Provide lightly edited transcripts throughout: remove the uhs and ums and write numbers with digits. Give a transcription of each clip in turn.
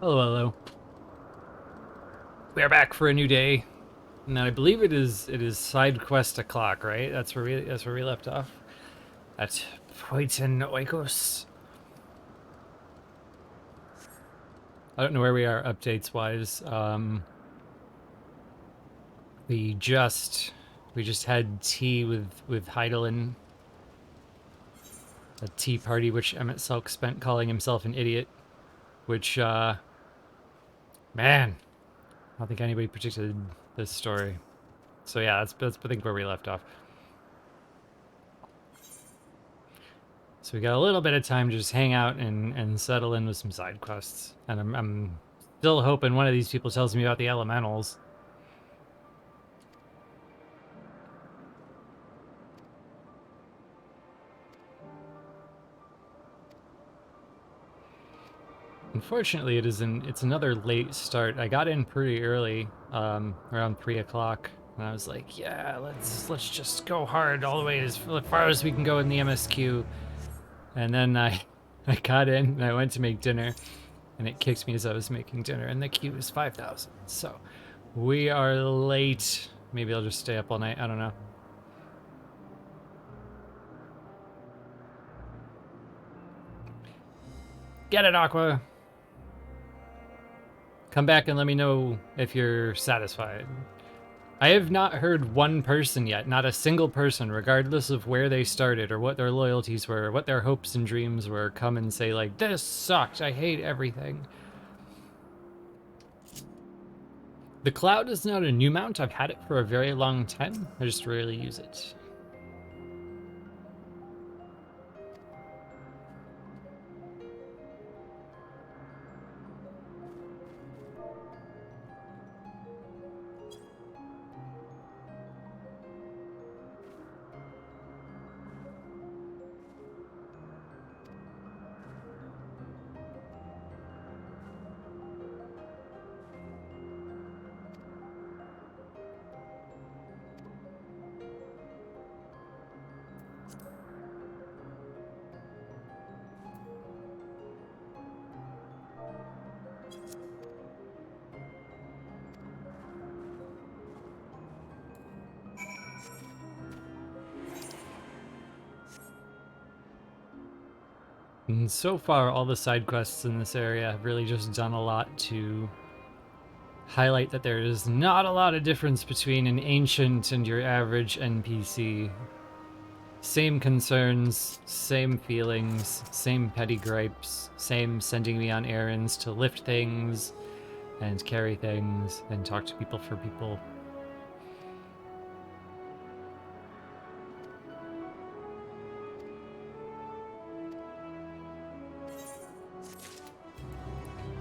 Hello, hello. We are back for a new day. And I believe it is side quest o'clock, right? That's where we left off. At Poitin Oikos. I don't know where we are updates wise. We just had tea with Heidelin. A tea party which Emmett Selk spent calling himself an idiot. Which man, I don't think anybody predicted this story. So yeah, that's I think where we left off. So we got a little bit of time to just hang out and settle in with some side quests. And I'm still hoping one of these people tells me about the elementals. Unfortunately, it's another late start. I got in pretty early, around 3 o'clock, and I was like, yeah, let's just go hard all the way as far as we can go in the MSQ. And then I got in and I went to make dinner, and it kicked me as I was making dinner, and the queue is 5,000. So we are late. Maybe I'll just stay up all night. I don't know. Get it, Aqua. Come back and let me know if you're satisfied. I have not heard one person yet, not a single person, regardless of where they started or what their loyalties were, or what their hopes and dreams were, come and say like, this sucked, I hate everything. The Cloud is not a new mount. I've had it for a very long time. I just rarely use it. And so far, all the side quests in this area have really just done a lot to highlight that there is not a lot of difference between an ancient and your average NPC. Same concerns, same feelings, same petty gripes, same sending me on errands to lift things and carry things and talk to people for people.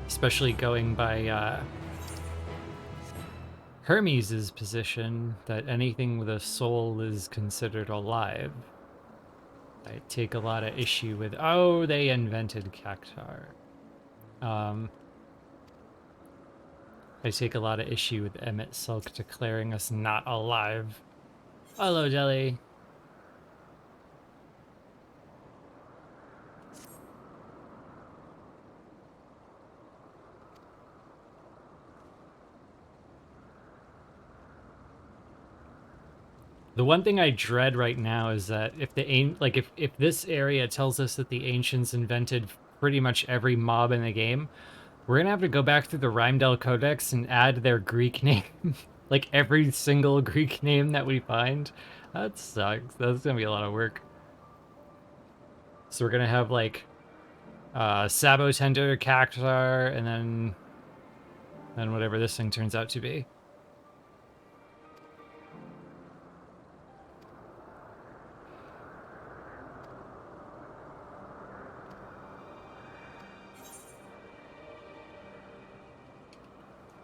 Especially going by Hermes' position that anything with a soul is considered alive. I take a lot of issue with, oh, they invented Cactar. I take a lot of issue with Emmett Silk declaring us not alive. Hello, Jelly. The one thing I dread right now is that if if this area tells us that the ancients invented pretty much every mob in the game, we're gonna have to go back through the Rhymedale Codex and add their Greek name, like every single Greek name that we find. That sucks. That's gonna be a lot of work. So we're gonna have like Sabotender, Cactar, and then whatever this thing turns out to be.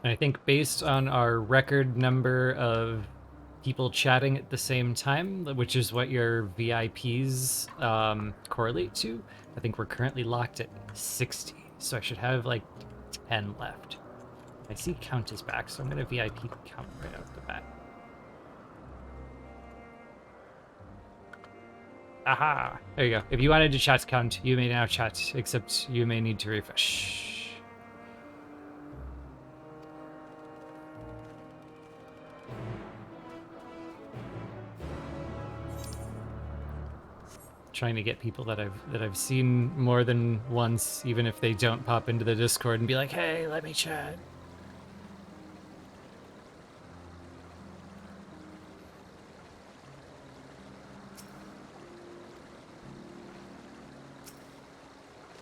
And I think based on our record number of people chatting at the same time, which is what your VIPs correlate to, I think we're currently locked at 60. So I should have like 10 left. I see Count is back, so I'm going to VIP Count right off the bat. Aha! There you go. If you wanted to chat Count, you may now chat, except you may need to refresh. trying to get people that I've seen more than once, even if they don't pop into the Discord and be like, "Hey, let me chat."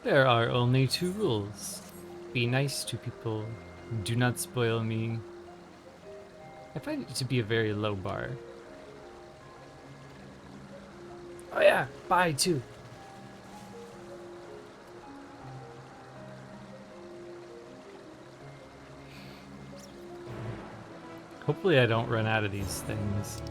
There are only 2 rules. Be nice to people. Do not spoil me. I find it to be a very low bar. Oh yeah, bye too. Hopefully I don't run out of these things.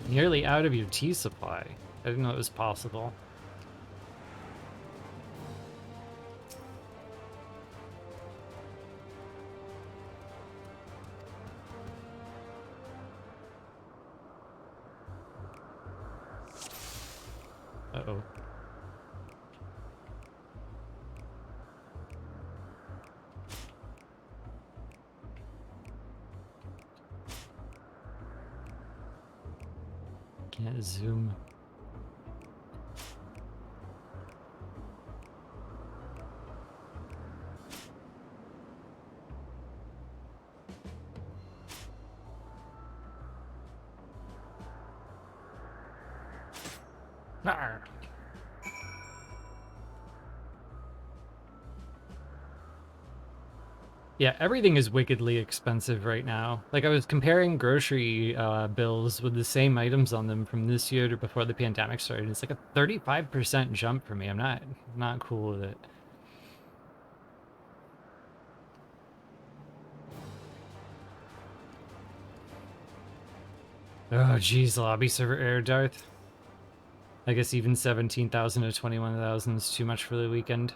Nearly out of your tea supply. I didn't know it was possible. Uh-oh. Can't zoom. Arr. Yeah, everything is wickedly expensive right now. Like, I was comparing grocery bills with the same items on them from this year to before the pandemic started. It's like a 35% jump for me. I'm not cool with it. Oh, geez, lobby server error, Darth. I guess even 17,000 to 21,000 is too much for the weekend.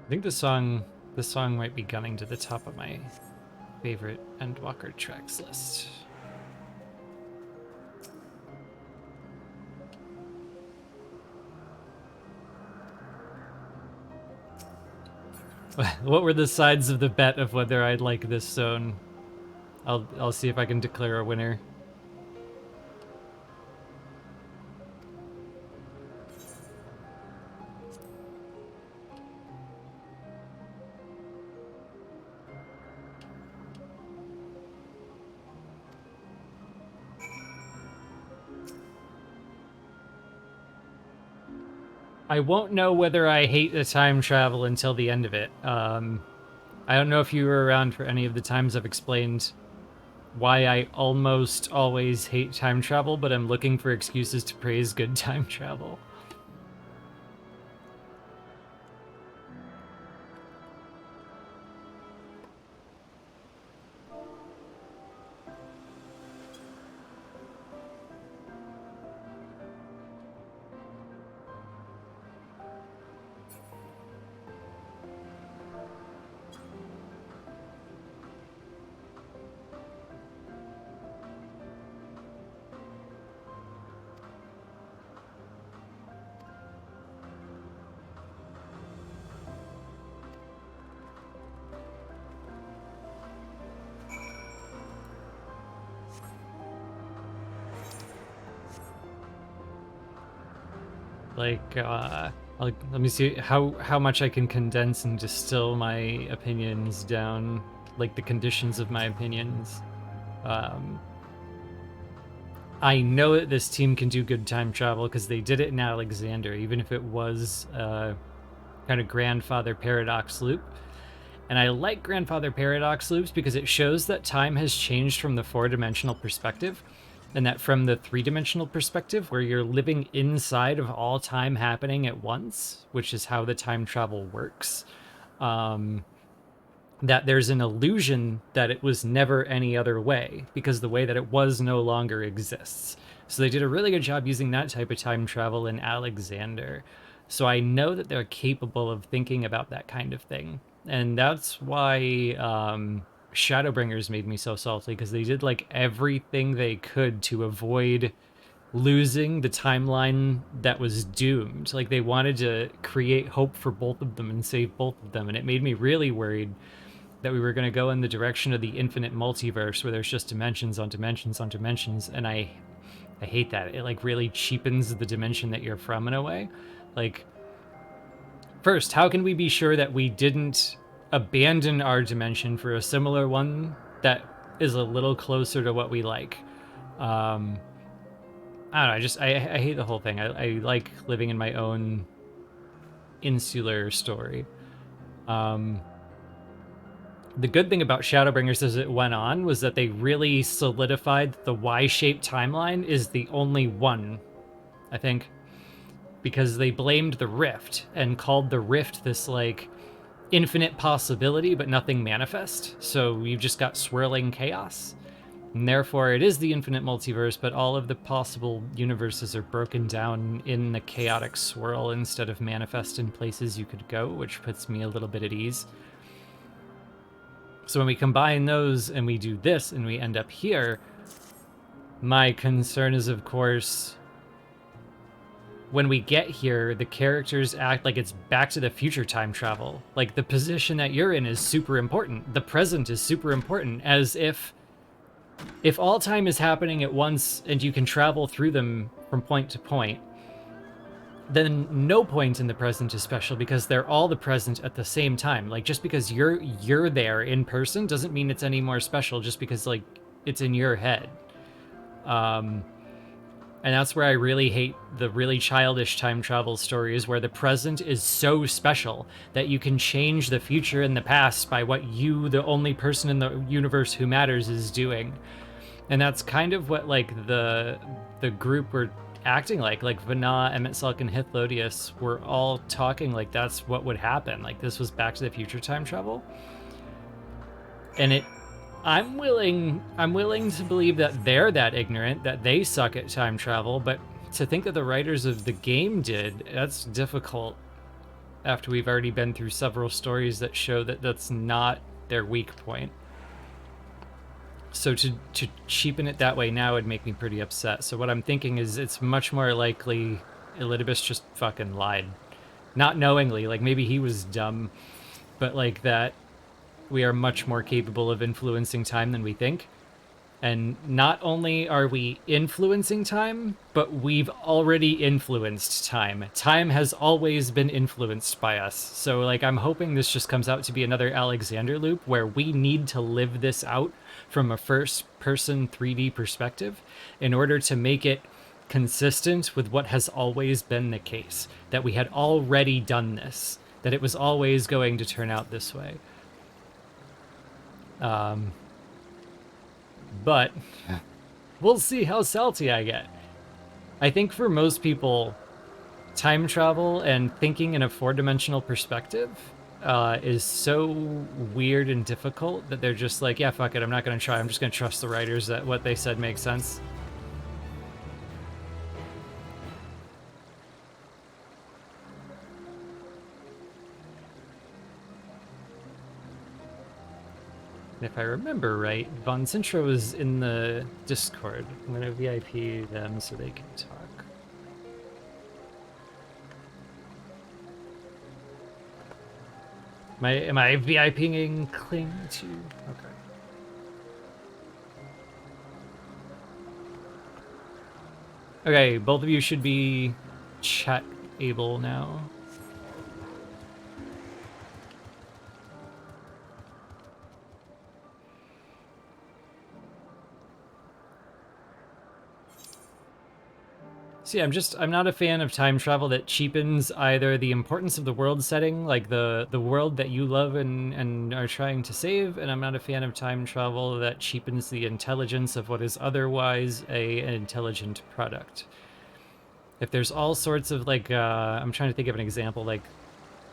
I think this song might be gunning to the top of my favorite Endwalker tracks list. What were the sides of the bet of whether I'd like this zone? I'll see if I can declare a winner. I won't know whether I hate the time travel until the end of it. I don't know if you were around for any of the times I've explained why I almost always hate time travel, but I'm looking for excuses to praise good time travel. Like, let me see how much I can condense and distill my opinions down, like the conditions of my opinions. I know that this team can do good time travel because they did it in Alexander, even if it was kind of grandfather paradox loop. And I like grandfather paradox loops because it shows that time has changed from the 4-dimensional perspective, and that from the 3-dimensional perspective, where you're living inside of all time happening at once, which is how the time travel works, that there's an illusion that it was never any other way, because the way that it was no longer exists. So they did a really good job using that type of time travel in Alexander. So I know that they're capable of thinking about that kind of thing. And that's why Shadowbringers made me so salty, because they did like everything they could to avoid losing the timeline that was doomed. Like they wanted to create hope for both of them and save both of them. And it made me really worried that we were going to go in the direction of the infinite multiverse where there's just dimensions on dimensions on dimensions. And I hate that. It like really cheapens the dimension that you're from in a way. Like, first, how can we be sure that we didn't abandon our dimension for a similar one that is a little closer to what we like? I don't know. I hate the whole thing. I like living in my own insular story. The good thing about Shadowbringers as it went on was that they really solidified that the Y-shaped timeline is the only one, I think, because they blamed the rift and called the rift this like infinite possibility but nothing manifest. So you've just got swirling chaos. And therefore it is the infinite multiverse, but all of the possible universes are broken down in the chaotic swirl instead of manifest in places you could go, which puts me a little bit at ease. So when we combine those and we do this and we end up here, my concern is, of course, when we get here, the characters act like it's Back to the Future time travel. Like, the position that you're in is super important. The present is super important, as if all time is happening at once and you can travel through them from point to point, then no point in the present is special because they're all the present at the same time. Like, just because you're there in person doesn't mean it's any more special just because, like, it's in your head. And that's where I really hate the really childish time travel stories where the present is so special that you can change the future and the past by what you, the only person in the universe who matters, is doing. And that's kind of what, like, the group were acting like Vana, Emmett Salk, and Hithlodius were all talking like that's what would happen. Like, this was Back to the Future time travel. And I'm willing to believe that they're that ignorant, that they suck at time travel, but to think that the writers of the game did, that's difficult after we've already been through several stories that show that that's not their weak point. So to cheapen it that way now would make me pretty upset. So what I'm thinking is it's much more likely Elidibus just fucking lied. Not knowingly, like maybe he was dumb, but like that we are much more capable of influencing time than we think. And not only are we influencing time, but we've already influenced time. Time has always been influenced by us. So, like, I'm hoping this just comes out to be another Alexander loop where we need to live this out from a first-person 3D perspective in order to make it consistent with what has always been the case. That we had already done this. That it was always going to turn out this way. But we'll see how salty I get. I think for most people, time travel and thinking in a 4-dimensional perspective is so weird and difficult that they're just like, yeah, fuck it, I'm not going to try. I'm just going to trust the writers that what they said makes sense. If I remember right, Von Sintro is in the Discord. I'm going to VIP them so they can talk. Am I VIPing Cling to? Okay. Okay, both of you should be chat able now. See, I'm not a fan of time travel that cheapens either the importance of the world setting, like the world that you love and are trying to save, and I'm not a fan of time travel that cheapens the intelligence of what is otherwise an intelligent product. If there's all sorts of like, I'm trying to think of an example, like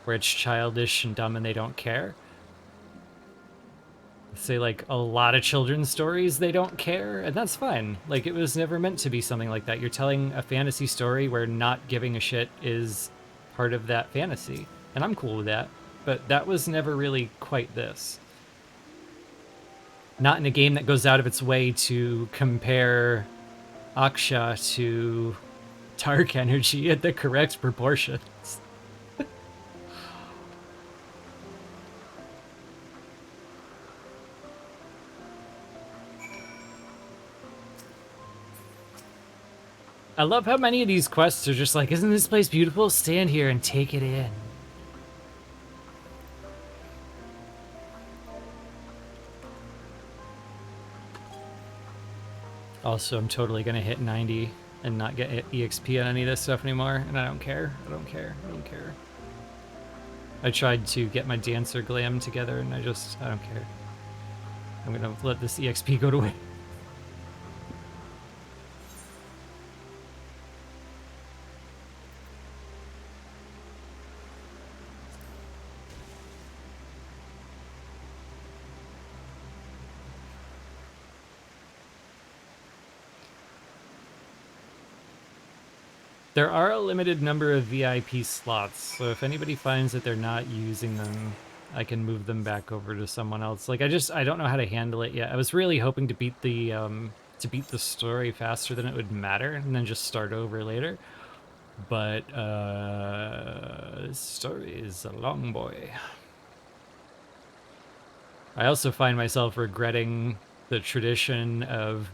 where it's childish and dumb and they don't care. Say like a lot of children's stories they don't care, and that's fine. Like, it was never meant to be something like that. You're telling a fantasy story where not giving a shit is part of that fantasy, and I'm cool with that, but that was never really quite this. Not in a game that goes out of its way to compare Aksha to Dark Energy at the correct proportions. I love how many of these quests are just like, isn't this place beautiful? Stand here and take it in. Also, I'm totally gonna hit 90 and not get EXP on any of this stuff anymore, and I don't care. I don't care. I don't care. I tried to get my dancer glam together, and I don't care. I'm gonna let this EXP go to waste. There are a limited number of VIP slots, so if anybody finds that they're not using them, I can move them back over to someone else. Like, I don't know how to handle it yet. I was really hoping to beat the story faster than it would matter, and then just start over later. But this story is a long boy. I also find myself regretting the tradition of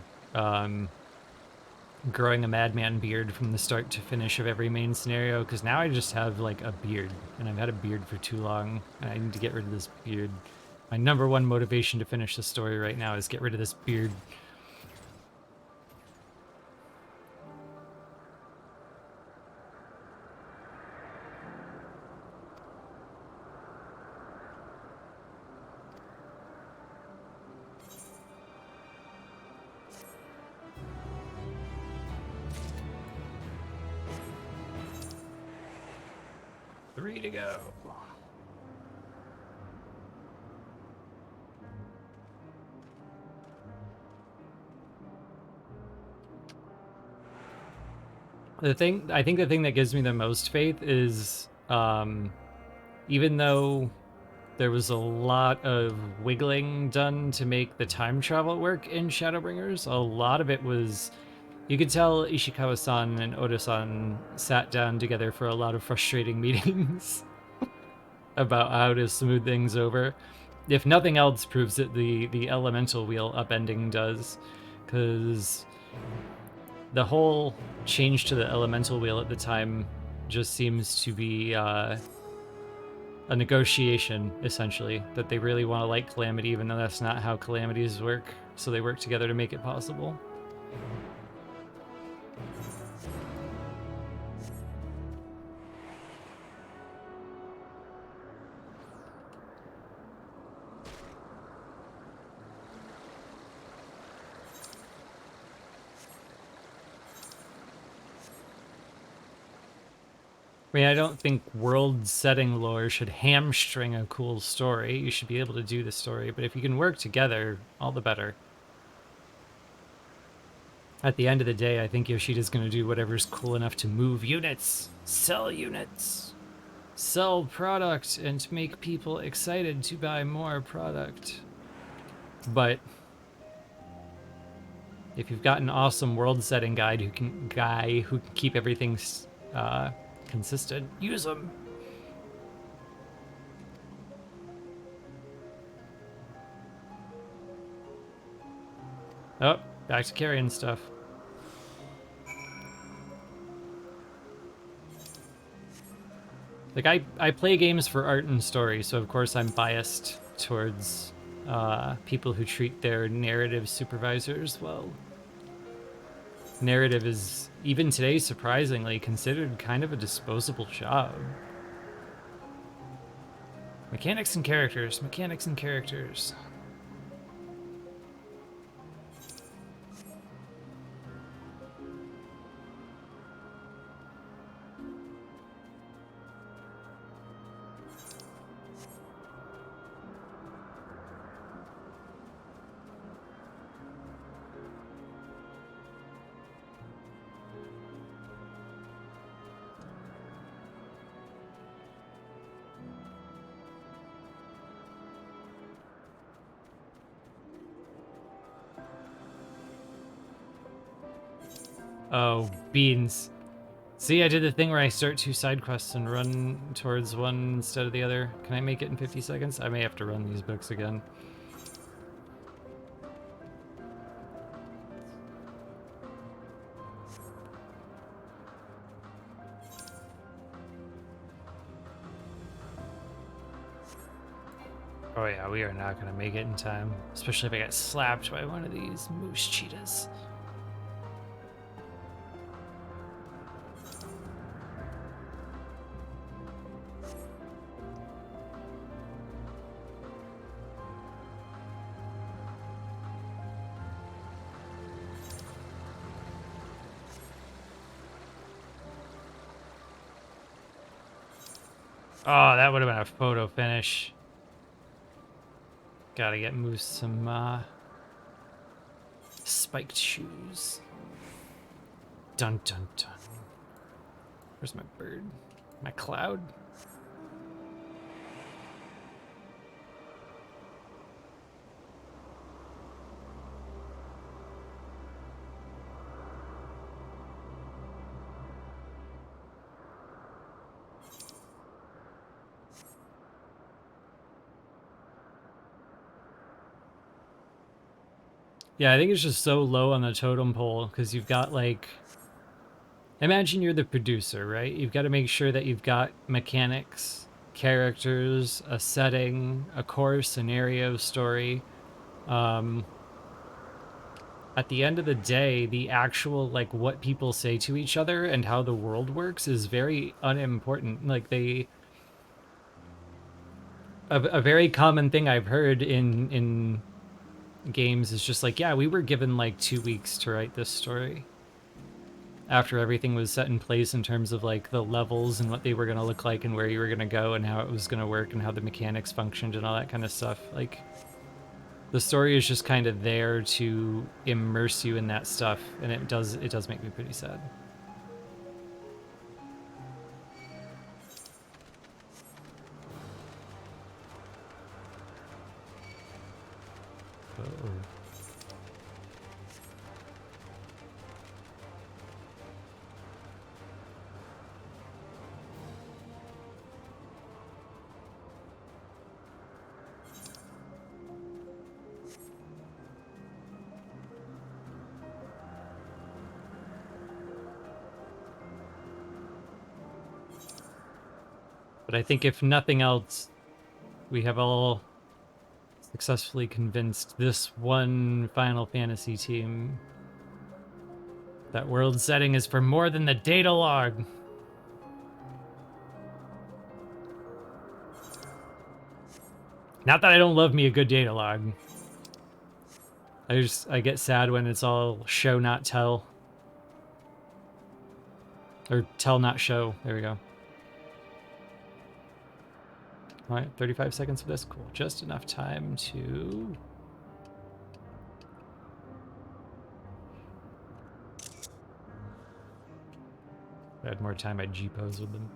growing a madman beard from the start to finish of every main scenario, because now I just have like a beard, and I've had a beard for too long, and I need to get rid of this beard. My number one motivation to finish the story right now is get rid of this beard. Three to go. I think the thing that gives me the most faith is, even though there was a lot of wiggling done to make the time travel work in Shadowbringers, a lot of it was, you could tell Ishikawa-san and Oda-san sat down together for a lot of frustrating meetings about how to smooth things over. If nothing else proves it, the elemental wheel upending does, because the whole change to the elemental wheel at the time just seems to be a negotiation, essentially, that they really want to like Calamity, even though that's not how calamities work, so they work together to make it possible. I mean, I don't think world-setting lore should hamstring a cool story. You should be able to do the story, but if you can work together, all the better. At the end of the day, I think Yoshida's going to do whatever's cool enough to move units, sell product, and make people excited to buy more product. But if you've got an awesome world-setting guy who can keep everything consistent, use them. Oh, back to carrying stuff. Like, I play games for art and story, so of course I'm biased towards people who treat their narrative supervisors well. Narrative is, even today, surprisingly, considered kind of a disposable job. Mechanics and characters, mechanics and characters. Oh, beans. See, I did the thing where I start 2 side quests and run towards one instead of the other. Can I make it in 50 seconds? I may have to run these books again. Oh yeah, we are not gonna make it in time. Especially if I get slapped by one of these moose cheetahs. Oh, that would have been a photo finish. Gotta get Moose some spiked shoes. Dun dun dun. Where's my bird? My cloud? Yeah, I think it's just so low on the totem pole because you've got like, imagine you're the producer, right? You've got to make sure that you've got mechanics, characters, a setting, a core scenario story. At the end of the day, the actual like what people say to each other and how the world works is very unimportant. Like a very common thing I've heard in games is just like, yeah, we were given like 2 weeks to write this story after everything was set in place in terms of like the levels and what they were going to look like and where you were going to go and how it was going to work and how the mechanics functioned and all that kind of stuff. Like the story is just kind of there to immerse you in that stuff, and it does make me pretty sad. Uh-oh. But I think if nothing else, we have all successfully convinced this one Final Fantasy team that world setting is for more than the data log. Not that I don't love me a good data log. I get sad when it's all show not tell. Or tell not show. There we go. Alright, 35 seconds of this. Cool. Just enough time to... If I had more time, I'd G-pose with them.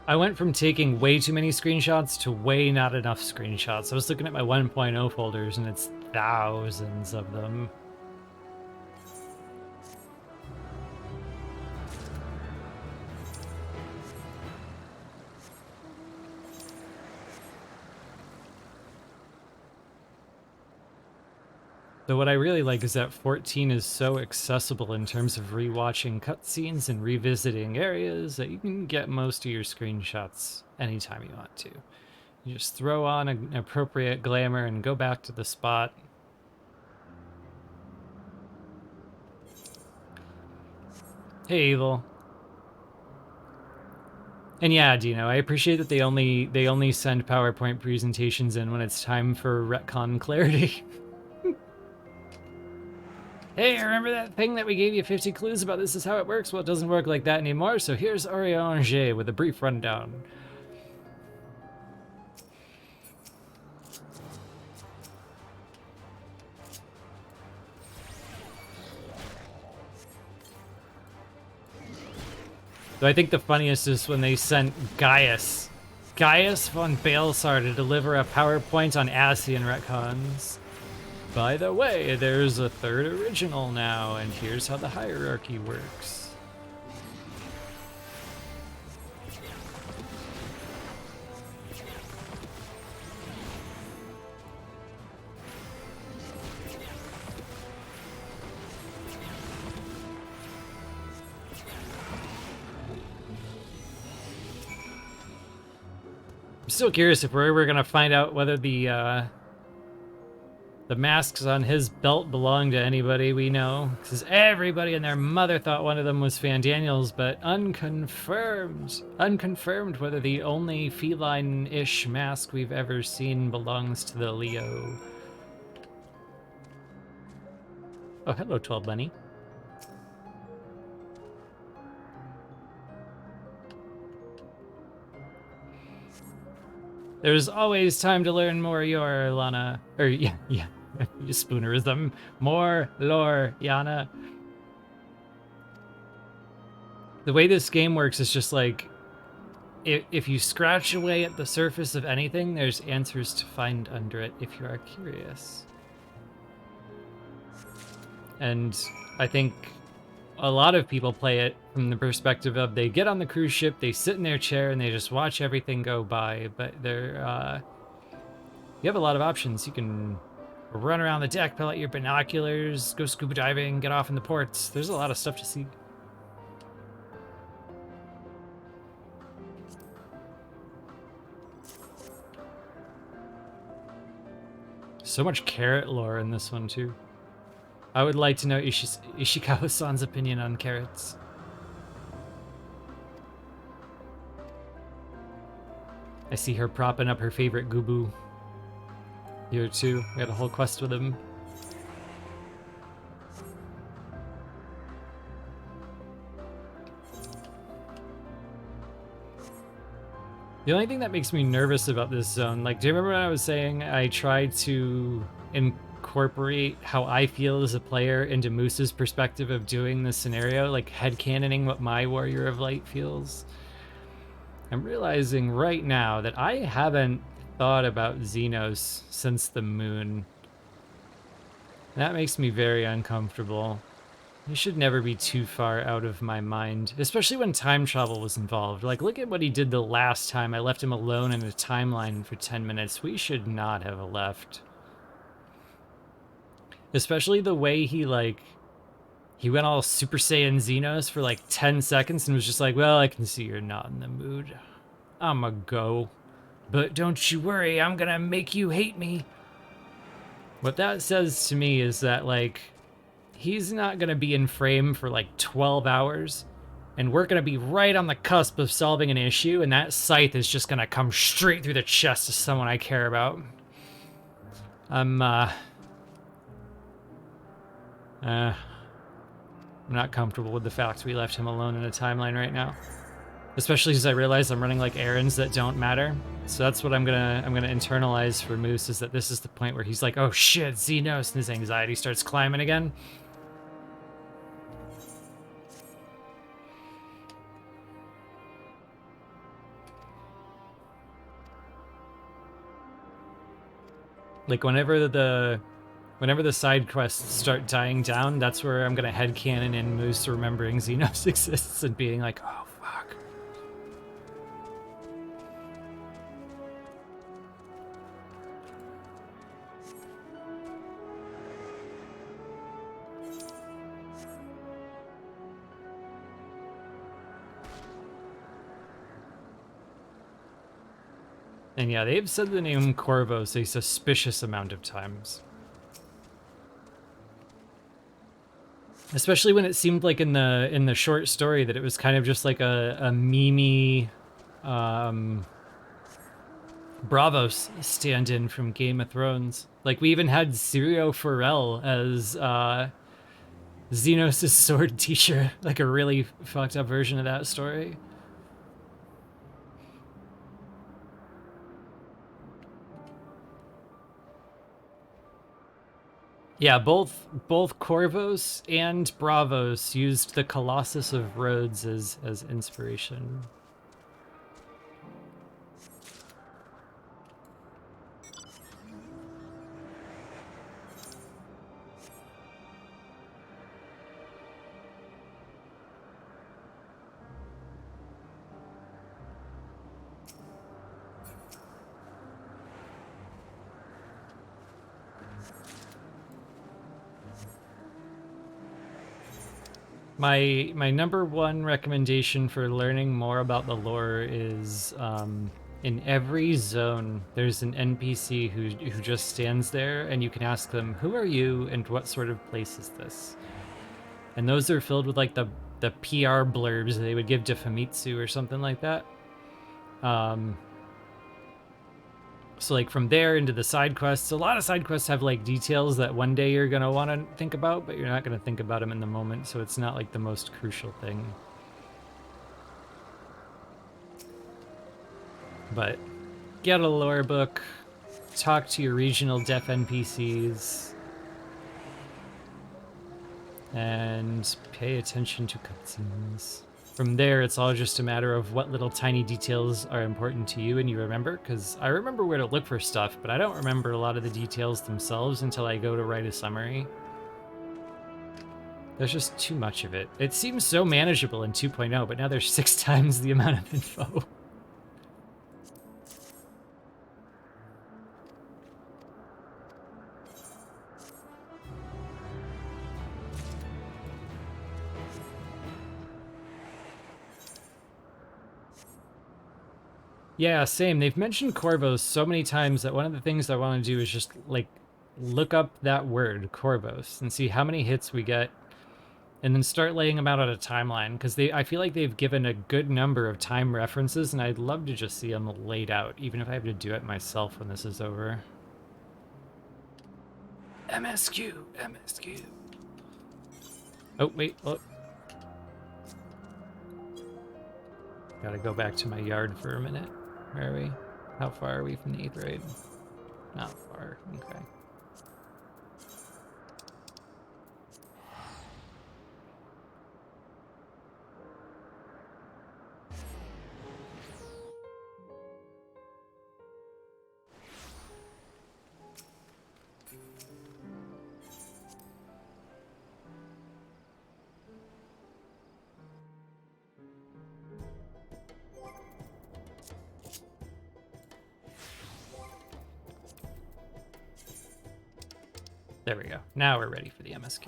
I went from taking way too many screenshots to way not enough screenshots. I was looking at my 1.0 folders and it's thousands of them. So what I really like is that 14 is so accessible in terms of rewatching cutscenes and revisiting areas that you can get most of your screenshots anytime you want to. You just throw on an appropriate glamour and go back to the spot. Hey, Evil. And yeah, Dino, I appreciate that they only send PowerPoint presentations in when it's time for retcon clarity. Hey, remember that thing that we gave you 50 clues about this is how it works? Well, it doesn't work like that anymore, so here's Oriange with a brief rundown. So I think the funniest is when they sent Gaius von Baelsar to deliver a PowerPoint on Ascian retcons. By the way, there's a third original now, and here's how the hierarchy works. I'm still curious if we're ever gonna find out whether the masks on his belt belong to anybody we know, because everybody and their mother thought one of them was Fan Daniels, but unconfirmed whether the only feline-ish mask we've ever seen belongs to the Leo. Oh, hello, 12 Bunny. There's always time to learn more lore, Lana. Or, yeah. You spoonerism. More lore, Yana. The way this game works is just like, if you scratch away at the surface of anything, there's answers to find under it if you are curious. And I think a lot of people play it from the perspective of they get on the cruise ship, they sit in their chair, and they just watch everything go by. But you have a lot of options. You can run around the deck, pull out your binoculars, go scuba diving, get off in the ports. There's a lot of stuff to see. So much carrot lore in this one, too. I would like to know Ishikawa-san's opinion on carrots. I see her propping up her favorite Gubu. Here, too. We had a whole quest with him. The only thing that makes me nervous about this zone, like, do you remember when I was saying I tried to incorporate how I feel as a player into Moose's perspective of doing this scenario, like headcanoning what my Warrior of Light feels? I'm realizing right now that I haven't thought about Xenos since the moon. That makes me very uncomfortable. He should never be too far out of my mind, especially when time travel was involved. Like, look at what he did the last time I left him alone in a timeline for 10 minutes. We should not have left. Especially the way he went all Super Saiyan Xenos for like 10 seconds and was just like, well, I can see you're not in the mood. I'ma go. But don't you worry, I'm gonna make you hate me. What that says to me is that, like, he's not gonna be in frame for like 12 hours, and we're gonna be right on the cusp of solving an issue, and that scythe is just gonna come straight through the chest of someone I care about. I'm not comfortable with the fact we left him alone in a timeline right now. Especially as I realize I'm running like errands that don't matter. So that's what I'm gonna internalize for Moose, is that this is the point where he's like, oh shit, Xenos, and his anxiety starts climbing again. Like whenever the side quests start dying down, that's where I'm gonna headcanon in Moose remembering Xenos exists and being like, oh fuck. And yeah, they've said the name Corvos a suspicious amount of times. Especially when it seemed like in the short story that it was kind of just like a meme-y Bravos stand-in from Game of Thrones. Like we even had Sirio Farrell as Xenos' sword teacher, like a really fucked up version of that story. Yeah, both Corvos and Bravos used the Colossus of Rhodes as inspiration. My number one recommendation for learning more about the lore is in every zone there's an NPC who just stands there, and you can ask them, who are you and what sort of place is this? And those are filled with like the PR blurbs they would give to Famitsu or something like that. So like from there into the side quests, a lot of side quests have like details that one day you're gonna want to think about, but you're not gonna think about them in the moment, so it's not like the most crucial thing. But get a lore book, talk to your regional deaf NPCs, and pay attention to cutscenes. From there, it's all just a matter of what little tiny details are important to you and you remember, because I remember where to look for stuff, but I don't remember a lot of the details themselves until I go to write a summary. There's just too much of it. It seems so manageable in 2.0, but now there's 6 times the amount of info. Yeah, same. They've mentioned Corvos so many times that one of the things I want to do is just, like, look up that word, Corvos, and see how many hits we get, and then start laying them out on a timeline, because I feel like they've given a good number of time references, and I'd love to just see them laid out, even if I have to do it myself when this is over. MSQ, MSQ. Oh, wait, look. Gotta go back to my yard for a minute. Where are we? How far are we from the 8th raid? Not far, okay. There we go. Now we're ready for the MSQ.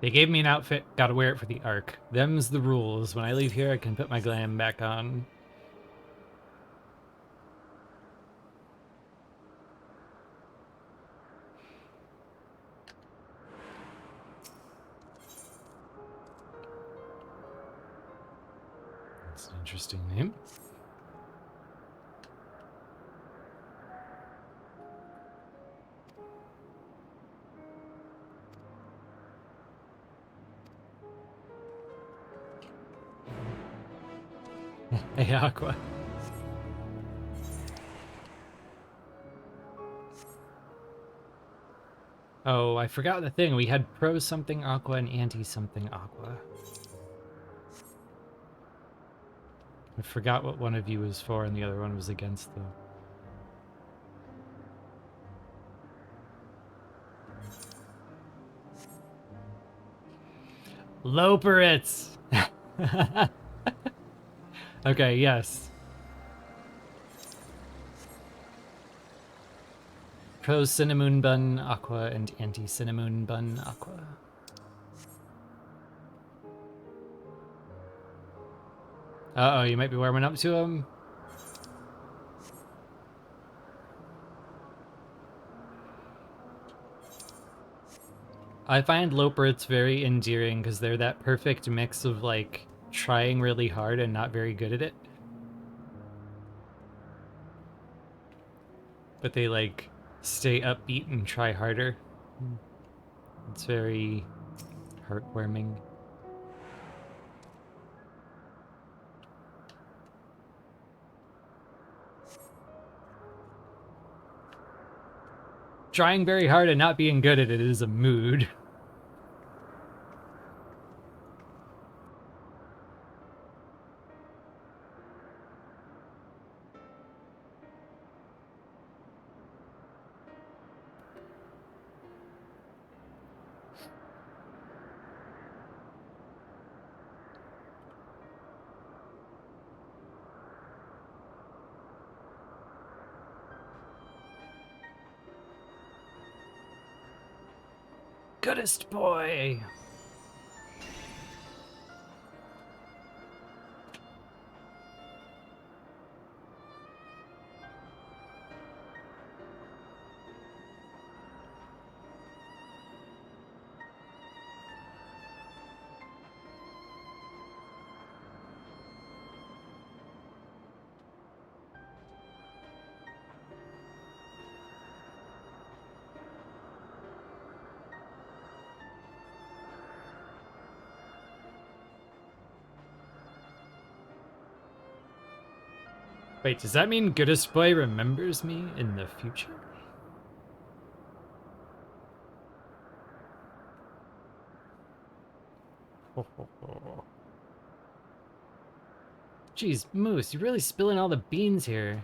They gave me an outfit, gotta wear it for the arc. Them's the rules. When I leave here, I can put my glam back on. That's an interesting name. Hey, Aqua. Oh, I forgot the thing. We had pro something Aqua and anti something Aqua. I forgot what one of you was for and the other one was against, though. Loperits! Okay, yes. Pro Cinnamon Bun Aqua and anti Cinnamon Bun Aqua. Uh-oh, you might be warming up to him. I find Loperits very endearing because they're that perfect mix of, like, trying really hard and not very good at it. But they, like, stay upbeat and try harder. It's very heartwarming. Trying very hard and not being good at it is a mood. Goodest boy! Wait, does that mean Goodest Boy remembers me in the future? Jeez, Moose, you're really spilling all the beans here.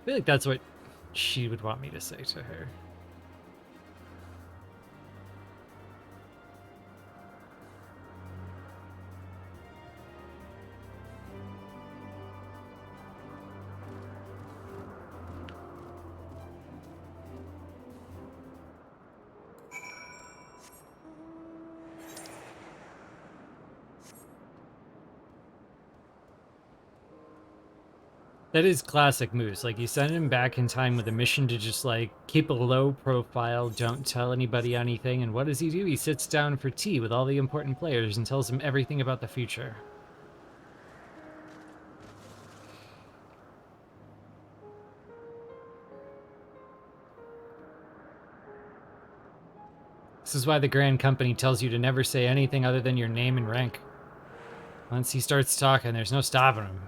I feel like that's what she would want me to say to her. That is classic Moose. Like, you send him back in time with a mission to just, like, keep a low profile, don't tell anybody anything, and what does he do? He sits down for tea with all the important players and tells them everything about the future. This is why the Grand Company tells you to never say anything other than your name and rank. Once he starts talking, there's no stopping him.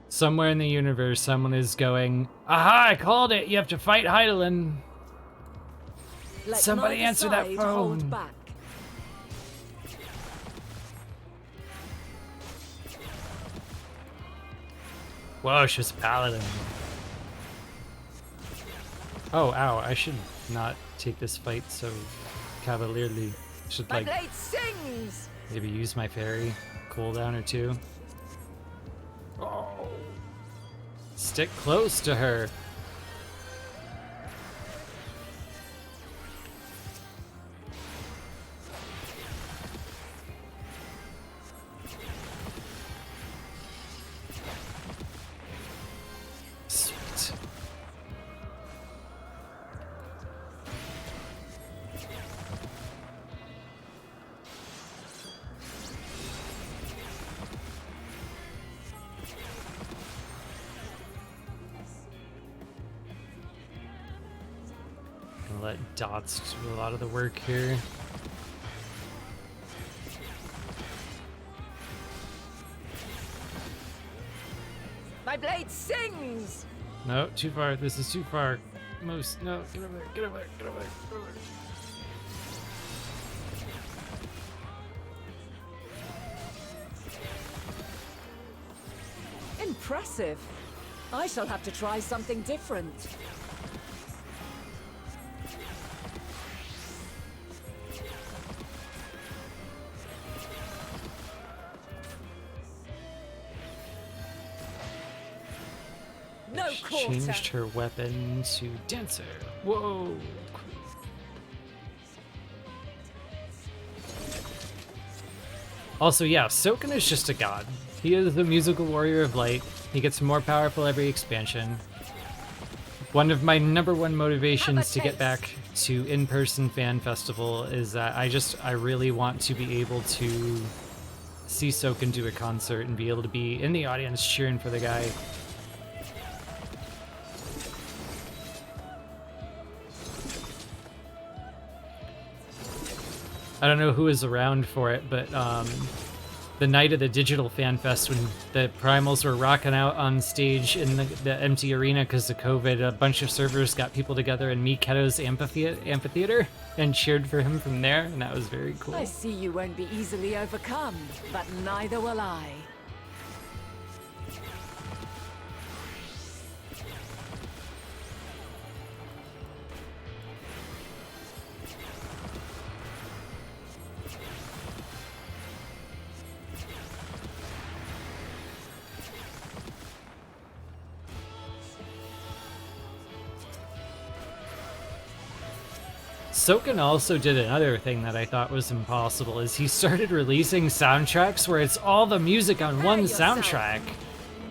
Somewhere in the universe, someone is going, aha, I called it! You have to fight Heidelin! Somebody answer that phone! Whoa, she was a paladin. Oh, ow, I should not take this fight so cavalierly. I should, My like, blade sings! maybe use my fairy cooldown or two. Oh. Stick close to her. Sweet. Gonna let dots do a lot of the work here. My blade sings! No, too far. This is too far. Most. No, get over there. Get over there. Get over there. Get over there. Impressive. I shall have to try something different. No quarter. Changed her weapon to dancer. Whoa. Also, yeah, Soken is just a god. He is the musical warrior of light. He gets more powerful every expansion. One of my #1 motivations to get back to in-person fan festival is that I really want to be able to see Soken do a concert and be able to be in the audience cheering for the guy. I don't know who was around for it, but the night of the Digital Fan Fest when the Primals were rocking out on stage in the empty arena because of COVID, a bunch of servers got people together in Miketo's amphitheater and cheered for him from there, and that was very cool. I see you won't be easily overcome, but neither will I. Soken also did another thing that I thought was impossible, is he started releasing soundtracks where it's all the music on one soundtrack.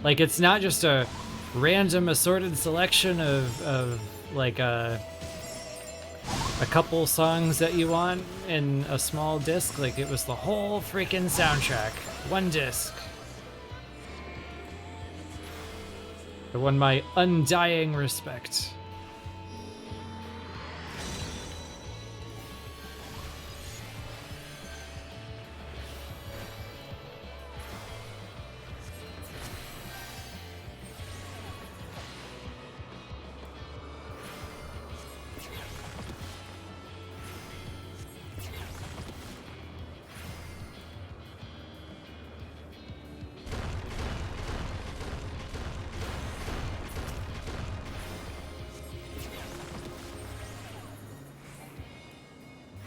Like, it's not just a random assorted selection of like a couple songs that you want in a small disc. Like, it was the whole freaking soundtrack. One disc. It won my undying respect.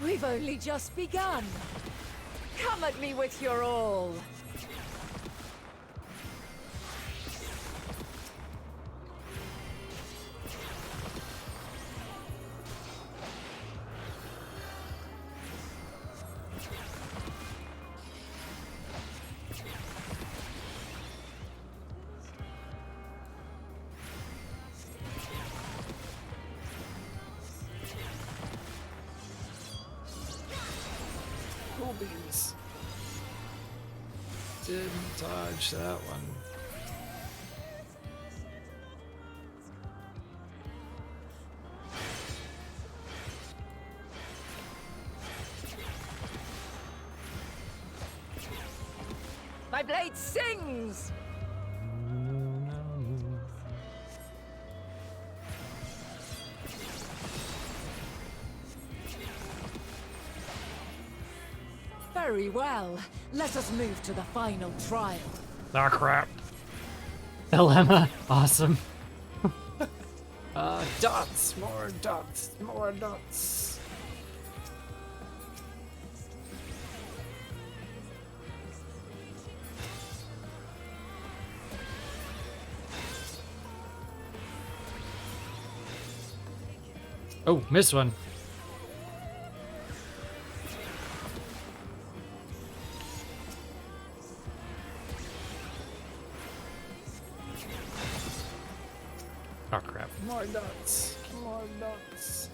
We've only just begun. Come at me with your all. Cool beans. Didn't dodge that one. My blade sings! Very well. Let us move to the final trial. Ah, crap. Dilemma. Awesome. Dots. More dots. More dots. Oh, missed one. Oh crap. More dots. More dots.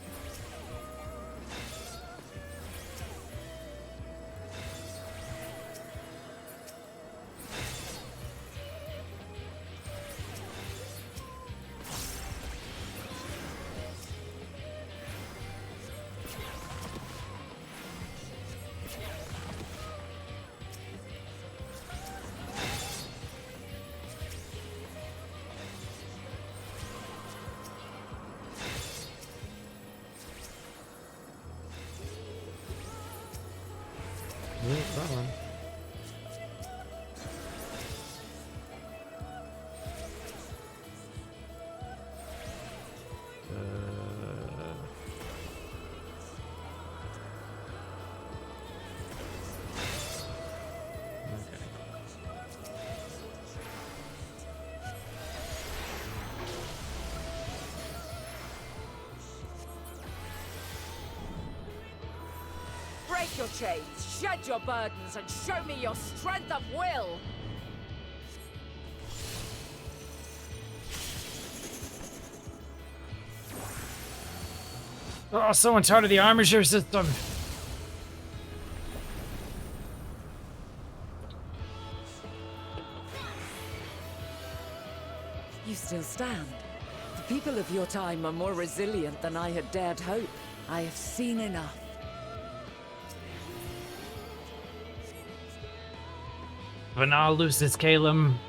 That one. Break your chains, shed your burdens, and show me your strength of will! Oh, someone's out of the armature system. You still stand. The people of your time are more resilient than I had dared hope. I have seen enough. Banal Lucis Calum.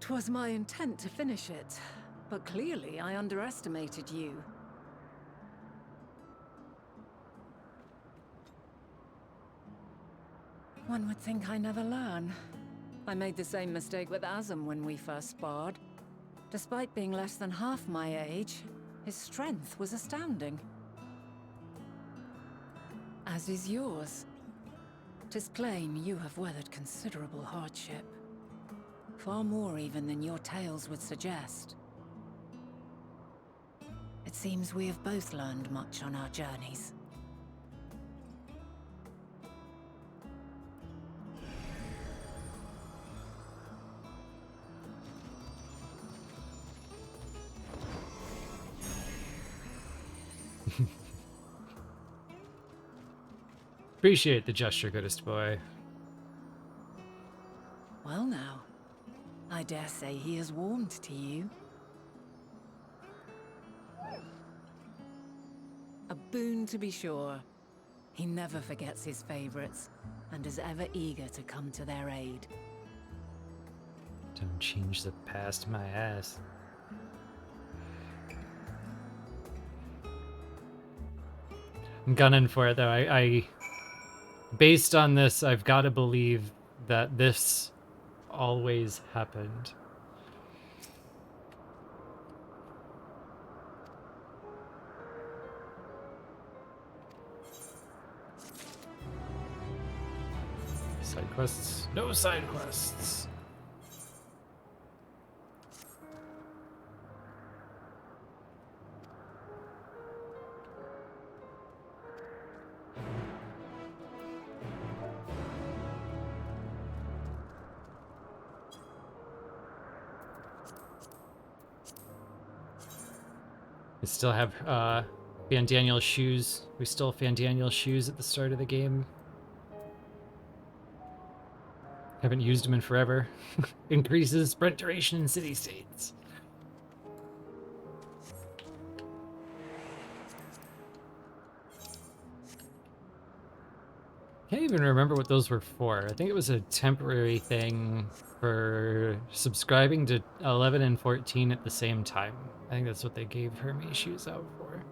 Twas my intent to finish it, but clearly I underestimated you. One would think I never learn. I made the same mistake with Azam when we first sparred. Despite being less than half my age, his strength was astounding. As is yours. 'Tis plain you have weathered considerable hardship. Far more even than your tales would suggest. It seems we have both learned much on our journeys. Appreciate the gesture, goodest boy. Well now, I dare say he has warmed to you. A boon to be sure. He never forgets his favorites, and is ever eager to come to their aid. Don't change the past, my ass. I'm gunning for it though. I based on this, I've got to believe that this always happened. Side quests? No side quests. We still have Van Daniel's shoes. We still have Van Daniel's shoes at the start of the game. Haven't used them in forever. Increases sprint duration in city states. Can't even remember what those were for. I think it was a temporary thing for subscribing to 11 and 14 at the same time. I think that's what they gave Hermes shoes out for.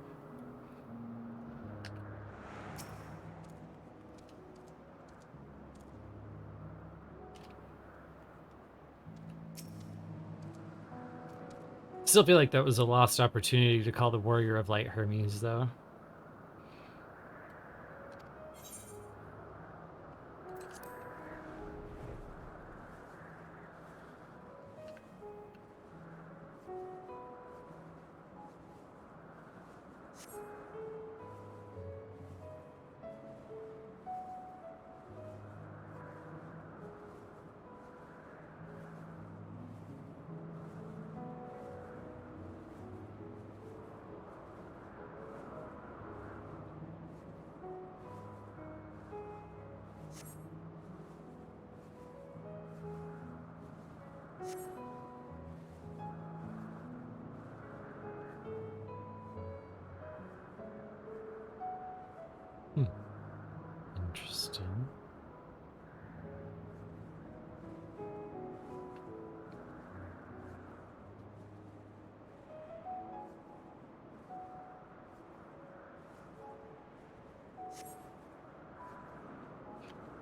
Still feel like that was a lost opportunity to call the Warrior of Light Hermes, though. Interesting.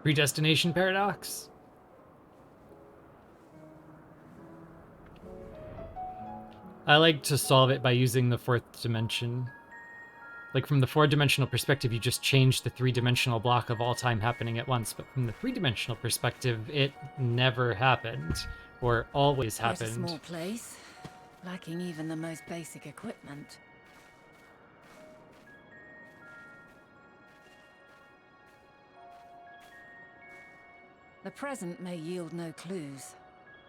Predestination paradox? I like to solve it by using the fourth dimension. Like, from the four-dimensional perspective, you just change the three-dimensional block of all time happening at once, but from the three-dimensional perspective, it never happened, or always Quite a happened. small place, lacking even the most basic equipment. The present may yield no clues,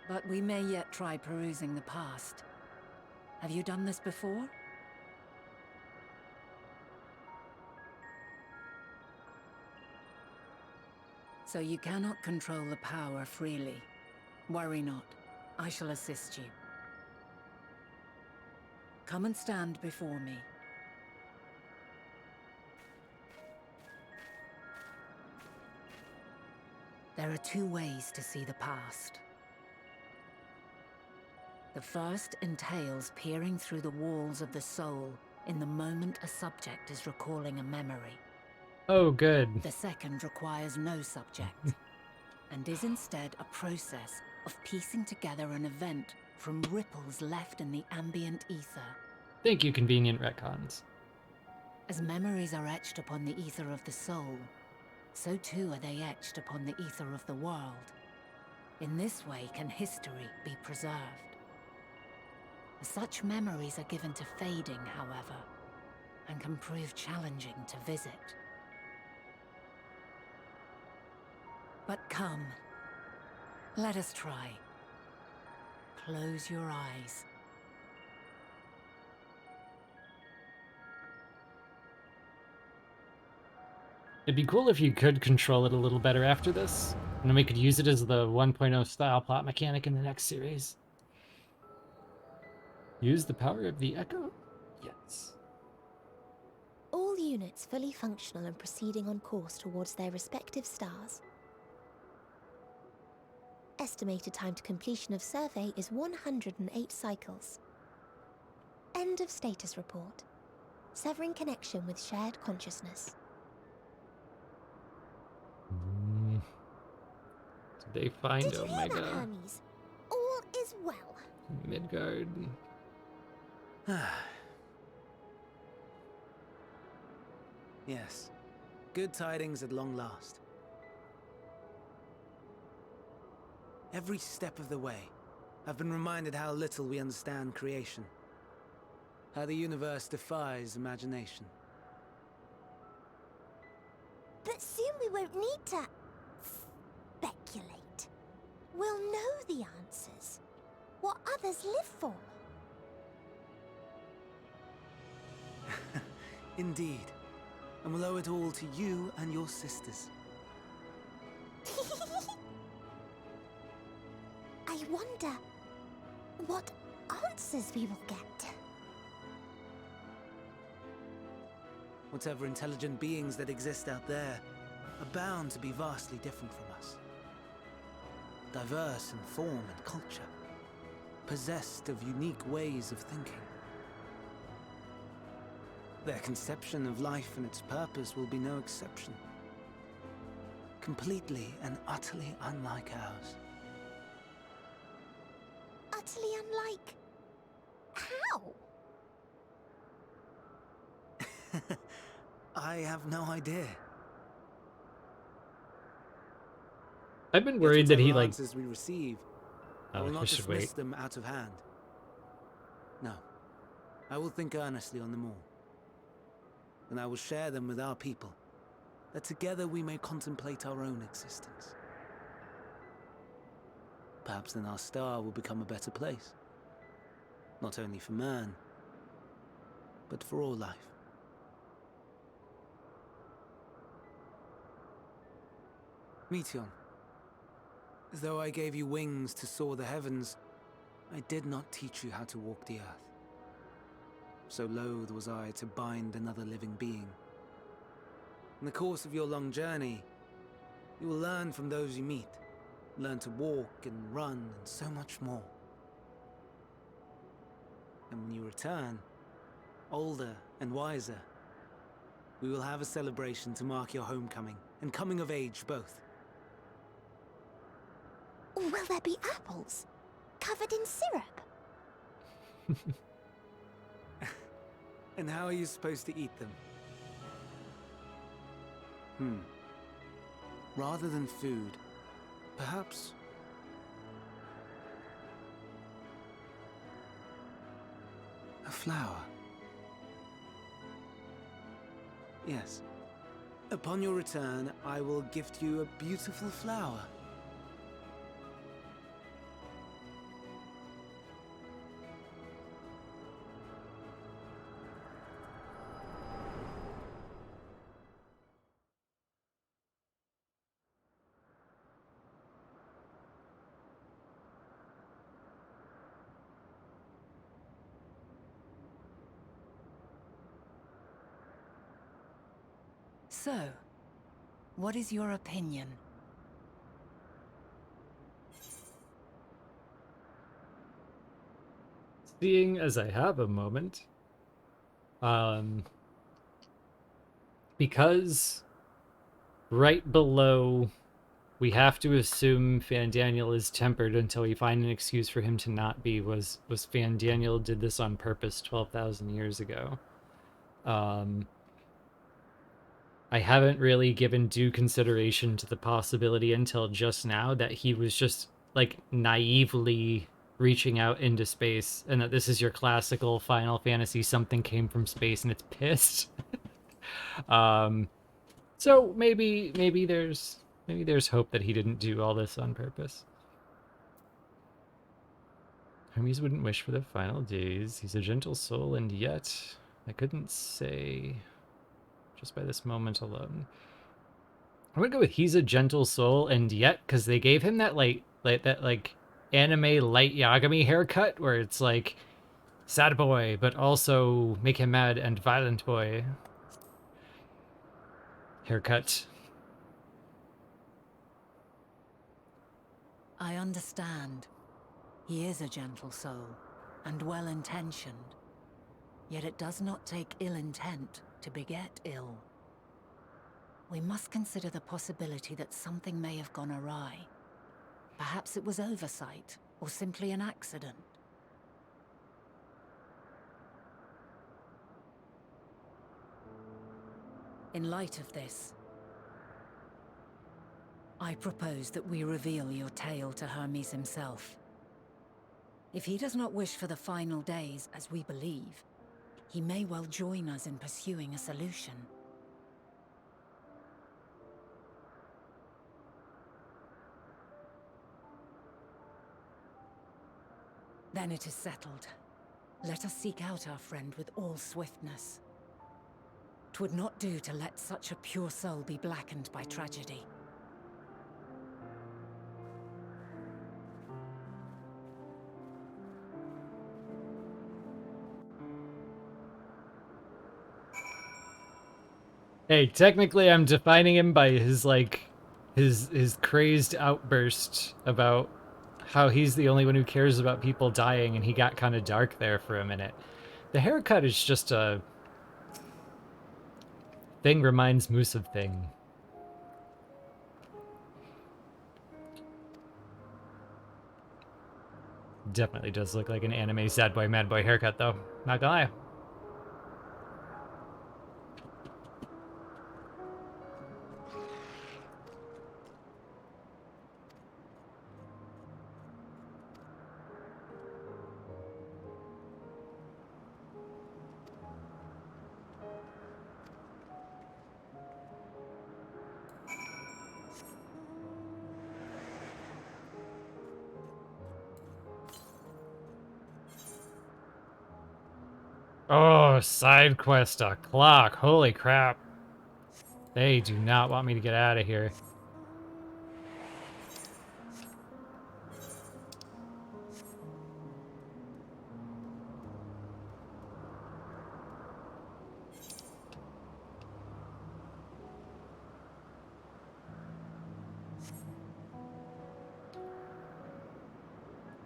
but we may yet try perusing the past. Have you done this before? So you cannot control the power freely. Worry not. I shall assist you. Come and stand before me. There are two ways to see the past. The first entails peering through the walls of the soul in the moment a subject is recalling a memory. Oh, good. The second requires no subject, and is instead a process of piecing together an event from ripples left in the ambient ether. Thank you, convenient retcons. As memories are etched upon the ether of the soul, so too are they etched upon the ether of the world. In this way can history be preserved. Such memories are given to fading, however, and can prove challenging to visit. But come, let us try. Close your eyes. It'd be cool if you could control it a little better after this, and then we could use it as the 1.0 style plot mechanic in the next series. Use the power of the echo? Yes. All units fully functional and proceeding on course towards their respective stars. Estimated time to completion of survey is 108 cycles. End of status report. Severing connection with shared consciousness. Did they find Did you hear that, Omega? Hermes? All is well. Midgard. Yes. Good tidings at long last. Every step of the way, I've been reminded how little we understand creation. How the universe defies imagination. But soon we won't need to speculate. We'll know the answers. What others live for. Indeed. And we'll owe it all to you and your sisters. I wonder what answers we will get. Whatever intelligent beings that exist out there, are bound to be vastly different from us. Diverse in form and culture, possessed of unique ways of thinking. Their conception of life and its purpose will be no exception. Completely and utterly unlike ours. Utterly unlike... how? I have no idea. I've been Yet worried that he, whatever like... answers we receive, I Oh, will I not should dismiss wait. them out of hand. No, I will think earnestly on them all. And I will share them with our people, that together we may contemplate our own existence. Perhaps then our star will become a better place. Not only for man, but for all life. Meteon, though I gave you wings to soar the heavens, I did not teach you how to walk the earth. So loath was I to bind another living being. In the course of your long journey, you will learn from those you meet. Learn to walk and run and so much more. And when you return, older and wiser, we will have a celebration to mark your homecoming and coming of age both. Will there be apples? Covered in syrup? And how are you supposed to eat them? Rather than food, perhaps... a flower. Yes. Upon your return, I will gift you a beautiful flower. So, what is your opinion? Seeing as I have a moment, because right below, we have to assume Fandaniel is tempered until we find an excuse for him to not be, was Fandaniel did this on purpose 12,000 years ago. I haven't really given due consideration to the possibility until just now that he was just, like, naively reaching out into space, and that this is your classical Final Fantasy something came from space and it's pissed. So maybe there's hope that he didn't do all this on purpose. Hermes wouldn't wish for the final days. He's a gentle soul, and yet I couldn't say just by this moment alone. I'm gonna go with he's a gentle soul, and yet, because they gave him that like anime light Yagami haircut where it's like sad boy, but also make him mad and violent boy haircut. I understand. He is a gentle soul, and well-intentioned. Yet it does not take ill intent to beget ill. We must consider the possibility that something may have gone awry. Perhaps it was oversight, or simply an accident. In light of this, I propose that we reveal your tale to Hermes himself. If he does not wish for the final days, as we believe, he may well join us in pursuing a solution. Then it is settled. Let us seek out our friend with all swiftness. 'Twould not do to let such a pure soul be blackened by tragedy. Hey, technically I'm defining him by his, like, his crazed outburst about how he's the only one who cares about people dying, and he got kind of dark there for a minute. The haircut is just a thing reminds Moose of thing. Definitely does look like an anime sad boy, mad boy haircut, though. Not gonna lie. Oh, side quest o'clock. Holy crap. They do not want me to get out of here.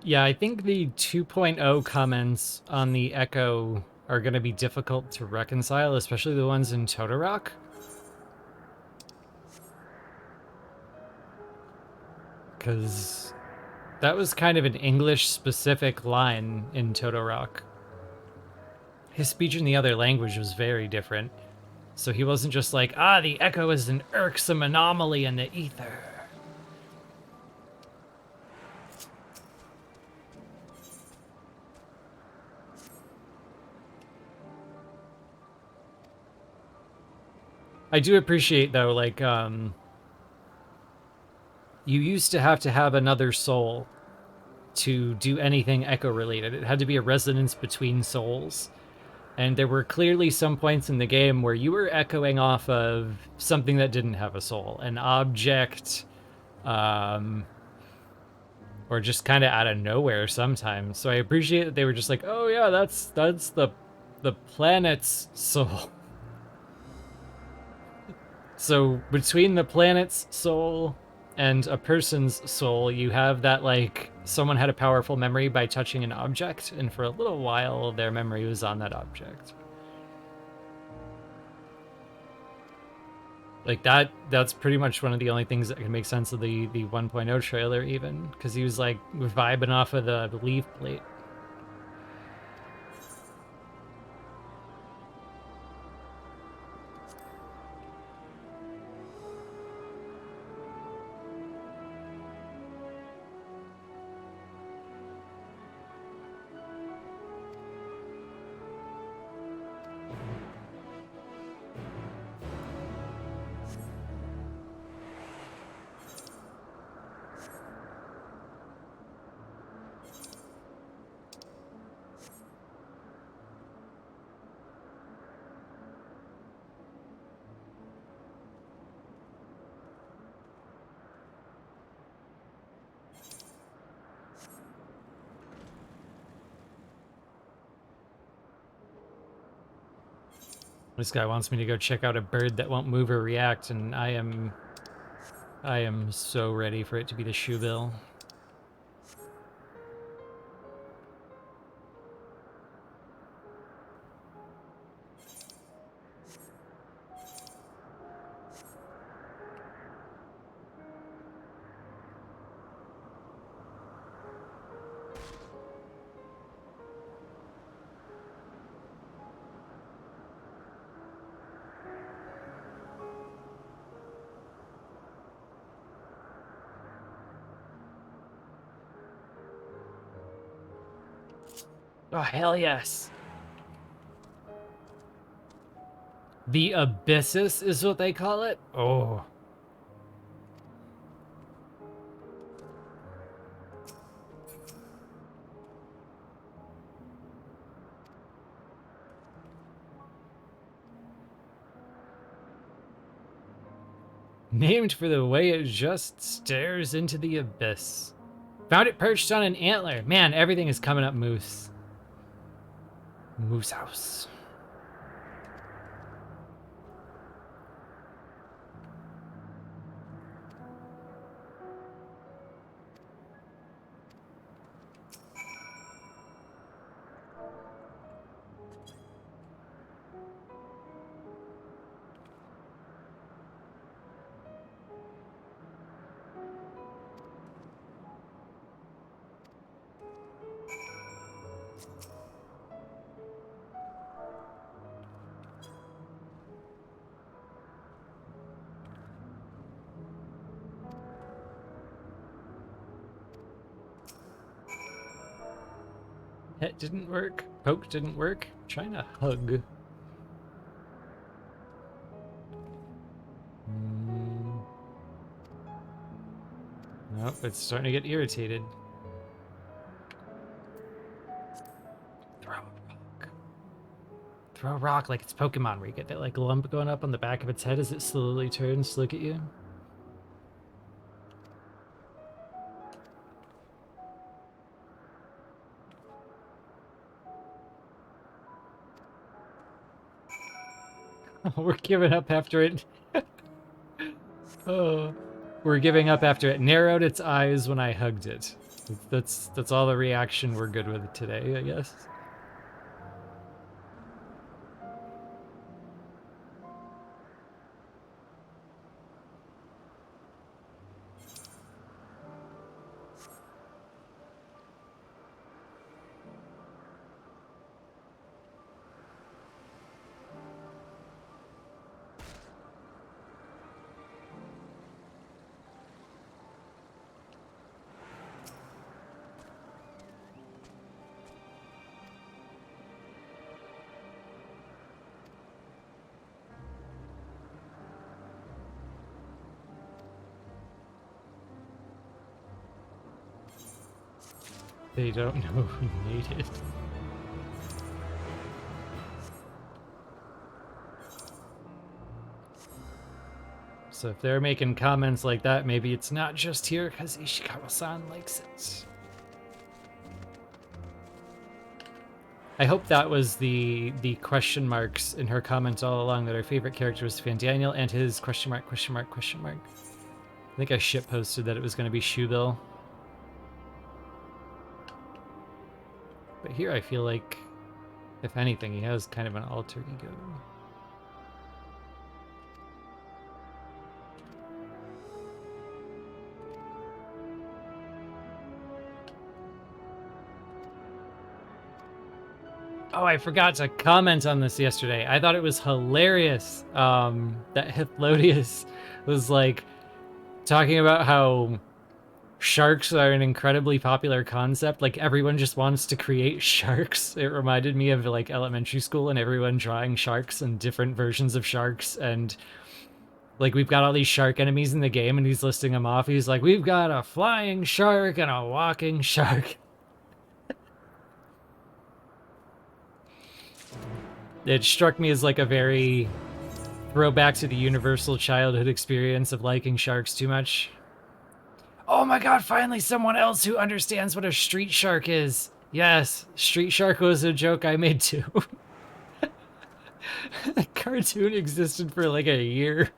Yeah, I think the 2.0 comments on the Echo are going to be difficult to reconcile, especially the ones in Totoroc. Because that was kind of an English-specific line in Totoroc. His speech in the other language was very different. So he wasn't just like, ah, the Echo is an irksome anomaly in the ether. I do appreciate, though, like, you used to have another soul to do anything Echo related. It had to be a resonance between souls. And there were clearly some points in the game where you were echoing off of something that didn't have a soul, an object, or just kind of out of nowhere sometimes. So I appreciate that they were just like, oh yeah, that's the planet's soul. So between the planet's soul and a person's soul, you have that, like, someone had a powerful memory by touching an object, and for a little while their memory was on that object. Like, that's pretty much one of the only things that can make sense of the 1.0 trailer, even, because he was, like, vibing off of the leaf plate. This guy wants me to go check out a bird that won't move or react, and I am so ready for it to be the shoebill. Oh, hell yes. The Abyssus is what they call it? Oh. Named for the way it just stares into the abyss. Found it perched on an antler. Man, everything is coming up Moose. Moose House. Pet didn't work. Poke didn't work. I'm trying to hug. Nope, it's starting to get irritated. Throw a rock. Throw a rock like it's Pokemon, where you get that like lump going up on the back of its head as it slowly turns to look at you. We're giving up after it. Oh, we're giving up after it narrowed its eyes when I hugged it. That's all the reaction we're good with today, I guess. They don't know who made it. So if they're making comments like that, maybe it's not just here because Ishikawa-san likes it. I hope that was the question marks in her comments all along, that her favorite character was Fandaniel and his question mark, question mark, question mark. I think I shit posted that it was going to be Shoebill. But here I feel like, if anything, he has kind of an alter ego. Oh, I forgot to comment on this yesterday. I thought it was hilarious that Hyphlodius was like talking about how sharks are an incredibly popular concept. Like everyone just wants to create sharks. It reminded me of like elementary school and everyone drawing sharks and different versions of sharks. And like we've got all these shark enemies in the game and he's listing them off. He's like, we've got a flying shark and a walking shark. It struck me as like a very throwback to the universal childhood experience of liking sharks too much. Oh my god, finally someone else who understands what a street shark is. Yes, street shark was a joke I made too. The cartoon existed for like a year.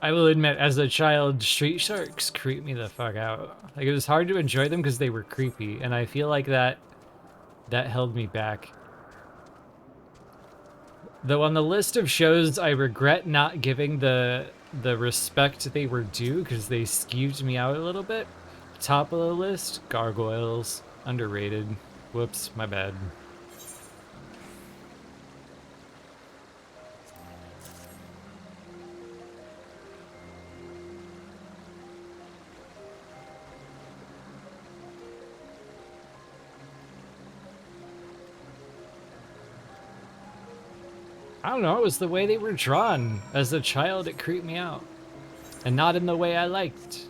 I will admit, as a child, street sharks creep me the fuck out. Like, it was hard to enjoy them because they were creepy, and I feel like that held me back. Though on the list of shows I regret not giving the respect they were due because they skeeved me out a little bit, top of the list, Gargoyles. Underrated. Whoops, my bad. I don't know, it was the way they were drawn. As a child, it creeped me out. And not in the way I liked.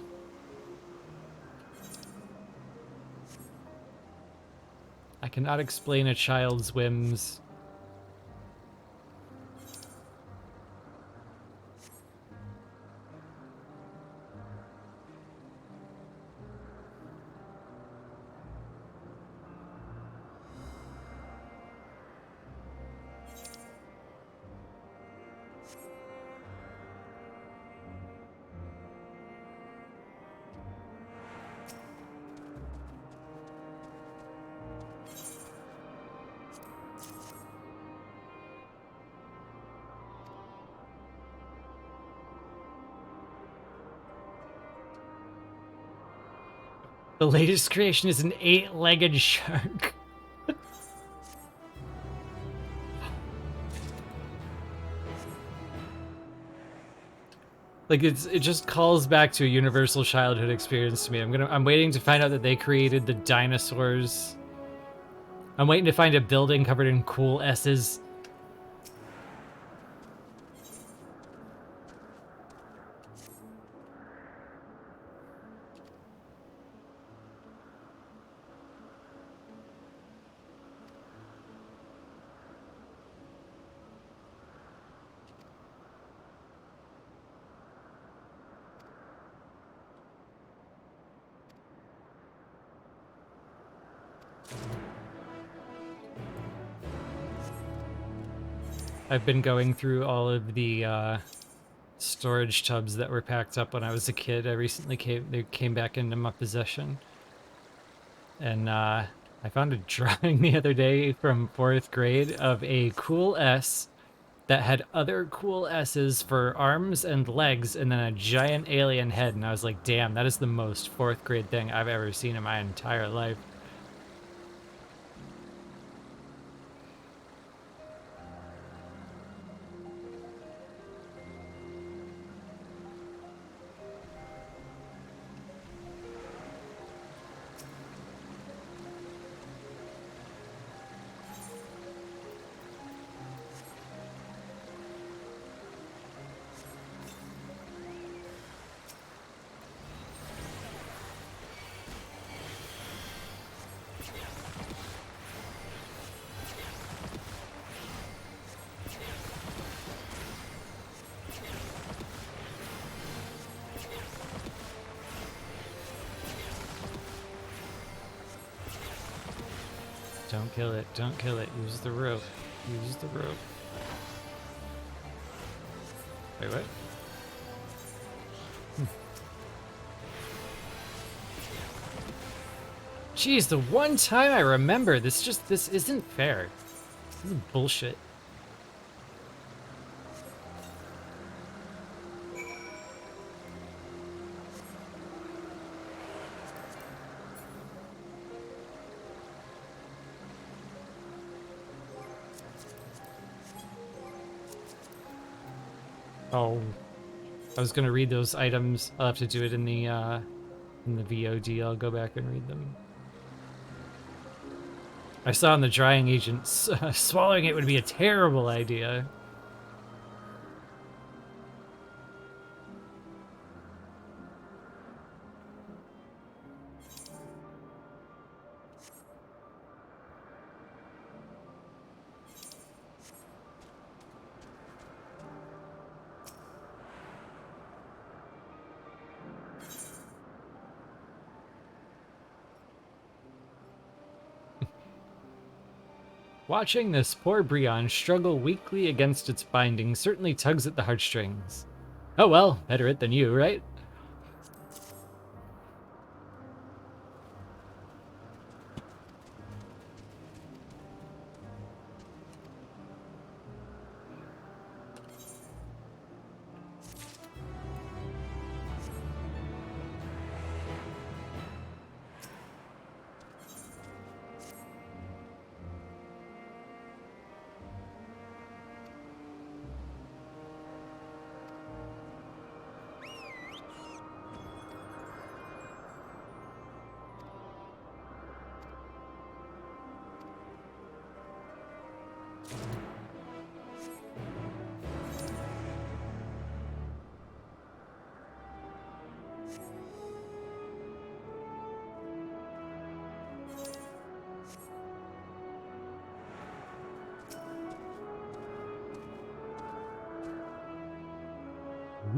I cannot explain a child's whims. The latest creation is an 8-legged shark. Like it just calls back to a universal childhood experience to me. I'm waiting to find out that they created the dinosaurs. I'm waiting to find a building covered in cool S's. I've been going through all of the storage tubs that were packed up when I was a kid. I recently came back into my possession. And I found a drawing the other day from 4th grade of a cool S that had other cool S's for arms and legs and then a giant alien head. And I was like, damn, that is the most 4th grade thing I've ever seen in my entire life. Don't kill it. Don't kill it. Use the rope. Use the rope. Wait, what? Jeez, the one time I remember, this isn't fair. This is bullshit. Oh, I was gonna read those items. I'll have to do it in the VOD. I'll go back and read them. I saw in the drying agent swallowing it would be a terrible idea. Watching this poor Brionne struggle weakly against its binding certainly tugs at the heartstrings. Oh well, better it than you, right?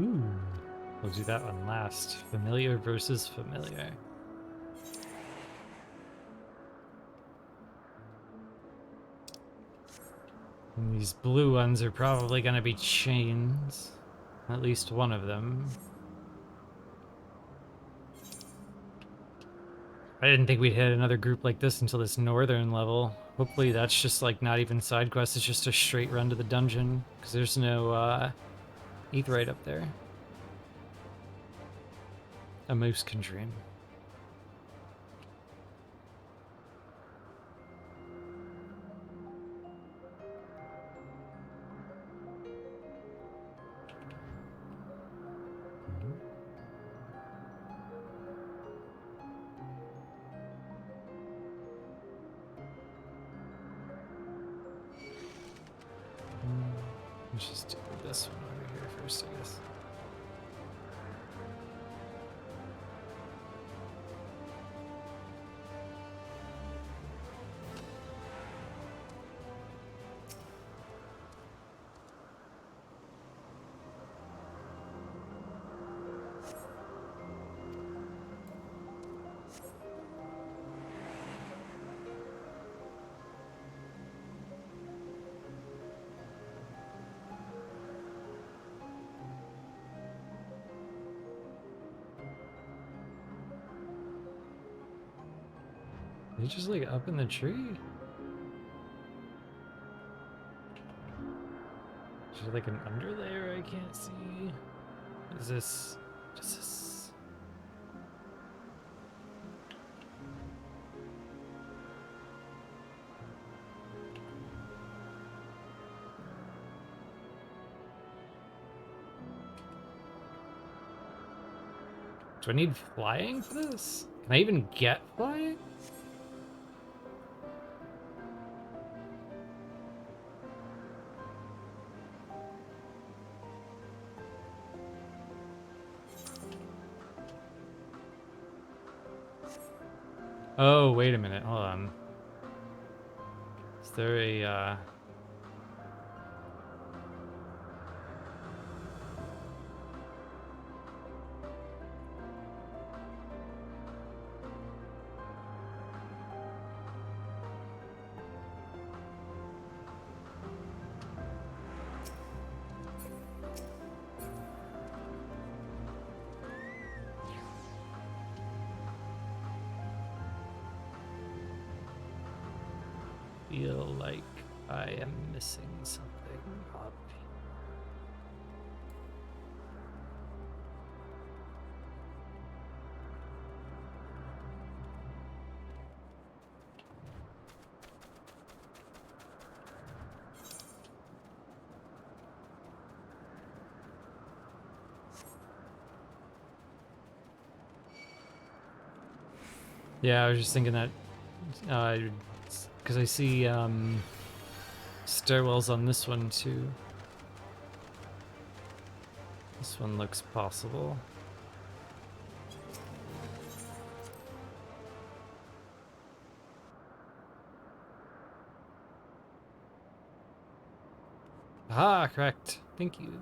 Ooh, we'll do that one last. Familiar versus familiar. And these blue ones are probably going to be chains. At least one of them. I didn't think we'd hit another group like this until this northern level. Hopefully that's just like not even side quest, it's just a straight run to the dungeon. Because there's no Aetheryte up there. A moose can dream. this one over here first, I guess. Is he just like up in the tree? Is there like an underlayer I can't see? Is this... What is this? Do I need flying for this? Can I even get flying? Oh, wait a minute. Hold on. Is there a, feel like I am missing something up here. Yeah, I was just thinking that, because I see stairwells on this one too. This one looks possible. Ah, correct. Thank you.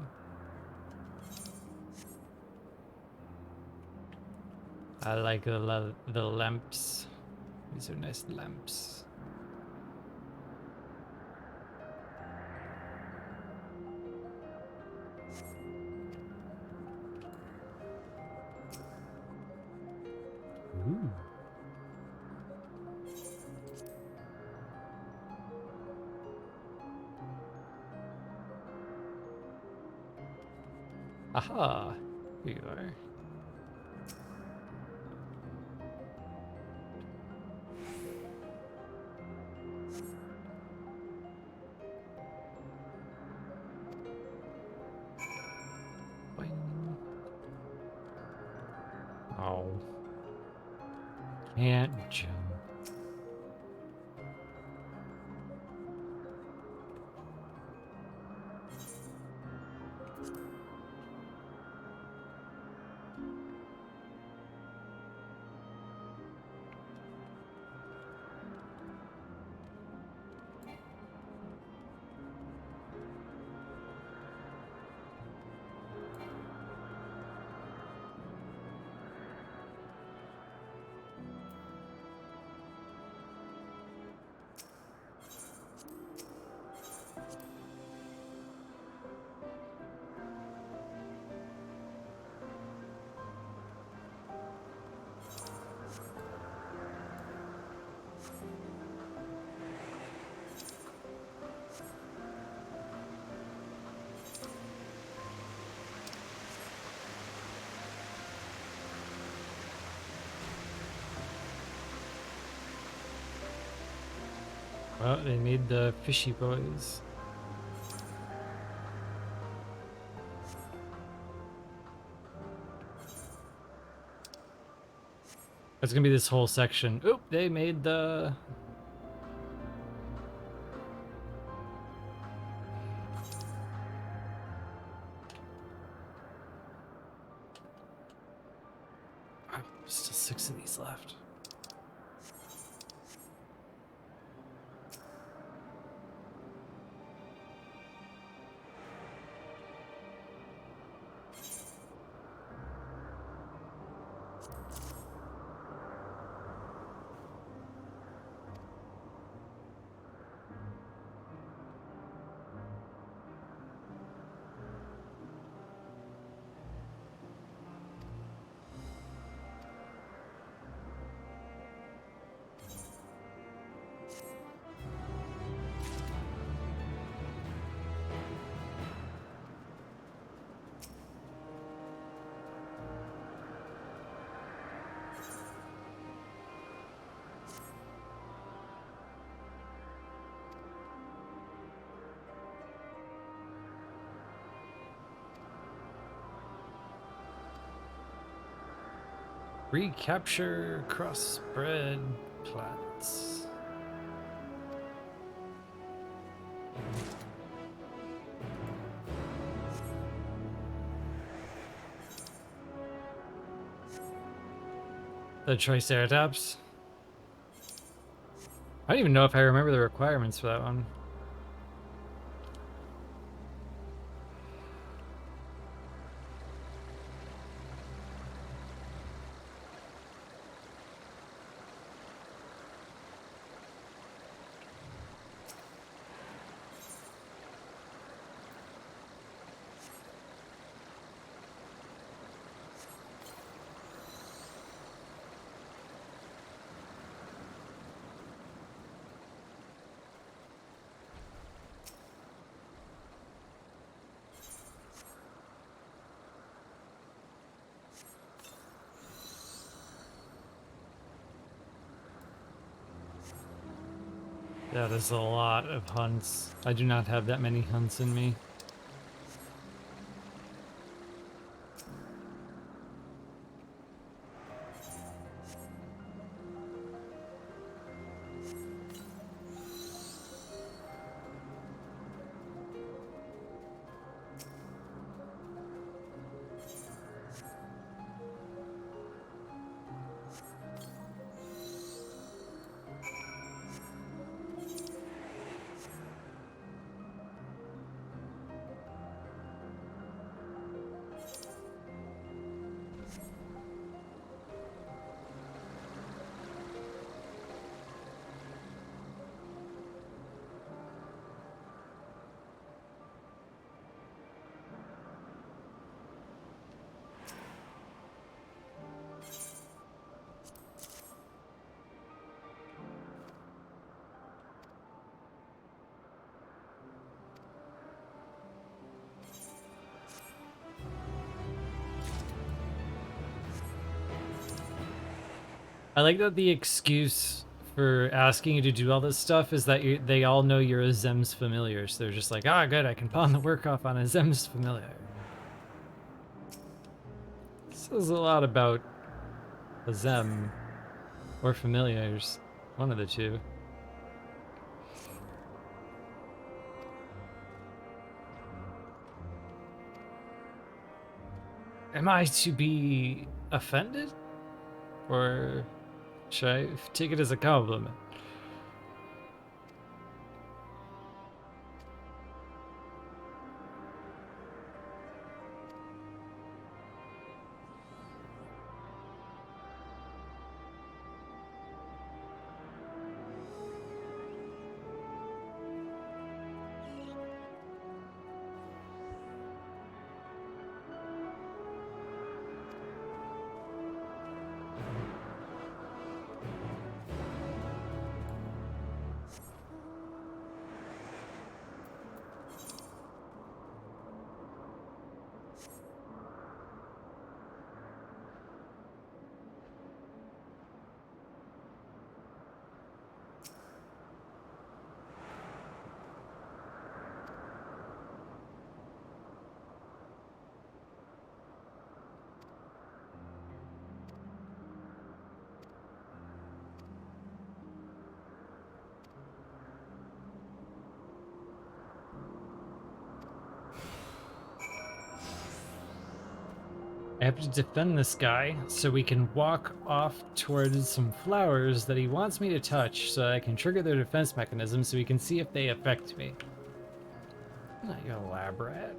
I like the lamps. These are nice lamps. Ooh. Aha! Here you are. Boing. Oh. Can't jump. Well, they made the fishy boys. It's gonna be this whole section. Oop, they made the... Still 6 of these left. Recapture crossbred plants. The Triceratops. I don't even know if I remember the requirements for that one. That is a lot of hunts. I do not have that many hunts in me. I like that the excuse for asking you to do all this stuff is that they all know you're a Zem's familiar, so they're just like, ah, good, I can pawn the work off on a Zem's familiar. Says a lot about a Zem or familiars, one of the two. Am I to be offended? Or should I take it as a compliment? I have to defend this guy so we can walk off towards some flowers that he wants me to touch so I can trigger their defense mechanism so we can see if they affect me. Not you lab rat.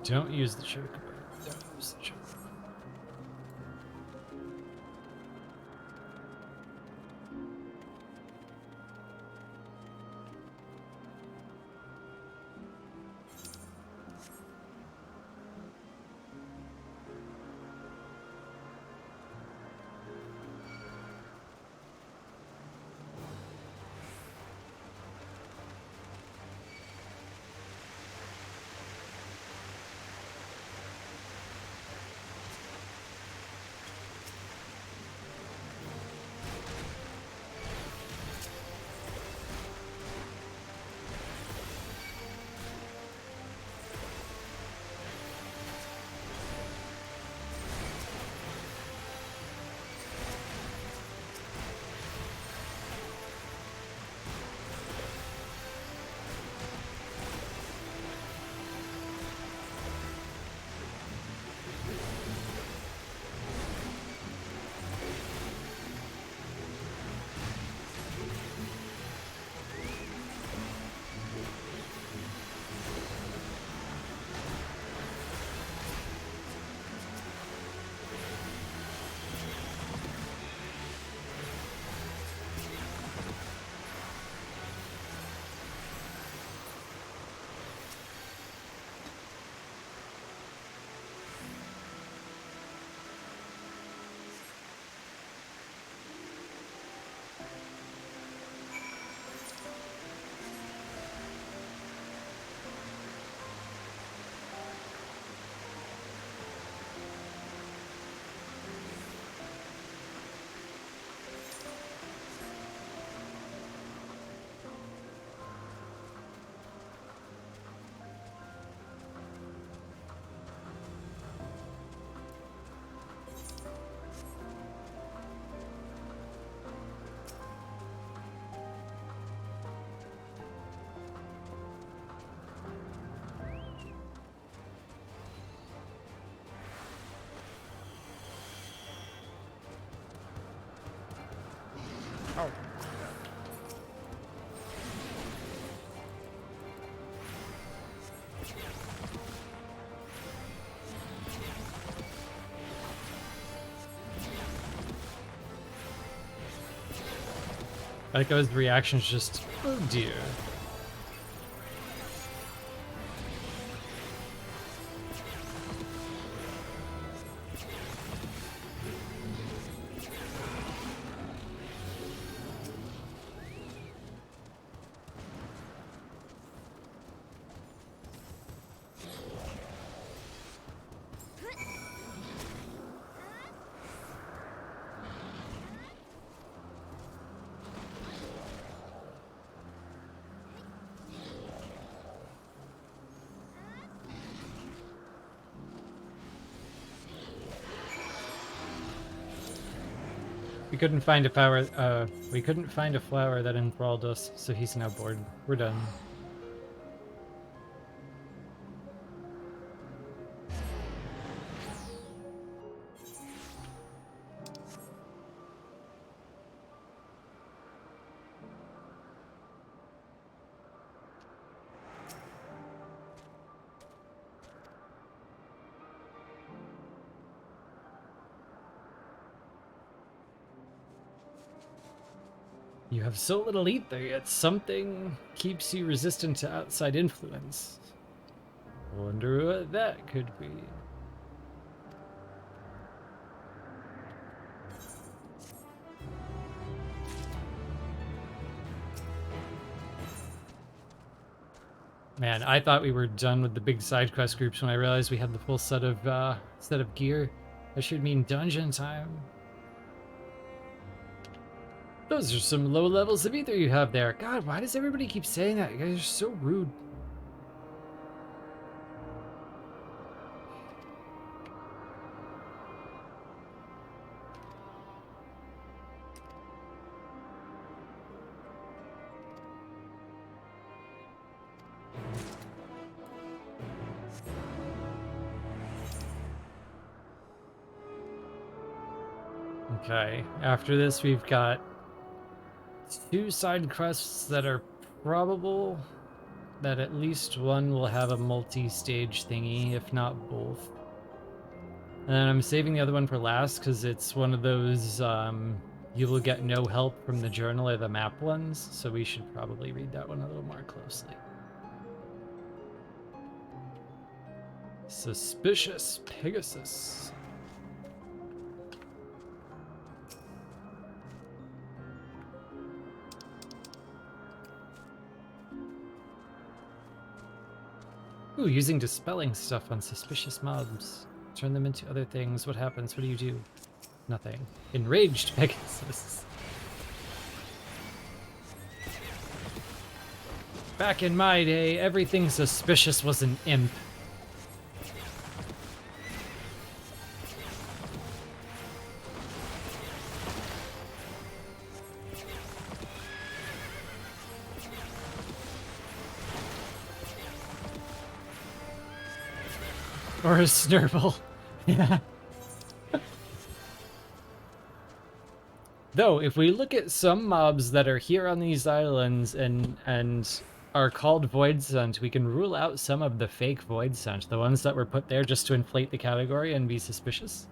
Don't use the choker. Don't use the choker. I like how his reaction's just, oh dear. We couldn't find a flower that enthralled us, so he's now bored. We're done. You have so little ether, yet something keeps you resistant to outside influence. Wonder what that could be. Man, I thought we were done with the big side quest groups when I realized we had the full set of gear. That should mean dungeon time. Those are some low levels of ether you have there. God, why does everybody keep saying that? You guys are so rude. Okay, after this we've got 2 side quests that are probable that at least one will have a multi-stage thingy, if not both. And then I'm saving the other one for last because it's one of those you will get no help from the journal or the map ones, so we should probably read that one a little more closely. Suspicious Pegasus. Ooh, using dispelling stuff on suspicious mobs. Turn them into other things. What happens? What do you do? Nothing. Enraged Pegasus. Back in my day, everything suspicious was an imp. Or a snurble. Yeah. Though, if we look at some mobs that are here on these islands and are called Void Scent, we can rule out some of the fake Void Scent, the ones that were put there just to inflate the category and be suspicious.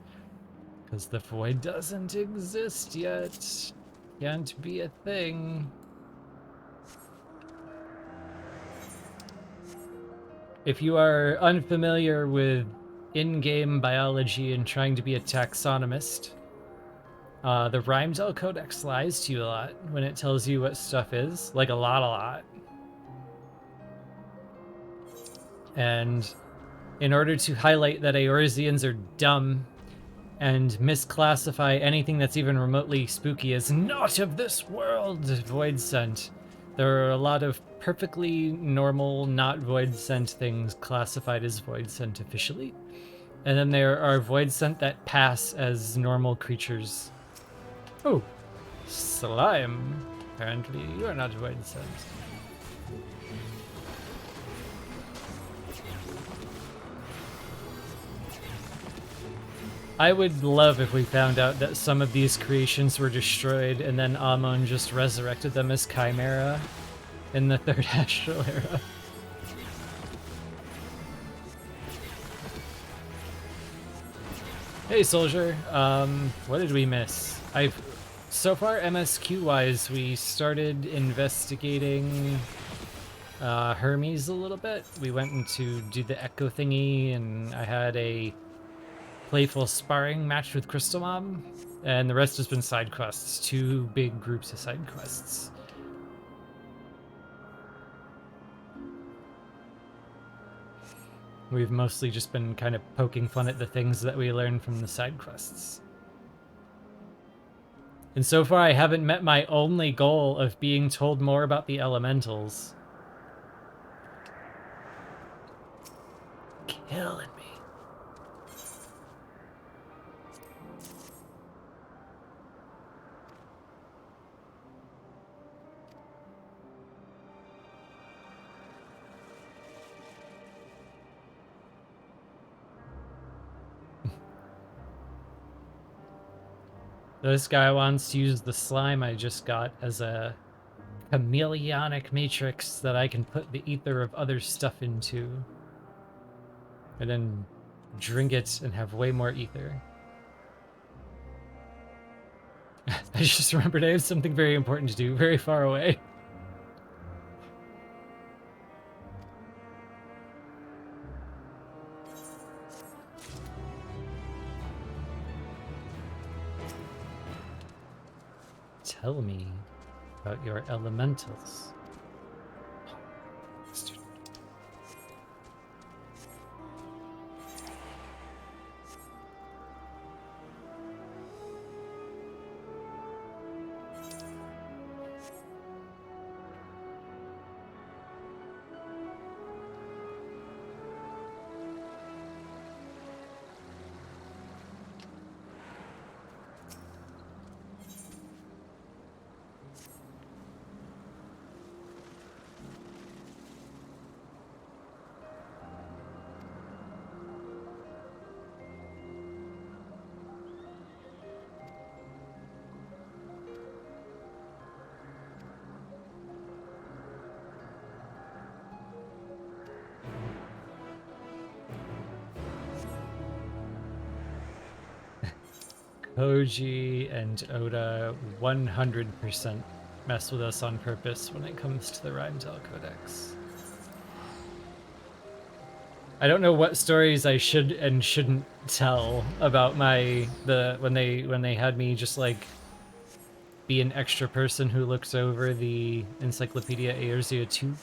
Because the Void doesn't exist yet. Can't be a thing. If you are unfamiliar with in-game biology and trying to be a taxonomist, the Rhymedale Codex lies to you a lot when it tells you what stuff is. Like a lot. And in order to highlight that Eorzeans are dumb and misclassify anything that's even remotely spooky as not of this world Void Scent, there are a lot of perfectly normal, not Void Scent things classified as Void Scent officially. And then there are Void Scent that pass as normal creatures. Oh, slime. Apparently you are not Void Scent. I would love if we found out that some of these creations were destroyed and then Amon just resurrected them as Chimera in the 3rd Astral Era. Hey soldier, what did we miss? So far MSQ wise, we started investigating Hermes a little bit. We went into do the echo thingy and I had a playful sparring match with Crystal Mom, and the rest has been side quests, 2 big groups of side quests. We've mostly just been kind of poking fun at the things that we learned from the side quests. And so far I haven't met my only goal of being told more about the elementals. Killing me. This guy wants to use the slime I just got as a chameleonic matrix that I can put the ether of other stuff into. And then drink it and have way more ether. I just remembered I have something very important to do, very far away. Tell me about your elementals. Koji and Oda 100% mess with us on purpose when it comes to the Rhyme-Tell Codex. I don't know what stories I should and shouldn't tell about when they had me just like be an extra person who looks over the Encyclopedia Eorzea 2.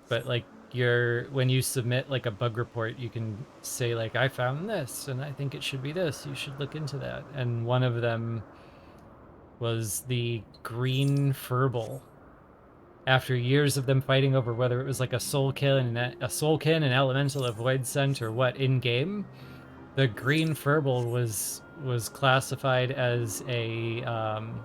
But like when you submit like a bug report, you can say like, I found this and I think it should be this. You should look into that. And one of them was the green Furble. After years of them fighting over whether it was like a soulkin, an elemental, a void scent, or what in game, the green Furble was classified as a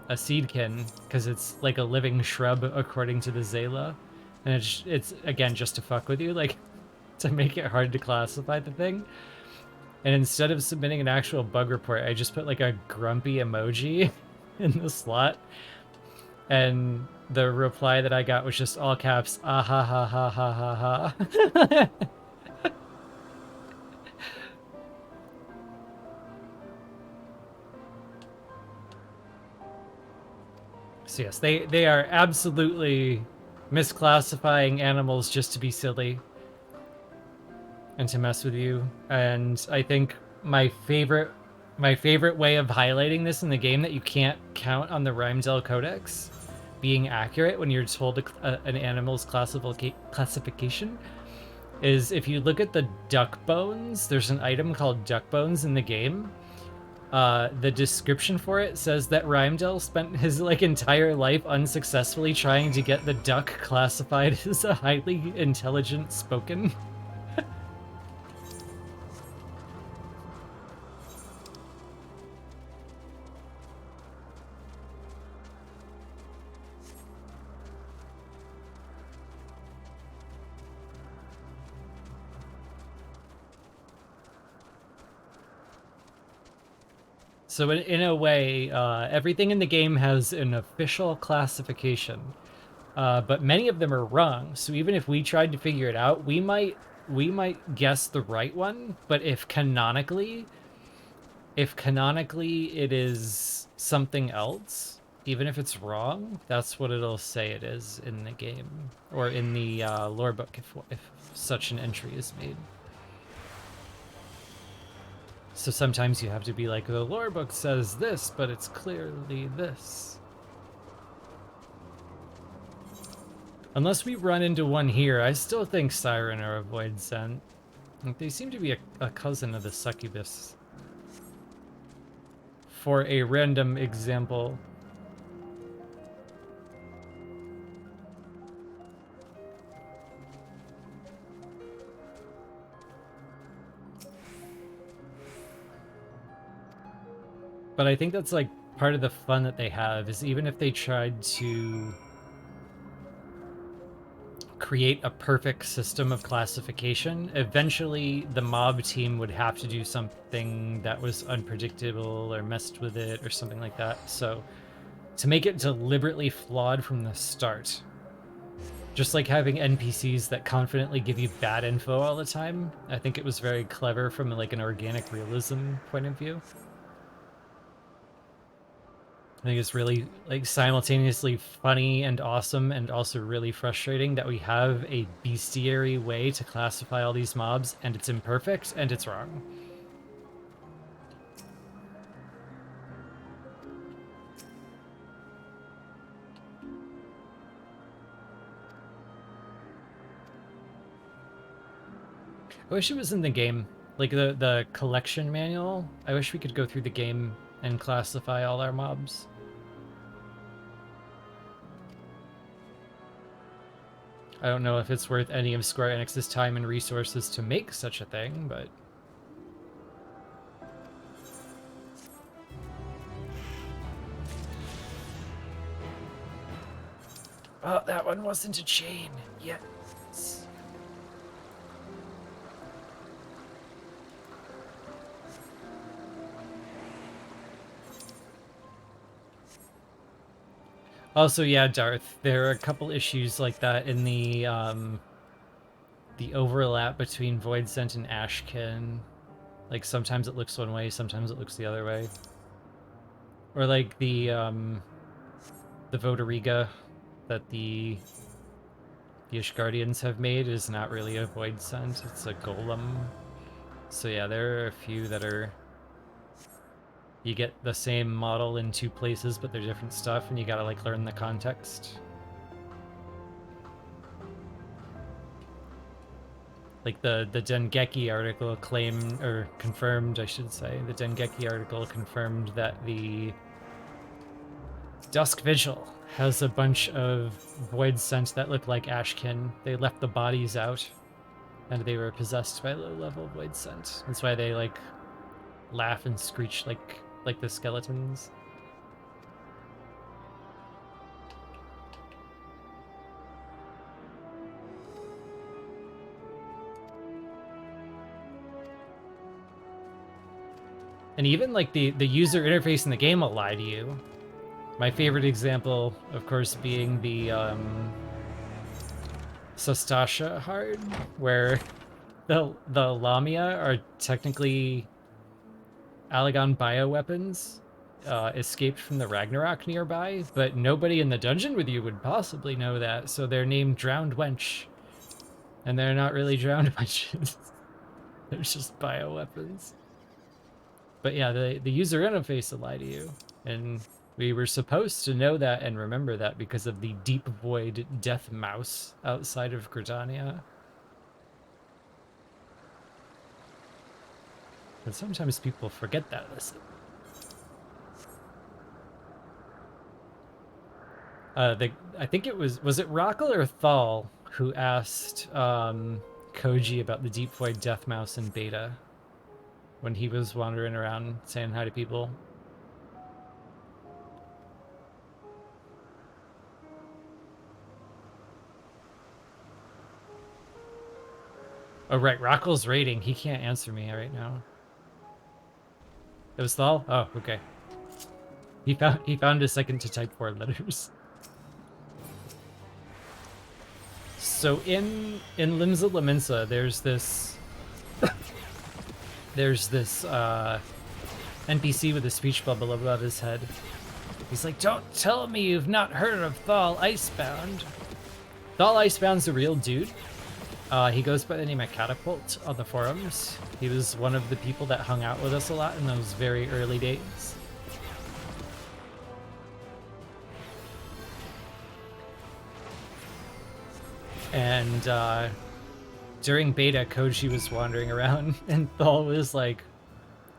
seedkin because it's like a living shrub according to the Zayla, and it's again just to fuck with you, like to make it hard to classify the thing. And instead of submitting an actual bug report, I just put like a grumpy emoji in the slot, and the reply that I got was just all caps, ah ha ha ha ha ha ha. So yes, they are absolutely misclassifying animals just to be silly and to mess with you. And I think my favorite way of highlighting this in the game that you can't count on the Rhyme-Tell Codex being accurate when you're told an animal's classification is if you look at the duck bones. There's an item called duck bones in the game. The description for it says that Rhyme-Tell spent his like entire life unsuccessfully trying to get the duck classified as a highly intelligent spoken. So in a way, everything in the game has an official classification, but many of them are wrong. So even if we tried to figure it out, we might guess the right one. But if canonically it is something else, even if it's wrong, that's what it'll say it is in the game or in the lore book if such an entry is made. So sometimes you have to be like, the lore book says this, but it's clearly this. Unless we run into one here, I still think Siren are a void scent. Like, they seem to be a cousin of the succubus. For a random example. But I think that's like part of the fun that they have is even if they tried to create a perfect system of classification, eventually the mob team would have to do something that was unpredictable or messed with it or something like that. So to make it deliberately flawed from the start, just like having NPCs that confidently give you bad info all the time, I think it was very clever from like an organic realism point of view. I think it's really like simultaneously funny and awesome and also really frustrating that we have a bestiary way to classify all these mobs and it's imperfect and it's wrong. I wish it was in the game, like the collection manual. I wish we could go through the game and classify all our mobs. I don't know if it's worth any of Square Enix's time and resources to make such a thing, but... Oh, that one wasn't a chain. Yes. Also, yeah, Darth, there are a couple issues like that in the overlap between Voidsent and Ashkin. Like sometimes it looks one way, sometimes it looks the other way. Or like the Vodariga that the Ishgardians have made is not really a void scent, it's a golem. So yeah, there are a few that are... You get the same model in two places, but they're different stuff, and you gotta like learn the context. Like the Dengeki article claimed, or confirmed, I should say, the Dengeki article confirmed that the Dusk Vigil has a bunch of void scent that look like Ashkin. They left the bodies out, and they were possessed by low-level void scent. That's why they like laugh and screech like the skeletons. And even like the user interface in the game will lie to you. My favorite example, of course, being the Sastasha Hard, where the Lamia are technically Alagon bioweapons escaped from the Ragnarok nearby, but nobody in the dungeon with you would possibly know that, so they're named Drowned Wench. And they're not really drowned wenches. They're just bioweapons. But yeah, the user interface will lie to you, and we were supposed to know that and remember that because of the Deep Void Death Mouse outside of Gridania. But sometimes people forget that lesson. I think it was it Rockle or Thal who asked Koji about the Deep Void Death Mouse in beta when he was wandering around saying hi to people. Oh right, Rockle's rating. He can't answer me right now. It was Thal? Oh, okay. He found a second to type 4 letters. So in Limsa Laminsa, there's this NPC with a speech bubble above his head. He's like, "Don't tell me you've not heard of Thal Icebound." Thal Icebound's a real dude. He goes by the name of Catapult on the forums. He was one of the people that hung out with us a lot in those very early days. And during beta, Koji was wandering around, and Thal was like,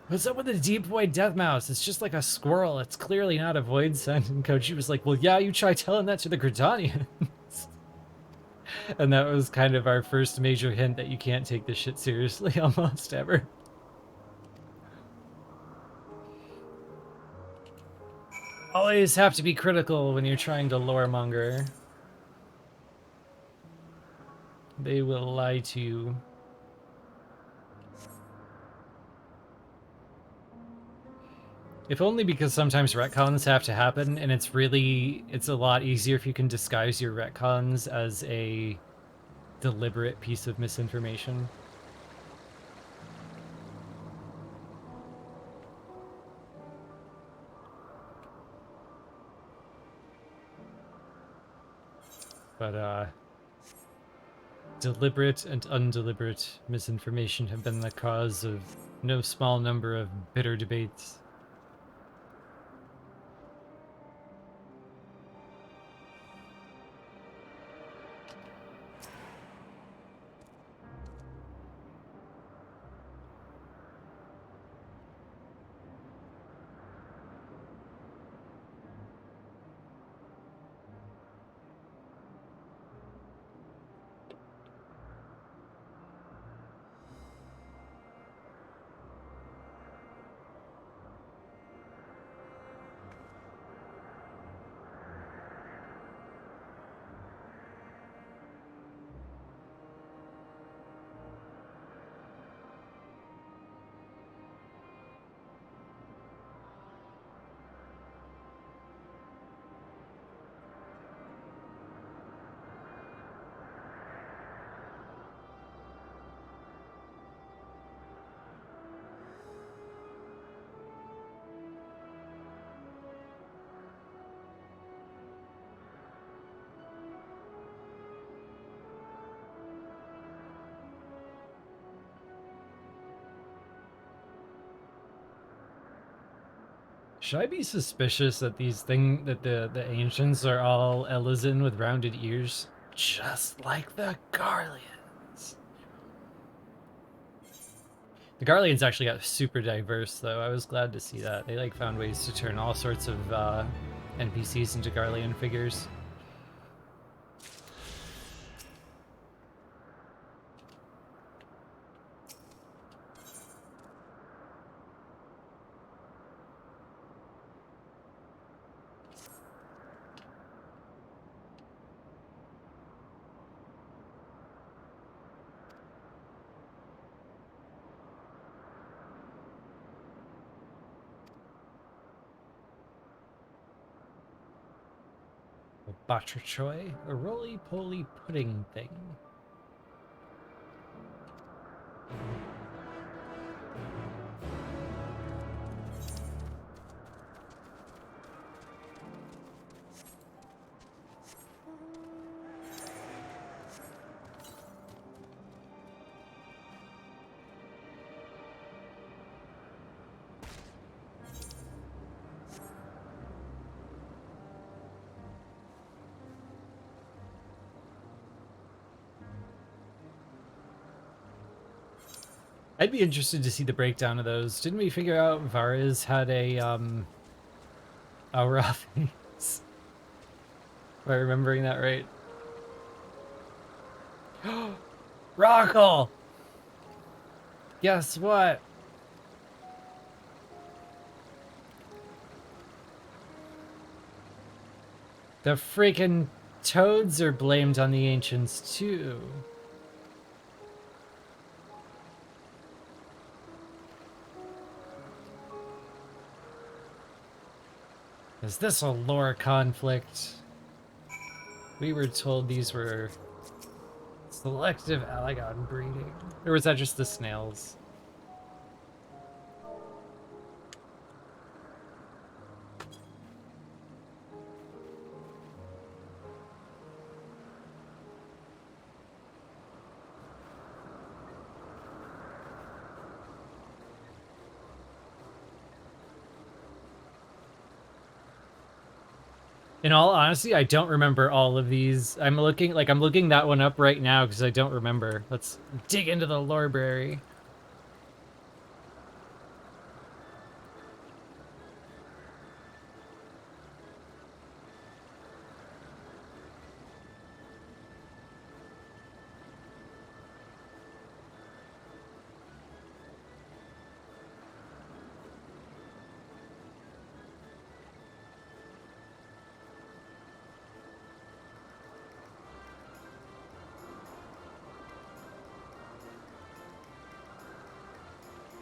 "What's up with the Deep Void Death Mouse? It's just like a squirrel. It's clearly not a void scent." And Koji was like, "Well, yeah, you try telling that to the Gridanians." And that was kind of our first major hint that you can't take this shit seriously almost ever. Always have to be critical when you're trying to loremonger. They will lie to you. If only because sometimes retcons have to happen, and it's a lot easier if you can disguise your retcons as a deliberate piece of misinformation. But deliberate and undeliberate misinformation have been the cause of no small number of bitter debates. Should I be suspicious that the ancients are all Elysian with rounded ears? Just like the Garleans. The Garleans actually got super diverse, though. I was glad to see that. They like found ways to turn all sorts of NPCs into Garlean figures. A Batrachoy, a roly-poly pudding thing. I'd be interested to see the breakdown of those. Didn't we figure out Varys had a raw face? Am I remembering that right? Rockle! Guess what? The freaking toads are blamed on the ancients too. Is this a lore conflict? We were told these were selective Alagon breeding. Or was that just the snails? In all honesty, I don't remember all of these. I'm looking that one up right now because I don't remember. Let's dig into the library.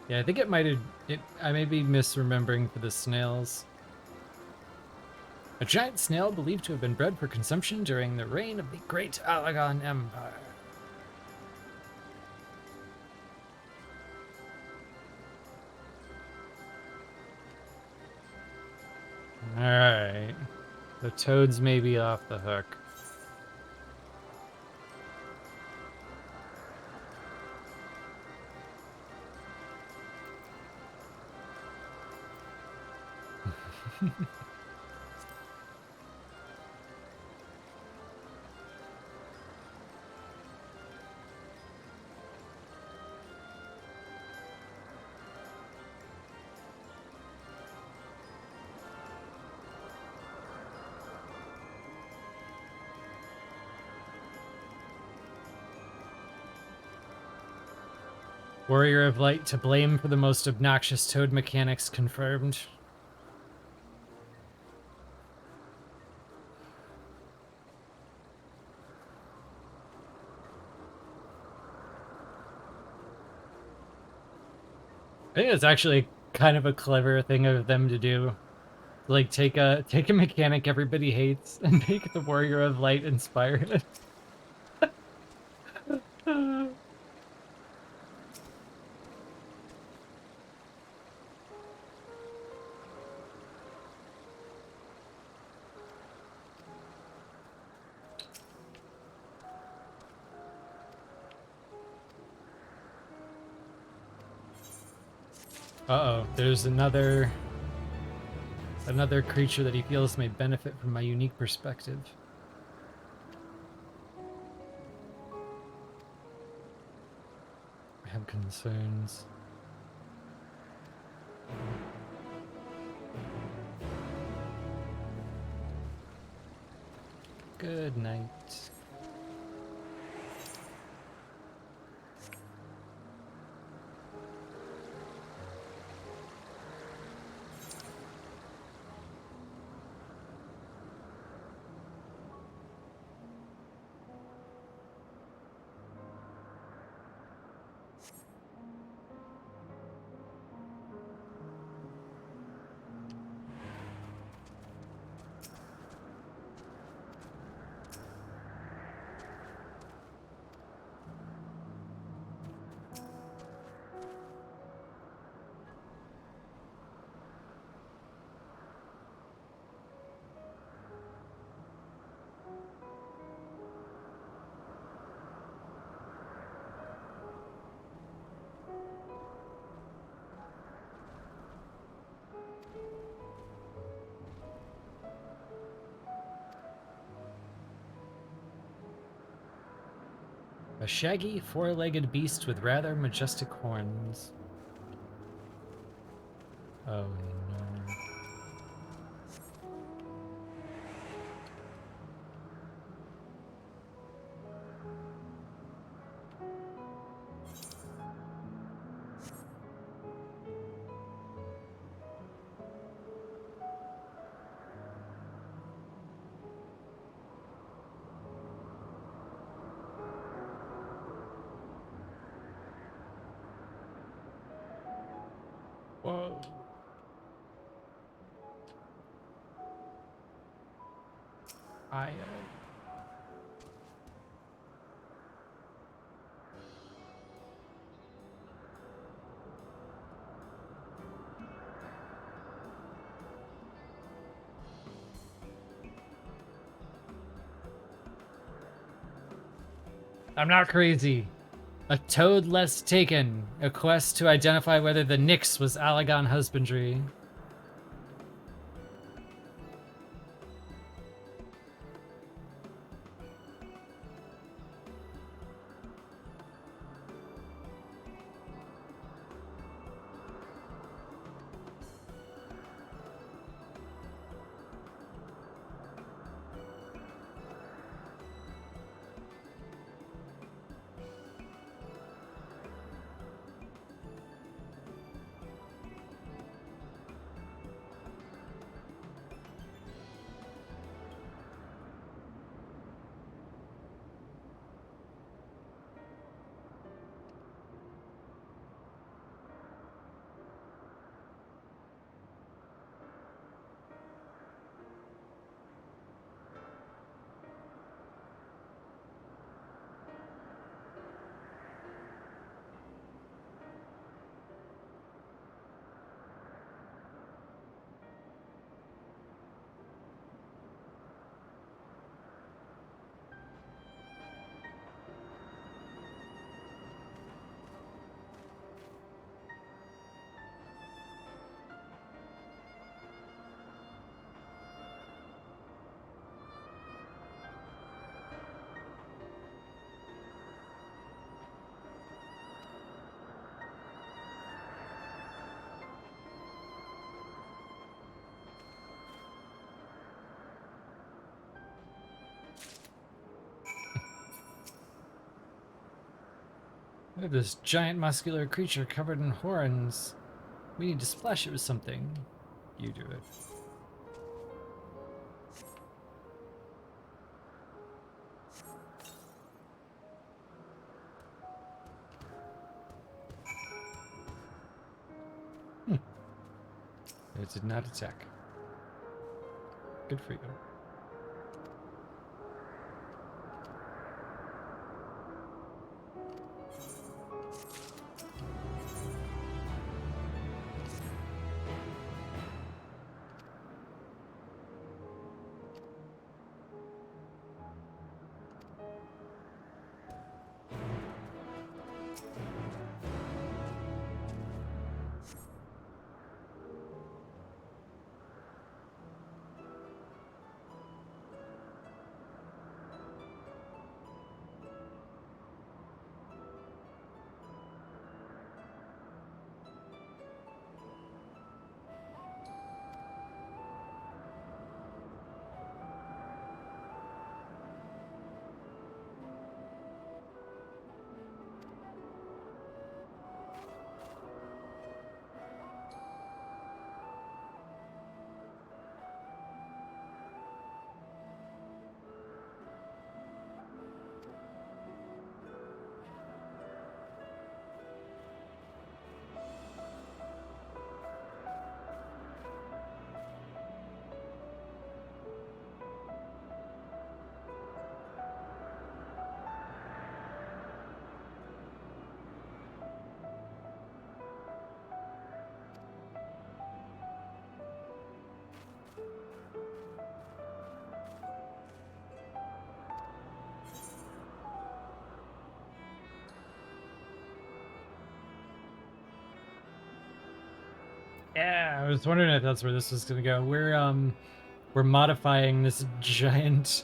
Yeah, I think it might have... I may be misremembering for the snails. A giant snail believed to have been bred for consumption during the reign of the Great Alagon Empire. Alright. The toads may be off the hook. Warrior of Light to blame for the most obnoxious toad mechanics confirmed. I think it's actually kind of a clever thing of them to do. Like take a mechanic everybody hates and make the Warrior of Light inspire it. Uh-oh, there's another Another creature that he feels may benefit from my unique perspective. I have concerns. Good night. A shaggy, four-legged beast with rather majestic horns. Oh no. Whoa. I'm not crazy. A toad less taken. A quest to identify whether the Nyx was Alagon husbandry. We have this giant muscular creature covered in horns. We need to splash it with something. You do it. It did not attack. Good for you. Yeah, I was wondering if that's where this was gonna go. We're modifying this giant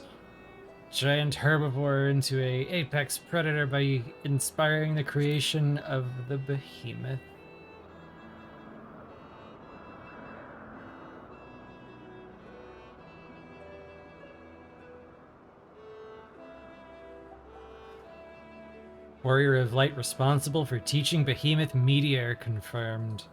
herbivore into a apex predator by inspiring the creation of the behemoth. Warrior of Light responsible for teaching behemoth meteor confirmed.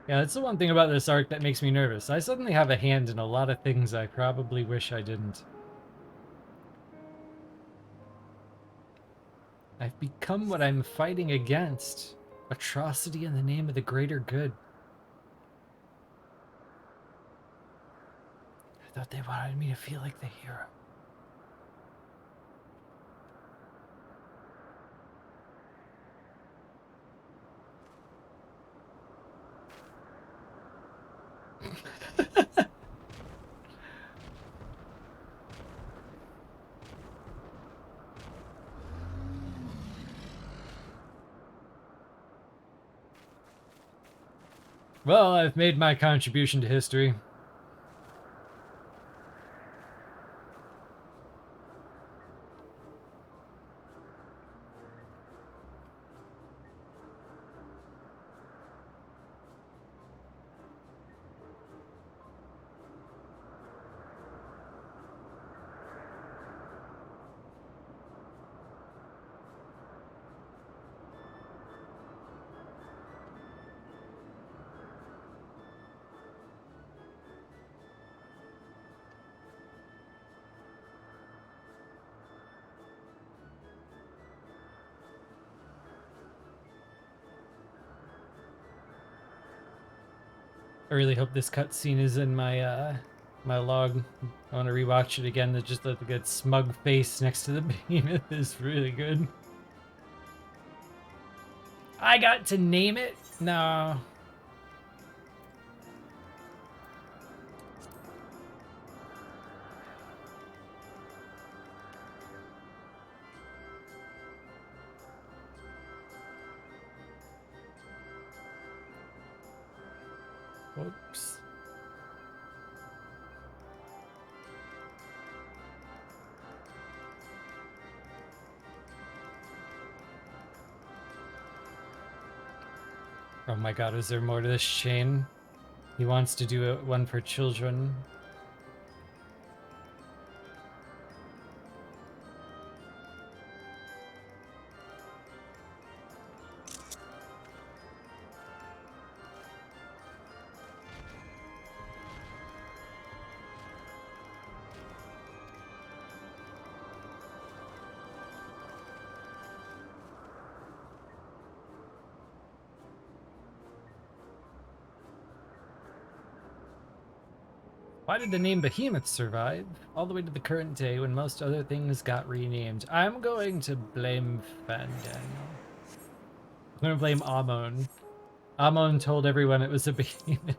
Yeah, that's the one thing about this arc that makes me nervous. I suddenly have a hand in a lot of things I probably wish I didn't. I've become what I'm fighting against. Atrocity in the name of the greater good. I thought they wanted me to feel like the hero. Well, I've made my contribution to history. I really hope this cutscene is in my my log. I want to rewatch it again. Just the good smug face next to the behemoth is really good. I got to name it? No. Whoops. Oh my god, is there more to this chain? He wants to do one for children. Why did the name Behemoth survive all the way to the current day when most other things got renamed? I'm going to blame Fandaniel. I'm going to blame Amon. Amon told everyone it was a behemoth.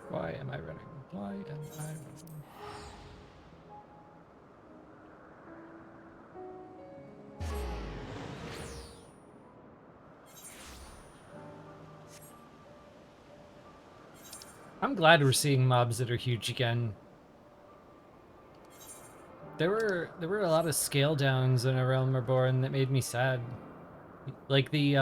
Why am I running? Why am I running? I'm glad we're seeing mobs that are huge again. There were a lot of scale downs in A Realm Reborn that made me sad. Like the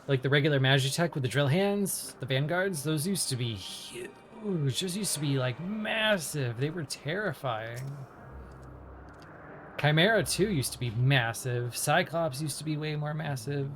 Like the regular Magitech with the drill hands, the vanguards, those used to be huge. Those used to be like massive. They were terrifying. Chimera too used to be massive. Cyclops used to be way more massive.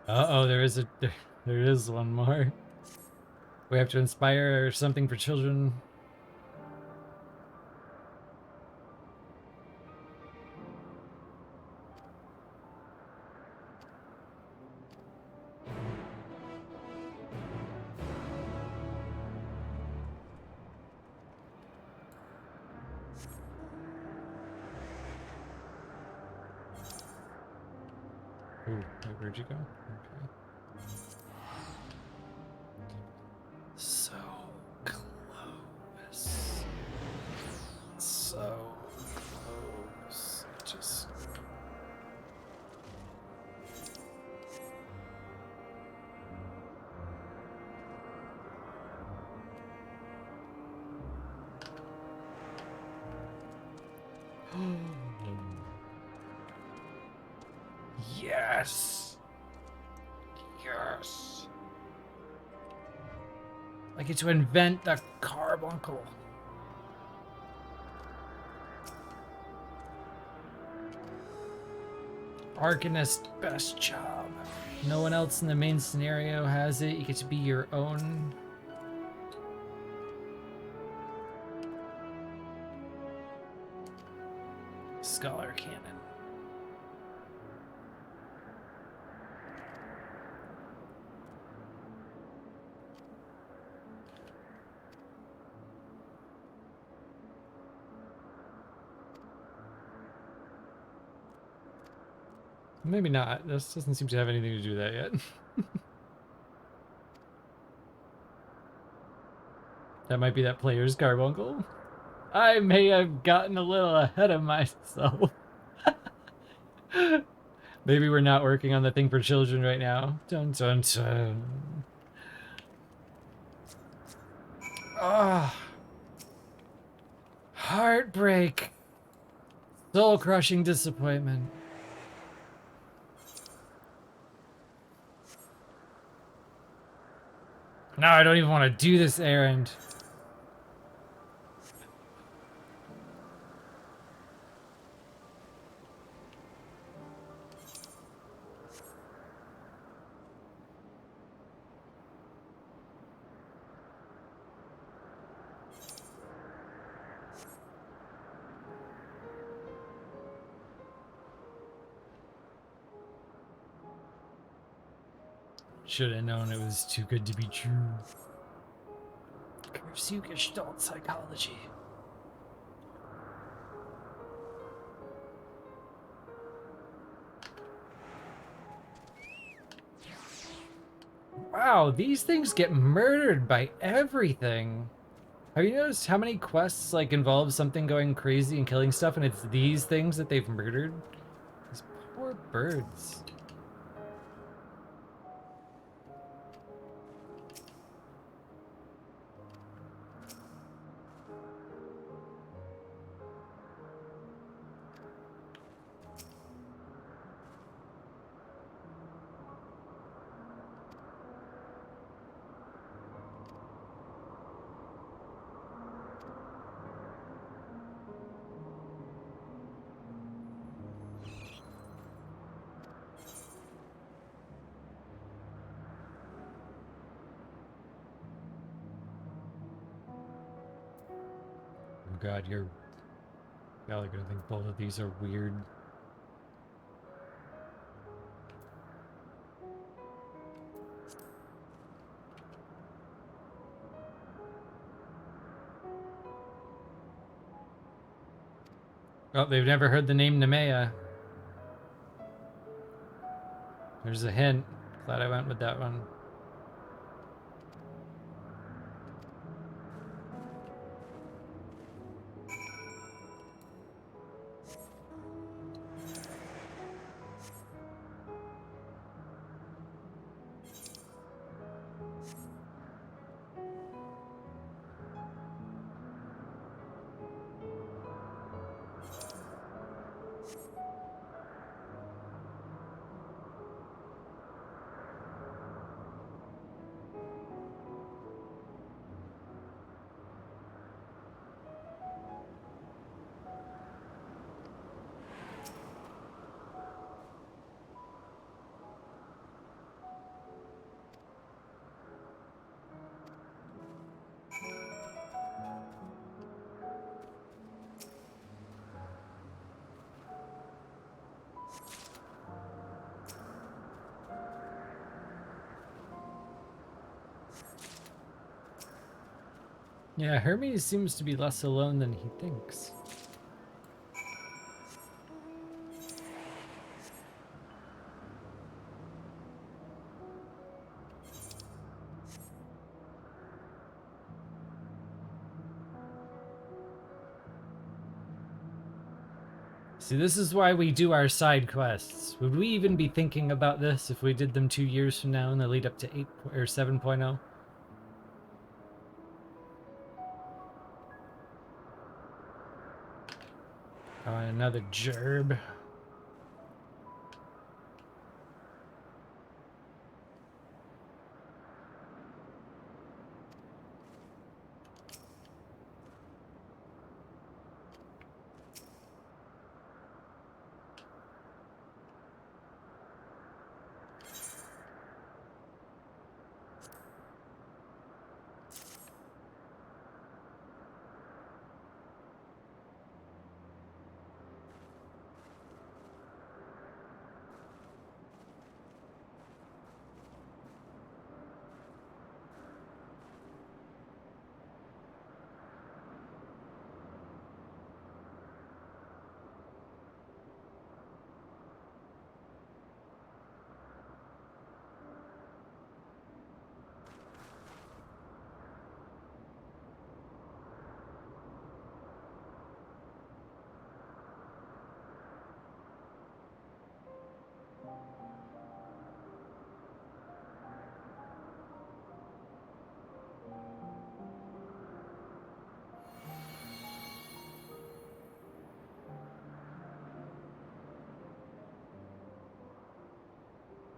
Uh-oh, there is one more. We have to inspire something for children. Ooh, wait, where'd you go? Okay. So close. So close. Just... Yes! Yes! I get to invent the carbuncle. Arcanist, best job. No one else in the main scenario has it. You get to be your own. Scholar cannon. Maybe not. This doesn't seem to have anything to do with that yet. That might be that player's carbuncle. I may have gotten a little ahead of myself. Maybe we're not working on the thing for children right now. Dun dun dun. Ah. Heartbreak. Soul-crushing disappointment. No, I don't even want to do this errand. Should have known it was too good to be true. Pursue Gestalt psychology. Wow, these things get murdered by everything. Have you noticed how many quests like involve something going crazy and killing stuff, and it's these things that they've murdered? These poor birds. Oh god, you're Gallagher, I think both of these are weird. Oh, they've never heard the name Nemea. There's a hint. Glad I went with that one. Yeah, Hermes seems to be less alone than he thinks. See, this is why we do our side quests. Would we even be thinking about this if we did them 2 years from now in the lead up to 8 or 7.0? Oh, and another gerb.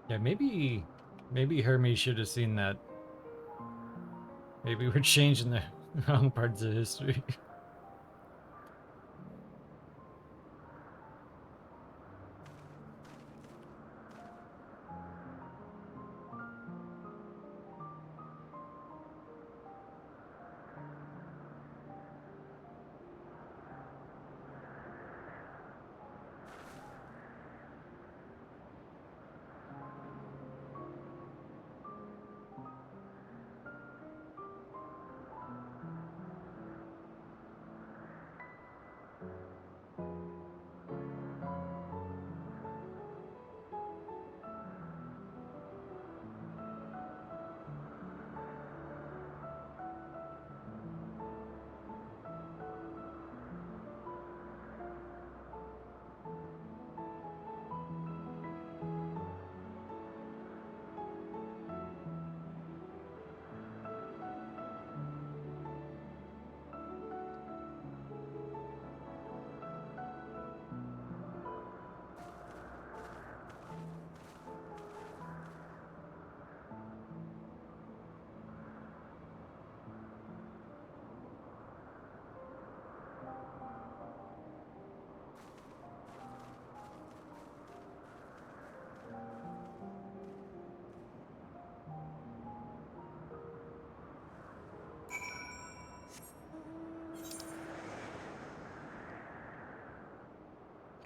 Yeah, maybe Hermes should have seen that. Maybe we're changing the wrong parts of history.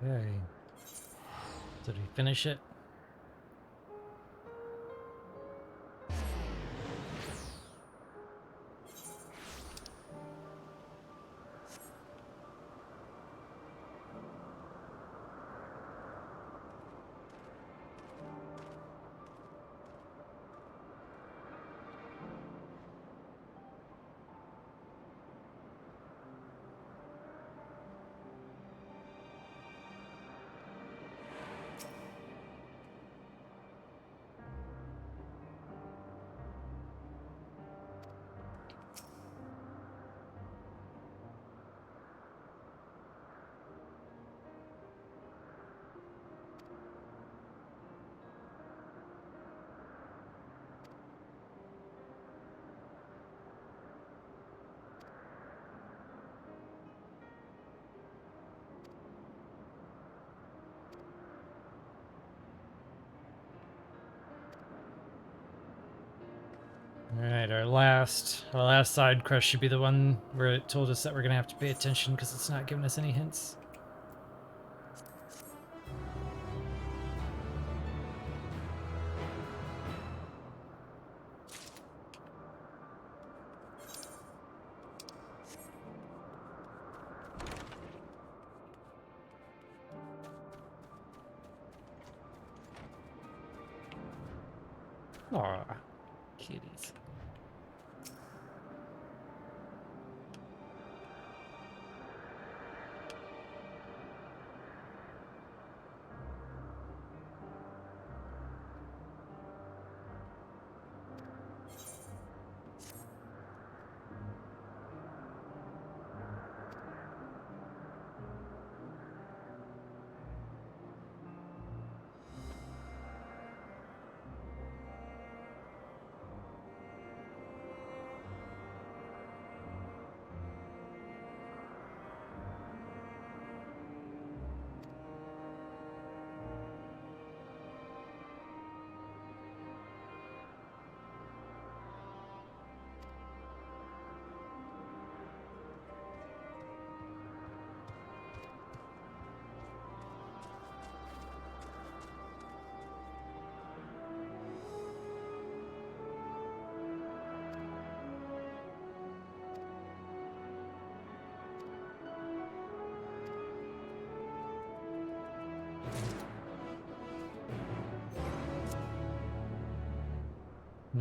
Okay. Did we finish it? Alright, our last side quest should be the one where it told us that we're gonna have to pay attention because it's not giving us any hints. Aw, kitties.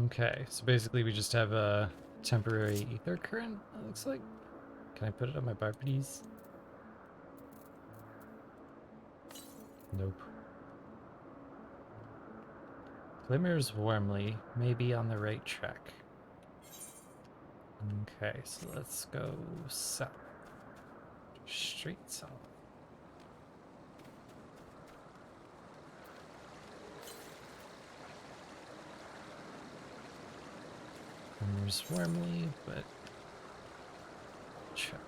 Okay, so basically we just have a temporary ether current, it looks like. Can I put it on my properties? Nope. Glimmers warmly, maybe on the right track. Okay, so let's go south. Straight south. Glimmers warmly, but check.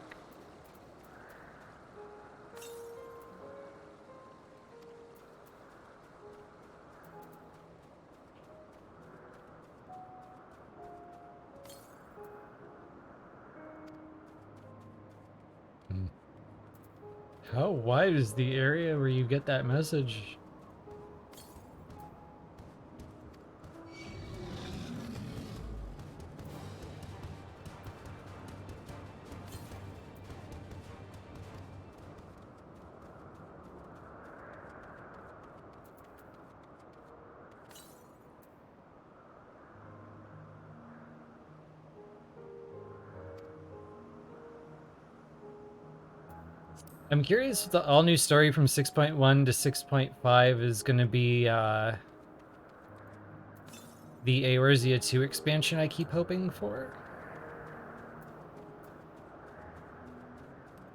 How wide is the area where you get that message? I'm curious if the all new story from 6.1 to 6.5 is going to be the Eorzea 2 expansion I keep hoping for.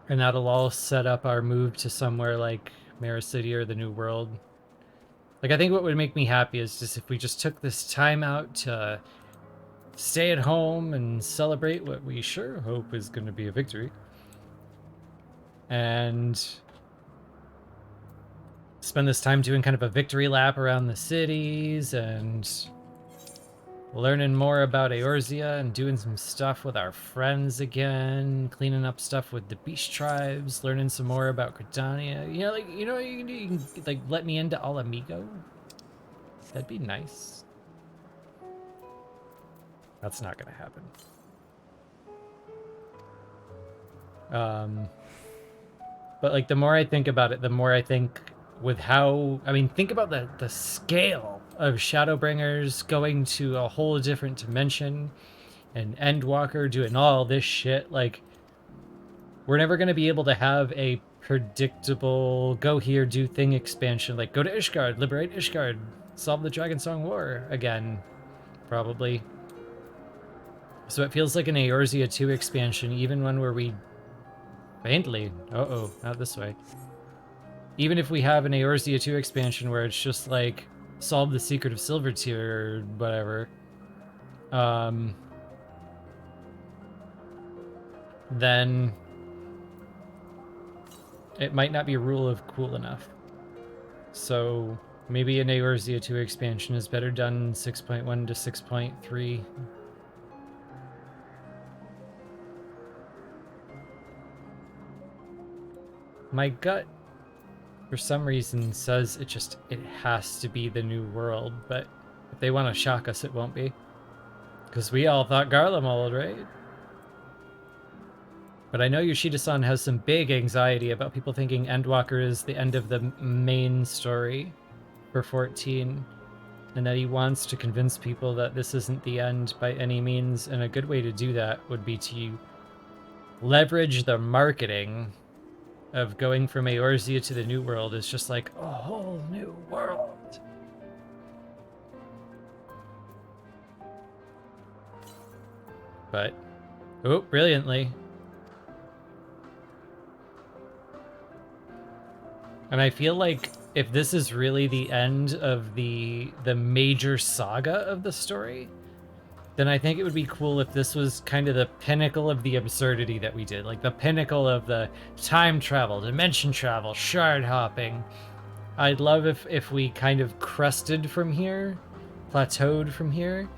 And that'll all set up our move to somewhere like Mara City or the New World. Like, I think what would make me happy is just if we just took this time out to stay at home and celebrate what we sure hope is going to be a victory. And spend this time doing kind of a victory lap around the cities and learning more about Eorzea and doing some stuff with our friends again, cleaning up stuff with the beast tribes, learning some more about Gridania. You know, like, you can like let me into Alamigo. That'd be nice. That's not gonna happen. But like the more I think about it, the more I think with how, I mean, think about the scale of Shadowbringers going to a whole different dimension and Endwalker doing all this shit. Like, we're never going to be able to have a predictable go here, do thing expansion. Like, go to Ishgard, liberate Ishgard, solve the Dragonsong War again, probably. So it feels like an Eorzea 2 expansion, even when we faintly, not this way. Even if we have an Eorzea 2 expansion where it's just like solve the secret of Silvertear or whatever, then it might not be rule of cool enough. So maybe an Eorzea 2 expansion is better done 6.1 to 6.3. My gut, for some reason, says it has to be the new world, but if they want to shock us, it won't be. Because we all thought Garlemald, right? But I know Yoshida-san has some big anxiety about people thinking Endwalker is the end of the main story for 14, and that he wants to convince people that this isn't the end by any means, and a good way to do that would be to leverage the marketing of going from Eorzea to the New World is just like a whole new world. But, oh, brilliantly. And I feel like if this is really the end of the major saga of the story, then I think it would be cool if this was kind of the pinnacle of the absurdity that we did. Like the pinnacle of the time travel, dimension travel, shard hopping. I'd love if we kind of crested from here, plateaued from here,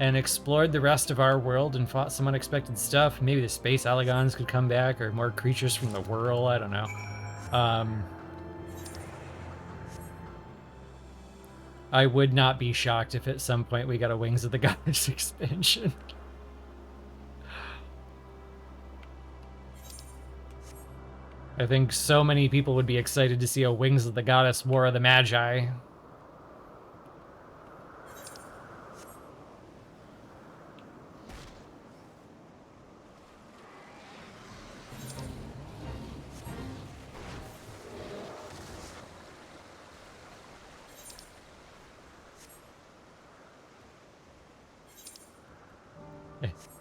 and explored the rest of our world and fought some unexpected stuff. Maybe the space Allegons could come back, or more creatures from the whirl, I don't know. I would not be shocked if at some point we got a Wings of the Goddess expansion. I think so many people would be excited to see a Wings of the Goddess War of the Magi.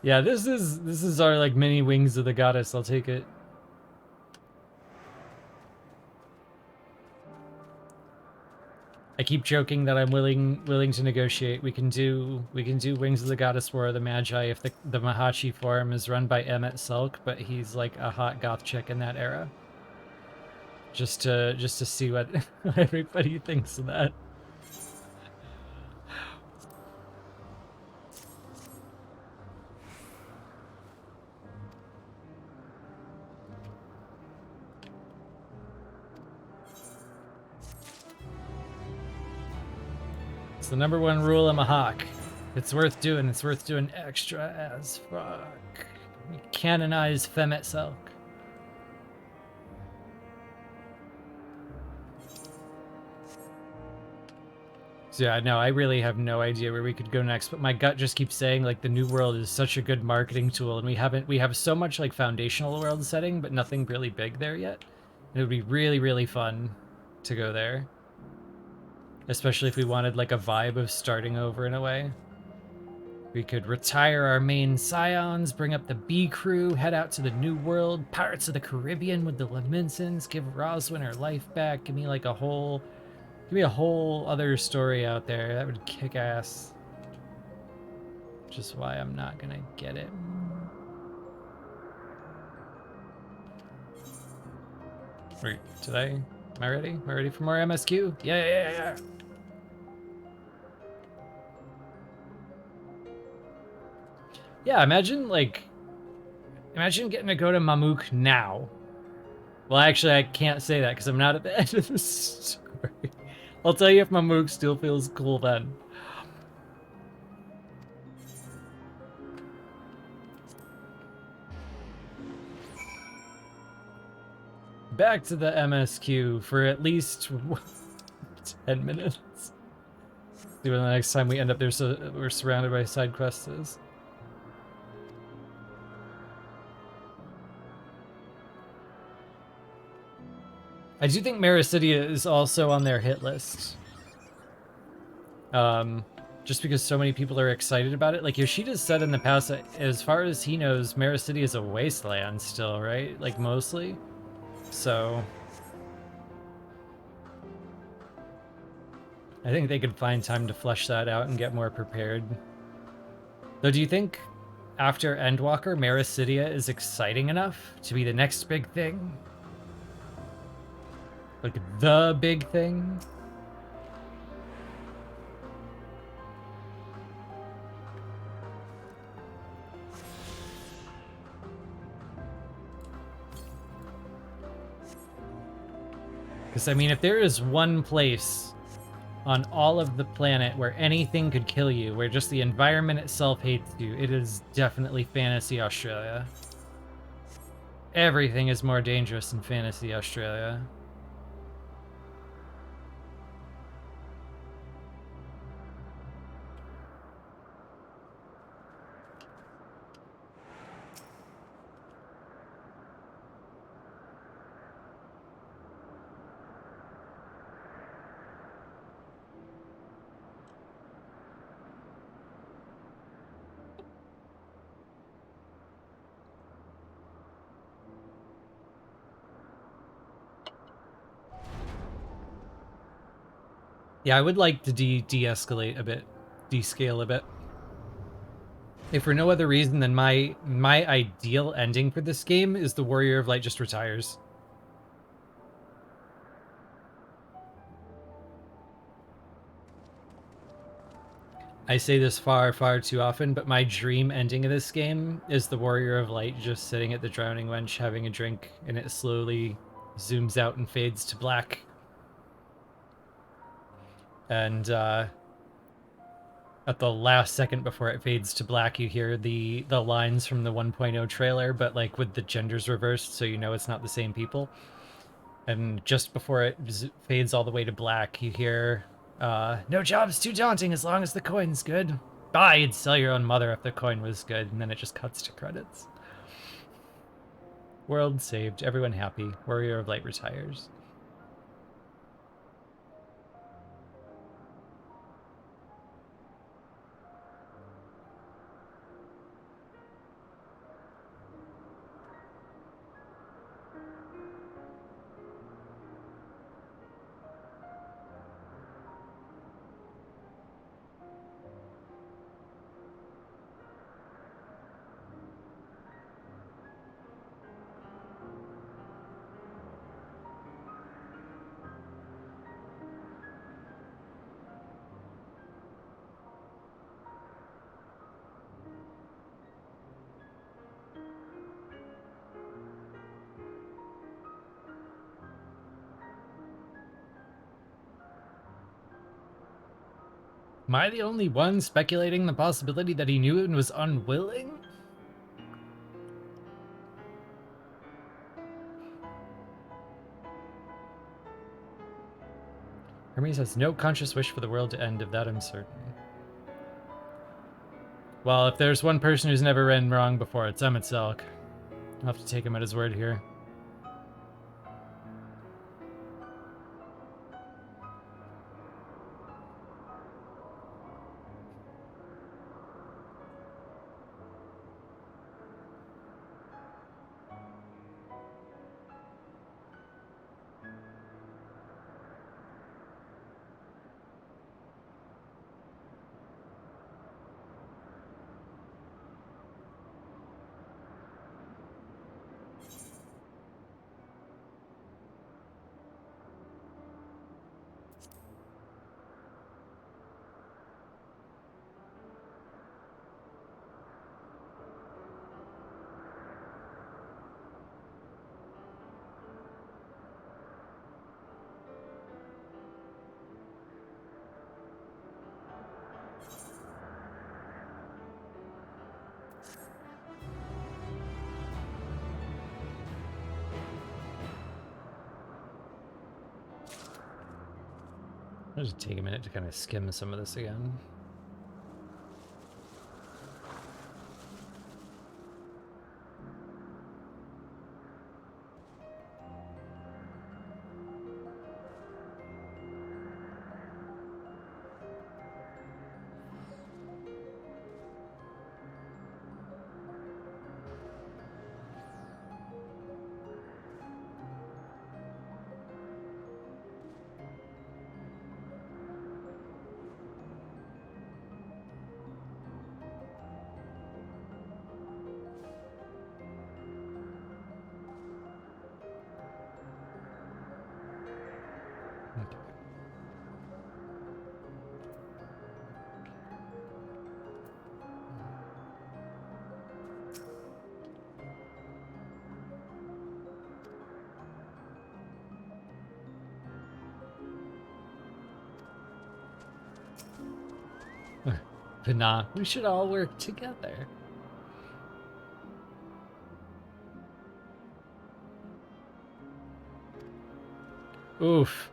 Yeah, this is our like mini Wings of the Goddess. I'll take it. I keep joking that I'm willing to negotiate. We can do Wings of the Goddess War of the Magi if the Mahachi form is run by Emmet Sulk, but he's like a hot goth chick in that era. Just to see what everybody thinks of that. It's the #1 rule of Mahawk. It's worth doing. It's worth doing extra as fuck. We canonize Femmet Selk. So yeah, no, I really have no idea where we could go next, but my gut just keeps saying like the New World is such a good marketing tool, and we have so much like foundational world setting, but nothing really big there yet. It would be really, really fun to go there. Especially if we wanted like a vibe of starting over in a way. We could retire our main scions, bring up the B crew, head out to the New World, Pirates of the Caribbean with the Laminsons, give Roswin her life back, give me a whole other story out there. That would kick ass. Which is why I'm not gonna get it. Wait, am I ready? Am I ready for more MSQ? Yeah. Yeah, imagine getting to go to Mamuk now. Well, actually, I can't say that because I'm not at the end of the story. I'll tell you if Mamuk still feels cool then. Back to the MSQ for at least 10 minutes. See when the next time we end up there, so we're surrounded by side quests is. I do think Mericidia is also on their hit list. Just because so many people are excited about it. Like Yoshida's said in the past that as far as he knows, Mericidia is a wasteland still, right? Like mostly. So I think they could find time to flesh that out and get more prepared. Though, do you think after Endwalker, Mericidia is exciting enough to be the next big thing? Like the big thing? Because, I mean, if there is one place on all of the planet where anything could kill you, where just the environment itself hates you, it is definitely Fantasy Australia. Everything is more dangerous in Fantasy Australia. Yeah, I would like to de-escalate a bit, descale a bit. If for no other reason than my ideal ending for this game is the Warrior of Light just retires. I say this far, far too often, but my dream ending of this game is the Warrior of Light just sitting at the Drowning Wench having a drink, and it slowly zooms out and fades to black. And at the last second before it fades to black, you hear the lines from the 1.0 trailer, but like with the genders reversed, so you know it's not the same people. And just before it fades all the way to black, you hear, no job's too daunting as long as the coin's good. Buy and sell your own mother if the coin was good. And then it just cuts to credits. World saved, everyone happy. Warrior of Light retires. Am I the only one speculating the possibility that he knew it and was unwilling? Hermes has no conscious wish for the world to end, of that I'm certain. Well, if there's one person who's never been wrong before, it's Emmett Selk. I'll have to take him at his word here. I'll just take a minute to kind of skim some of this again. But nah, we should all work together. Oof.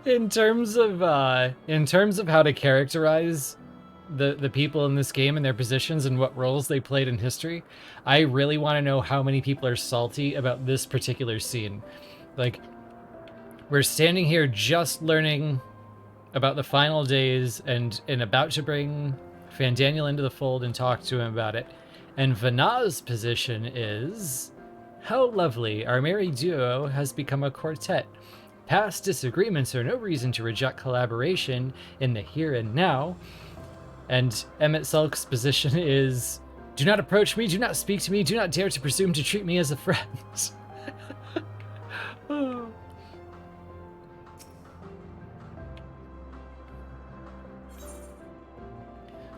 In terms of how to characterize the people in this game and their positions and what roles they played in history, I really want to know how many people are salty about this particular scene. Like, we're standing here just learning about the final days and about to bring Fandaniel into the fold and talk to him about it. And Vanna's position is, how lovely, our merry duo has become a quartet. Past disagreements are no reason to reject collaboration in the here and now. And Emmett Sulk's position is, do not approach me, do not speak to me, do not dare to presume to treat me as a friend.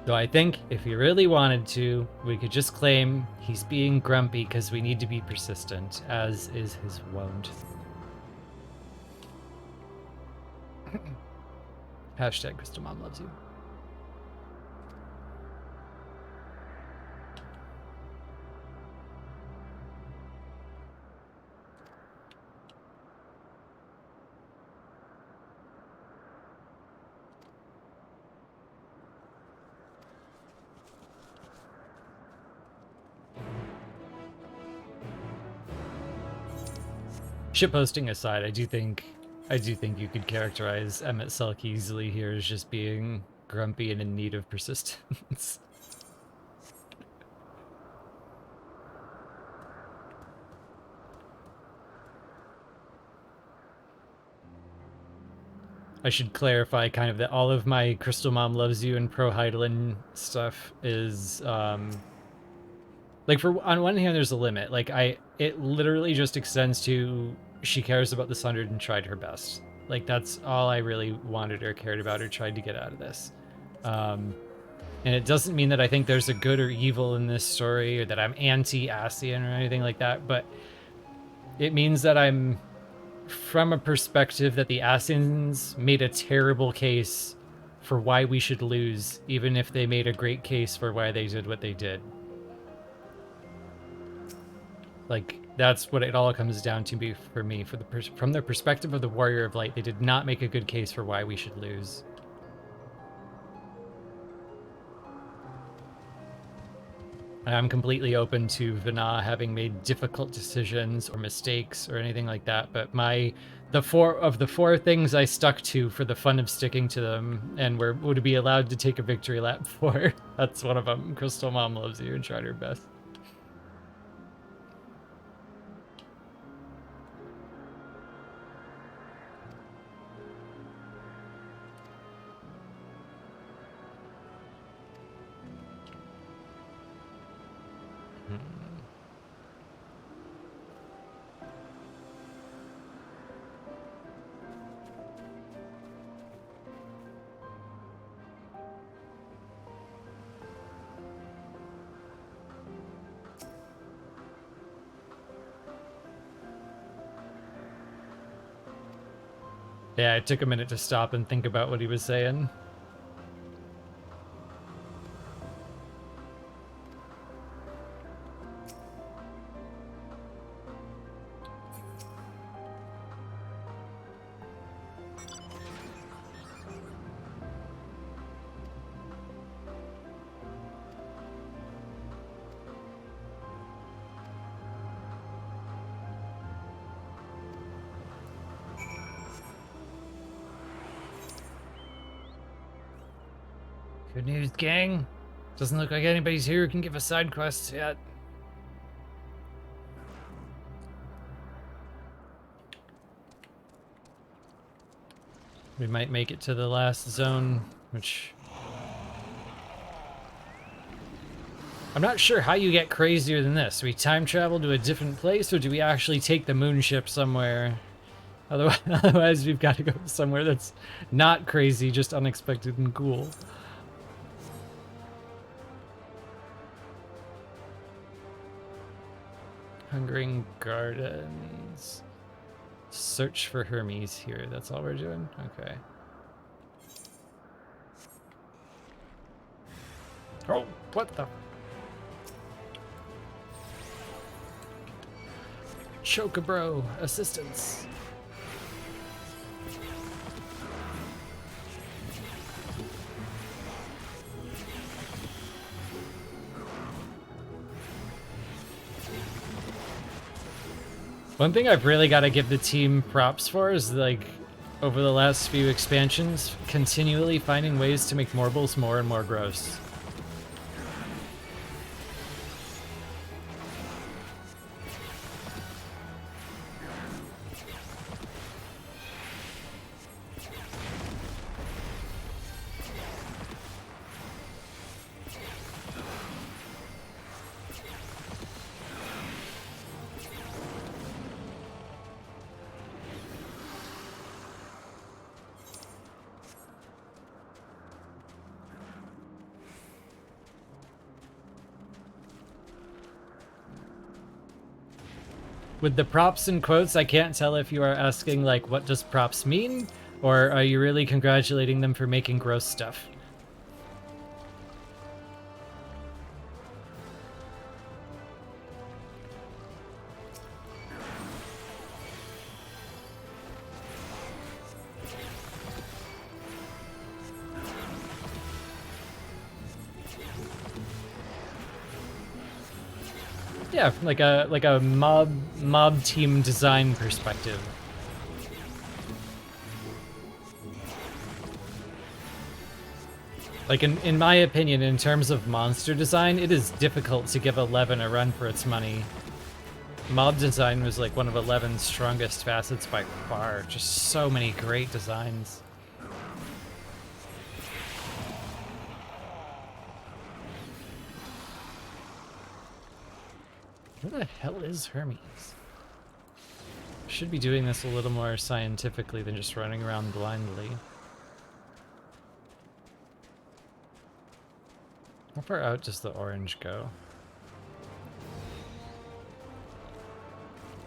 Though I think if he really wanted to, we could just claim he's being grumpy because we need to be persistent, as is his wont. Hashtag Crystal Mom loves you. Shitposting aside, I do think you could characterize Emmett Sulk easily here as just being grumpy and in need of persistence. I should clarify kind of that all of my Crystal Mom loves you and pro Heidelin stuff is like, on one hand there's a limit. Like, it literally just extends to she cares about the Sundered and tried her best. Like, that's all I really wanted or cared about or tried to get out of this. And it doesn't mean that I think there's a good or evil in this story or that I'm anti-Ascian or anything like that, but it means that I'm from a perspective that the Ascians made a terrible case for why we should lose, even if they made a great case for why they did what they did. Like, that's what it all comes down to be for me. From the perspective of the Warrior of Light, they did not make a good case for why we should lose. I'm completely open to Vanna having made difficult decisions or mistakes or anything like that, but the four things I stuck to for the fun of sticking to them and would be allowed to take a victory lap for, that's one of them. Crystal Mom loves you and tried her best. Yeah, it took a minute to stop and think about what he was saying. Good news, gang. Doesn't look like anybody's here who can give us side quests yet. We might make it to the last zone, which... I'm not sure how you get crazier than this. We time travel to a different place, or do we actually take the moonship somewhere? Otherwise, we've got to go somewhere that's not crazy, just unexpected and cool. Hungering Gardens. Search for Hermes here. That's all we're doing? Okay. Oh, what the? Chocobro, assistance. One thing I've really got to give the team props for is, like, over the last few expansions, continually finding ways to make Morbals more and more gross. With the props and quotes, I can't tell if you are asking, like, what does props mean? Or are you really congratulating them for making gross stuff? Yeah, like a mob team design perspective. Like in my opinion, in terms of monster design, it is difficult to give 11 a run for its money. Mob design was like one of 11's strongest facets by far. Just so many great designs. Where the hell is Hermes? Should be doing this a little more scientifically than just running around blindly. How far out does the orange go?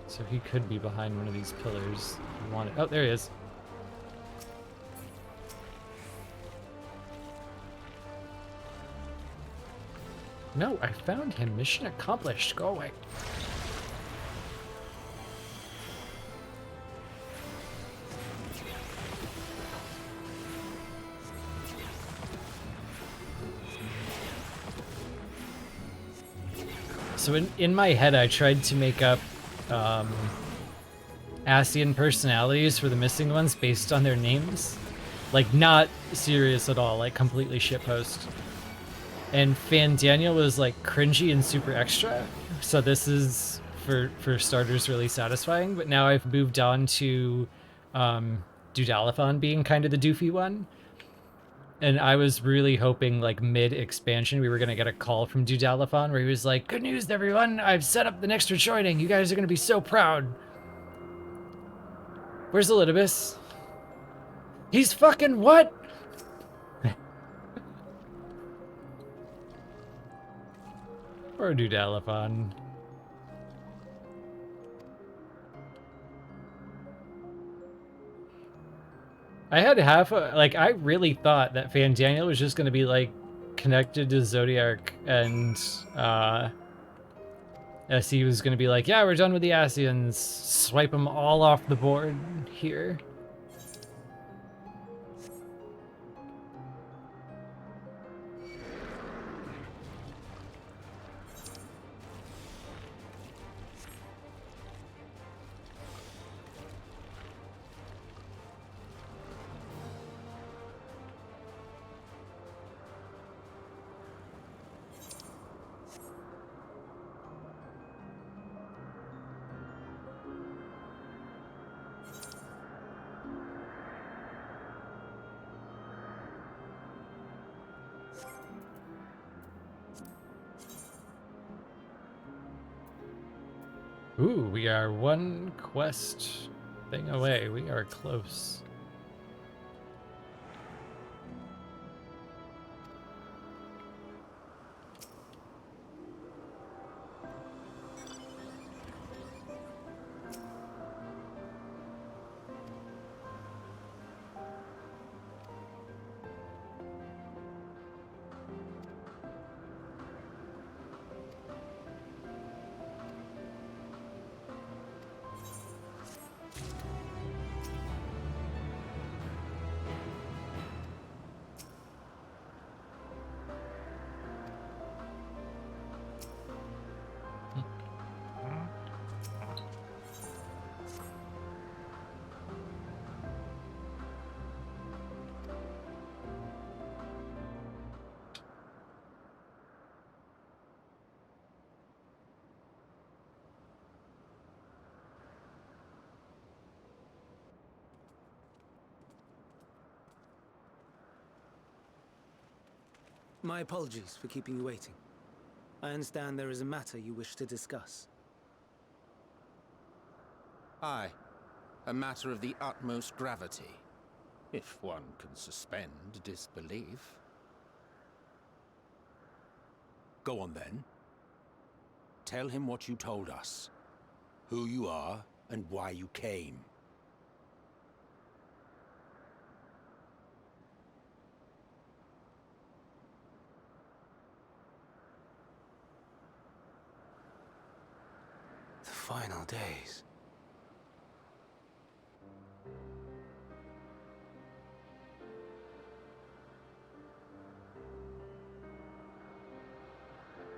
So he could be behind one of these pillars. If you want it. Oh, there he is. No, I found him. Mission accomplished. Go away. So in my head, I tried to make up Asian personalities for the missing ones based on their names. Like, not serious at all, like completely shitpost. And Fan Daniel was like cringy and super extra. So this is, for starters, really satisfying. But now I've moved on to Dudalathon being kind of the doofy one. And I was really hoping, like, mid-expansion, we were going to get a call from Dudalathon where he was like, "Good news, everyone! I've set up the next rejoining! You guys are going to be so proud!" Where's Elidibus? He's fucking what? Or Dudalathon. I had half a, like, I really thought that Fan Daniel was just going to be, like, connected to Zodiac, and SE was going to be like, yeah, we're done with the Asians. Swipe them all off the board here. Ooh, we are one quest thing away. We are close. My apologies for keeping you waiting. I understand there is a matter you wish to discuss. Aye, a matter of the utmost gravity, if one can suspend disbelief. Go on then. Tell him what you told us, who you are, and why you came. The final days.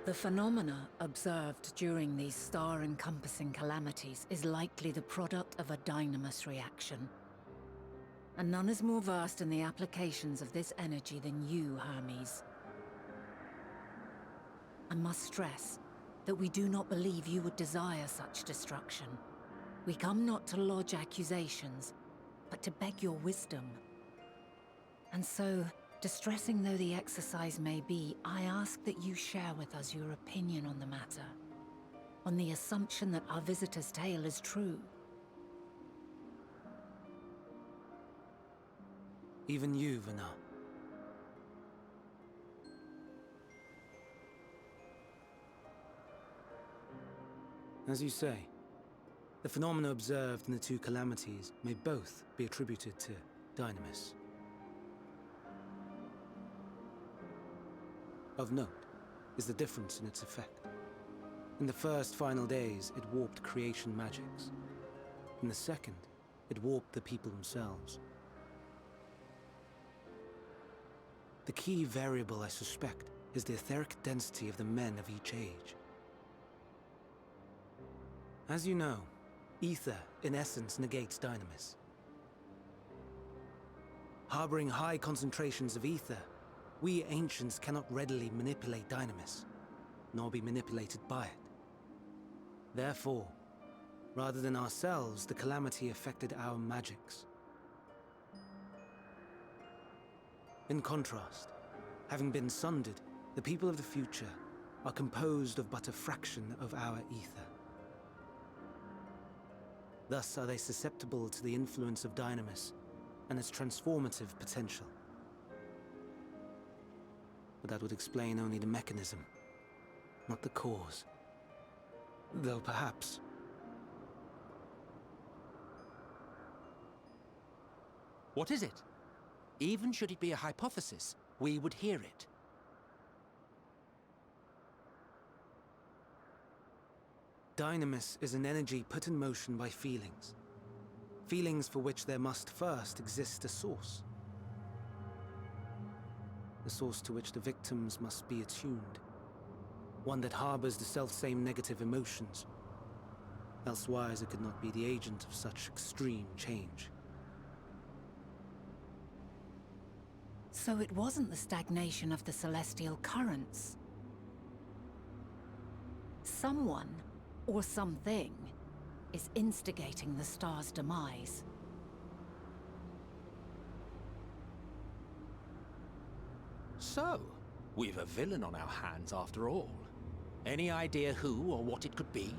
The phenomena observed during these star-encompassing calamities is likely the product of a dynamis reaction. And none is more versed in the applications of this energy than you, Hermes. I must stress that we do not believe you would desire such destruction. We come not to lodge accusations, but to beg your wisdom. And so, distressing though the exercise may be, I ask that you share with us your opinion on the matter, on the assumption that our visitor's tale is true. Even you, Vana. As you say, the phenomena observed in the two calamities may both be attributed to Dynamis. Of note is the difference in its effect. In the first final days, it warped creation magics. In the second, it warped the people themselves. The key variable, I suspect, is the etheric density of the men of each age. As you know, ether, in essence, negates Dynamis. Harboring high concentrations of ether, we ancients cannot readily manipulate Dynamis, nor be manipulated by it. Therefore, rather than ourselves, the calamity affected our magics. In contrast, having been sundered, the people of the future are composed of but a fraction of our ether. Thus are they susceptible to the influence of Dynamis and its transformative potential. But that would explain only the mechanism, not the cause. Though perhaps... What is it? Even should it be a hypothesis, we would hear it. Dynamis is an energy put in motion by feelings. Feelings for which there must first exist a source. A source to which the victims must be attuned. One that harbors the selfsame negative emotions. Elsewise it could not be the agent of such extreme change. So it wasn't the stagnation of the celestial currents. Someone, or something, is instigating the star's demise. So, we've a villain on our hands after all. Any idea who or what it could be?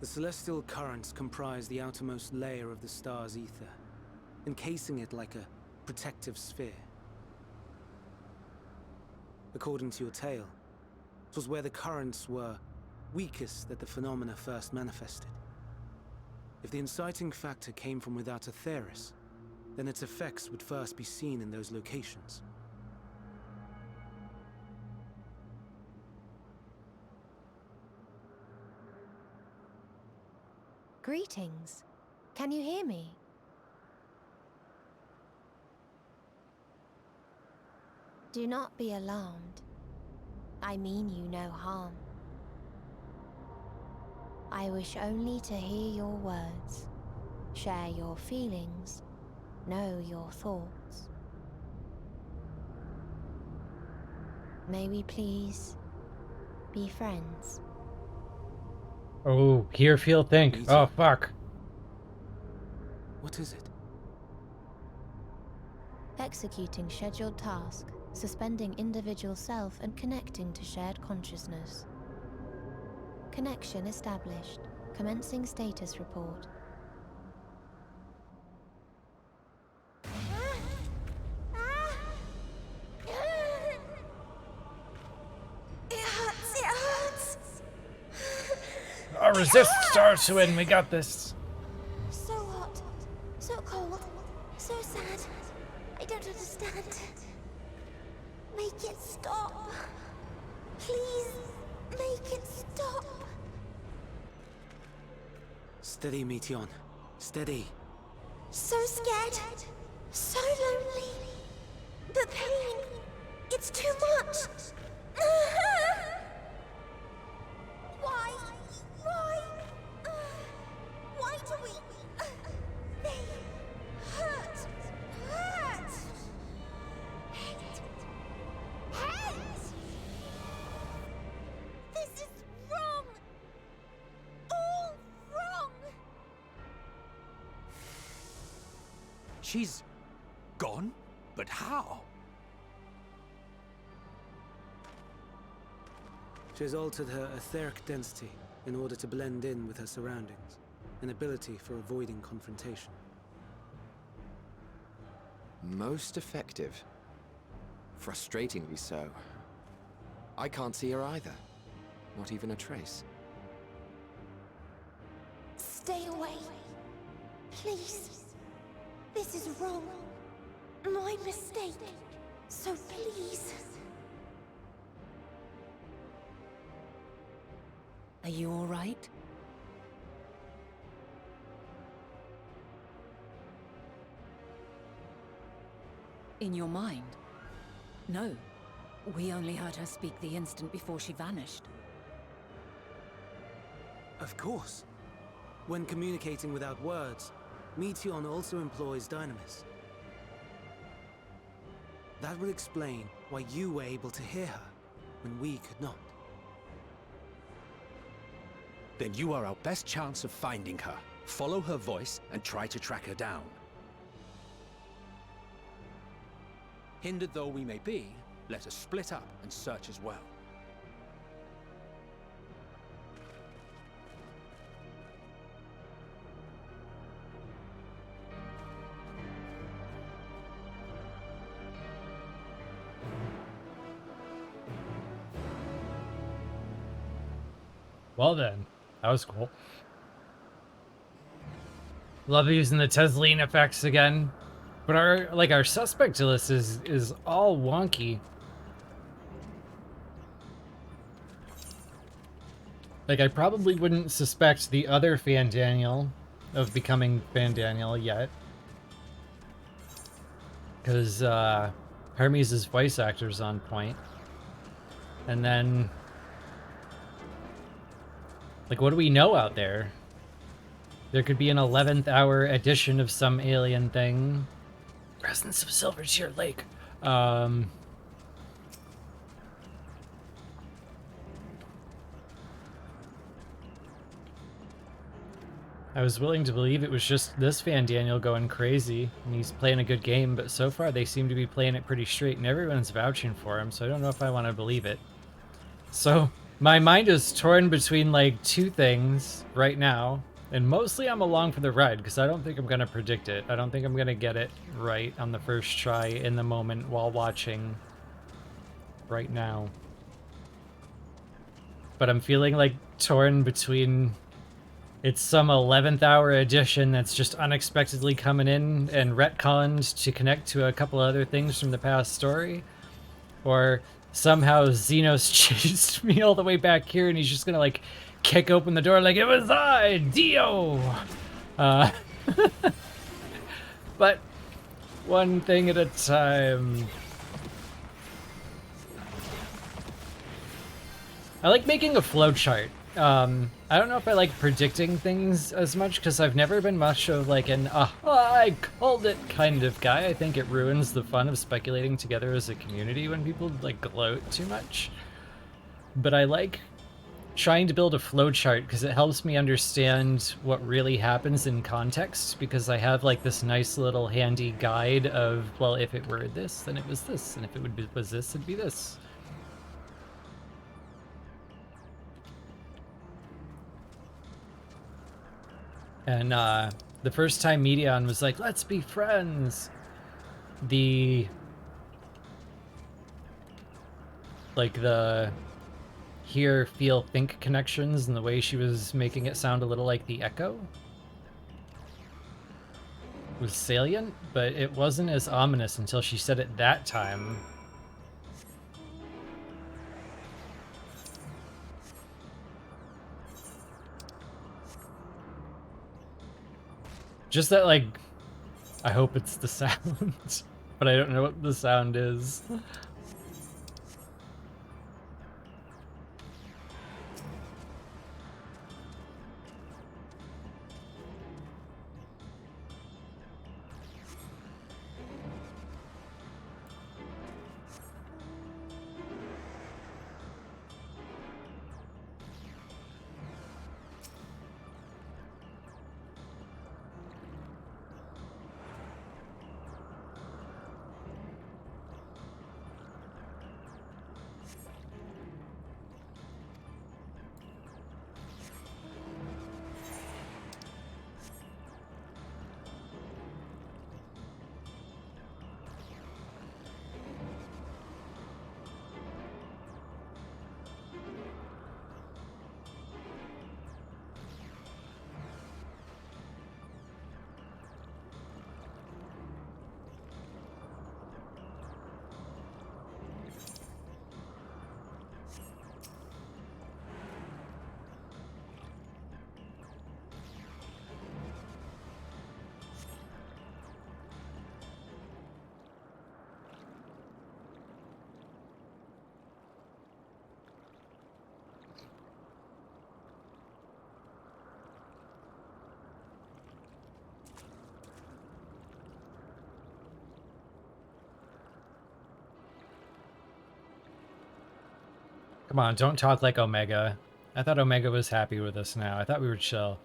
The celestial currents comprise the outermost layer of the star's ether, encasing it like a protective sphere. According to your tale, it was where the currents were weakest that the phenomena first manifested. If the inciting factor came from without Aetheris, then its effects would first be seen in those locations. Greetings. Can you hear me? Do not be alarmed. I mean you no harm. I wish only to hear your words, share your feelings, know your thoughts. May we please be friends? Oh, hear, feel, think. Me Oh, too. fuck. What is it? Executing scheduled task, suspending individual self and connecting to shared consciousness. Connection established. Commencing status report. It hurts. Oh, resist, Startwin, we got this. So hot, so cold, so sad. I don't understand. Make it stop. Please, make it stop. Steady, Meteon. Steady. So scared. So lonely. The pain. It's too much. Why? Why do we? They hurt. Hate. This is wrong. All wrong. She's gone? But how? She has altered her etheric density in order to blend in with her surroundings, an ability for avoiding confrontation. Most effective. Frustratingly so. I can't see her either. Not even a trace. Stay away. Please. This is wrong. My mistake. So please. Are you all right? In your mind? No. We only heard her speak the instant before she vanished. Of course. When communicating without words, Meteon also employs Dynamis. That would explain why you were able to hear her, when we could not. Then you are our best chance of finding her. Follow her voice and try to track her down. Hindered though we may be, let us split up and search as well. Well then, that was cool. Love using the Tesline effects again. But our suspect list is all wonky. Like, I probably wouldn't suspect the other Fandaniel of becoming Fandaniel yet. Because Hermes' voice actor's on point. And then, like, what do we know out there? There could be an 11th hour edition of some alien thing. Presence of Silvertear Lake. I was willing to believe it was just this Fandaniel going crazy, and he's playing a good game, but so far they seem to be playing it pretty straight, and everyone's vouching for him, so I don't know if I want to believe it. So, My mind is torn between like two things right now, and mostly I'm along for the ride because I don't think I'm gonna predict it. I don't think I'm gonna get it right on the first try in the moment while watching right now. But I'm feeling like torn between it's some 11th hour edition that's just unexpectedly coming in and retconned to connect to a couple other things from the past story, or somehow Xenos chased me all the way back here and he's just gonna like kick open the door like it was I, Dio. But one thing at a time. I like making a flowchart. I don't know if I like predicting things as much because I've never been much of like an I called it kind of guy. I think it ruins the fun of speculating together as a community when people like gloat too much. But I like trying to build a flowchart because it helps me understand what really happens in context, because I have like this nice little handy guide of, well, if it were this, then it was this, and if it was this, it'd be this. And the first time Medion was like, let's be friends, the hear, feel, think connections and the way she was making it sound a little like the Echo was salient, but it wasn't as ominous until she said it that time. Just that, like, I hope it's the sound, but I don't know what the sound is. Come on, don't talk like Omega. I thought Omega was happy with us now. I thought we were chill.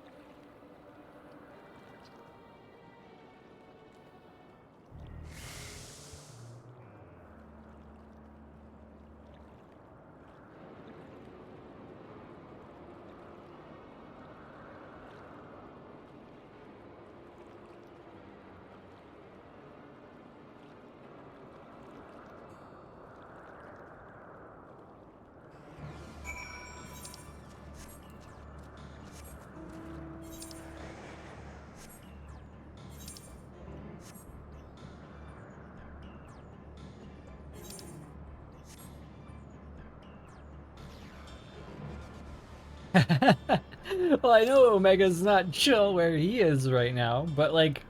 Well, I know Omega's not chill where he is right now, but like,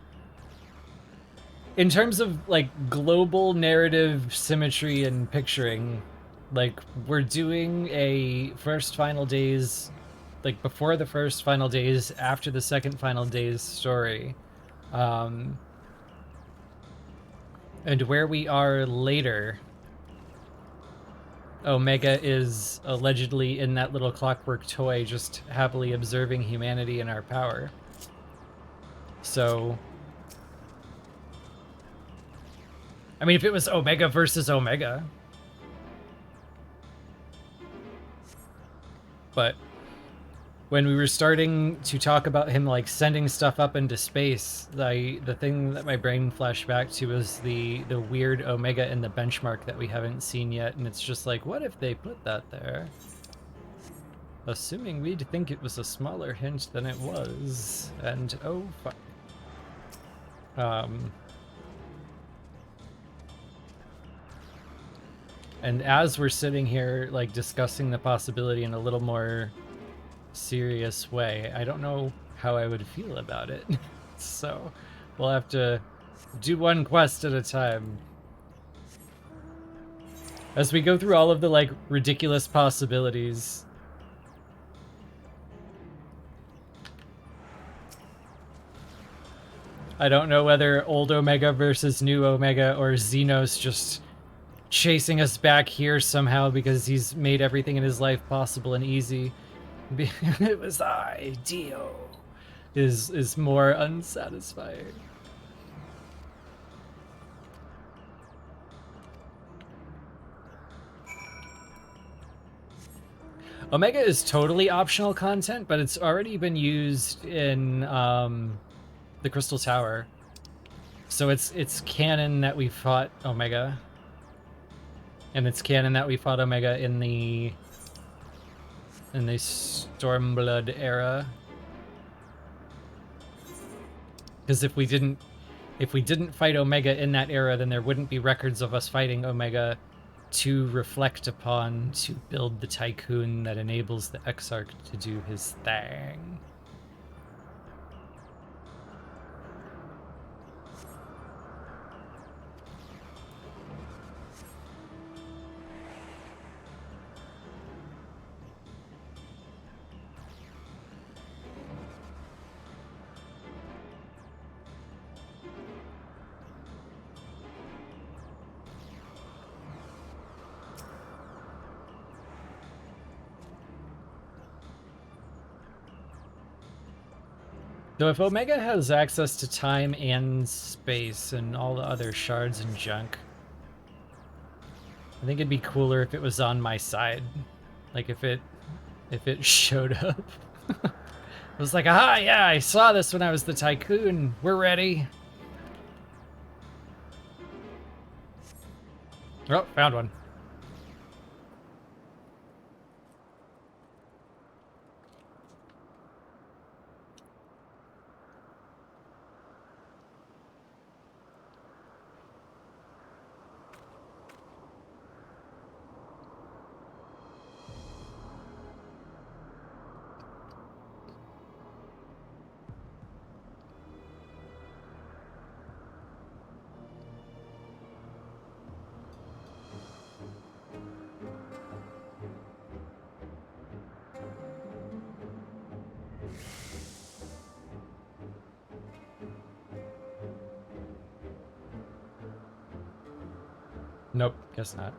in terms of like global narrative symmetry and picturing, like we're doing a first final days, like before the first final days, after the second final days story, and where we are later. Omega is allegedly in that little clockwork toy, just happily observing humanity in our power. So, I mean, if it was Omega versus Omega, But when we were starting to talk about him like sending stuff up into space, the thing that my brain flashed back to was the weird Omega in the benchmark that we haven't seen yet, and it's just like, what if they put that there? Assuming we'd think it was a smaller hint than it was, and oh fuck. And as we're sitting here like discussing the possibility in a little more serious way, I don't know how I would feel about it. So we'll have to do one quest at a time. As we go through all of the like ridiculous possibilities. I don't know whether old Omega versus new Omega or Xenos just chasing us back here somehow because he's made everything in his life possible and easy. It was ideal. Is more unsatisfying. Omega is totally optional content, but it's already been used in the Crystal Tower. So it's canon that we fought Omega. And it's canon that we fought Omega in the Stormblood era. Because if we didn't fight Omega in that era, then there wouldn't be records of us fighting Omega to reflect upon to build the tycoon that enables the Exarch to do his thing. Though if Omega has access to time and space and all the other shards and junk, I think it'd be cooler if it was on my side. Like if it showed up. It was like, aha, yeah, I saw this when I was the tycoon. We're ready. Oh, found one. Nope, guess not.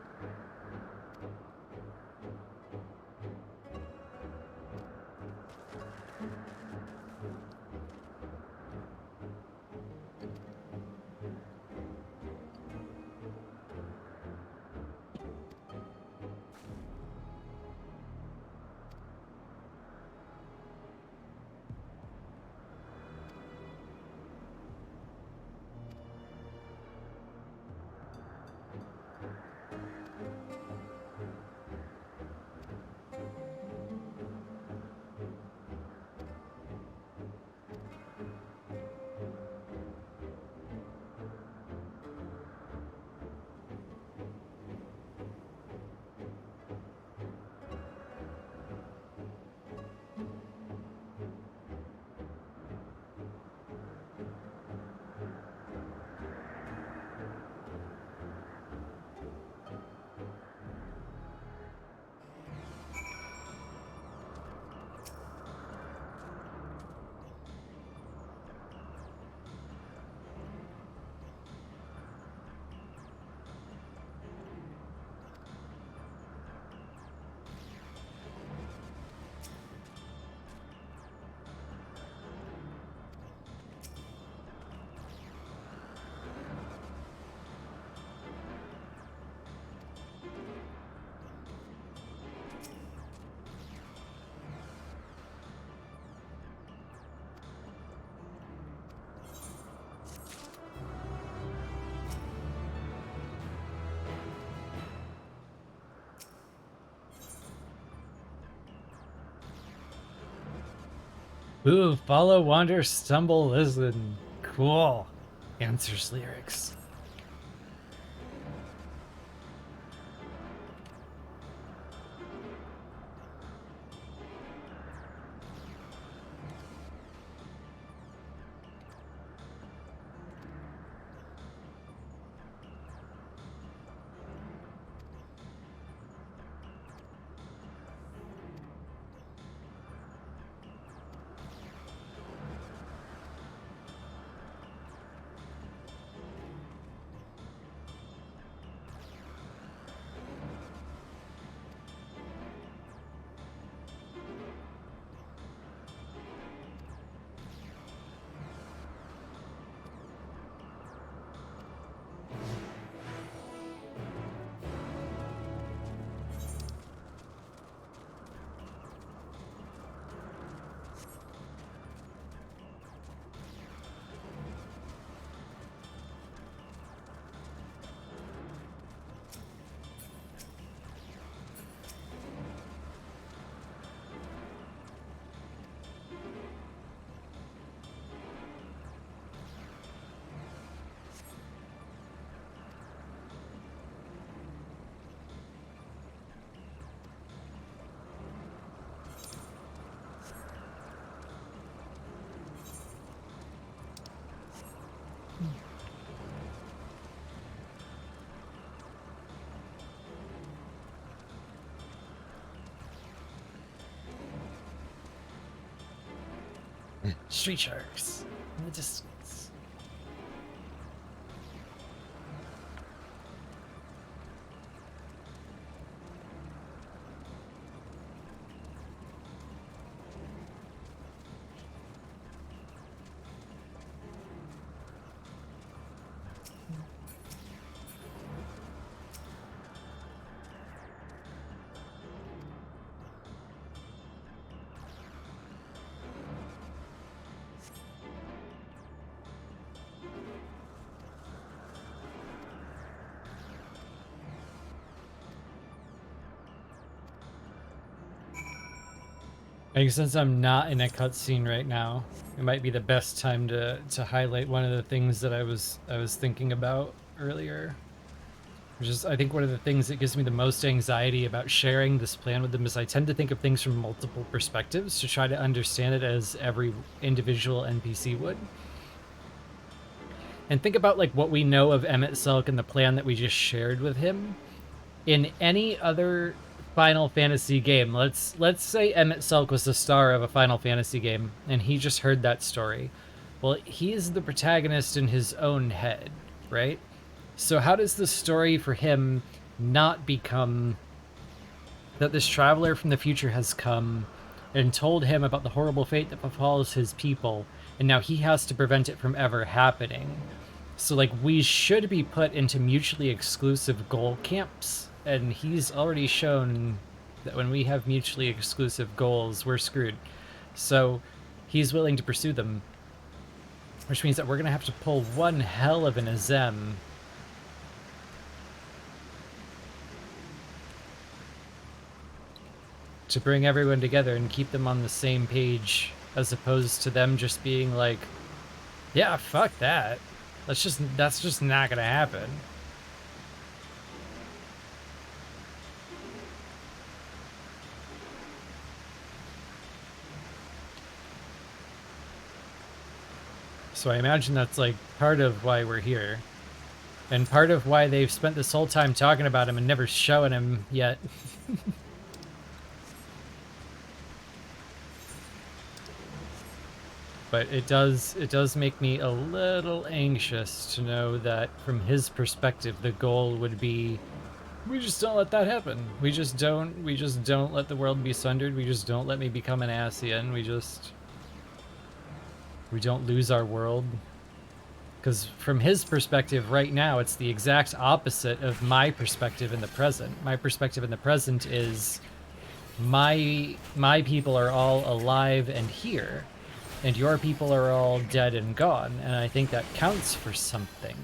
Ooh, follow, wander, stumble, listen. Cool. Answers lyrics. Street sharks in the distance. I think since I'm not in a cutscene right now, it might be the best time to highlight one of the things that I was thinking about earlier. Which is, I think, one of the things that gives me the most anxiety about sharing this plan with them is I tend to think of things from multiple perspectives to try to understand it as every individual NPC would. And think about like what we know of Emmett Selk and the plan that we just shared with him. In any other Final Fantasy game, let's say Emmett Selk was the star of a Final Fantasy game and he just heard that story. Well, he's the protagonist in his own head, right? So how does the story for him not become that this traveler from the future has come and told him about the horrible fate that befalls his people, and now he has to prevent it from ever happening? So, like, we should be put into mutually exclusive goal camps, and he's already shown that when we have mutually exclusive goals, we're screwed. So, he's willing to pursue them, which means that we're going to have to pull one hell of an Azem to bring everyone together and keep them on the same page, as opposed to them just being like, yeah, fuck that. That's just not gonna happen. So I imagine that's like part of why we're here. And part of why they've spent this whole time talking about him and never showing him yet. But it does make me a little anxious to know that from his perspective the goal would be, we just don't let that happen. We just don't let the world be sundered. We just don't let me become an Ascian. We don't lose our world. Because from his perspective right now, it's the exact opposite of my perspective in the present. My perspective in the present is my people are all alive and here, and your people are all dead and gone, and I think that counts for something.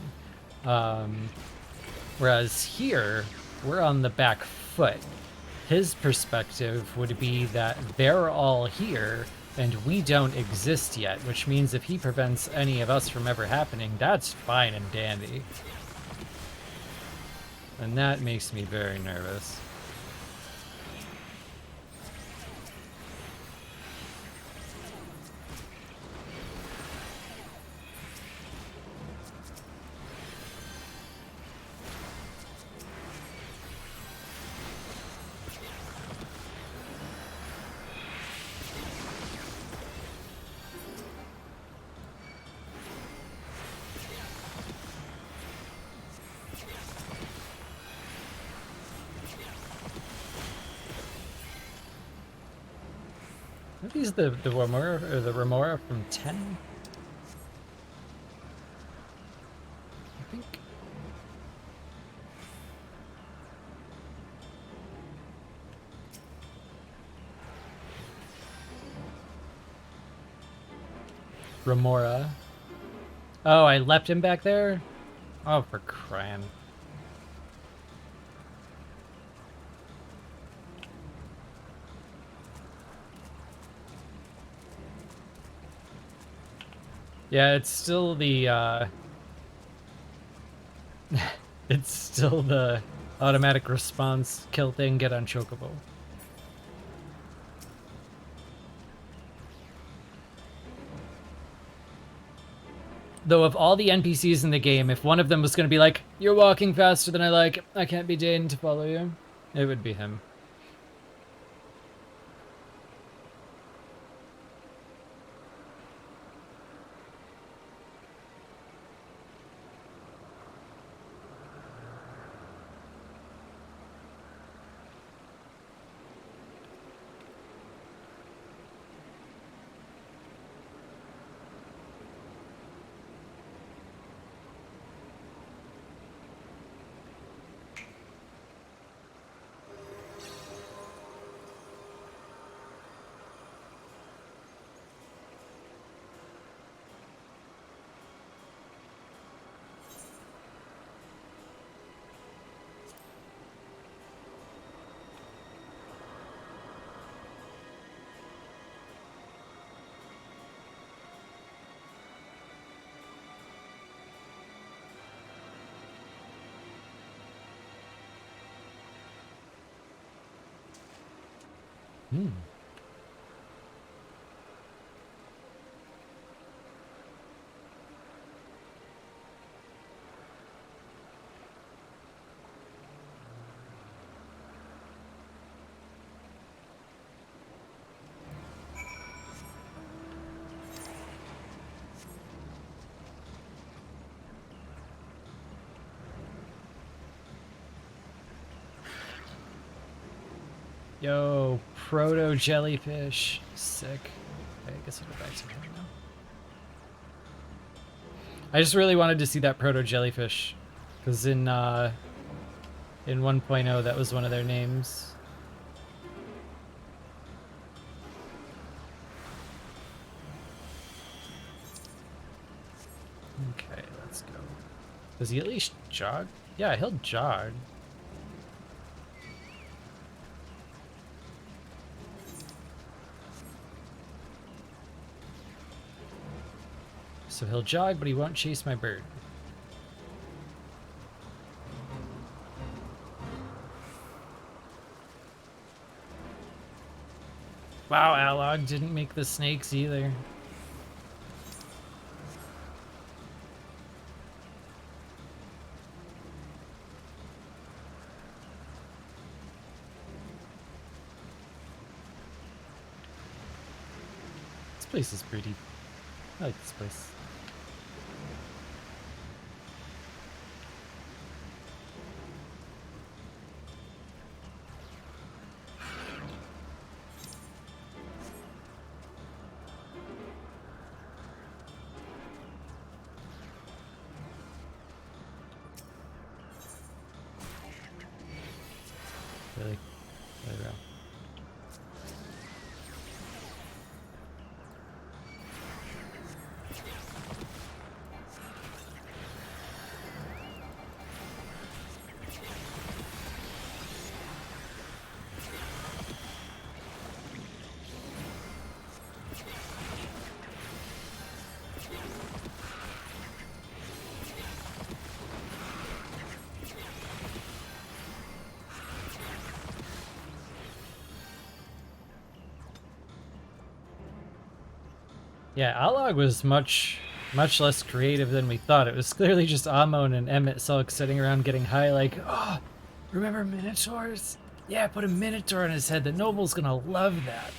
Whereas here, we're on the back foot. His perspective would be that they're all here, And we don't exist yet, which means if he prevents any of us from ever happening, that's fine and dandy. And that makes me very nervous. Are these the Remora or the Remora from 10? I think. Remora. Oh, I left him back there? Oh, for crying. Yeah, it's still the, it's still the automatic response, kill thing, get on Chocobo. Though of all the NPCs in the game, if one of them was going to be like, you're walking faster than I like, I can't be deigned to follow you, it would be him. Hmm. Yo, proto jellyfish. Sick. Okay, I guess I'll go back to him now. I just really wanted to see that proto jellyfish, because in 1.0 that was one of their names. Okay, let's go. Does he at least jog? Yeah, he'll jog. So he'll jog, but he won't chase my bird. Wow, Alog didn't make the snakes either. This place is pretty. I like this place. Really? There we go. Yeah, Alog was much less creative than we thought. It was clearly just Amon and Emmett Sulk sitting around getting high like, oh, remember Minotaurs? Yeah, put a Minotaur on his head. The noble's gonna love that.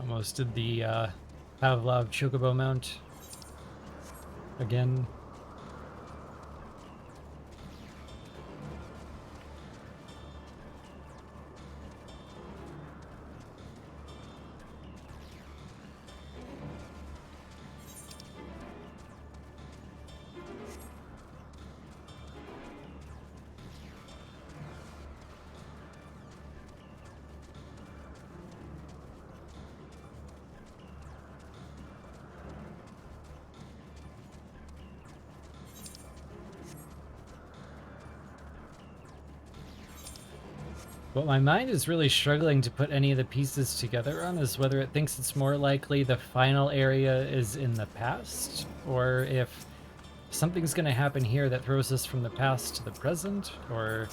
Almost did the Pavlov Chocobo mount again. What my mind is really struggling to put any of the pieces together on is whether it thinks it's more likely the final area is in the past, or if something's going to happen here that throws us from the past to the present, or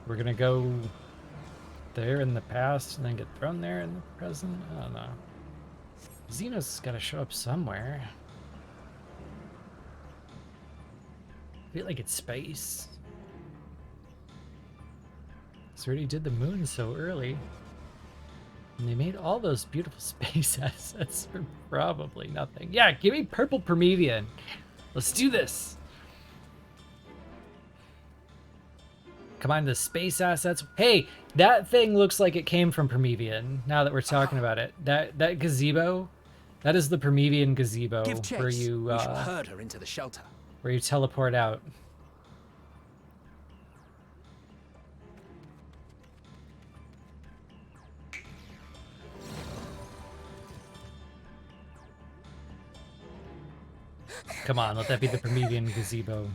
we're going to go there in the past and then get thrown there in the present. I don't know. Xenos got to show up somewhere. I feel like it's space. So already did the moon so early. And they made all those beautiful space assets for probably nothing. Yeah, give me purple Promethean. Let's do this. Combine the space assets. Hey, that thing looks like it came from Promethean, now that we're talking about it. That gazebo, that is the Promethean gazebo where you We shall herd her into the shelter. where you teleport out. Come on, let that be the Promethean gazebo.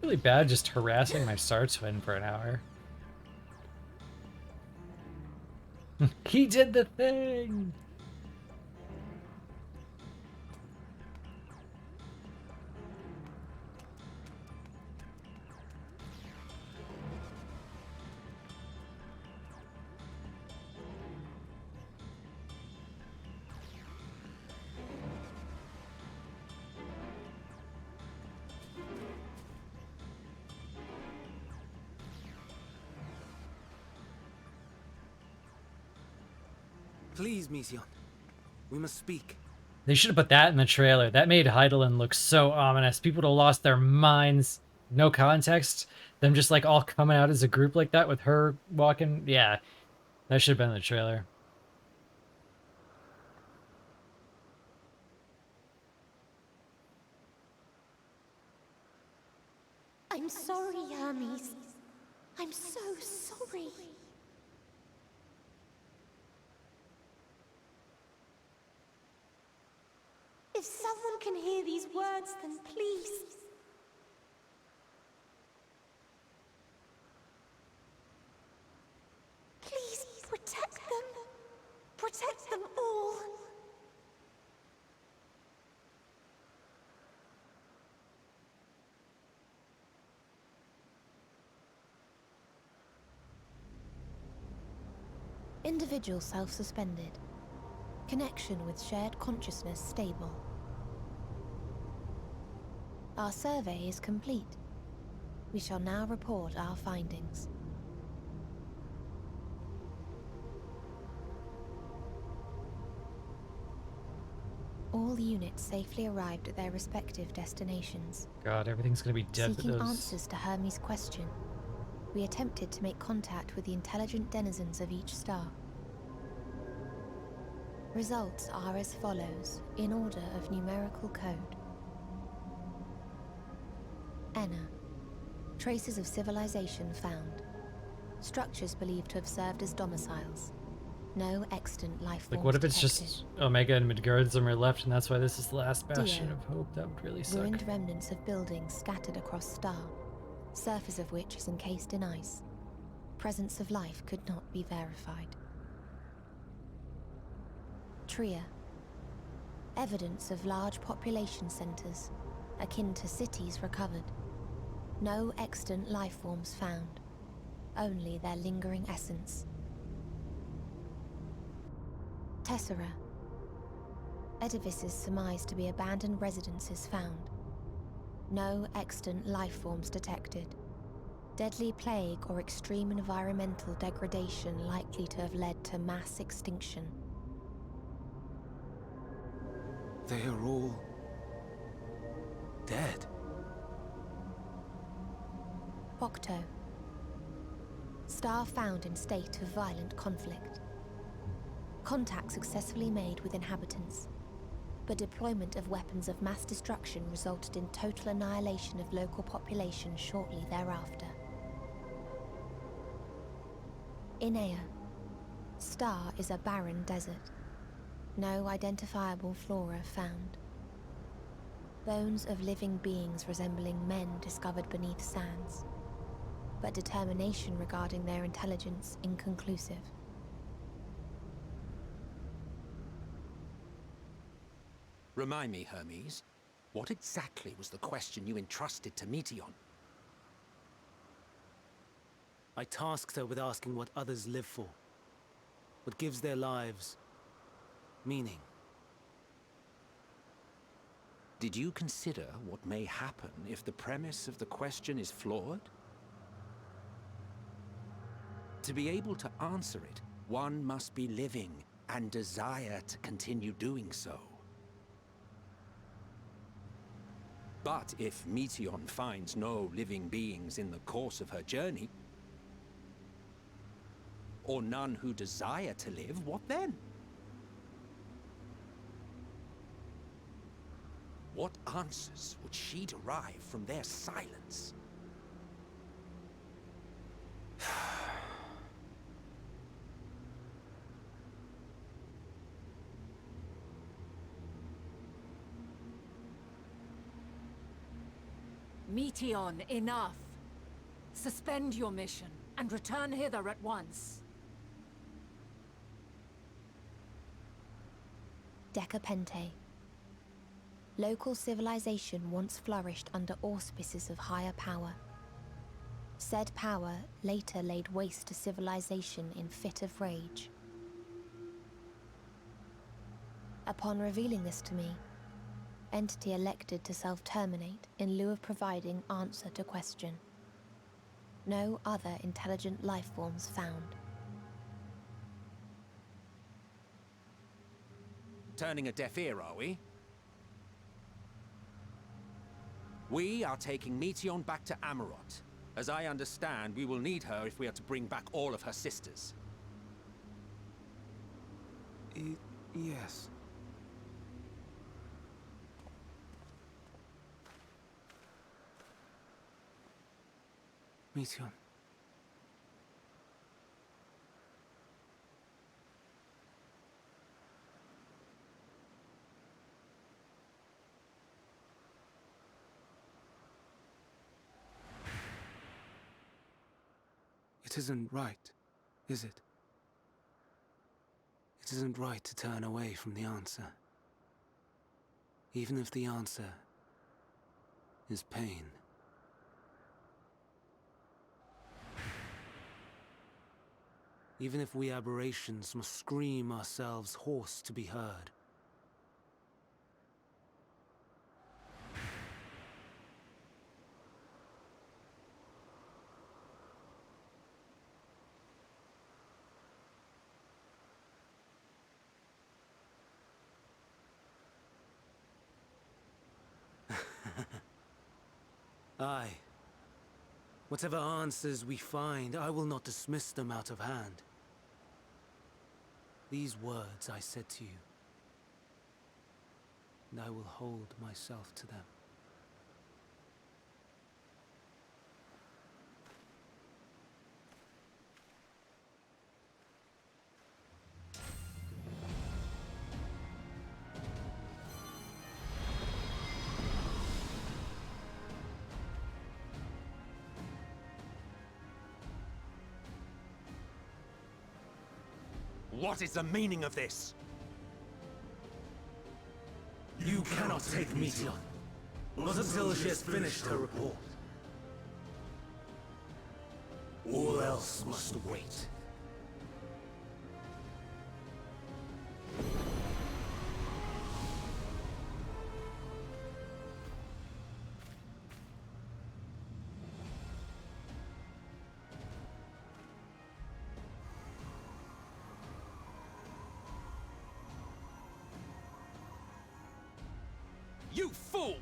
Really bad just harassing my Star Twin for an hour. He did the thing! Please, Mission. We must speak. They should have put that in the trailer. That made Heidelin look so ominous. People would have lost their minds. No context. Them just like all coming out as a group like that with her walking. Yeah, that should have been in the trailer. I'm sorry, Hermes. I'm so sorry. If someone can hear these words, then please. Please protect them. Protect them all. Individual self-suspended. Connection with shared consciousness stable. Our survey is complete. We shall now report our findings. All units safely arrived at their respective destinations. God, everything's gonna be dead with Seeking those. answers to Hermes' question, we attempted to make contact with the intelligent denizens of each star. Results are as follows, in order of numerical code. Enna. Traces of civilization found. Structures believed to have served as domiciles. No extant life forms Like, what if it's detected. just Omega and Midgardsum are left, and that's why this is the last bastion Dio. of hope? That would really suck. Ruined remnants of buildings scattered across star, surface of which is encased in ice. Presence of life could not be verified. Tria. Evidence of large population centers, akin to cities recovered. No extant life forms found, only their lingering essence. Tessera. Edifices surmised to be abandoned residences found. No extant life forms detected. Deadly plague or extreme environmental degradation likely to have led to mass extinction. They are all dead. Octo. Star found in state of violent conflict. Contact successfully made with inhabitants, but deployment of weapons of mass destruction resulted in total annihilation of local population shortly thereafter. Inea. Star is a barren desert. No identifiable flora found. Bones of living beings resembling men discovered beneath sands, but determination regarding their intelligence inconclusive. Remind me, Hermes, what exactly was the question you entrusted to Meteion? I tasked her with asking what others live for. What gives their lives meaning. Did you consider what may happen if the premise of the question is flawed? To be able to answer it, one must be living and desire to continue doing so. But if Meteion finds no living beings in the course of her journey, or none who desire to live, what then? What answers would she derive from their silence? Meteion, enough! Suspend your mission and return hither at once. Decapente. Local civilization once flourished under auspices of higher power. Said power later laid waste to civilization in fit of rage. Upon revealing this to me, entity elected to self-terminate in lieu of providing answer to question. No other intelligent life forms found. Turning a deaf ear, are we? We are taking Meteion back to Amarot. As I understand, we will need her if we are to bring back all of her sisters. Yes. Meteion. It isn't right, is it? It isn't right to turn away from the answer. Even if the answer is pain. even if we aberrations must scream ourselves hoarse to be heard. Aye. Whatever answers we find, I will not dismiss them out of hand. These words I said to you, and I will hold myself to them. What is the meaning of this? You cannot take Meteon, not until she has finished her report. All else must wait. You fool!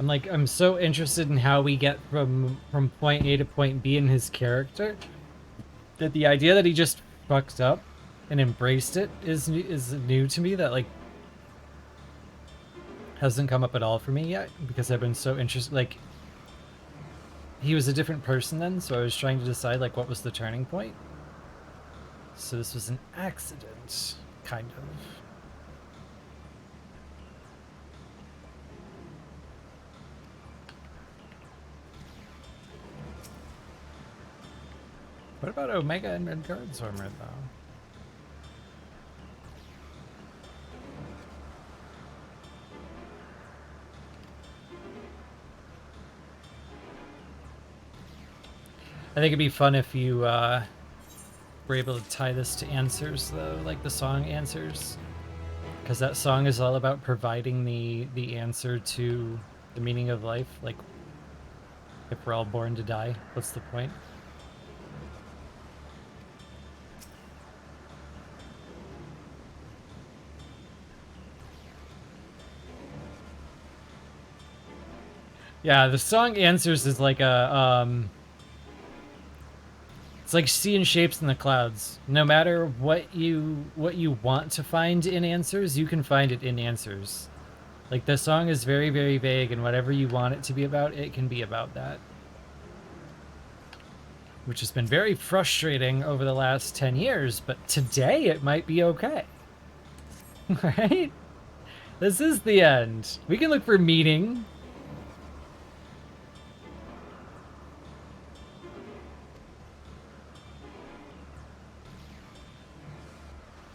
I'm so interested in how we get from point A to point B in his character that the idea that he just fucked up and embraced it is new to me. That like hasn't come up at all for me yet because I've been so interested. Like he was a different person then, so I was trying to decide like what was the turning point. So this was an accident, kind of. What about Omega and Guards Armor, though? I think it'd be fun if you were able to tie this to answers, though, like the song Answers. Because that song is all about providing the answer to the meaning of life. Like, if we're all born to die, what's the point? Yeah, the song Answers is like a, it's like seeing shapes in the clouds. No matter what you want to find in Answers, you can find it in Answers. Like, the song is very, very vague, and whatever you want it to be about, it can be about that. Which has been very frustrating over the last 10 years, but today it might be okay. Right? This is the end. We can look for meaning.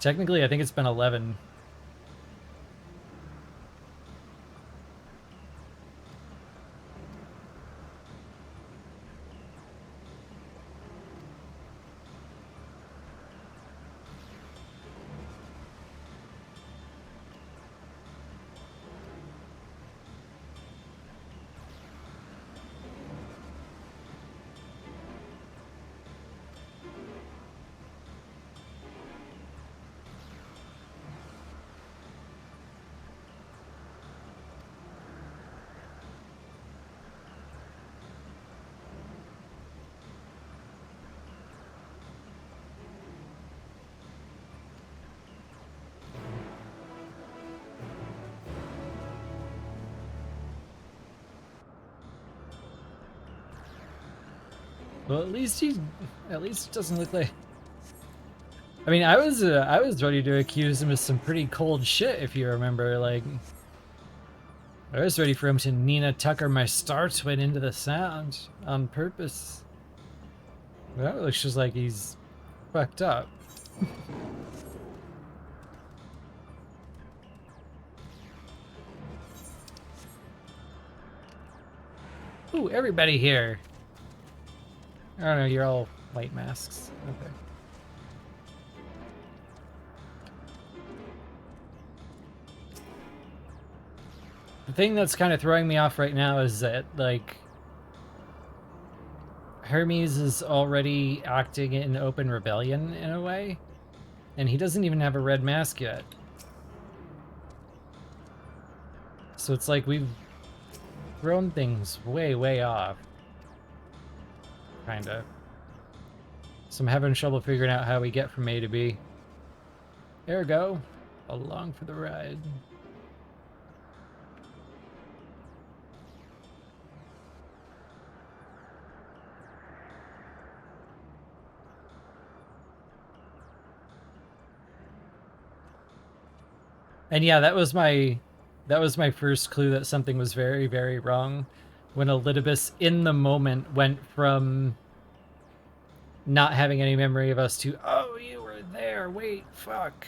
Technically, I think it's been 11. Well, at least it doesn't look like. I mean, I was ready to accuse him of some pretty cold shit, if you remember. Like, I was ready for him to Nina Tucker my star twin into the sound on purpose. That looks just like he's fucked up. Ooh, everybody here. I don't know, you're all white masks. Okay. The thing that's kind of throwing me off right now is that, like, Hermes is already acting in open rebellion in a way, and he doesn't even have a red mask yet. So it's like we've thrown things way, way off. Kinda. So I'm having trouble figuring out how we get from A to B. Ergo, along for the ride. And yeah, that was my first clue that something was very, very wrong. When Elidibus in the moment went from not having any memory of us to, oh, you were there, wait, fuck.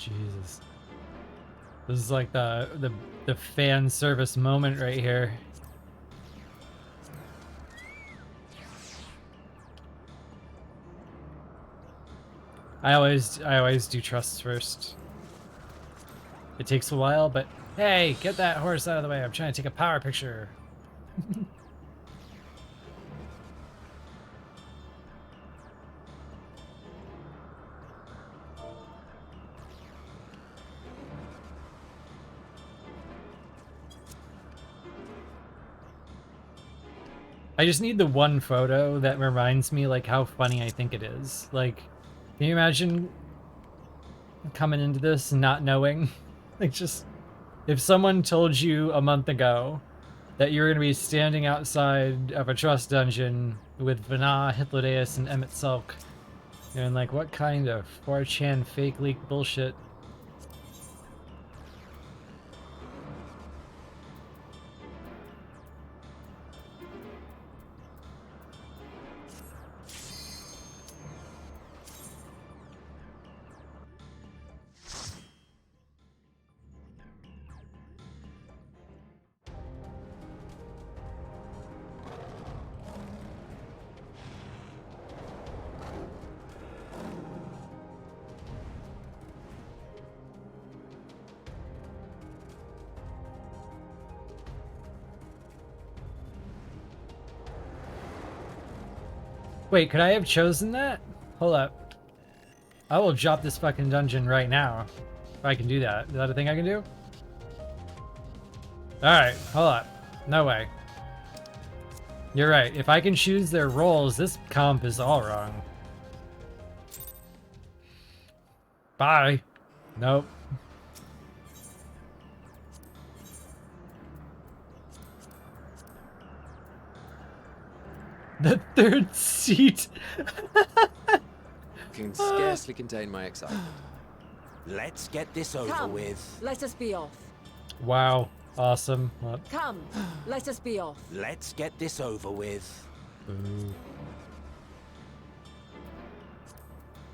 Jesus. This is like the fan service moment right here. I always do trusts first. It takes a while, but hey, get that horse out of the way. I'm trying to take a power picture. I just need the one photo that reminds me like how funny I think it is. Like, can you imagine coming into this and not knowing? Like, just if someone told you a month ago that you're going to be standing outside of a trust dungeon with Vana, Hythlodaeus, and Emmett Sulk. And like, what kind of 4chan fake leak bullshit? Wait, could I have chosen that? Hold up. I will drop this fucking dungeon right now. If I can do that. Is that a thing I can do? Alright, hold up. No way. You're right. If I can choose their roles, this comp is all wrong. Bye. Nope. The third seat. Can scarcely contain my excitement. Let's get this over Come, with. let us be off. Wow. Awesome. What? Come, let us be off. Let's get this over with. Boo.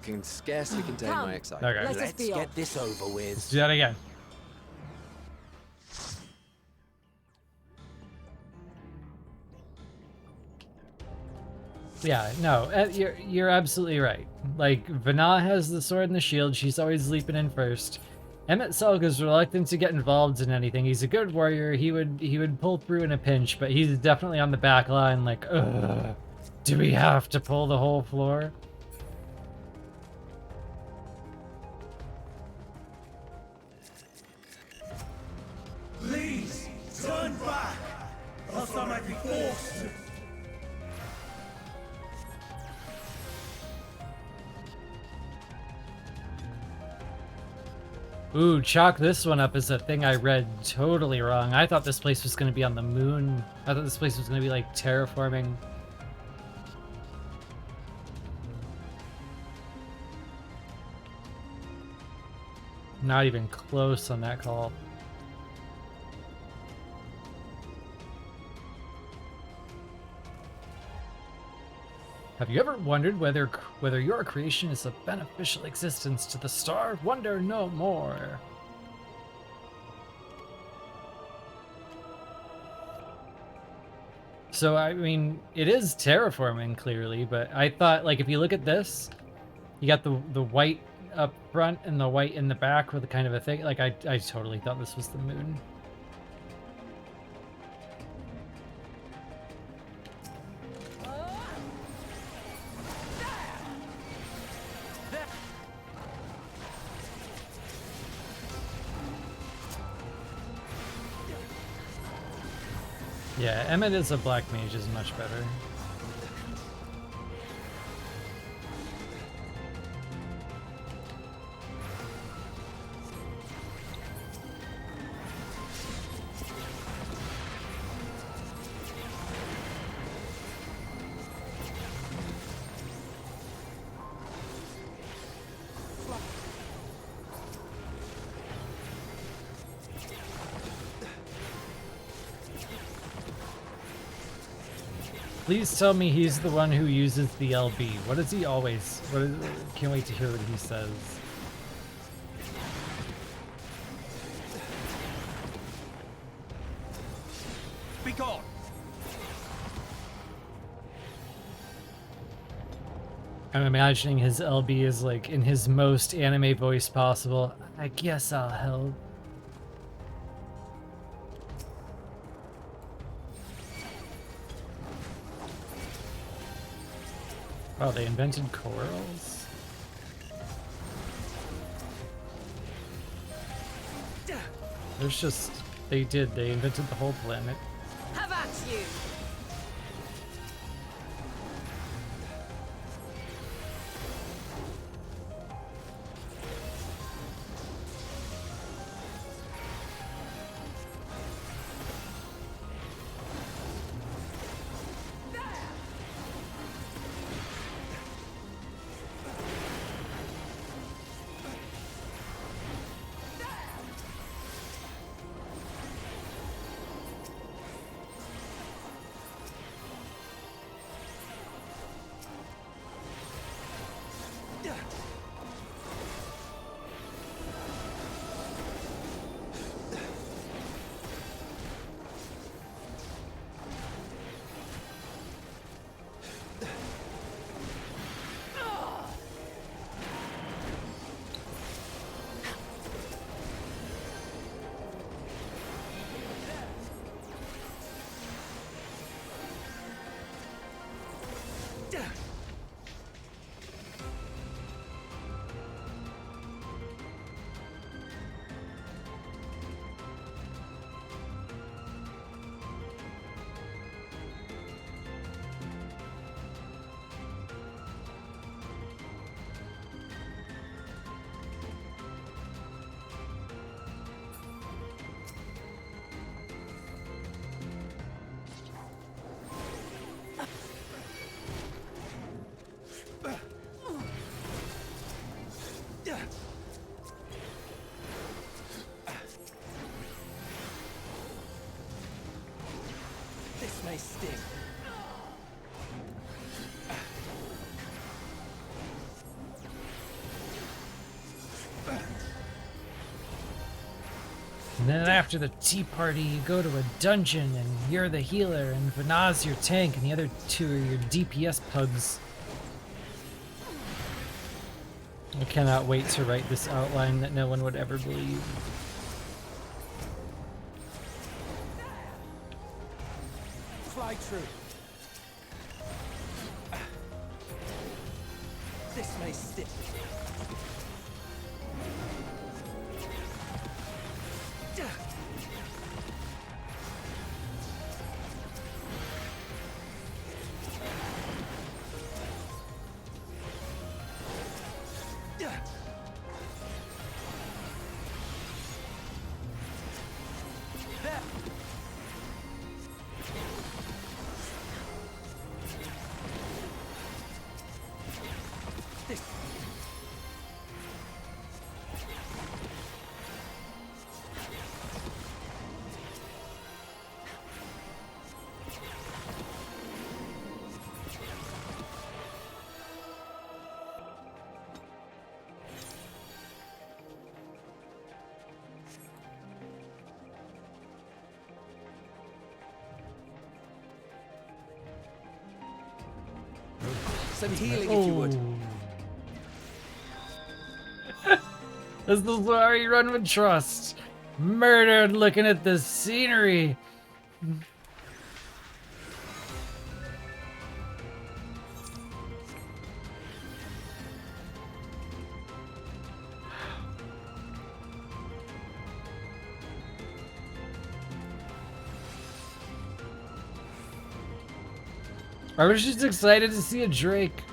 Can scarcely contain Come. my excitement. Okay. Let us Let's be get off. this over Let's with. do that again. Yeah, no, you're absolutely right. Like, Vana has the sword and the shield. She's always leaping in first. Emmett Sulk is reluctant to get involved in anything. He's a good warrior. He would pull through in a pinch, but he's definitely on the back line. Like, ugh, do we have to pull the whole floor? Please, turn back, else I might be forced to. Ooh, chalk this one up as a thing I read totally wrong. I thought this place was going to be on the moon. I thought this place was going to be like terraforming. Not even close on that call. Have you ever wondered whether your creation is a beneficial existence to the star? Wonder no more. So, I mean, it is terraforming, clearly, but I thought, like, if you look at this, you got the white up front and the white in the back with a kind of a thing. Like, I totally thought this was the moon. Yeah, Emmett as a black mage is much better. Please tell me he's the one who uses the LB. What does he always... can't wait to hear what he says. Be gone. I'm imagining his LB is like in his most anime voice possible. I guess I'll help. Oh, they invented corals? There's just... They invented the whole planet. Have at you! may sting. And then after the tea party, you go to a dungeon and you're the healer and Vanaz your tank and the other two are your DPS pugs. I cannot wait to write this outline that no one would ever believe. Fly true. This may stick. Some healing, if you would. This is where you run with trust. Murdered looking at the scenery. I was just excited to see a Drake.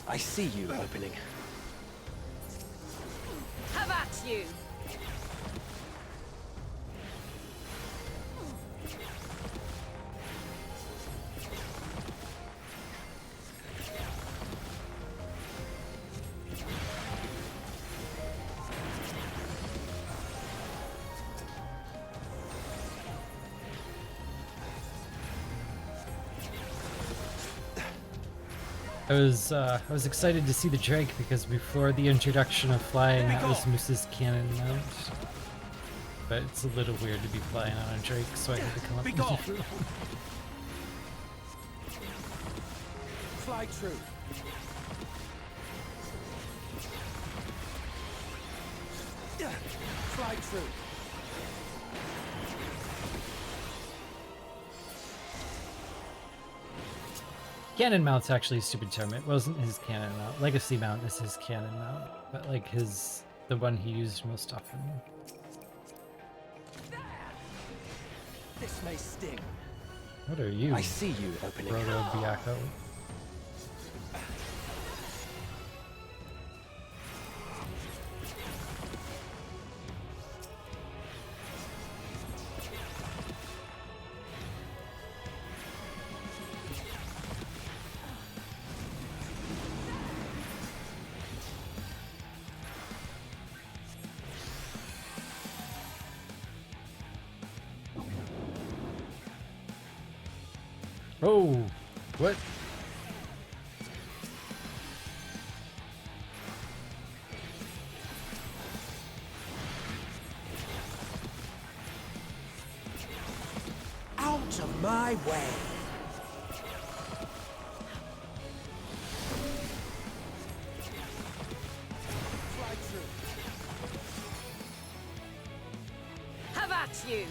I see you opening. Have at you! I was excited to see the Drake because before the introduction of flying, that was Moose's cannon mount. But it's a little weird to be flying on a Drake, so I had to come up with a different one. Fly true. Fly true. Cannon mount's actually a stupid term. It wasn't his cannon mount. Legacy mount is his cannon mount, but like the one he used most often. This may sting. What are you? I see you opening. Proto Biako. Oh, what? Out of my way. Fly true. Have at you!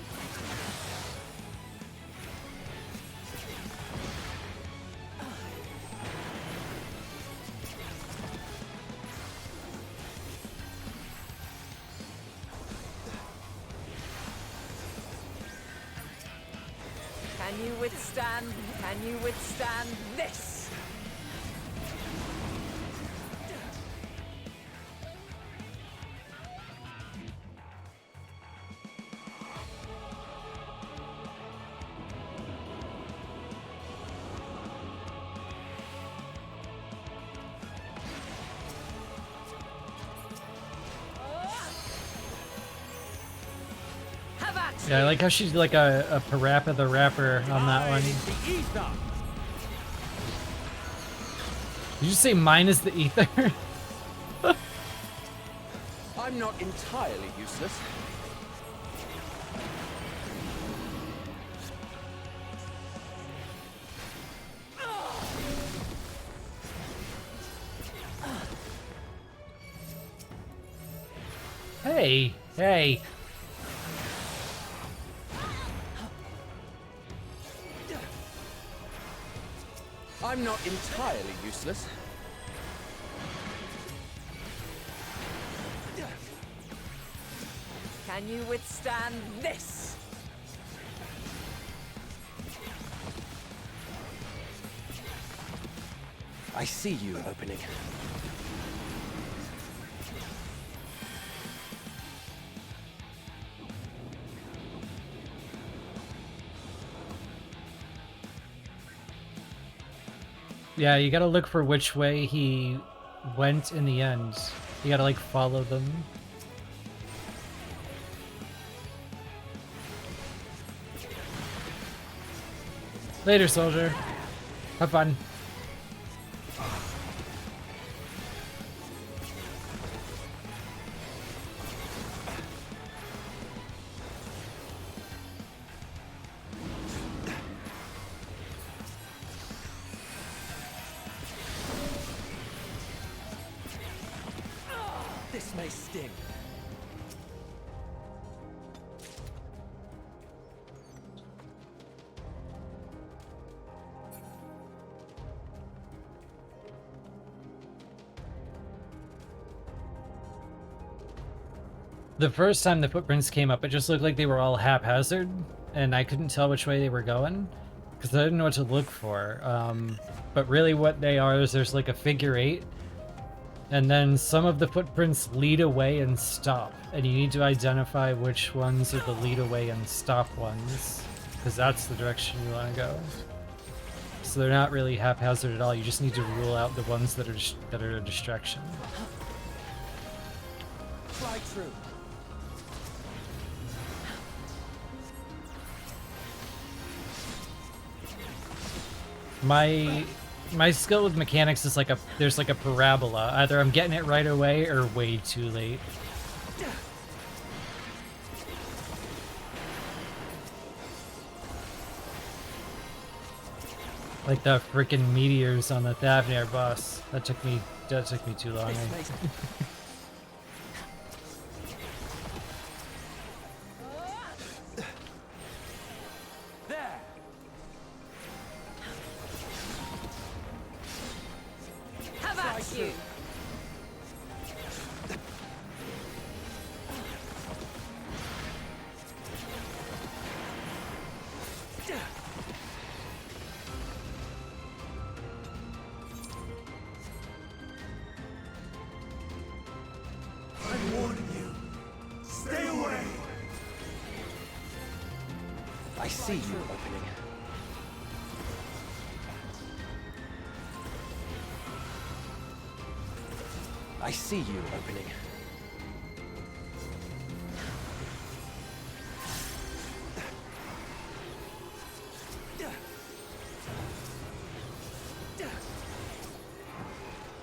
Can you withstand? Can you withstand this? Yeah, I like how she's like a Parappa the Rapper on that one. Did you say mine is the ether? I'm not entirely useless. Hey, hey. I'm not entirely useless. Can you withstand this? I see you opening. Yeah, you gotta look for which way he went in the end. You gotta like follow them. Later, soldier. Have fun. This may sting. The first time the footprints came up, it just looked like they were all haphazard, and I couldn't tell which way they were going, because I didn't know what to look for. But really what they are is there's like a figure 8, and then some of the footprints lead away and stop, and you need to identify which ones are the lead away and stop ones, because that's the direction you want to go. So they're not really haphazard at all, you just need to rule out the ones that are a distraction. Try true. My skill with mechanics is like there's like a parabola. Either I'm getting it right away or way too late. Like the freaking meteors on the Thavnir boss. That took me too long. You. I'm warning you. Stay away. I see you opening. I see you opening.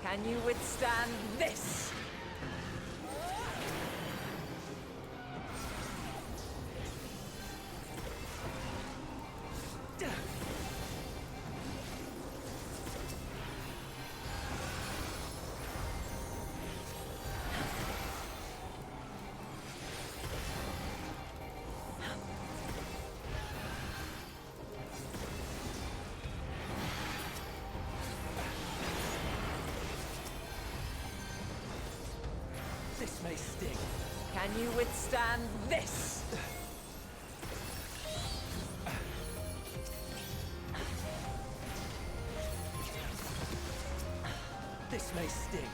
Can you withstand this? This may sting. Can you withstand this? This may sting.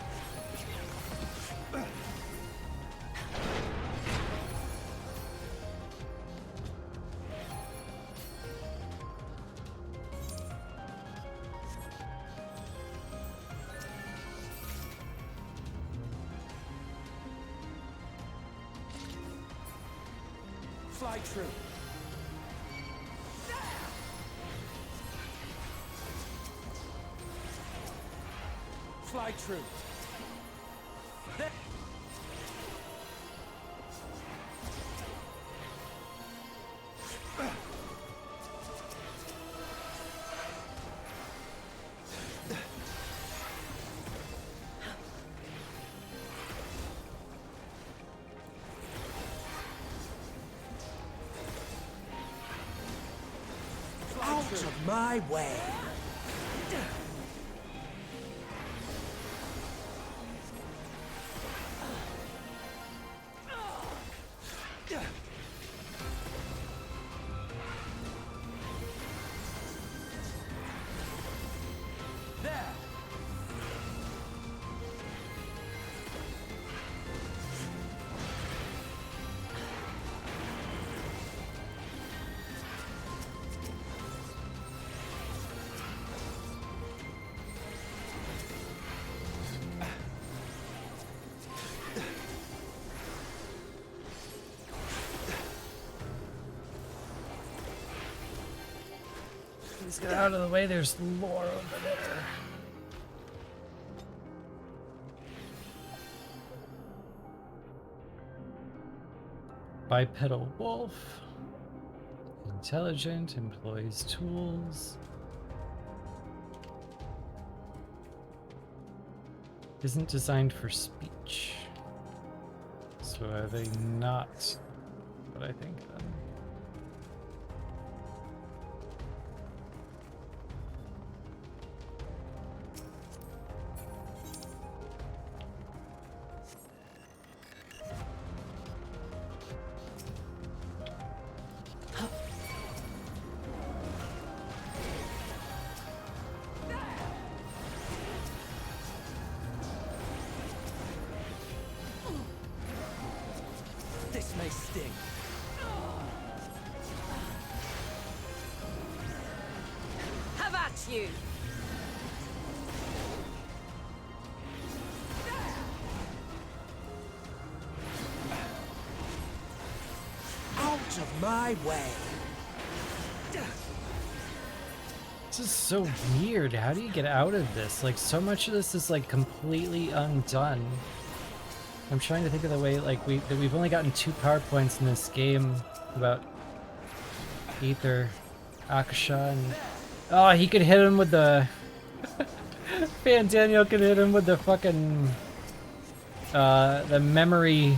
Fly true. Fly true. Out of my way. Please get out of the way, there's lore over there. Bipedal wolf. Intelligent, employs tools. Isn't designed for speech. So are they not what I think then? This may sting. Have at you! Out of my way. This is so weird. How do you get out of this? Like, so much of this is like completely undone. I'm trying to think of the way, like, we've only gotten 2 power points in this game about Ether, Akasha, and oh, he could hit him with the Fan Daniel could hit him with the fucking the memory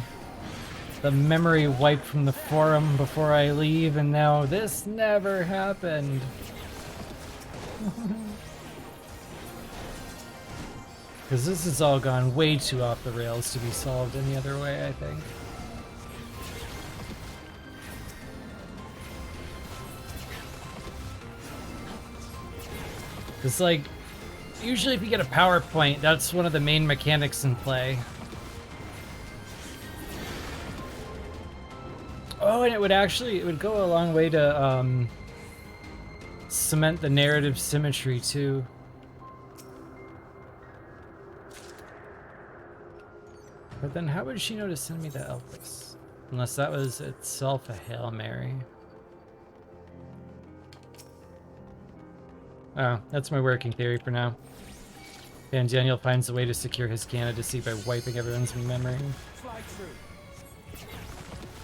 wipe from the forum before I leave, and now this never happened. Because this has all gone way too off the rails to be solved any other way, I think. Because, like, usually if you get a power point, that's one of the main mechanics in play. Oh, and it would go a long way to, cement the narrative symmetry, too. But then how would she know to send me the Elpis? Unless that was itself a Hail Mary. Oh, that's my working theory for now. Van Daniel finds a way to secure his candidacy by wiping everyone's memory. Fly true.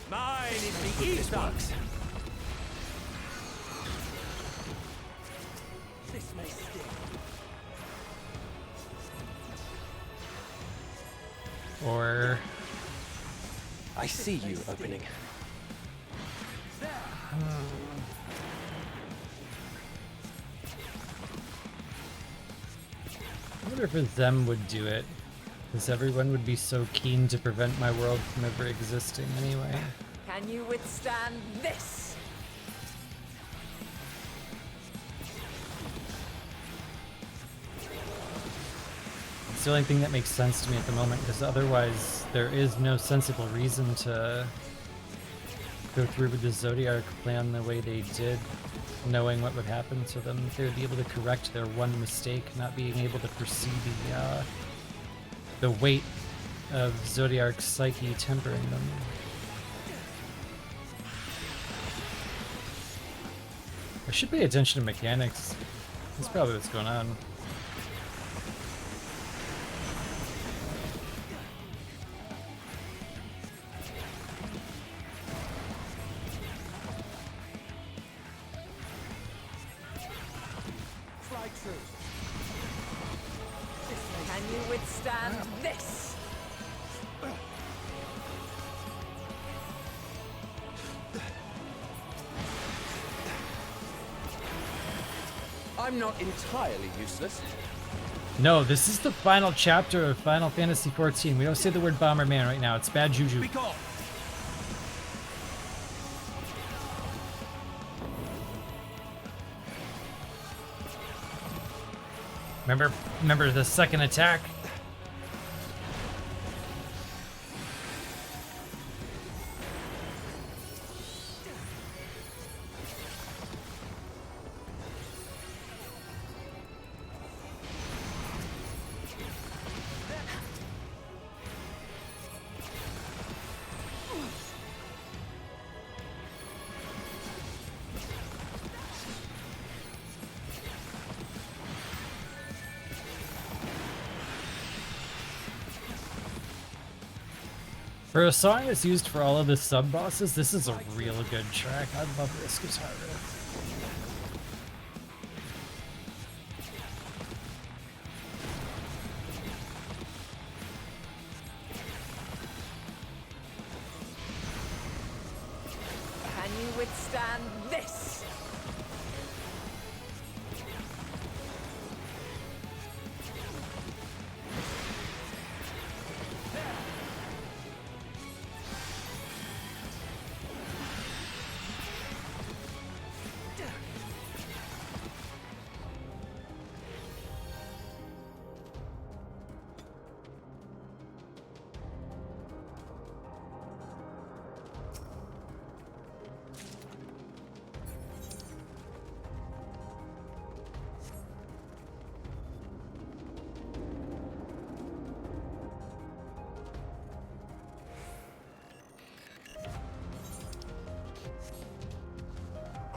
Mine is the ether. This may sting. Or... I see you opening. I wonder if a Zem would do it, because everyone would be so keen to prevent my world from ever existing anyway. Can you withstand this? the only thing that makes sense to me at the moment, because otherwise there is no sensible reason to go through with the Zodiac plan the way they did, knowing what would happen to them. They would be able to correct their one mistake, not being able to foresee the weight of Zodiac's psyche tempering them. I should pay attention to mechanics. That's probably what's going on. Fly true. Can you withstand this? I'm not entirely useless. No, this is the final chapter of Final Fantasy XIV. We don't say the word Bomberman right now. It's bad juju. Be gone. Remember the second attack? For a song that's used for all of the sub-bosses, this is a real good track. I love this guitar riff. Can you withstand this?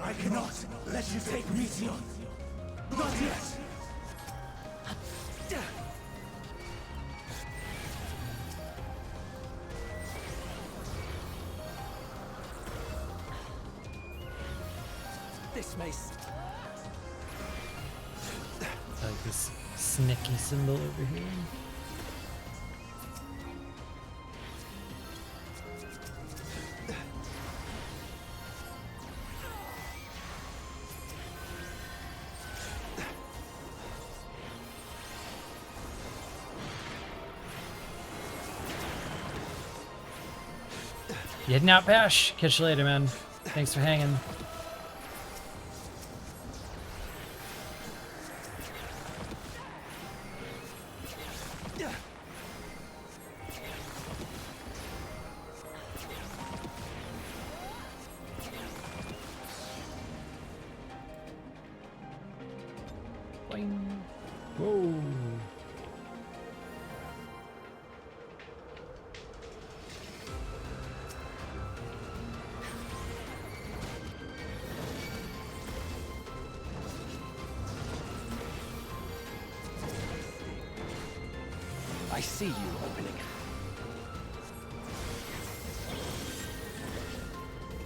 I cannot let you take Meteion. Not yet. This may... I like this snicky symbol over here. You heading out, Bash? Catch you later, man. Thanks for hanging. Boing. Whoa. I see you opening.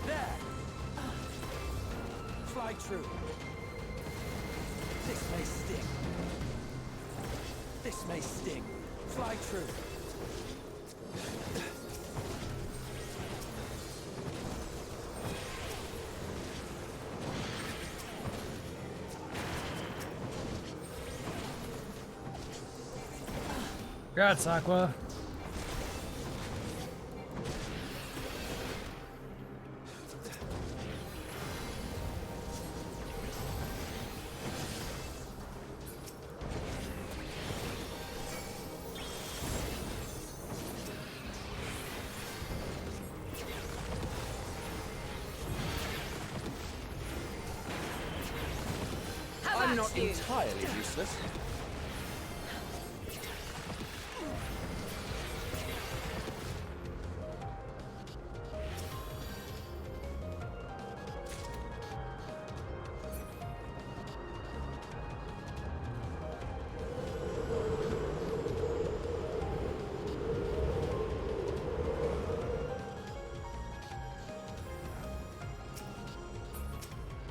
There. Fly true. This may sting. This may sting. Fly true. Congrats, Aqua. I'm not entirely useless.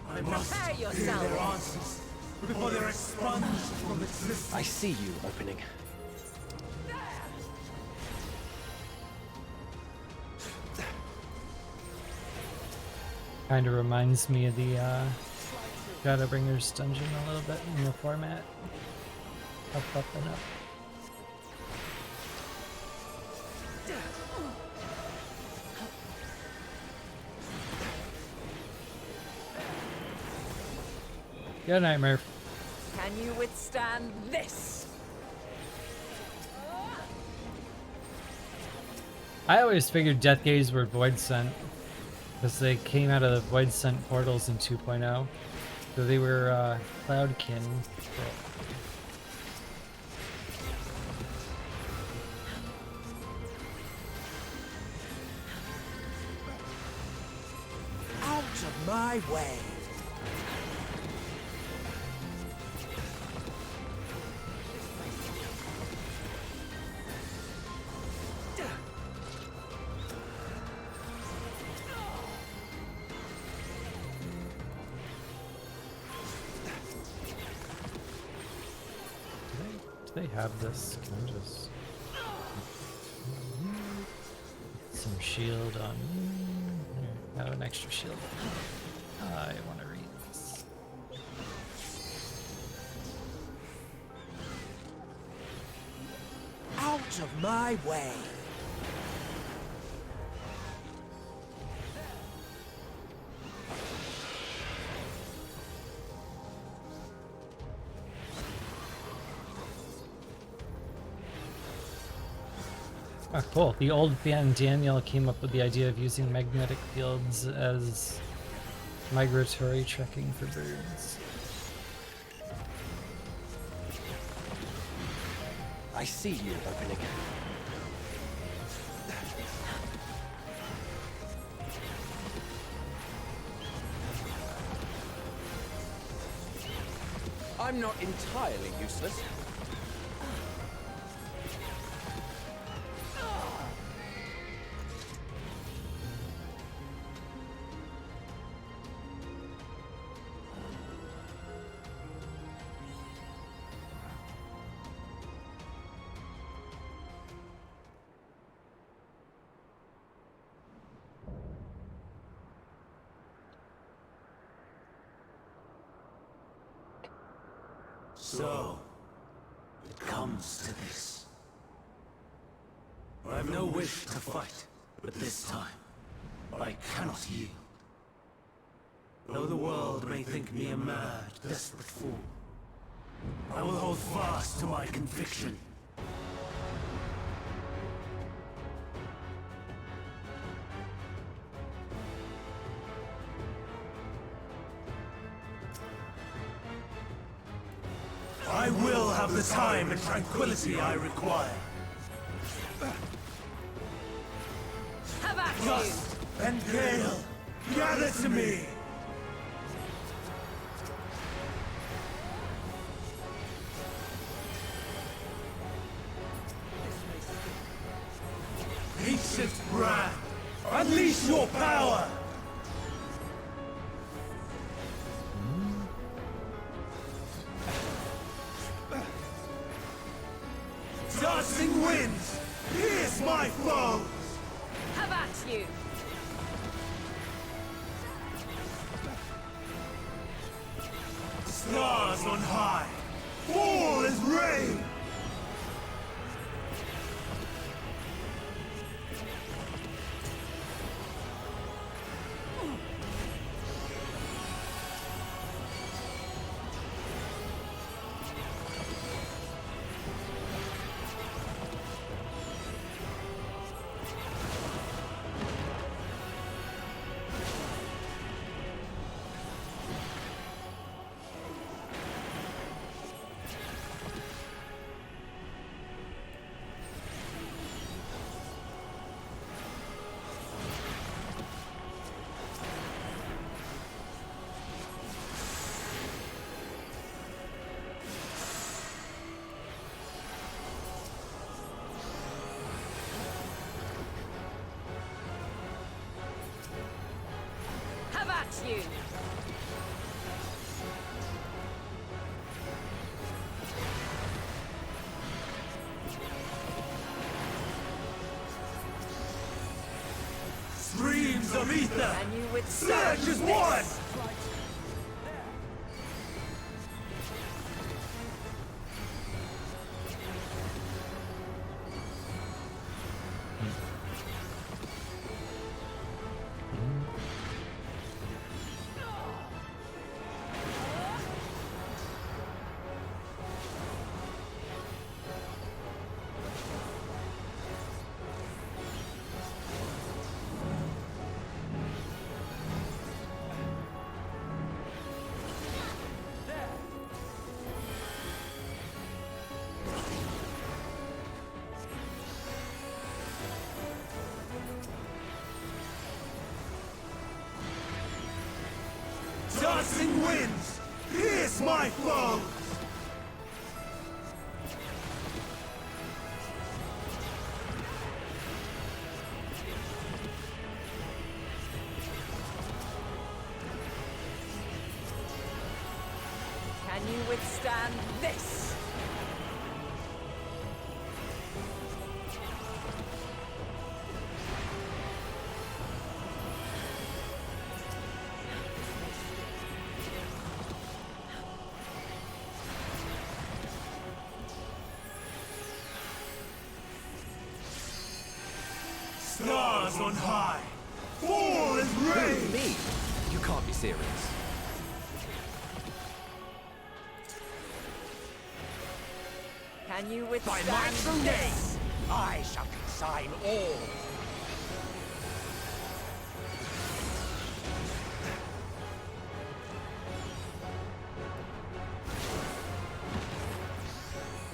I must hear their answers before they're expunged from existence. I see you opening. Kind of reminds me of the Shadowbringers dungeon a little bit in the format. Up and up. Good night, Murph. Can you withstand this? I always figured Death Gaze were Void Sent because they came out of the Void Sent portals in 2.0. So they were Cloudkin. Out of my way. Do they have this? Can I just some shield on? Here, have an extra shield. I want to read this. Out of my way. Ah, cool. The old fan Daniel came up with the idea of using magnetic fields as migratory trekking for birds. I see you opening. I'm not entirely useless. So, it comes to this. I have no wish to fight, but this time, I cannot yield. Though the world may think me a mad, desperate fool, I will hold fast to my conviction. I will have the time and tranquility I require. Have at you! Dust and gale, gather to me! Ancient brand, unleash your power! Dancing winds, pierce my foes! Have at you! Stars on high, fall as rain! you. Streams of ether! Can you withstand Surge as this? one! Dancing winds! Pierce my foe! Can you withstand this? Stars on high! Fall as rain! Me? You can't be serious. Can you By withstand my true this? name, I shall consign all.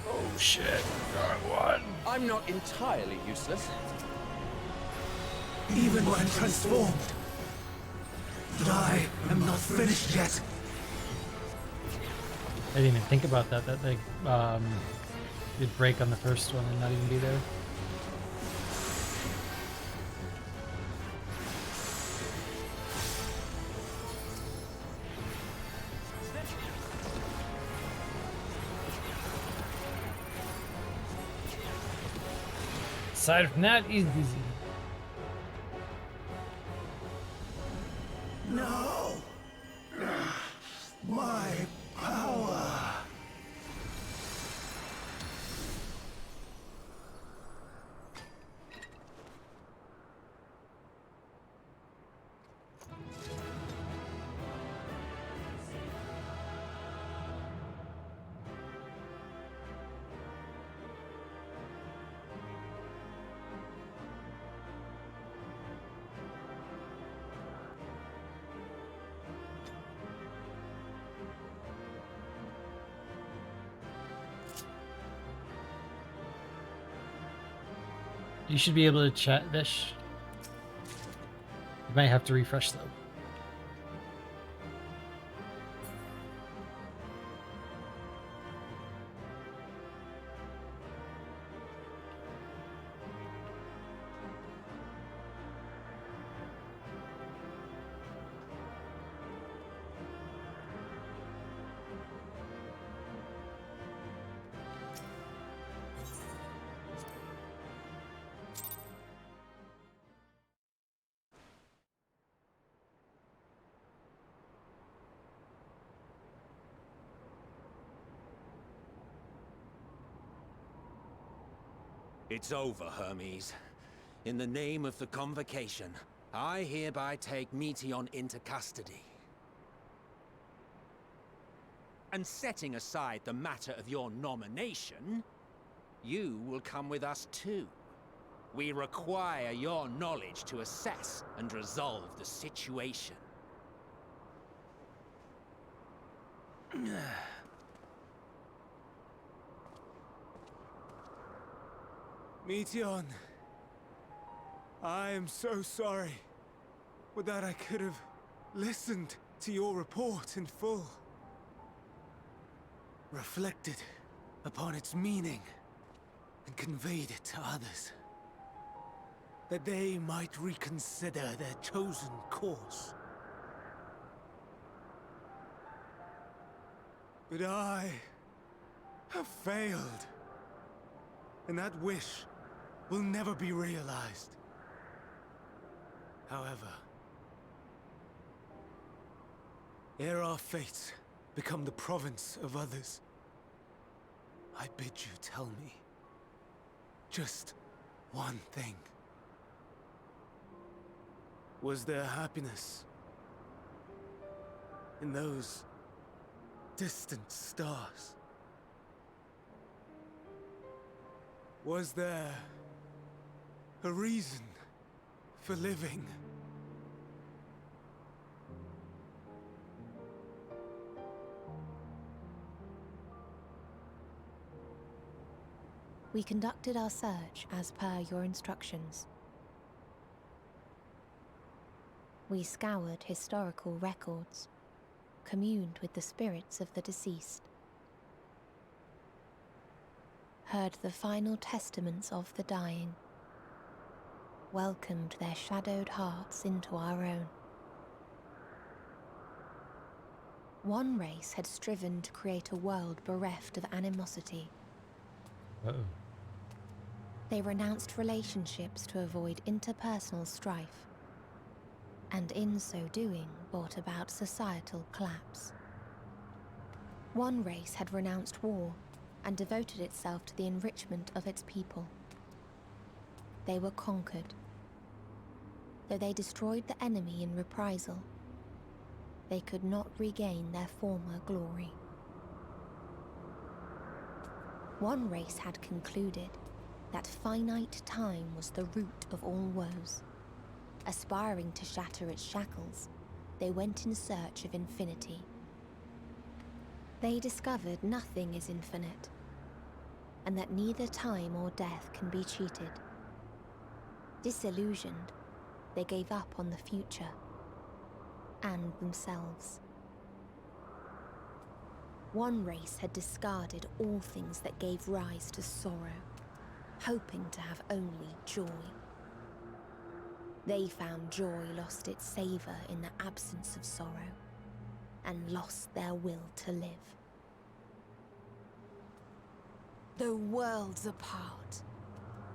Oh shit. Wrong one. I'm not entirely useless. Even when transformed. But I am not finished yet. I didn't even think about that. That like you'd break on the first one and not even be there. Aside from that, easy. No! My power! You should be able to chat this. You might have to refresh though. It's over, Hermes. In the name of the Convocation, I hereby take Meteion into custody. And setting aside the matter of your nomination, you will come with us too. We require your knowledge to assess and resolve the situation. Meteion, I am so sorry. Would that I could have listened to your report in full. Reflected upon its meaning and conveyed it to others. That they might reconsider their chosen course. But I have failed. And that wish will never be realized. However, ere our fates become the province of others, I bid you tell me just one thing. Was there happiness in those distant stars? Was there a reason for living? We conducted our search as per your instructions. We scoured historical records, communed with the spirits of the deceased, heard the final testaments of the dying, welcomed their shadowed hearts into our own. One race had striven to create a world bereft of animosity. Uh-oh. They renounced relationships to avoid interpersonal strife, and in so doing brought about societal collapse. One race had renounced war and devoted itself to the enrichment of its people. They were conquered. Though they destroyed the enemy in reprisal, they could not regain their former glory. One race had concluded that finite time was the root of all woes. Aspiring to shatter its shackles, they went in search of infinity. They discovered nothing is infinite, and that neither time or death can be cheated. Disillusioned, they gave up on the future and themselves. One race had discarded all things that gave rise to sorrow, hoping to have only joy. They found joy lost its savour in the absence of sorrow, and lost their will to live. Though worlds apart,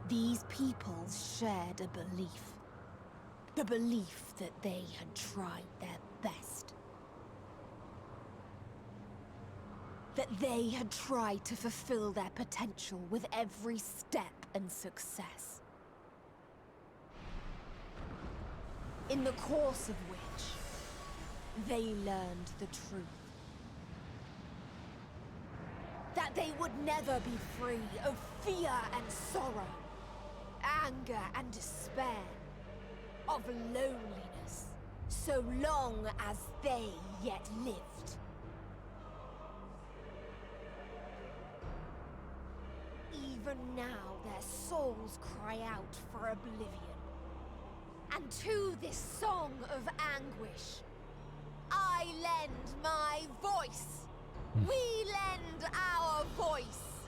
these peoples shared a belief. The belief that they had tried their best. That they had tried to fulfill their potential with every step and success. In the course of which, they learned the truth. That they would never be free of fear and sorrow, anger and despair, of loneliness, so long as they yet lived. Even now their souls cry out for oblivion. And to this song of anguish, I lend my voice. We lend our voice.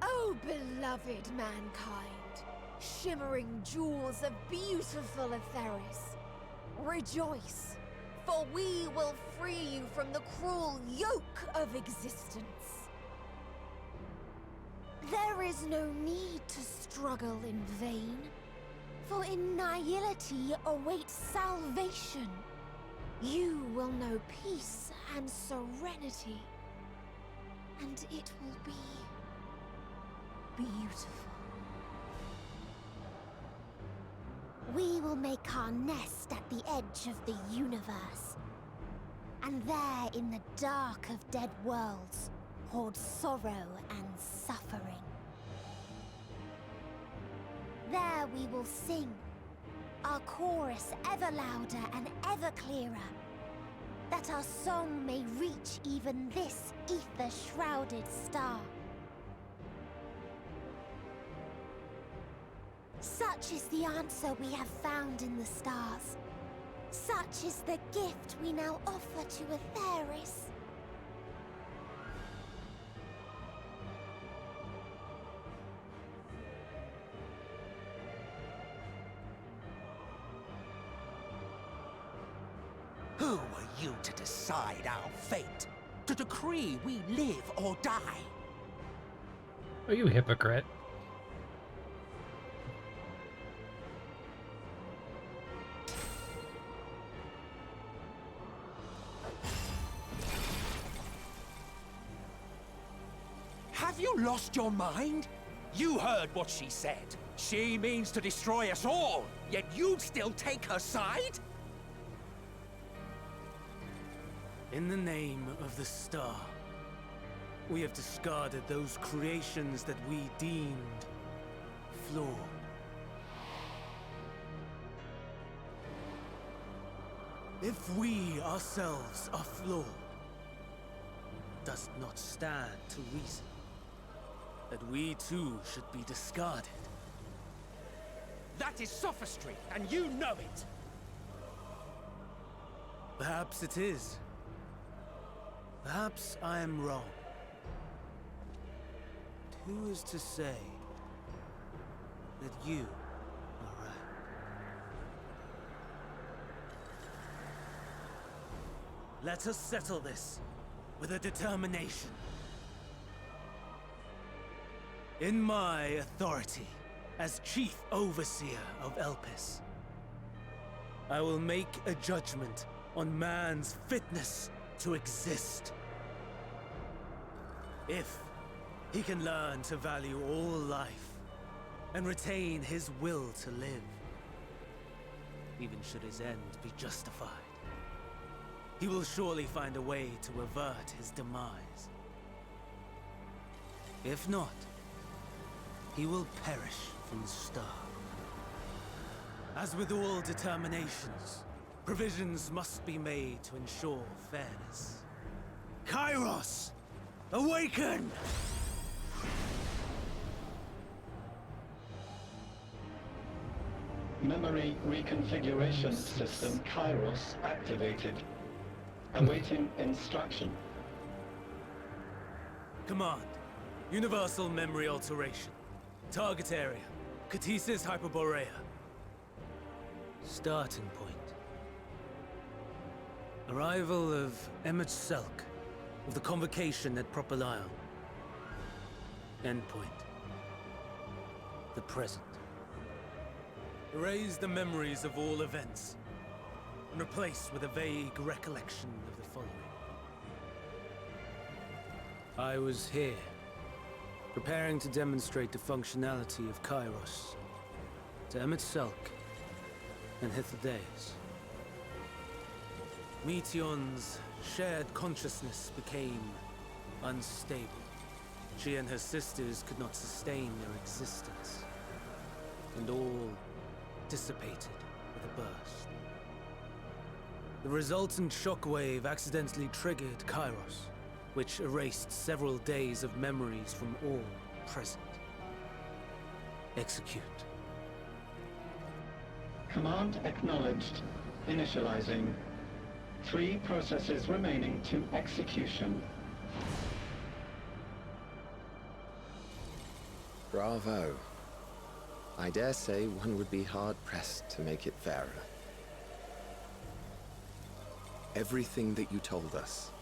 Oh, beloved mankind, shimmering jewels of beautiful Etheris, rejoice, for we will free you from the cruel yoke of existence. There is no need to struggle in vain, for in nihility awaits salvation. You will know peace and serenity, and it will be beautiful. We will make our nest at the edge of the universe, and there in the dark of dead worlds hoard sorrow and suffering. There we will sing, our chorus ever louder and ever clearer, that our song may reach even this ether-shrouded star. Such is the answer we have found in the stars. Such is the gift we now offer to Etheris. Who are you to decide our fate? To decree we live or die? Oh, you hypocrite. Have you lost your mind? You heard what she said. She means to destroy us all, yet you'd still take her side? In the name of the Star, we have discarded those creations that we deemed flawed. If we ourselves are flawed, does it not stand to reason that we too should be discarded? That is sophistry, and you know it! Perhaps it is. Perhaps I am wrong. But who is to say that you are right? Let us settle this with a determination. In my authority as Chief Overseer of Elpis, I will make a judgment on man's fitness to exist. If he can learn to value all life and retain his will to live, even should his end be justified, he will surely find a way to avert his demise. If not, he will perish from the start. As with all determinations, provisions must be made to ensure fairness. Kairos! Awaken! Memory reconfiguration system Kairos activated. Awaiting instruction. Command. Universal memory alteration. Target area. Catesis Hyperborea. Starting point. Arrival of MSQ of the convocation at Propylion. Endpoint. The present. Erase the memories of all events and replace with a vague recollection of the following. I was here, preparing to demonstrate the functionality of Kairos to MSQ and Hythlodaeus. Meteion's shared consciousness became unstable. She and her sisters could not sustain their existence, and all dissipated with a burst. The resultant shockwave accidentally triggered Kairos, which erased several days of memories from all present. Execute. Command acknowledged. Initializing. 3 processes remaining to execution. Bravo. I dare say one would be hard-pressed to make it fairer. Everything that you told us,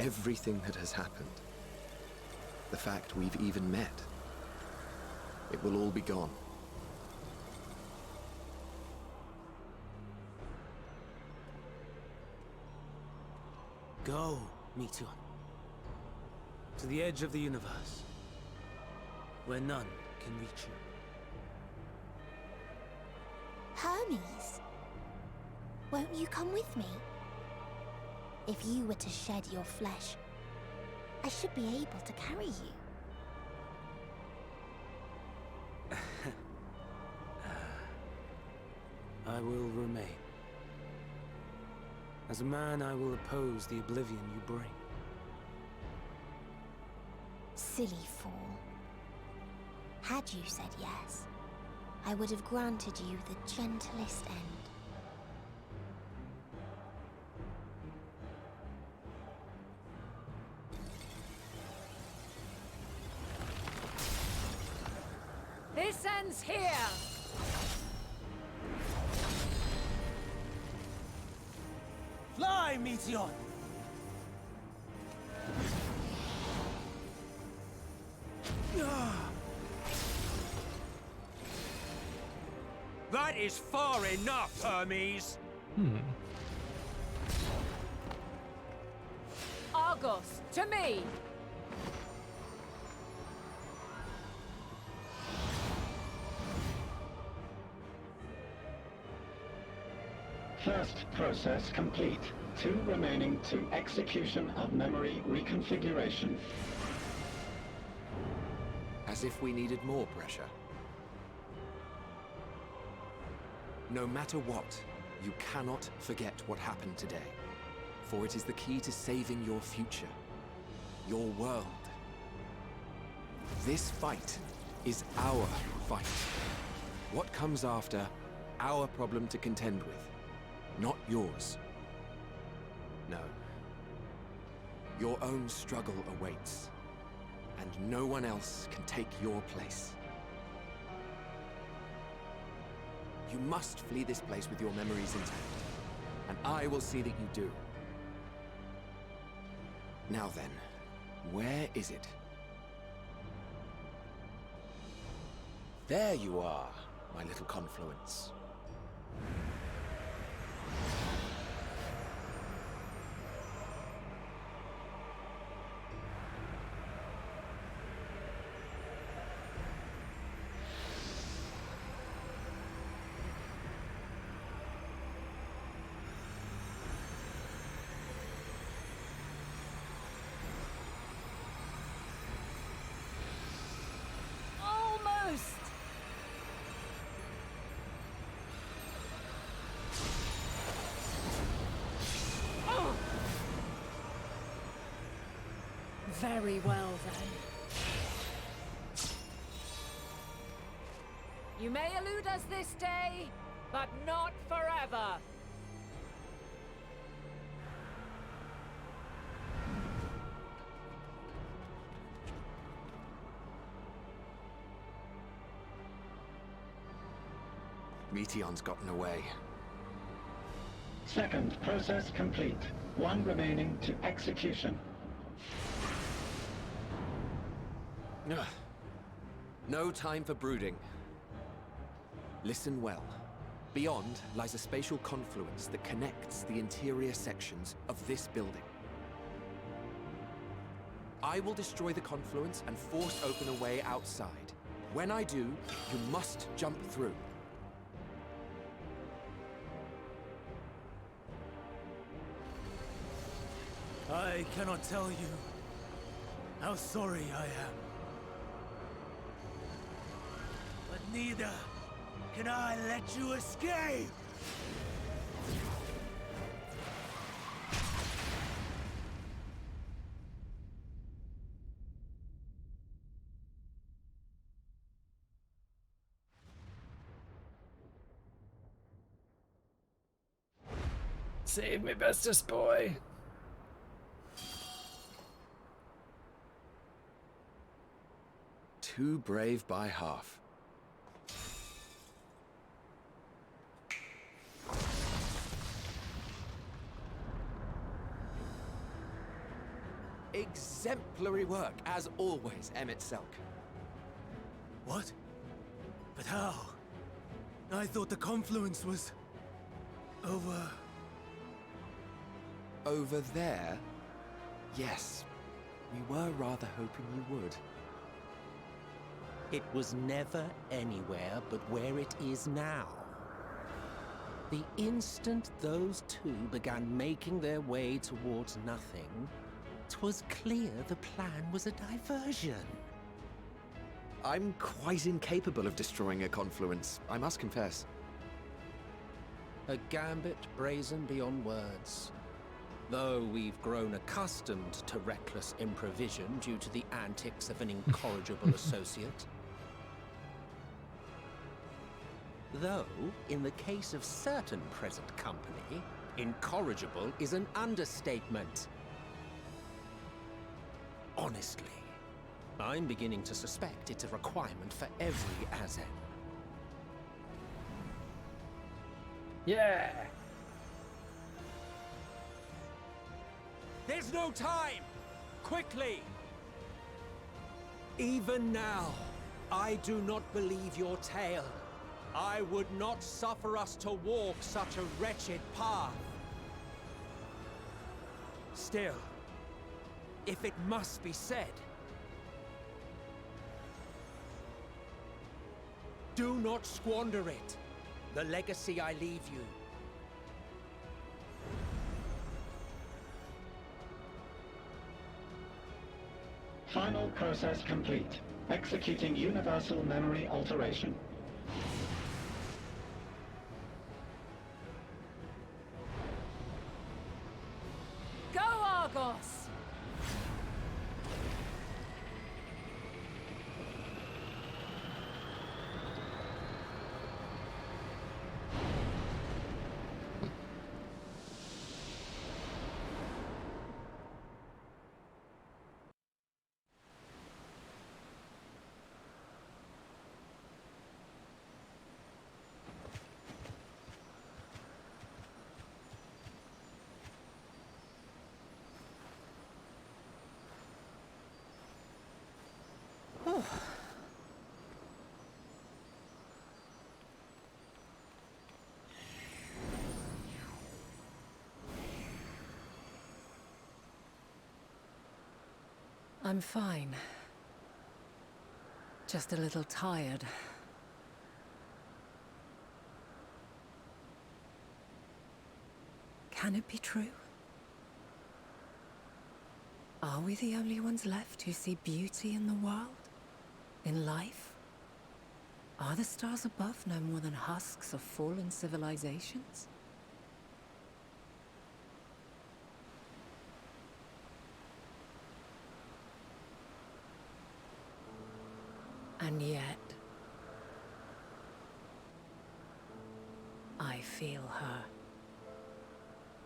everything that has happened, the fact we've even met, it will all be gone. Go, Meteion. To the edge of the universe, where none can reach you. Hermes, won't you come with me? If you were to shed your flesh, I should be able to carry you. I will remain. As a man, I will oppose the oblivion you bring. Silly fool. Had you said yes, I would have granted you the gentlest end. This ends here! Die, Meteon! That is far enough, Hermes! Argos, to me! First process complete. 2 remaining to execution of memory reconfiguration. As if we needed more pressure. No matter what, you cannot forget what happened today. For it is the key to saving your future. Your world. This fight is our fight. What comes after, our problem to contend with. Not yours. No. Your own struggle awaits. And no one else can take your place. You must flee this place with your memories intact. And I will see that you do. Now then, where is it? There you are, my little confluence. Almost! Oh. Very well, then. You may elude us this day, but not forever. Meteon's gotten away. Second process complete. 1 remaining to execution. Ugh. No time for brooding. Listen well. Beyond lies a spatial confluence that connects the interior sections of this building. I will destroy the confluence and force open a way outside. When I do, you must jump through. I cannot tell you how sorry I am. But neither can I let you escape! Save me, bestest boy. Too brave by half. Exemplary work, as always, Emmett Selk. What? But how? I thought the confluence was... over... Over there? Yes. We were rather hoping you would. It was never anywhere but where it is now. The instant those two began making their way towards nothing, 'twas clear the plan was a diversion. I'm quite incapable of destroying a confluence, I must confess. A gambit brazen beyond words. Though we've grown accustomed to reckless improvision due to the antics of an incorrigible associate. Though, in the case of certain present company, incorrigible is an understatement. Honestly, I'm beginning to suspect it's a requirement for every Azen. Yeah. There's no time! Quickly! Even now, I do not believe your tale. I would not suffer us to walk such a wretched path. Still, if it must be said, do not squander it. The legacy I leave you. Final process complete. Executing universal memory alteration. Go, Argos! I'm fine. Just a little tired. Can it be true? Are we the only ones left who see beauty in the world? In life? Are the stars above no more than husks of fallen civilizations? And yet, I feel her.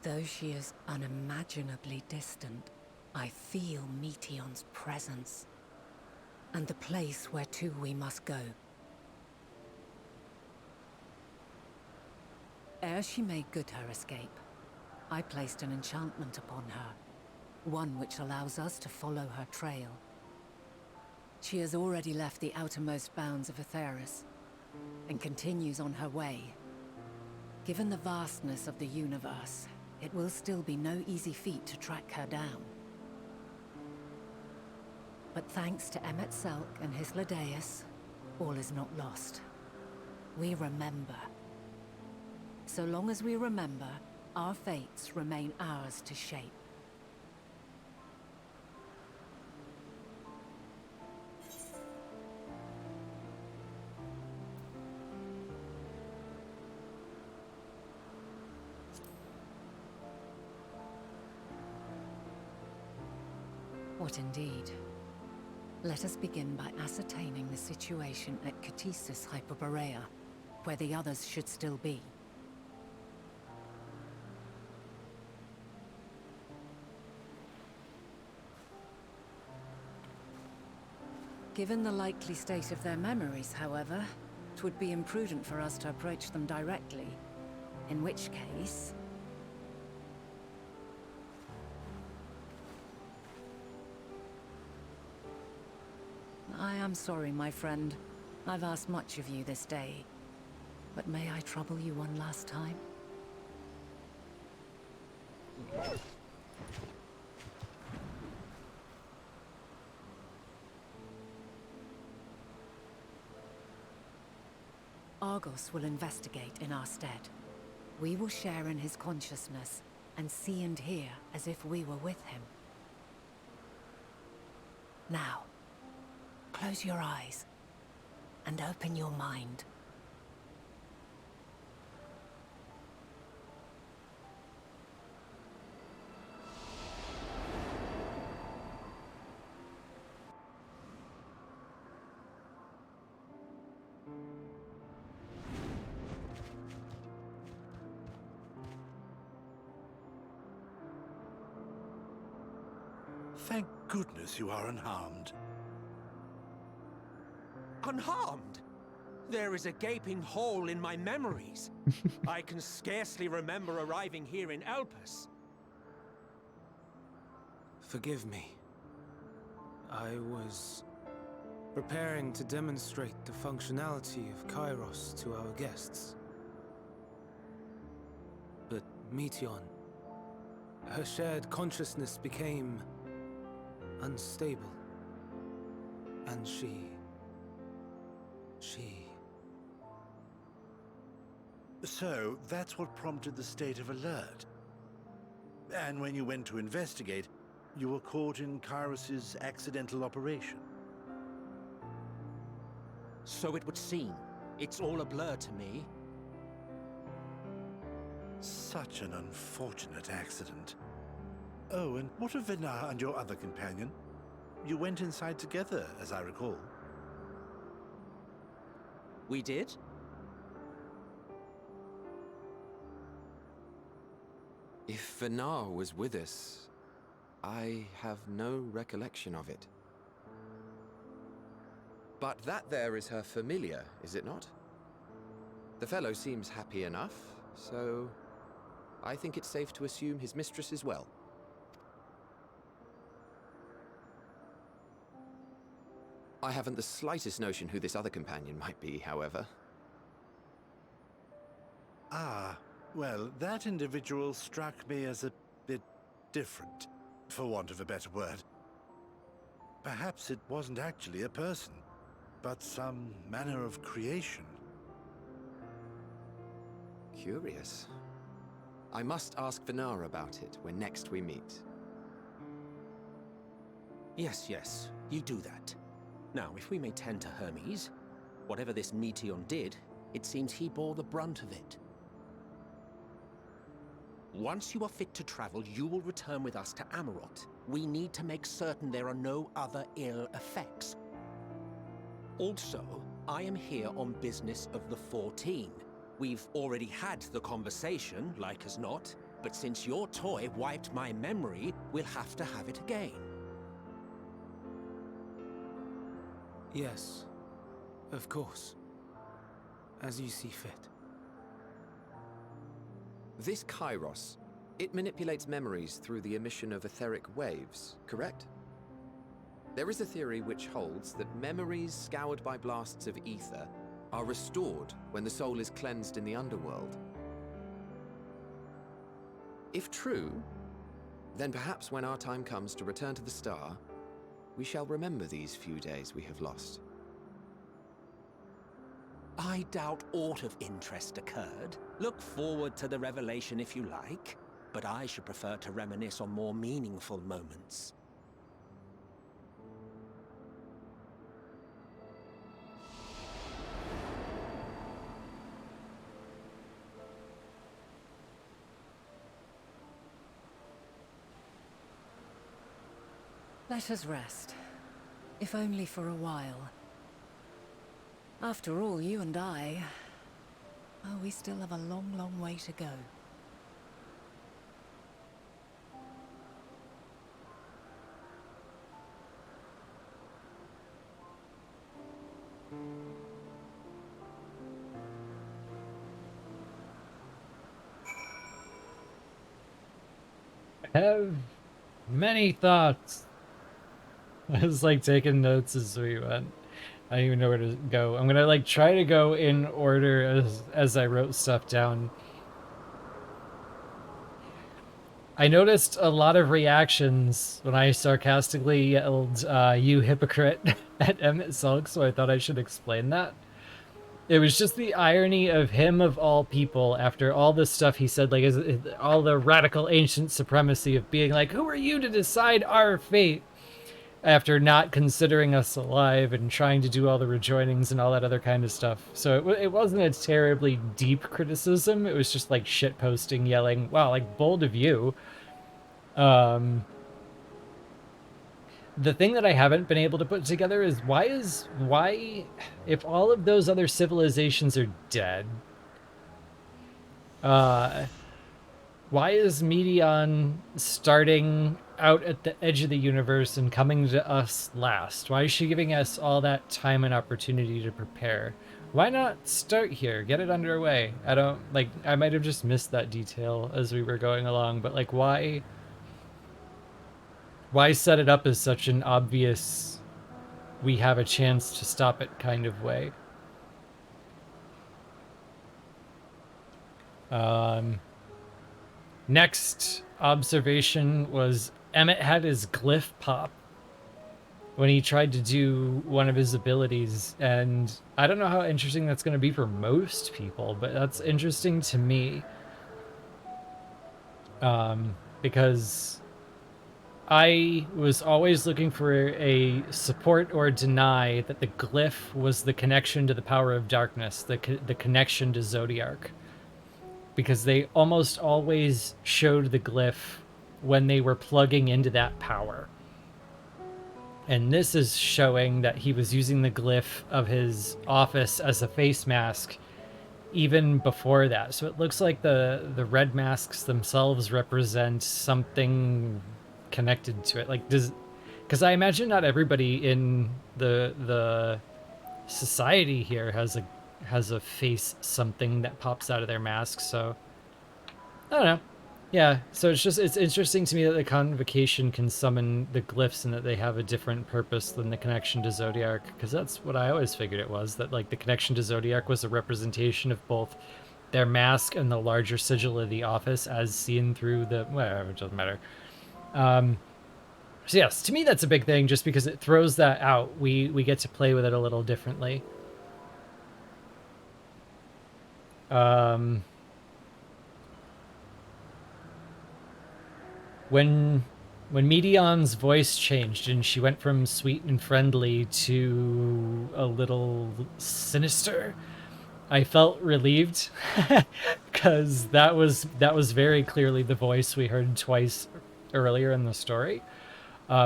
Though she is unimaginably distant, I feel Meteion's presence, and the place where to we must go. Ere she made good her escape, I placed an enchantment upon her, one which allows us to follow her trail. She has already left the outermost bounds of Aetheris, and continues on her way. Given the vastness of the universe, it will still be no easy feat to track her down. But thanks to Emmet Selk and Hysladeus, all is not lost. We remember. So long as we remember, our fates remain ours to shape. What indeed? Let us begin by ascertaining the situation at Catesis Hyperborea, where the others should still be. Given the likely state of their memories, however, it would be imprudent for us to approach them directly. In which case... I am sorry, my friend. I've asked much of you this day. But may I trouble you one last time? Argos will investigate in our stead. We will share in his consciousness and see and hear as if we were with him. Now, close your eyes and open your mind. Thank goodness you are unharmed. Unharmed? There is a gaping hole in my memories. I can scarcely remember arriving here in Elpis. Forgive me. I was preparing to demonstrate the functionality of Kairos to our guests. But Meteion, her shared consciousness became unstable. And she... So, that's what prompted the state of alert. And when you went to investigate, you were caught in Kairos's accidental operation. So it would seem. It's all a blur to me. Such an unfortunate accident. Oh, and what of Venar and your other companion? You went inside together, as I recall. We did? If Venar was with us, I have no recollection of it. But that there is her familiar, is it not? The fellow seems happy enough, so I think it's safe to assume his mistress is well. I haven't the slightest notion who this other companion might be, however. Ah, well, that individual struck me as a bit different, for want of a better word. Perhaps it wasn't actually a person, but some manner of creation. Curious. I must ask Venar about it when next we meet. Yes, you do that. Now, if we may tend to Hermes, whatever this Meteion did, it seems he bore the brunt of it. Once you are fit to travel, you will return with us to Amarot. We need to make certain there are no other ill effects. Also, I am here on business of the 14. We've already had the conversation, like as not, but since your toy wiped my memory, we'll have to have it again. Yes, of course. As you see fit. This Kairos, it manipulates memories through the emission of etheric waves, correct? There is a theory which holds that memories scoured by blasts of ether are restored when the soul is cleansed in the underworld. If true, then perhaps when our time comes to return to the star, we shall remember these few days we have lost. I doubt aught of interest occurred. Look forward to the revelation if you like, but I should prefer to reminisce on more meaningful moments. Let us rest, if only for a while. After all, you and I... oh, we still have a long, long way to go. I have many thoughts. I was like taking notes as we went. I don't even know where to go. I'm gonna like try to go in order as I wrote stuff down. I noticed a lot of reactions when I sarcastically yelled, "You hypocrite," at Emmett Sulk, so I thought I should explain that. It was just the irony of him, of all people, after all this stuff he said, like all the radical ancient supremacy of being like, who are you to decide our fate? After not considering us alive and trying to do all the rejoinings and all that other kind of stuff. So it wasn't a terribly deep criticism. It was just like shit posting, yelling, wow, like bold of you. The thing that I haven't been able to put together is why, if all of those other civilizations are dead, why is Meteion starting out at the edge of the universe and coming to us last? Why is she giving us all that time and opportunity to prepare? Why not start here, get it underway? I don't, like, I might have just missed that detail as we were going along, but like, why Why set it up as such an obvious, we have a chance to stop it kind of way? Next observation was Emmett had his glyph pop when he tried to do one of his abilities, and I don't know how interesting that's going to be for most people, but that's interesting to me. Because I was always looking for a support or deny that the glyph was the connection to the power of darkness, the connection to Zodiark. Because they almost always showed the glyph when they were plugging into that power. And this is showing that he was using the glyph of his office as a face mask even before that. So it looks like the red masks themselves represent something connected to it. Like, because I imagine not everybody in the society here has a face something that pops out of their mask. So I don't know. Yeah, so it's interesting to me that the Convocation can summon the glyphs and that they have a different purpose than the connection to Zodiark, because that's what I always figured it was, that like the connection to Zodiark was a representation of both their mask and the larger sigil of the office as seen through the, whatever, it doesn't matter. So yes, to me that's a big thing, just because it throws that out. We get to play with it a little differently. When Medion's voice changed and she went from sweet and friendly to a little sinister, I felt relieved because that was very clearly the voice we heard twice earlier in the story.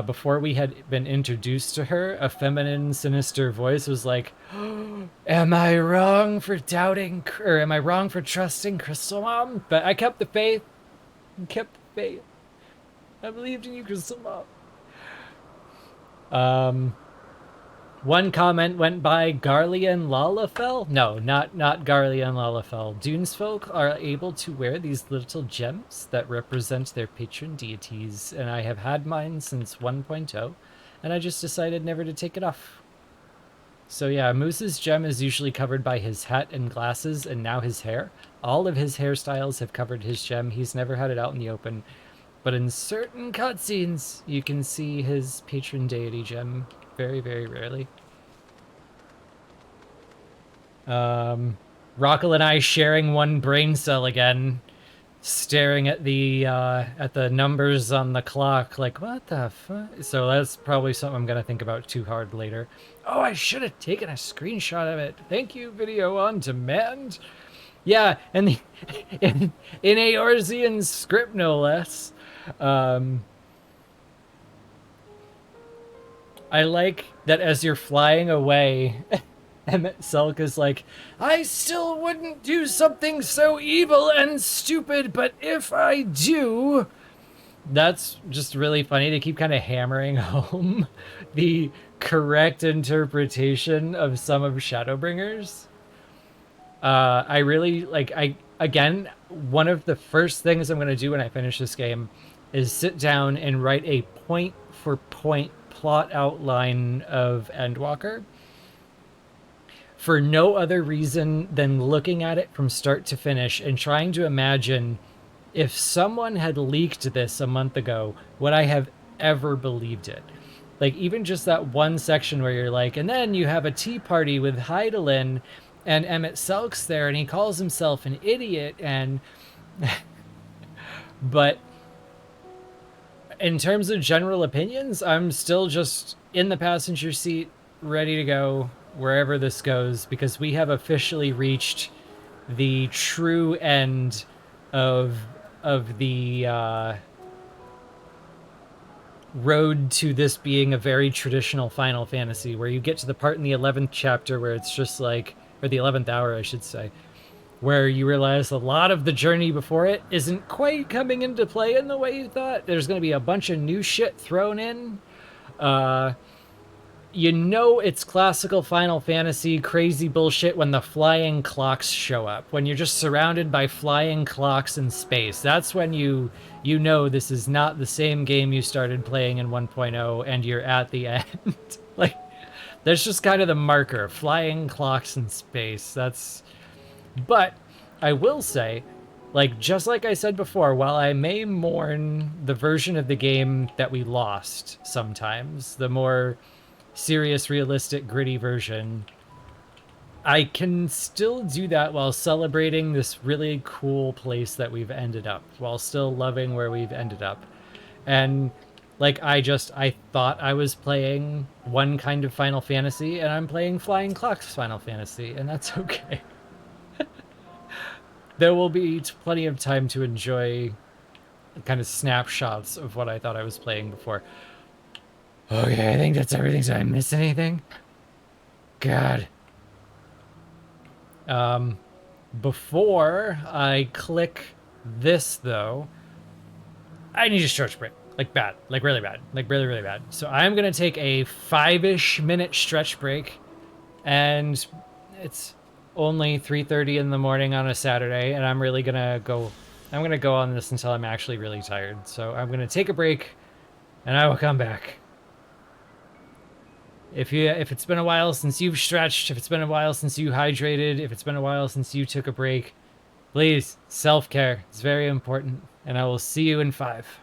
Before we had been introduced to her, a feminine, sinister voice was like, oh, am I wrong for doubting, or am I wrong for trusting Crystal Mom? But I kept the faith. I believed in you, Crystal Mom. One comment went by, Garlean Lalafell? No, not Garlean Lalafell. Dunesfolk are able to wear these little gems that represent their patron deities, and I have had mine since 1.0, and I just decided never to take it off. So yeah, Moose's gem is usually covered by his hat and glasses, and now his hair. All of his hairstyles have covered his gem. He's never had it out in the open. But in certain cutscenes, you can see his patron deity gem very, very rarely. Rockel and I sharing one brain cell again, staring at the numbers on the clock like, what the fuck? So that's probably something I'm gonna think about too hard later. Oh, I should have taken a screenshot of it. Thank you, video on demand. Yeah, and in Eorzean's script, no less. I like that as you're flying away, Emmett Selk is like, I still wouldn't do something so evil and stupid, but if I do... That's just really funny to keep kind of hammering home the correct interpretation of some of Shadowbringers. I really, like, again, one of the first things I'm going to do when I finish this game is sit down and write a point-for-point plot outline of Endwalker. For no other reason than looking at it from start to finish and trying to imagine if someone had leaked this a month ago, would I have ever believed it? Like, even just that one section where you're like, and then you have a tea party with Hydaelyn, and Emmett Selk's there, and he calls himself an idiot, and... But in terms of general opinions, I'm still just in the passenger seat, ready to go wherever this goes, because we have officially reached the true end of the road to this being a very traditional Final Fantasy, where you get to the part in the 11th chapter where it's just like, or the 11th hour, I should say, where you realize a lot of the journey before it isn't quite coming into play in the way you thought. There's going to be a bunch of new shit thrown in. you know it's classical Final Fantasy crazy bullshit when the flying clocks show up. When you're just surrounded by flying clocks in space. That's when you know this is not the same game you started playing in 1.0 and you're at the end. Like, that's just kind of the marker. Flying clocks in space. But I will say, like, just like I said before, while I may mourn the version of the game that we lost sometimes, the more serious, realistic, gritty version, I can still do that while celebrating this really cool place that we've ended up, while still loving where we've ended up. And like, I thought I was playing one kind of Final Fantasy, and I'm playing Flying Clocks Final Fantasy, and that's okay. There will be plenty of time to enjoy kind of snapshots of what I thought I was playing before. Okay, I think that's everything. Did I miss anything? God. Before I click this, though, I need a stretch break. Like, bad. Like, really bad. Like, really, really bad. So I'm going to take a 5-ish minute stretch break, and it's only 3:30 in the morning on a Saturday, and I'm really going to go... I'm going to go on this until I'm actually really tired. So I'm going to take a break, and I will come back. If it's been a while since you've stretched, if it's been a while since you hydrated, if it's been a while since you took a break, please, self-care. It's very important. And I will see you in 5.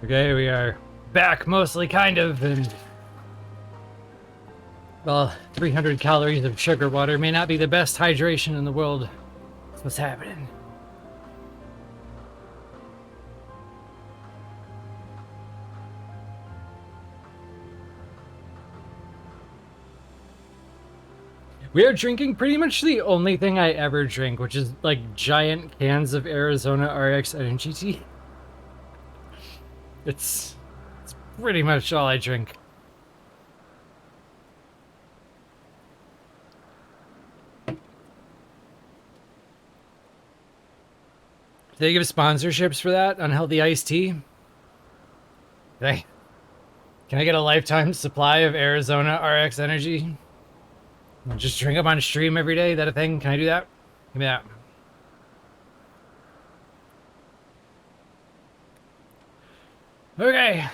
Okay, we are back, mostly, kind of, and... Well, 300 calories of sugar water may not be the best hydration in the world. That's what's happening. We are drinking pretty much the only thing I ever drink, which is like giant cans of Arizona RX Energy Tea. It's pretty much all I drink. Do they give sponsorships for that? Unhealthy iced tea? Can I get a lifetime supply of Arizona RX Energy? I'll just drink them on stream every day? Is that a thing? Can I do that? Give me that. Okay.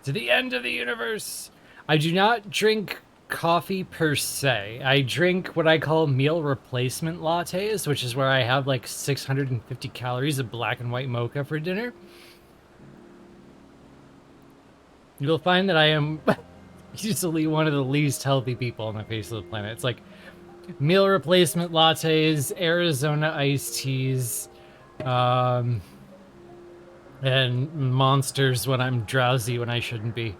To the end of the universe. I do not drink coffee per se. I drink what I call meal replacement lattes, which is where I have like 650 calories of black and white mocha for dinner. You'll find that I am easily one of the least healthy people on the face of the planet. It's like meal replacement lattes, Arizona iced teas, and monsters when I'm drowsy when I shouldn't be.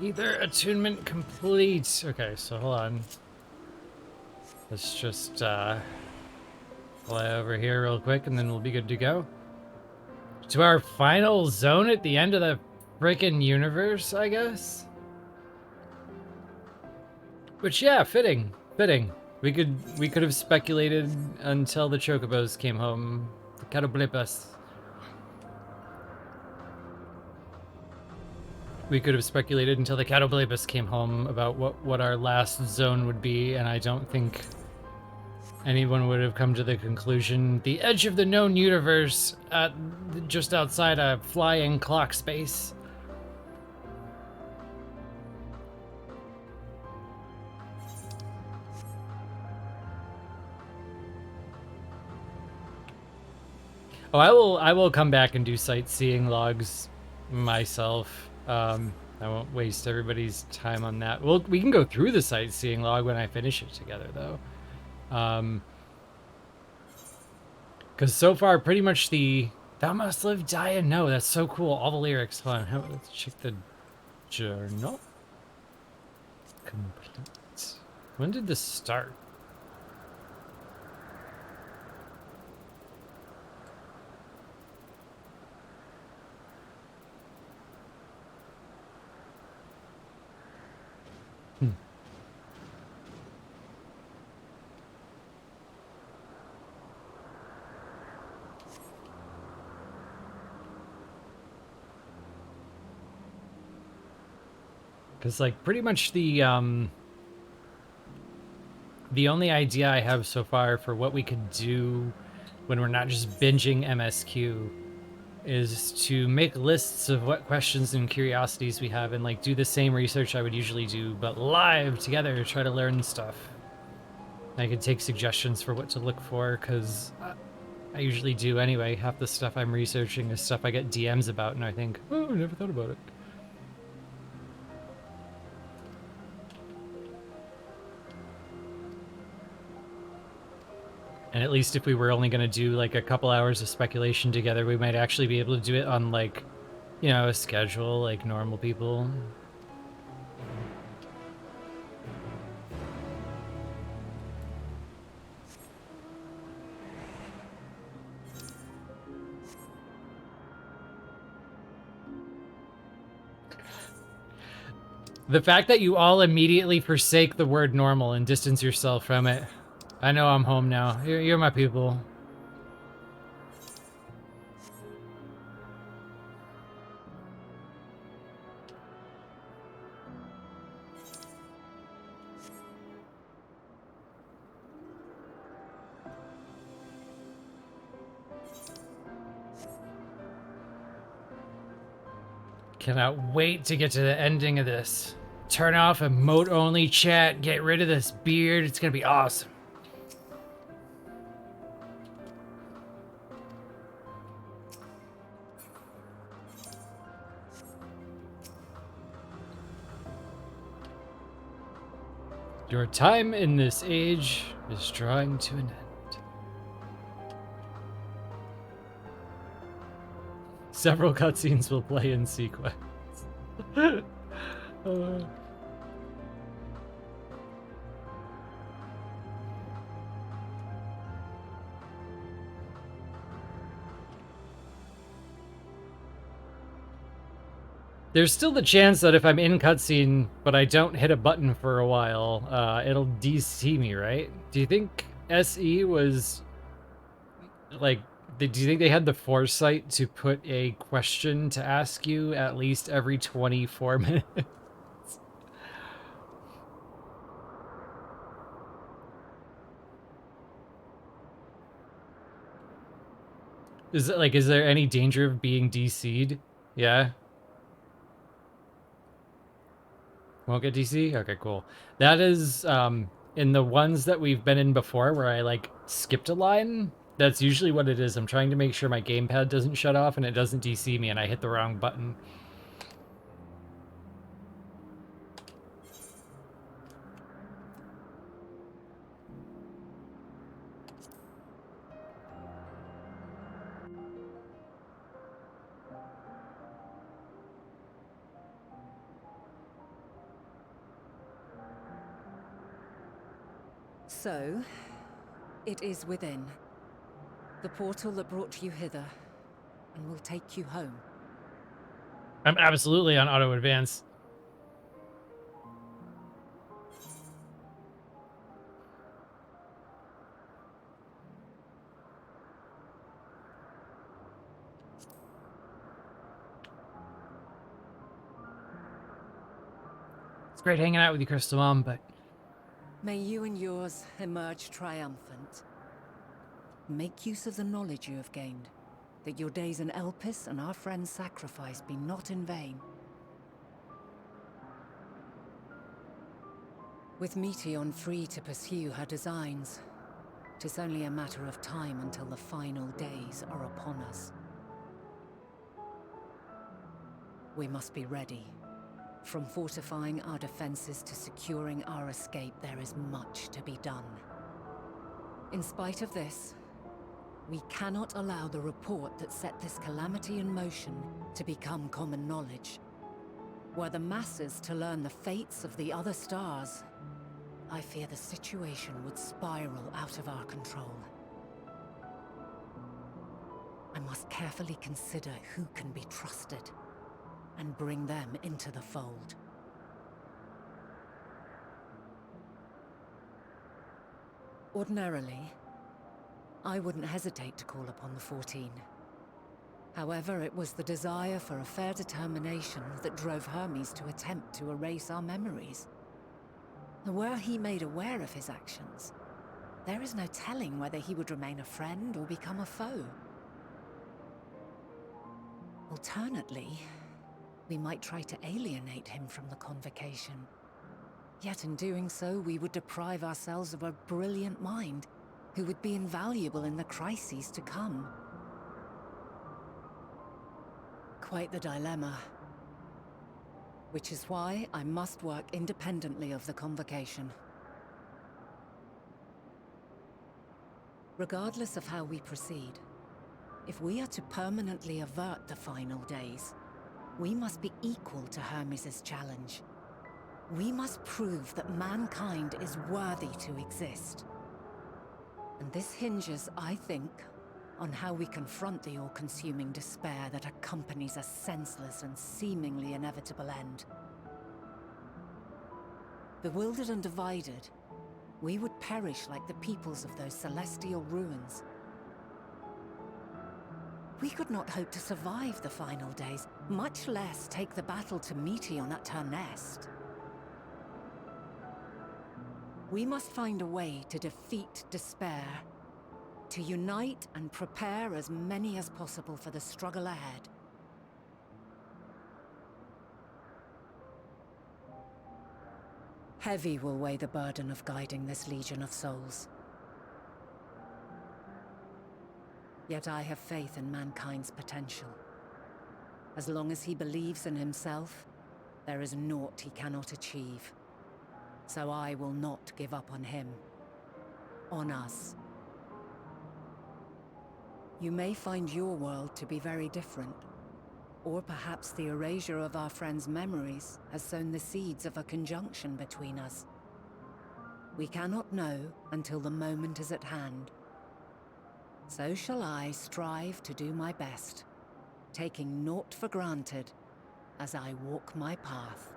Either attunement complete. Okay, so hold on. Let's just fly over here real quick and then we'll be good to go. To our final zone at the end of the freaking universe, I guess? Which, yeah, fitting. Fitting. We could have speculated until the chocobos came home. The catablipas. We could have speculated until the Catablabus came home about what our last zone would be, and I don't think anyone would have come to the conclusion. The edge of the known universe, just outside a flying clock space. Oh, I will come back and do sightseeing logs myself. I won't waste everybody's time on that. Well, we can go through the sightseeing log when I finish it together, though. Because so far, pretty much the "Thou must live, die, and know." That's so cool. All the lyrics. Hold on, let's check the journal. Complete. When did this start? Because, like, pretty much the only idea I have so far for what we could do when we're not just binging MSQ is to make lists of what questions and curiosities we have and, like, do the same research I would usually do, but live together to try to learn stuff. I could take suggestions for what to look for, because I usually do anyway. Half the stuff I'm researching is stuff I get DMs about, and I think, oh, I never thought about it. And at least if we were only going to do like a couple hours of speculation together, we might actually be able to do it on like, you know, a schedule like normal people. The fact that you all immediately forsake the word normal and distance yourself from it. I know I'm home now. You're my people. Cannot wait to get to the ending of this. Turn off emote-only chat, get rid of this beard, it's gonna be awesome. Your time in this age is drawing to an end. Several cutscenes will play in sequence. There's still the chance that if I'm in cutscene, but I don't hit a button for a while, it'll DC me, right? Do you think SE was, like, do you think they had the foresight to put a question to ask you at least every 24 minutes? Is it, like, is there any danger of being DC'd? Yeah? Won't get DC? Okay, cool. That is, in the ones that we've been in before where I, like, skipped a line, that's usually what it is. I'm trying to make sure my gamepad doesn't shut off and it doesn't DC me and I hit the wrong button. So, it is within. The portal that brought you hither, and will take you home. I'm absolutely on auto advance. It's great hanging out with you, Crystal Mom, but May you and yours emerge triumphant. Make use of the knowledge you have gained, that your days in Elpis and our friend's sacrifice be not in vain. With Meteion free to pursue her designs, 'tis only a matter of time until the final days are upon us. We must be ready. From fortifying our defenses to securing our escape, there is much to be done. In spite of this, we cannot allow the report that set this calamity in motion to become common knowledge. Were the masses to learn the fates of the other stars, I fear the situation would spiral out of our control. I must carefully consider who can be trusted and bring them into the fold. Ordinarily, I wouldn't hesitate to call upon the 14. However, it was the desire for a fair determination that drove Hermes to attempt to erase our memories. And were he made aware of his actions, there is no telling whether he would remain a friend or become a foe. Alternately, we might try to alienate him from the convocation. Yet in doing so, we would deprive ourselves of a brilliant mind who would be invaluable in the crises to come. Quite the dilemma. Which is why I must work independently of the convocation. Regardless of how we proceed, if we are to permanently avert the final days, we must be equal to Hermes' challenge. We must prove that mankind is worthy to exist. And this hinges, I think, on how we confront the all-consuming despair that accompanies a senseless and seemingly inevitable end. Bewildered and divided, we would perish like the peoples of those celestial ruins. We could not hope to survive the final days, much less take the battle to Meteion at her nest. We must find a way to defeat despair, to unite and prepare as many as possible for the struggle ahead. Heavy will weigh the burden of guiding this legion of souls. Yet I have faith in mankind's potential. As long as he believes in himself, there is naught he cannot achieve. So I will not give up on him. On us. You may find your world to be very different. Or perhaps the erasure of our friends' memories has sown the seeds of a conjunction between us. We cannot know until the moment is at hand. So shall I strive to do my best, taking naught for granted as I walk my path.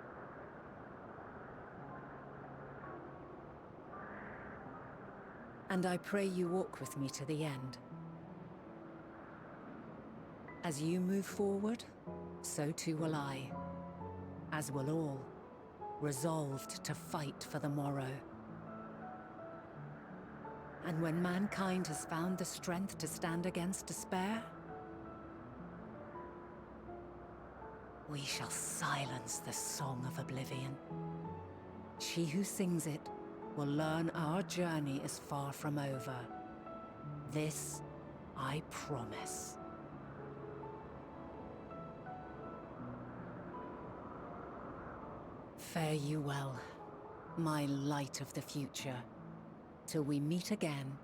And I pray you walk with me to the end. As you move forward, so too will I, as will all, resolved to fight for the morrow. And when mankind has found the strength to stand against despair, we shall silence the song of oblivion. She who sings it will learn our journey is far from over. This I promise. Fare you well, my light of the future, till we meet again.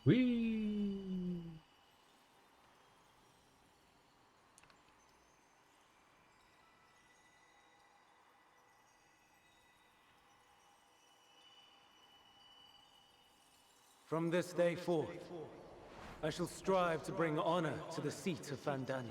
Whee! From this day forth, I shall strive to bring honor to the seat of Vandania.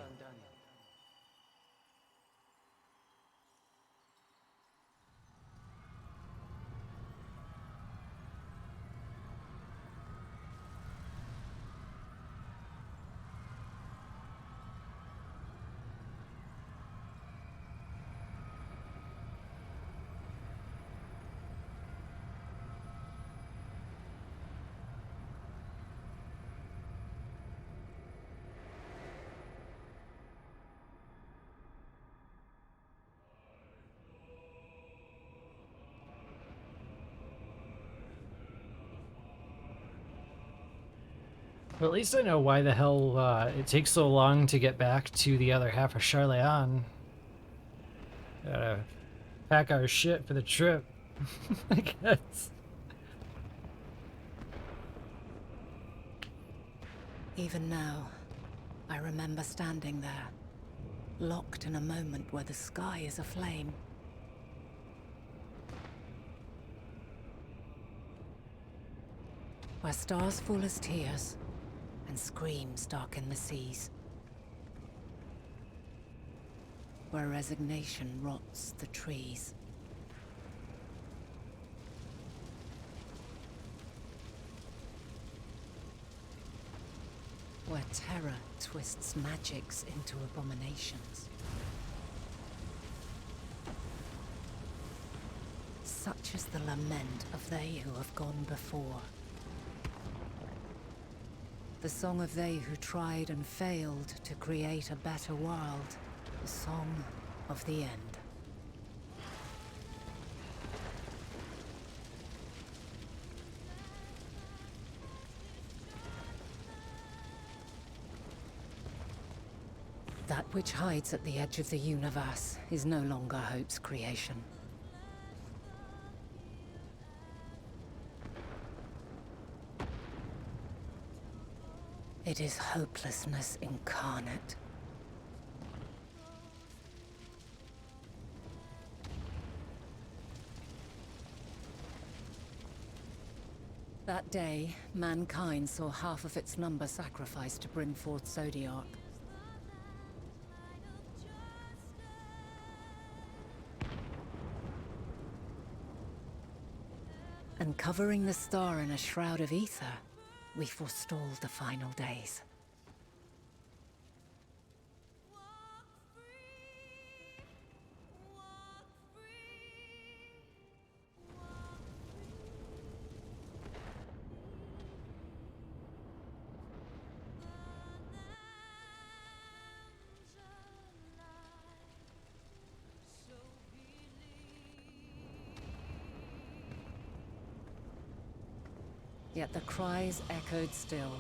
Well, at least I know why the hell it takes so long to get back to the other half of Charleon. Gotta pack our shit for the trip, I guess. Even now, I remember standing there, locked in a moment where the sky is aflame. Where stars fall as tears, and screams darken the seas. Where resignation rots the trees. Where terror twists magics into abominations. Such is the lament of they who have gone before. The song of they who tried and failed to create a better world. The song of the end. which hides at the edge of the universe is no longer Hope's creation. It is hopelessness incarnate. That day, mankind saw half of its number sacrificed to bring forth Zodiark. And covering the star in a shroud of ether, we forestalled the final days. Yet the cries echoed still.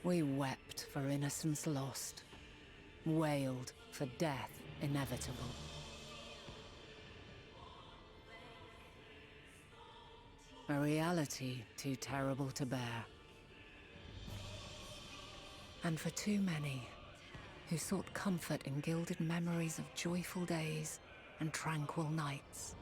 We wept for innocence lost, wailed for death inevitable. A reality too terrible to bear. And for too many who sought comfort in gilded memories of joyful days and tranquil nights.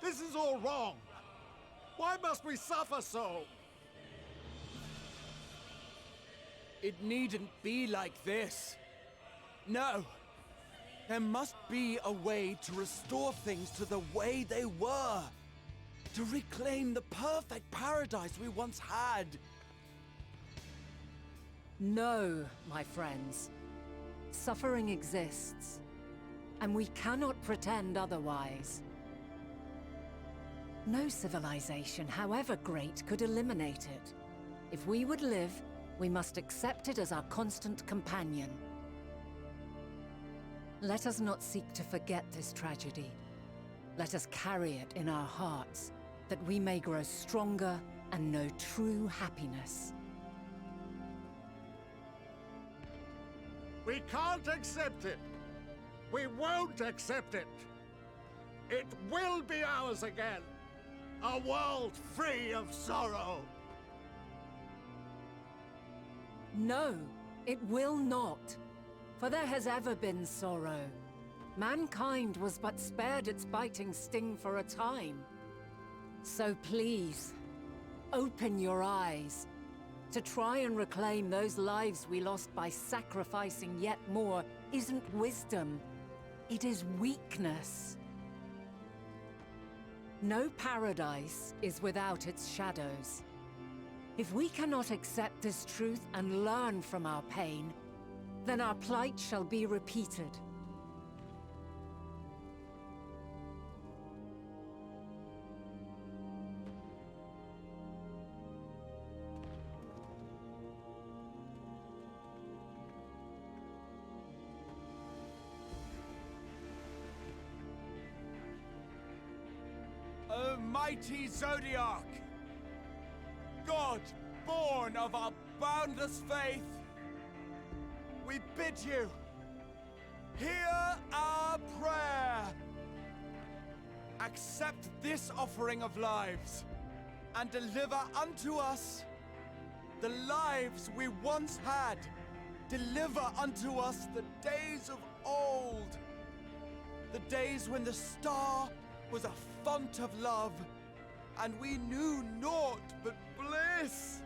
This is all wrong! Why must we suffer so? It needn't be like this. No. There must be a way to restore things to the way they were. To reclaim the perfect paradise we once had. No, my friends. Suffering exists, and we cannot pretend otherwise. No civilization, however great, could eliminate it. If we would live, we must accept it as our constant companion. Let us not seek to forget this tragedy. Let us carry it in our hearts, that we may grow stronger and know true happiness. We can't accept it! We won't accept it! It will be ours again! A world free of sorrow! No, it will not. For there has ever been sorrow. Mankind was but spared its biting sting for a time. So please, open your eyes. To try and reclaim those lives we lost by sacrificing yet more isn't wisdom. It is weakness. No paradise is without its shadows. If we cannot accept this truth and learn from our pain, then our plight shall be repeated. O mighty Zodiark! God, born of our boundless faith, we bid you, hear our prayer. Accept this offering of lives, and deliver unto us the lives we once had. Deliver unto us the days of old, the days when the star was a font of love, and we knew naught but bliss.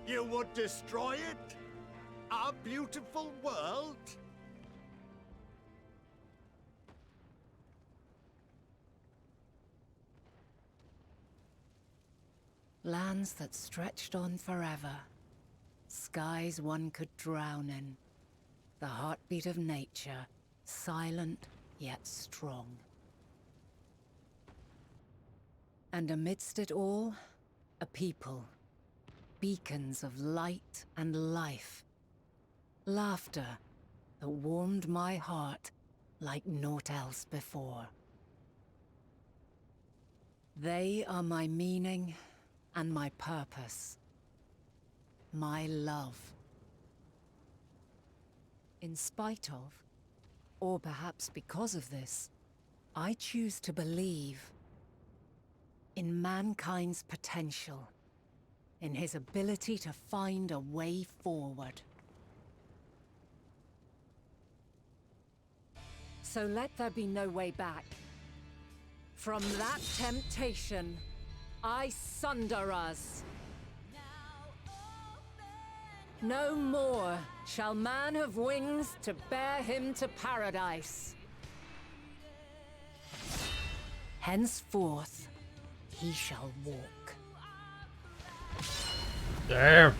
You would destroy it? Our beautiful world? Lands that stretched on forever. Skies one could drown in. The heartbeat of nature, silent yet strong. And amidst it all, a people. Beacons of light and life. Laughter that warmed my heart like naught else before. They are my meaning and my purpose. My love. In spite of, or perhaps because of this, I choose to believe in mankind's potential, in his ability to find a way forward. So let there be no way back. From that temptation, I sunder us. No more shall man have wings to bear him to paradise. Henceforth, he shall walk. Damn.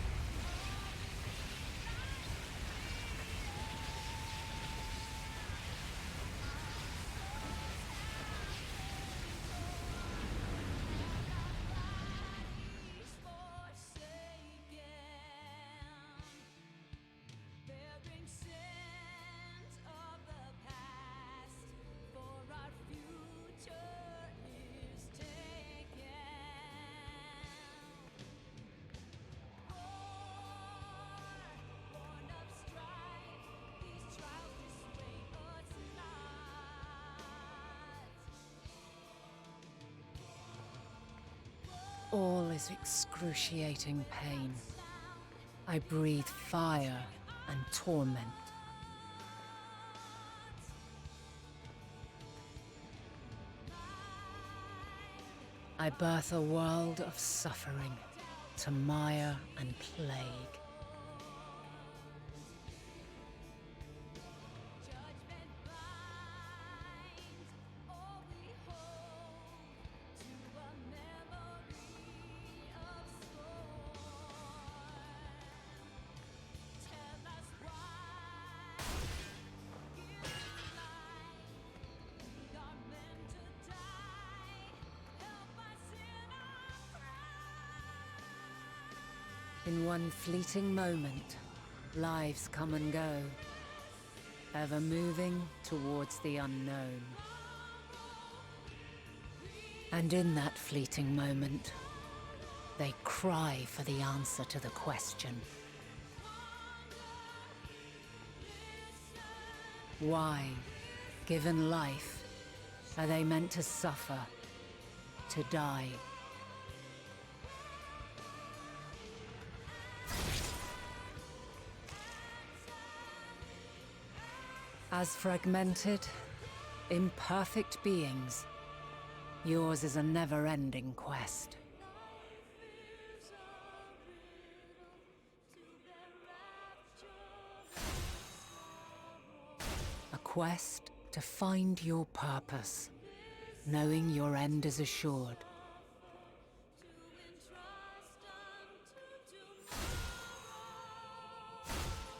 All is excruciating pain. I breathe fire and torment. I birth a world of suffering, to mire and plague. In one fleeting moment, lives come and go, ever moving towards the unknown. And in that fleeting moment, they cry for the answer to the question. Why, given life, are they meant to suffer, to die? As fragmented, imperfect beings, yours is a never-ending quest. A quest to find your purpose, knowing your end is assured.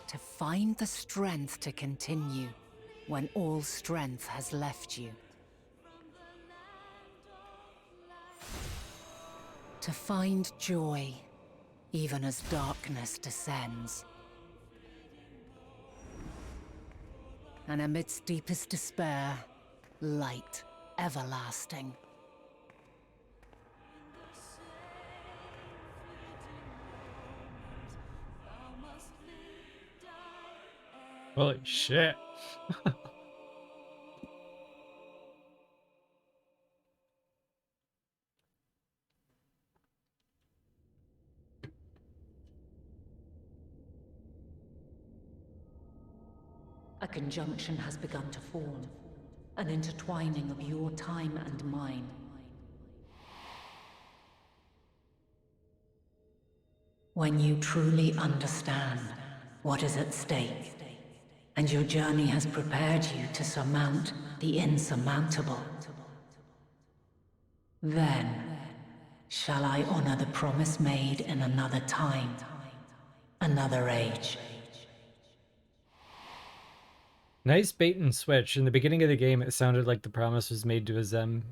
To find the strength to continue when all strength has left you. To find joy even as darkness descends. And amidst deepest despair, light everlasting. Holy shit. A conjunction has begun to form, an intertwining of your time and mine. When you truly understand what is at stake, and your journey has prepared you to surmount the insurmountable, then Shall I honor the promise made in another time, another age? Nice bait and switch. In the beginning of the game, it sounded like the promise was made to a Zem.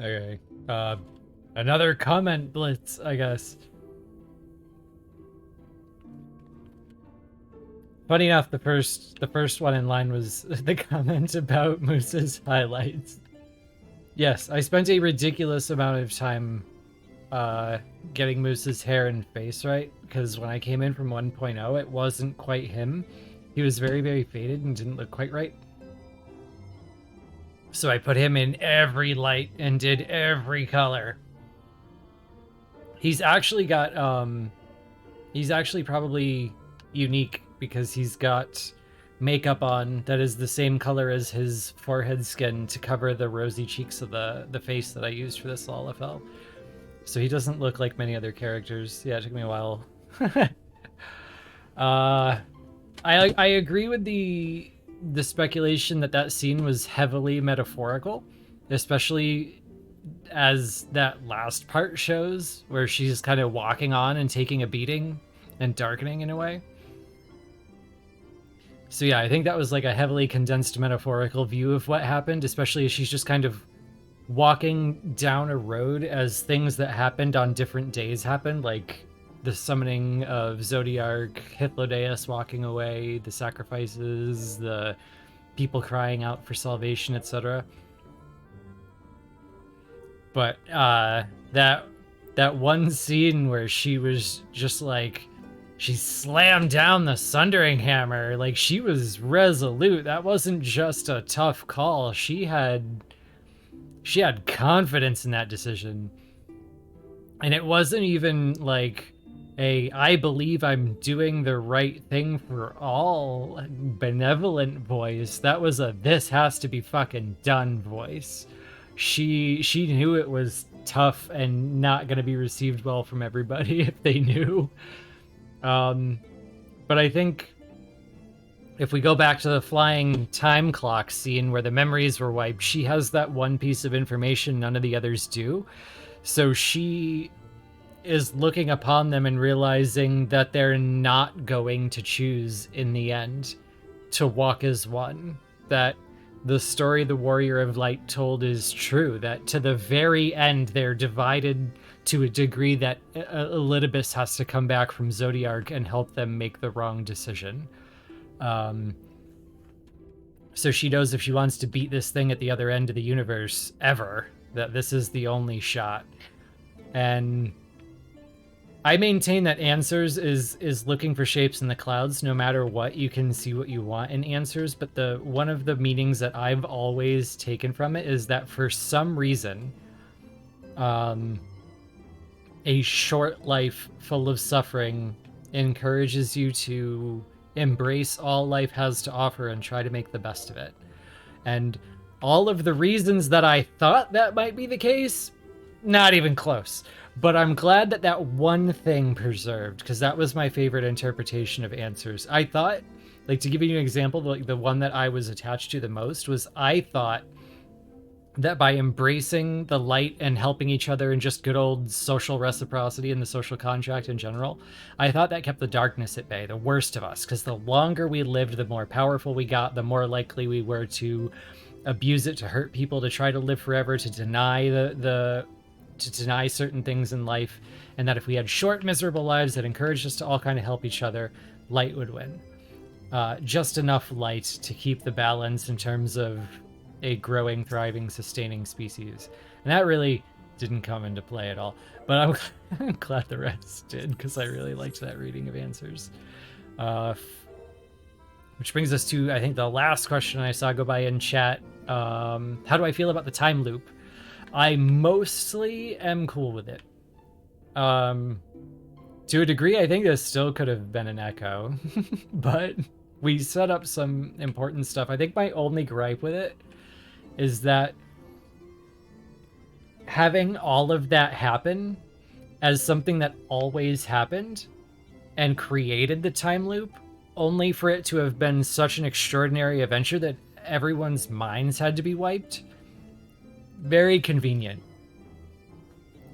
Okay. Another comment blitz, I guess. Funny enough, the first one in line was the comment about Moose's highlights. Yes, I spent a ridiculous amount of time getting Moose's hair and face right, because when I came in from 1.0, it wasn't quite him. He was very, very faded and didn't look quite right. So I put him in every light and did every color. He's actually got, he's actually probably unique because he's got makeup on that is the same color as his forehead skin to cover the rosy cheeks of the face that I used for this LFL. So he doesn't look like many other characters. Yeah, it took me a while. I agree with the speculation that scene was heavily metaphorical, especially as that last part shows, where she's kind of walking on and taking a beating and darkening in a way. So yeah, I think that was like a heavily condensed metaphorical view of what happened, especially as she's just kind of walking down a road as things that happened on different days happened, like the summoning of Zodiark, Hythlodaeus walking away, the sacrifices, the people crying out for salvation, etc. But that one scene where she was just like, she slammed down the Sundering Hammer, like she was resolute. That wasn't just a tough call. She had confidence in that decision. And it wasn't even like a I believe I'm doing the right thing for all benevolent voice. That was a this has to be fucking done voice. She knew it was tough and not going to be received well from everybody if they knew. But I think if we go back to the flying time clock scene where the memories were wiped, she has that one piece of information none of the others do. So she is looking upon them and realizing that they're not going to choose in the end to walk as one. That the story the Warrior of Light told is true, that to the very end they're divided to a degree that Elidibus has to come back from Zodiark and help them make the wrong decision. So she knows if she wants to beat this thing at the other end of the universe ever, that this is the only shot. And I maintain that Answers is looking for shapes in the clouds. No matter what, you can see what you want in Answers, but one of the meanings that I've always taken from it is that for some reason, a short life full of suffering encourages you to embrace all life has to offer and try to make the best of it. And all of the reasons that I thought that might be the case, not even close. But I'm glad that that one thing preserved, because that was my favorite interpretation of Answers. I thought, like, to give you an example, like the one that I was attached to the most was I thought that by embracing the light and helping each other and just good old social reciprocity and the social contract in general, I thought that kept the darkness at bay, the worst of us, because the longer we lived, the more powerful we got, the more likely we were to abuse it, to hurt people, to try to live forever, to deny to deny certain things in life, and that if we had short, miserable lives that encouraged us to all kind of help each other, light would win. Just enough light to keep the balance in terms of a growing, thriving, sustaining species. And that really didn't come into play at all. But I'm glad the rest did, because I really liked that reading of Answers. Which brings us to, I think, the last question I saw go by in chat. How do I feel about the time loop? I mostly am cool with it. To a degree, I think this still could have been an echo, but we set up some important stuff. I think my only gripe with it is that having all of that happen as something that always happened and created the time loop, only for it to have been such an extraordinary adventure that everyone's minds had to be wiped. Very convenient.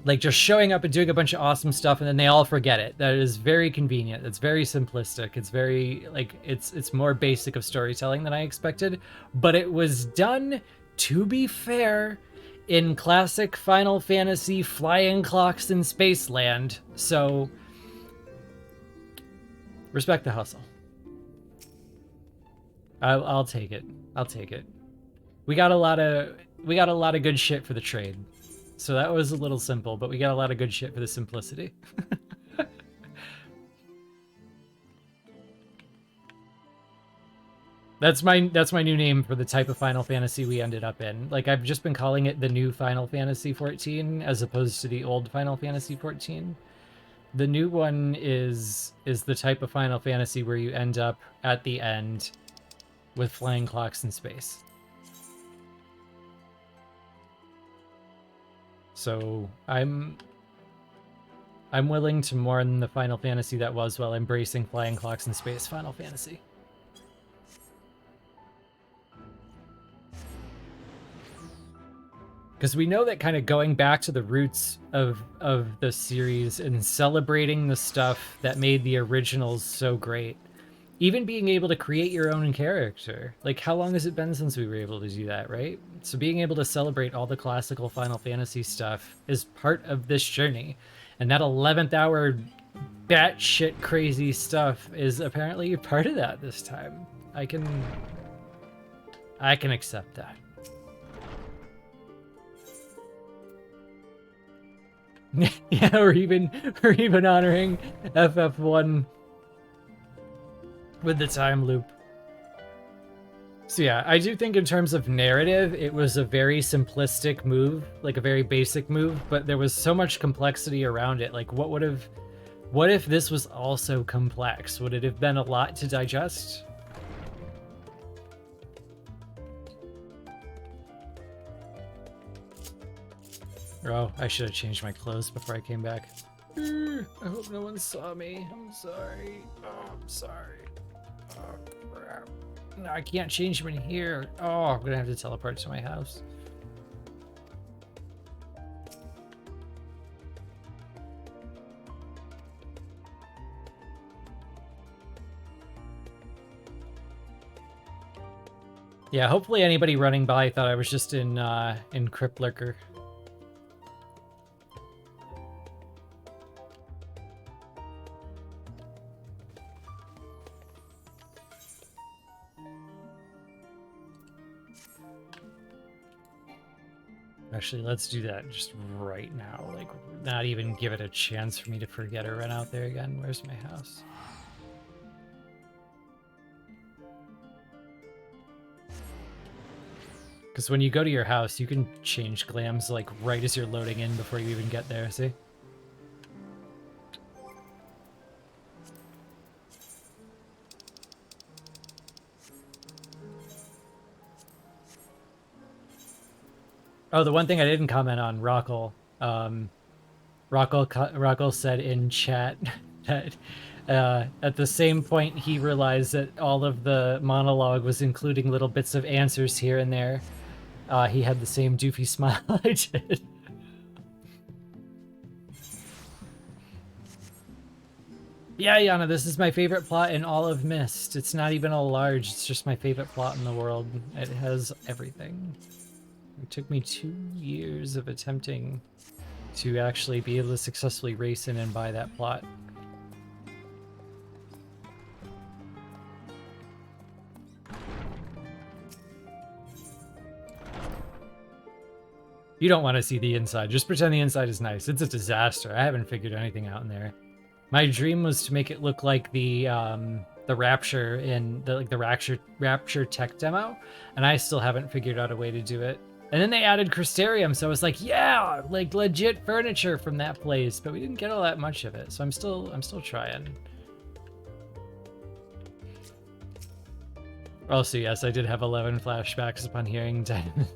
Like, just showing up and doing a bunch of awesome stuff and then they all forget it. That is very convenient. It's very simplistic. It's very, like, it's more basic of storytelling than I expected. But it was done, to be fair, in classic Final Fantasy flying clocks in Spaceland. So, respect the hustle. I'll take it. I'll take it. We got a lot of good shit for the trade. So that was a little simple, but we got a lot of good shit for the simplicity. That's my new name for the type of Final Fantasy we ended up in. Like, I've just been calling it the new Final Fantasy 14 as opposed to the old Final Fantasy 14. The new one is the type of Final Fantasy where you end up at the end with flying clocks in space. So I'm willing to mourn the Final Fantasy that was while embracing flying clocks in space Final Fantasy. Because we know that kind of going back to the roots of the series and celebrating the stuff that made the originals so great. Even being able to create your own character. Like, how long has it been since we were able to do that, right? So being able to celebrate all the classical Final Fantasy stuff is part of this journey. And that 11th hour batshit crazy stuff is apparently part of that this time. I can accept that. Yeah, we're even honoring FF1 with the time loop. So yeah, I do think in terms of narrative, it was a very simplistic move, like a very basic move, but there was so much complexity around it. Like, what if this was also complex? Would it have been a lot to digest? Oh, I should have changed my clothes before I came back. I hope no one saw me. I'm sorry. Oh, I'm sorry. Oh, crap. No, I can't change them in here. Oh, I'm gonna have to teleport to my house. Yeah, hopefully anybody running by thought I was just in Crypt Lurker. Actually, let's do that just right now. Like, not even give it a chance for me to forget or run out there again. Where's my house? Because when you go to your house, you can change glams, like, right as you're loading in before you even get there, see? Oh, the one thing I didn't comment on, Rockle. Rockle said in chat that at the same point he realized that all of the monologue was including little bits of answers here and there. He had the same doofy smile I did. Yeah, Yana, this is my favorite plot in all of Myst. It's not even a large, it's just my favorite plot in the world. It has everything. It took me 2 years of attempting to actually be able to successfully race in and buy that plot. You don't want to see the inside. Just pretend the inside is nice. It's a disaster. I haven't figured anything out in there. My dream was to make it look like the the Rapture in the Rapture tech demo, and I still haven't figured out a way to do it. And then they added Crystarium, so I was like, yeah, like legit furniture from that place, but we didn't get all that much of it, so I'm still trying. Also, yes, I did have 11 flashbacks upon hearing Diamond.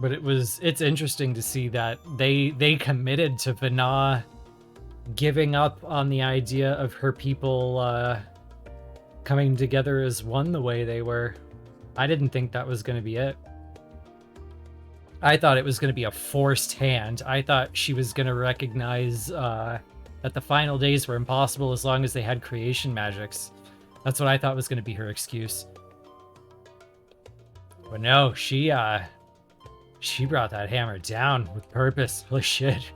But it's interesting to see that they committed to Vana giving up on the idea of her people coming together as one the way they were. I didn't think that was going to be it. I thought it was going to be a forced hand. I thought she was going to recognize that the final days were impossible as long as they had creation magics. That's what I thought was going to be her excuse. But no, she brought that hammer down with purpose. Holy shit.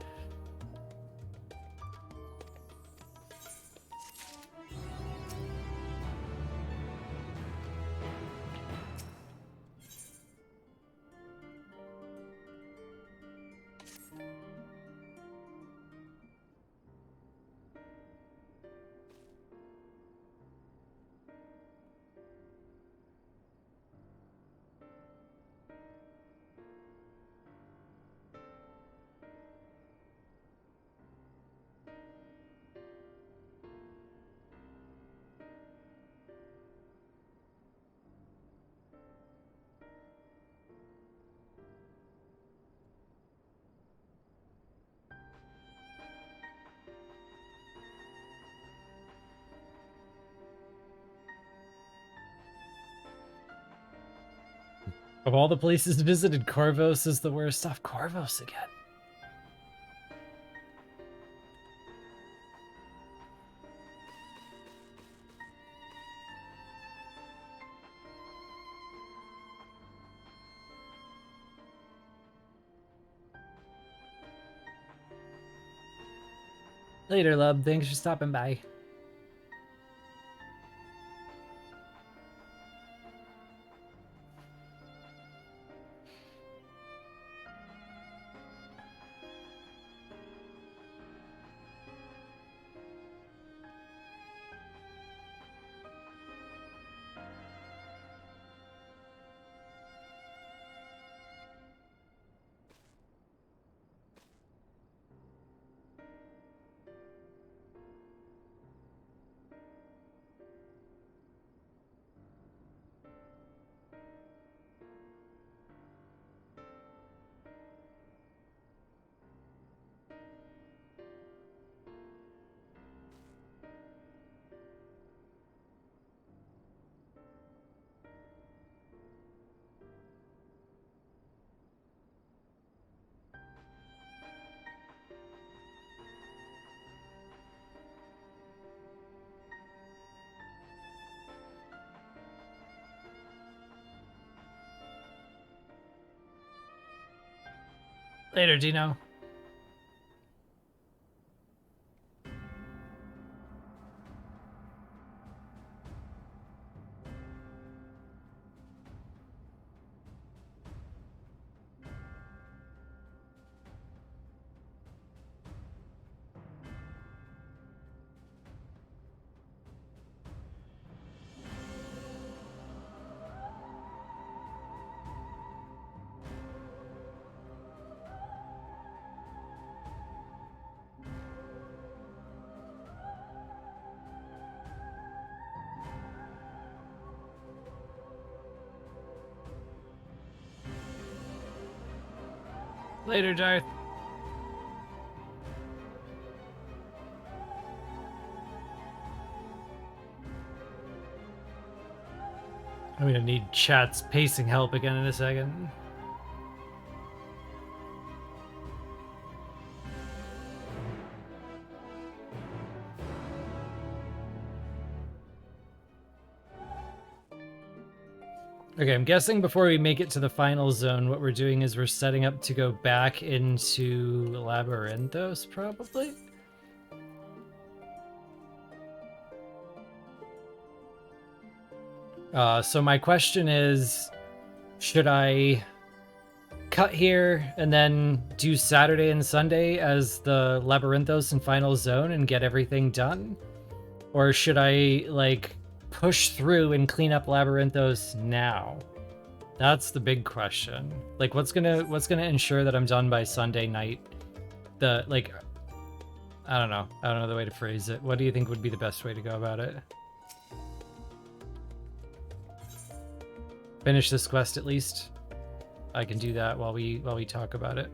Of all the places visited, Corvos is the worst off. Corvos again. Later, love. Thanks for stopping by. Later, Dino. Later, Darth. I'm gonna need chat's pacing help again in a second. Okay, I'm guessing before we make it to the final zone, what we're doing is we're setting up to go back into Labyrinthos, probably? So my question is, should I cut here and then do Saturday and Sunday as the Labyrinthos and Final Zone and get everything done? Or should I, like, push through and clean up Labyrinthos now? That's the big question. Like, what's gonna ensure that I'm done by Sunday night? I don't know. I don't know the way to phrase it. What do you think would be the best way to go about it? Finish this quest at least. I can do that while we talk about it.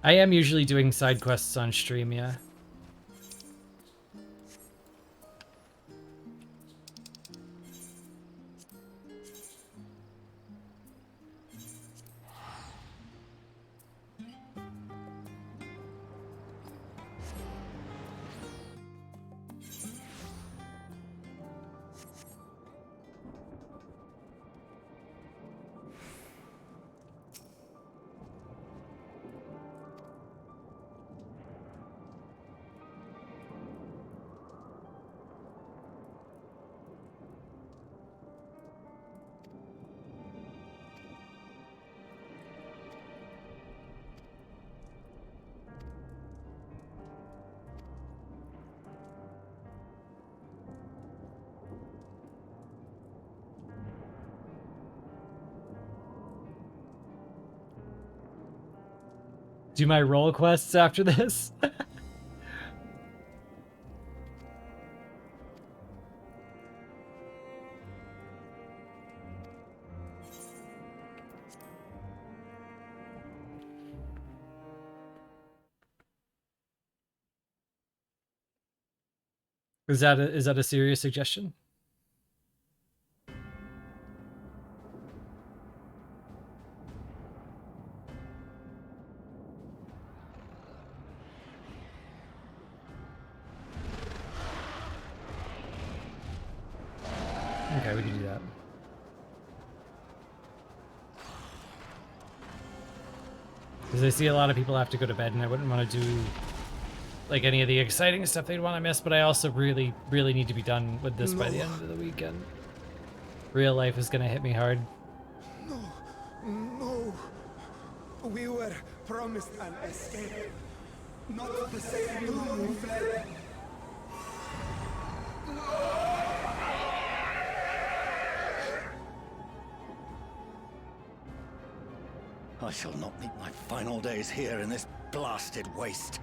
I am usually doing side quests on stream, yeah. Do my role quests after this? Is that a serious suggestion? Okay, we can do that. Because I see a lot of people have to go to bed, and I wouldn't want to do like any of the exciting stuff they'd want to miss, but I also really need to be done with this by the end of the weekend. Real life is gonna hit me hard. No. We were promised an escape. Not the same room we fled. I shall not meet my final days here in this blasted waste.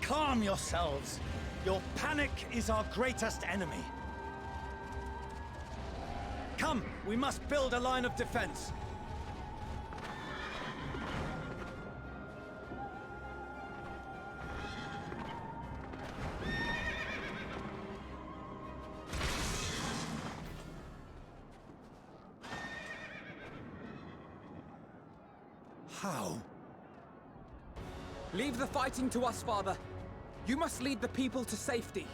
Calm yourselves. Your panic is our greatest enemy. Come, we must build a line of defense. How? Leave the fighting to us, Father. You must lead the people to safety.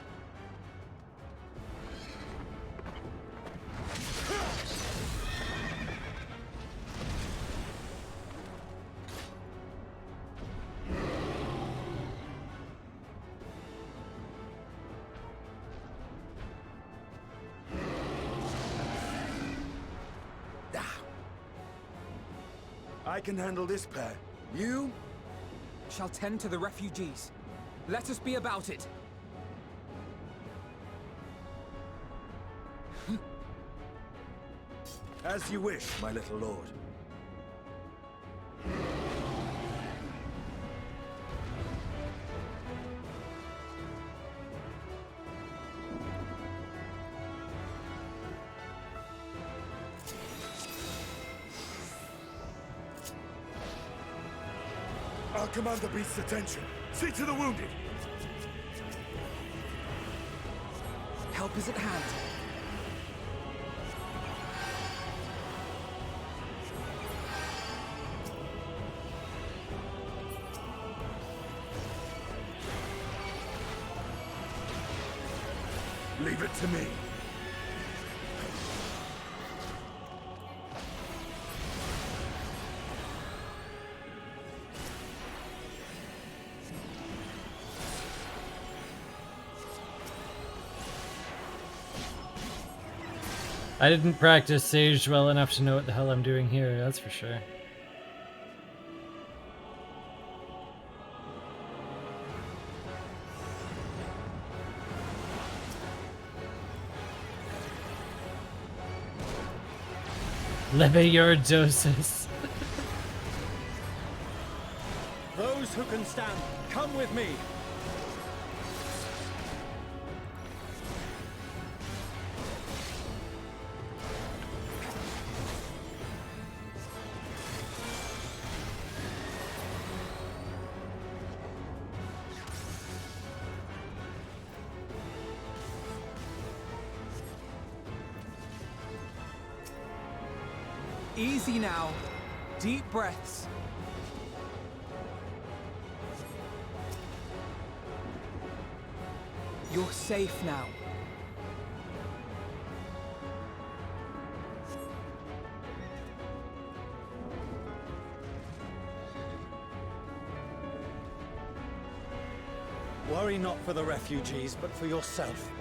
I can handle this pair. You shall tend to the refugees. Let us be about it. As you wish, my little lord. I'll command the beast's attention. See to the wounded. Help is at hand. Leave it to me. I didn't practice Sage well enough to know what the hell I'm doing here, that's for sure. Leviordosis. Those who can stand, come with me. Easy now. Deep breaths. You're safe now. Worry not for the refugees, but for yourself, boy.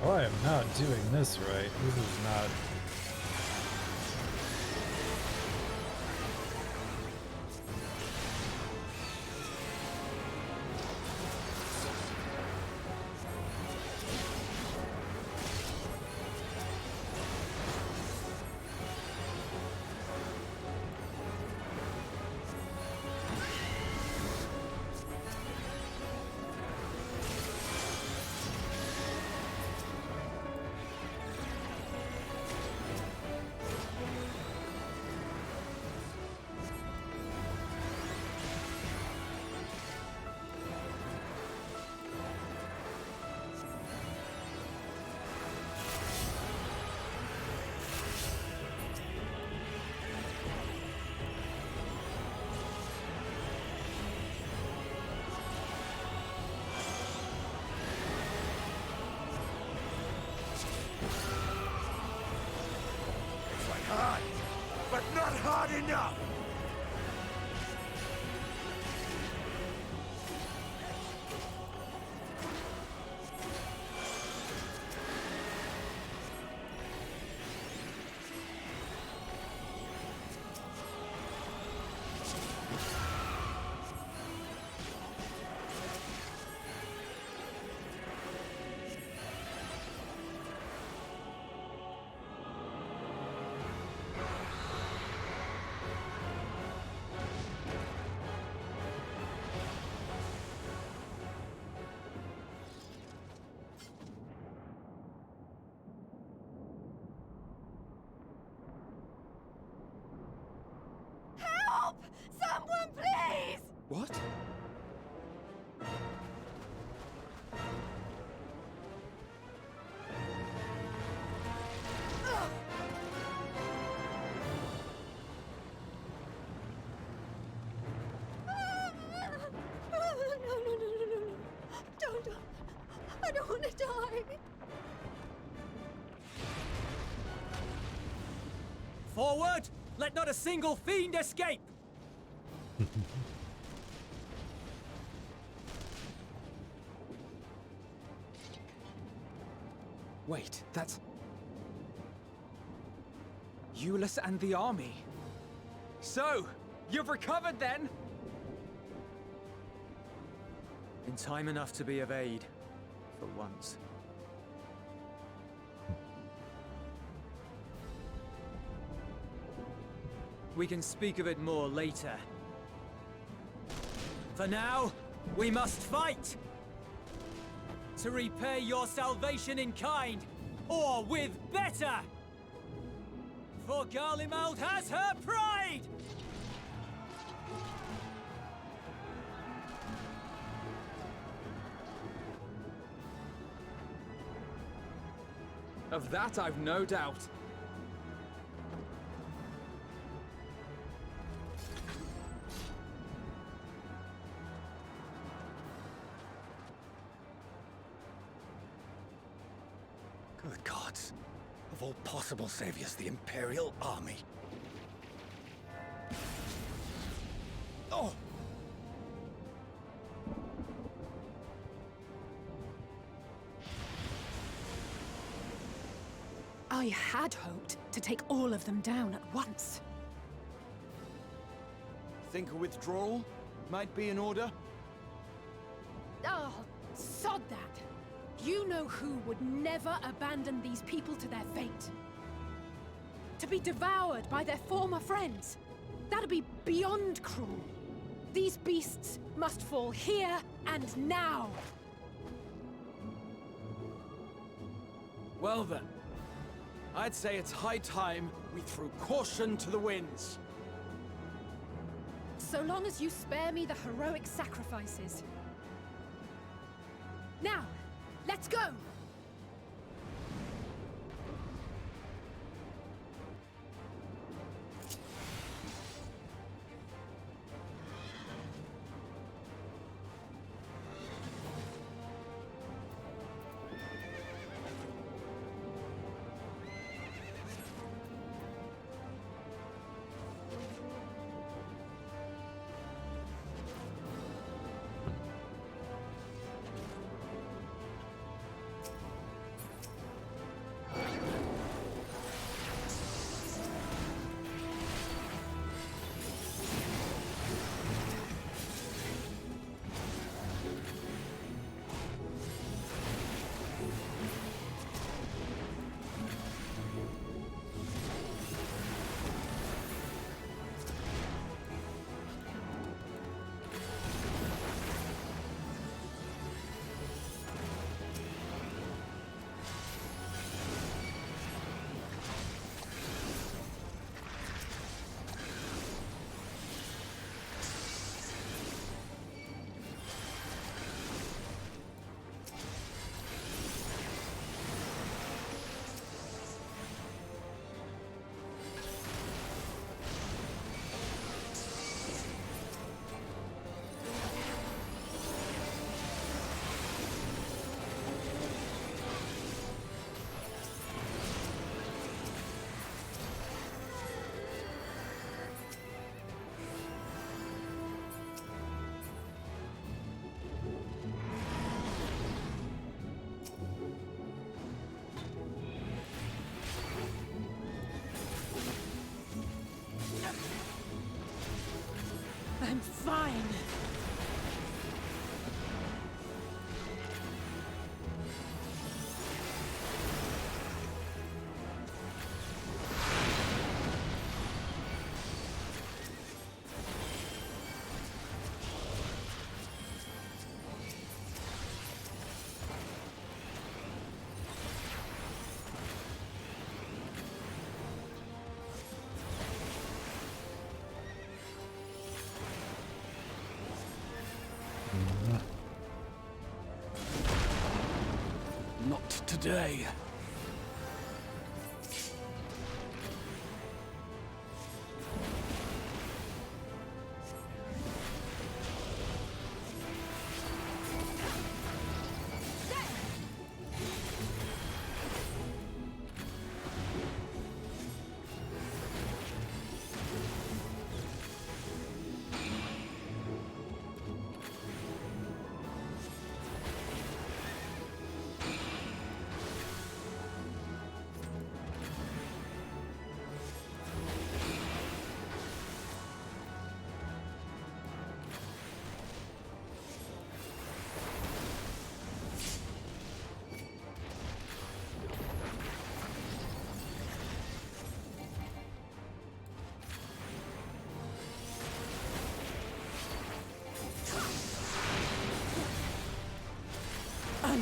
Oh, I am not doing this right. This is not... Hard, but not hard enough! Help! Someone, please! What? No. Don't. I don't want to die. Forward! Let not a single fiend escape! Wait, that's... Euless and the army. So, you've recovered then? In time enough to be of aid, for once. We can speak of it more later. For now, we must fight! To repay your salvation in kind, or with better! For Garlemald has her pride! Of that I've no doubt. Good gods. Of all possible saviors, the Imperial Army. Oh! I had hoped to take all of them down at once. Think a withdrawal might be in order? Oh, sod that. You know who would never abandon these people to their fate. To be devoured by their former friends. That'd be beyond cruel. These beasts must fall here and now. Well then, I'd say it's high time we threw caution to the winds. So long as you spare me the heroic sacrifices. Now, let's go! I'm fine. Not today.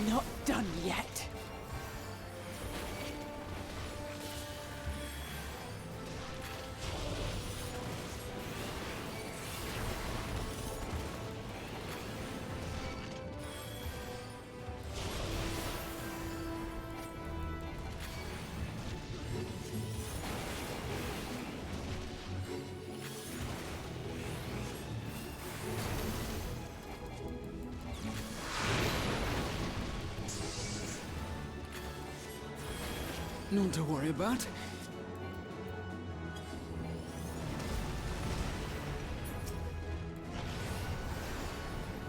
not done yet. None to worry about.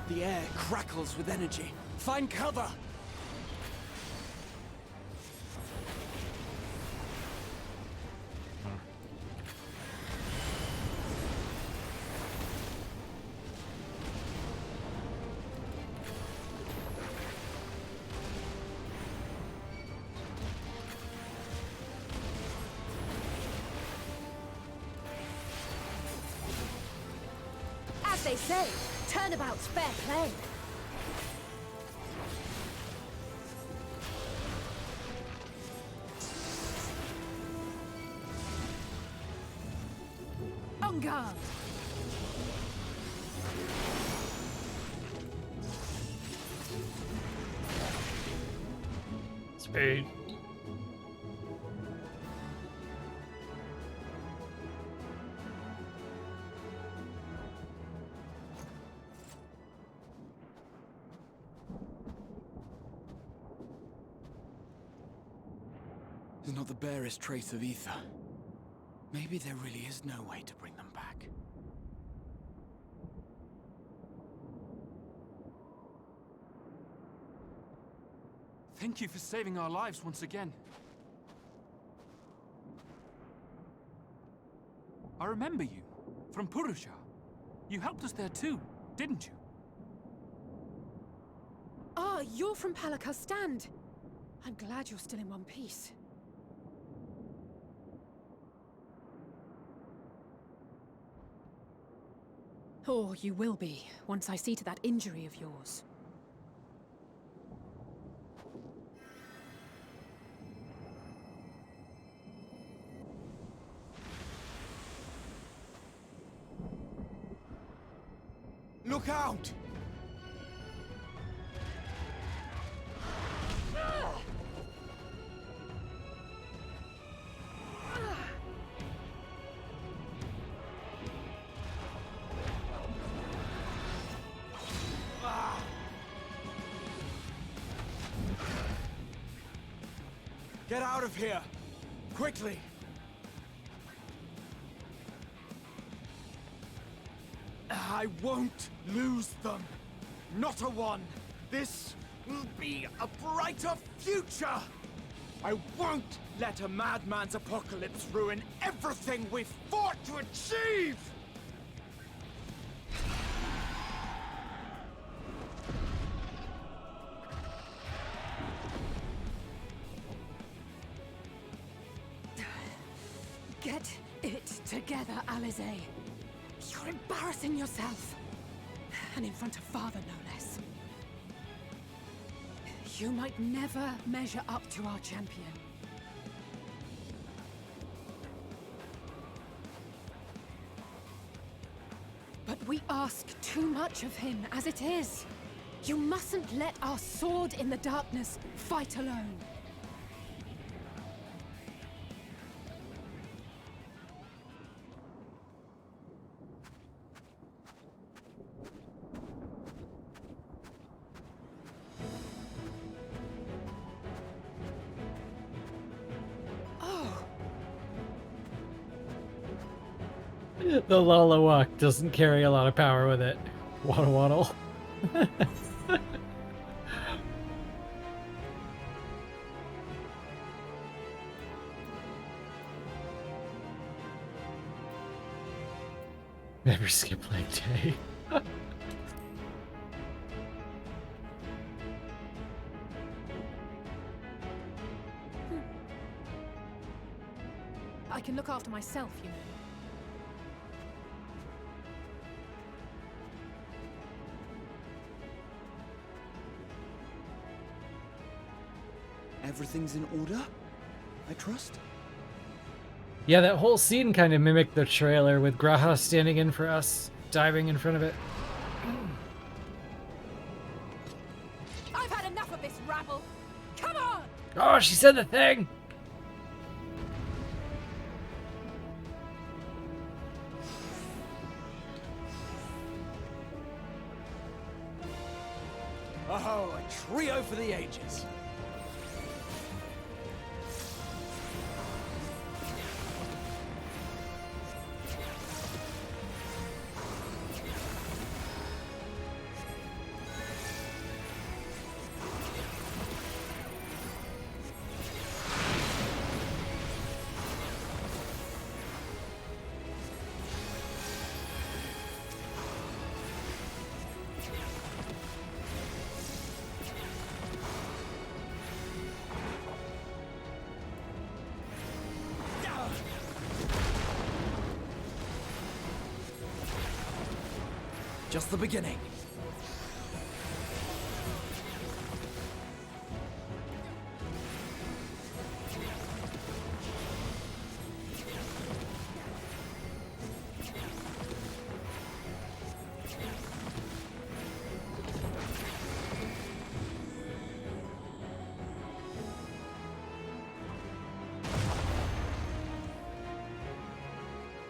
The air crackles with energy. Find cover! As they say, turnabout's fair play. On guard! Speed. There's not the barest trace of ether. Maybe there really is no way to bring them back. Thank you for saving our lives once again. I remember you, from Purusha. You helped us there too, didn't you? Ah, you're from Palaka's stand. I'm glad you're still in one piece. Or you will be, once I see to that injury of yours. Look out! Get out of here! Quickly! I won't lose them! Not a one! This will be a brighter future! I won't let a madman's apocalypse ruin everything we've fought to achieve! Get it together, Alize. You're embarrassing yourself. And in front of Father, no less. You might never measure up to our champion. But we ask too much of him as it is. You mustn't let our sword in the darkness fight alone. The Lullawak doesn't carry a lot of power with it. Waddle waddle. Never skip leg day. I can look after myself, you know. Everything's in order, I trust? Yeah, that whole scene kind of mimicked the trailer with Graha standing in for us, diving in front of it. I've had enough of this rabble. Come on! Oh, she said the thing! Oh, a trio for the ages. Just the beginning.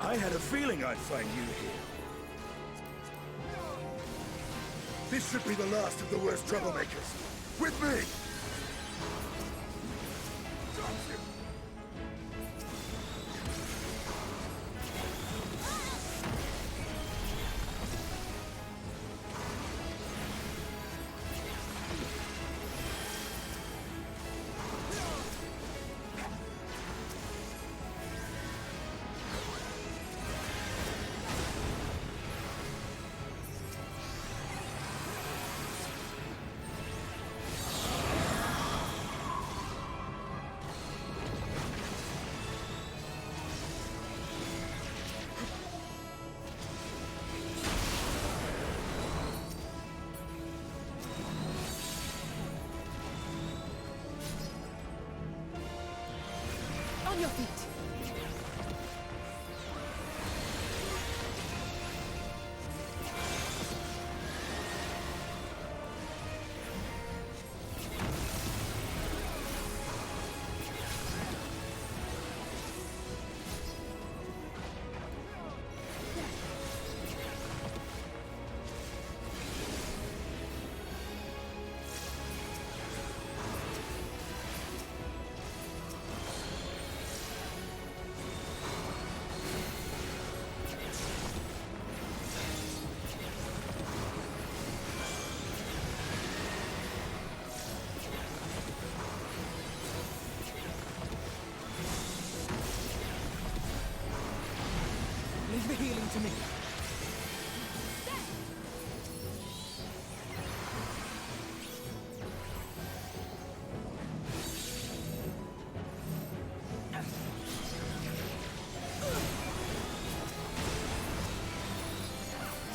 I had a feeling I'd find you here. This should be the last of the worst troublemakers. With me! On your feet. Leave the healing to me.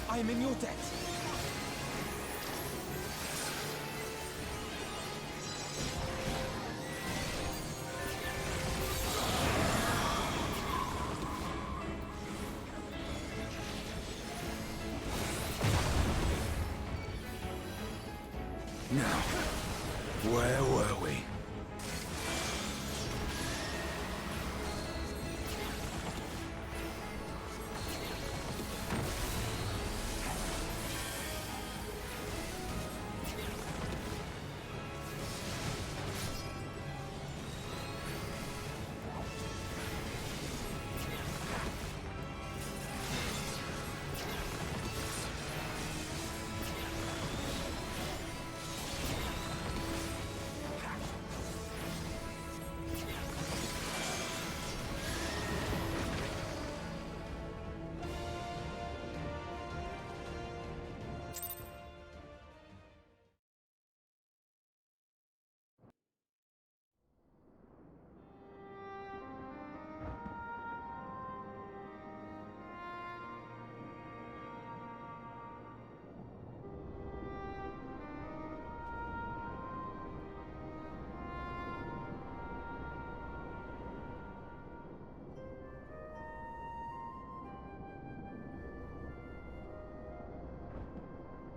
I am in your debt. Now, where were we?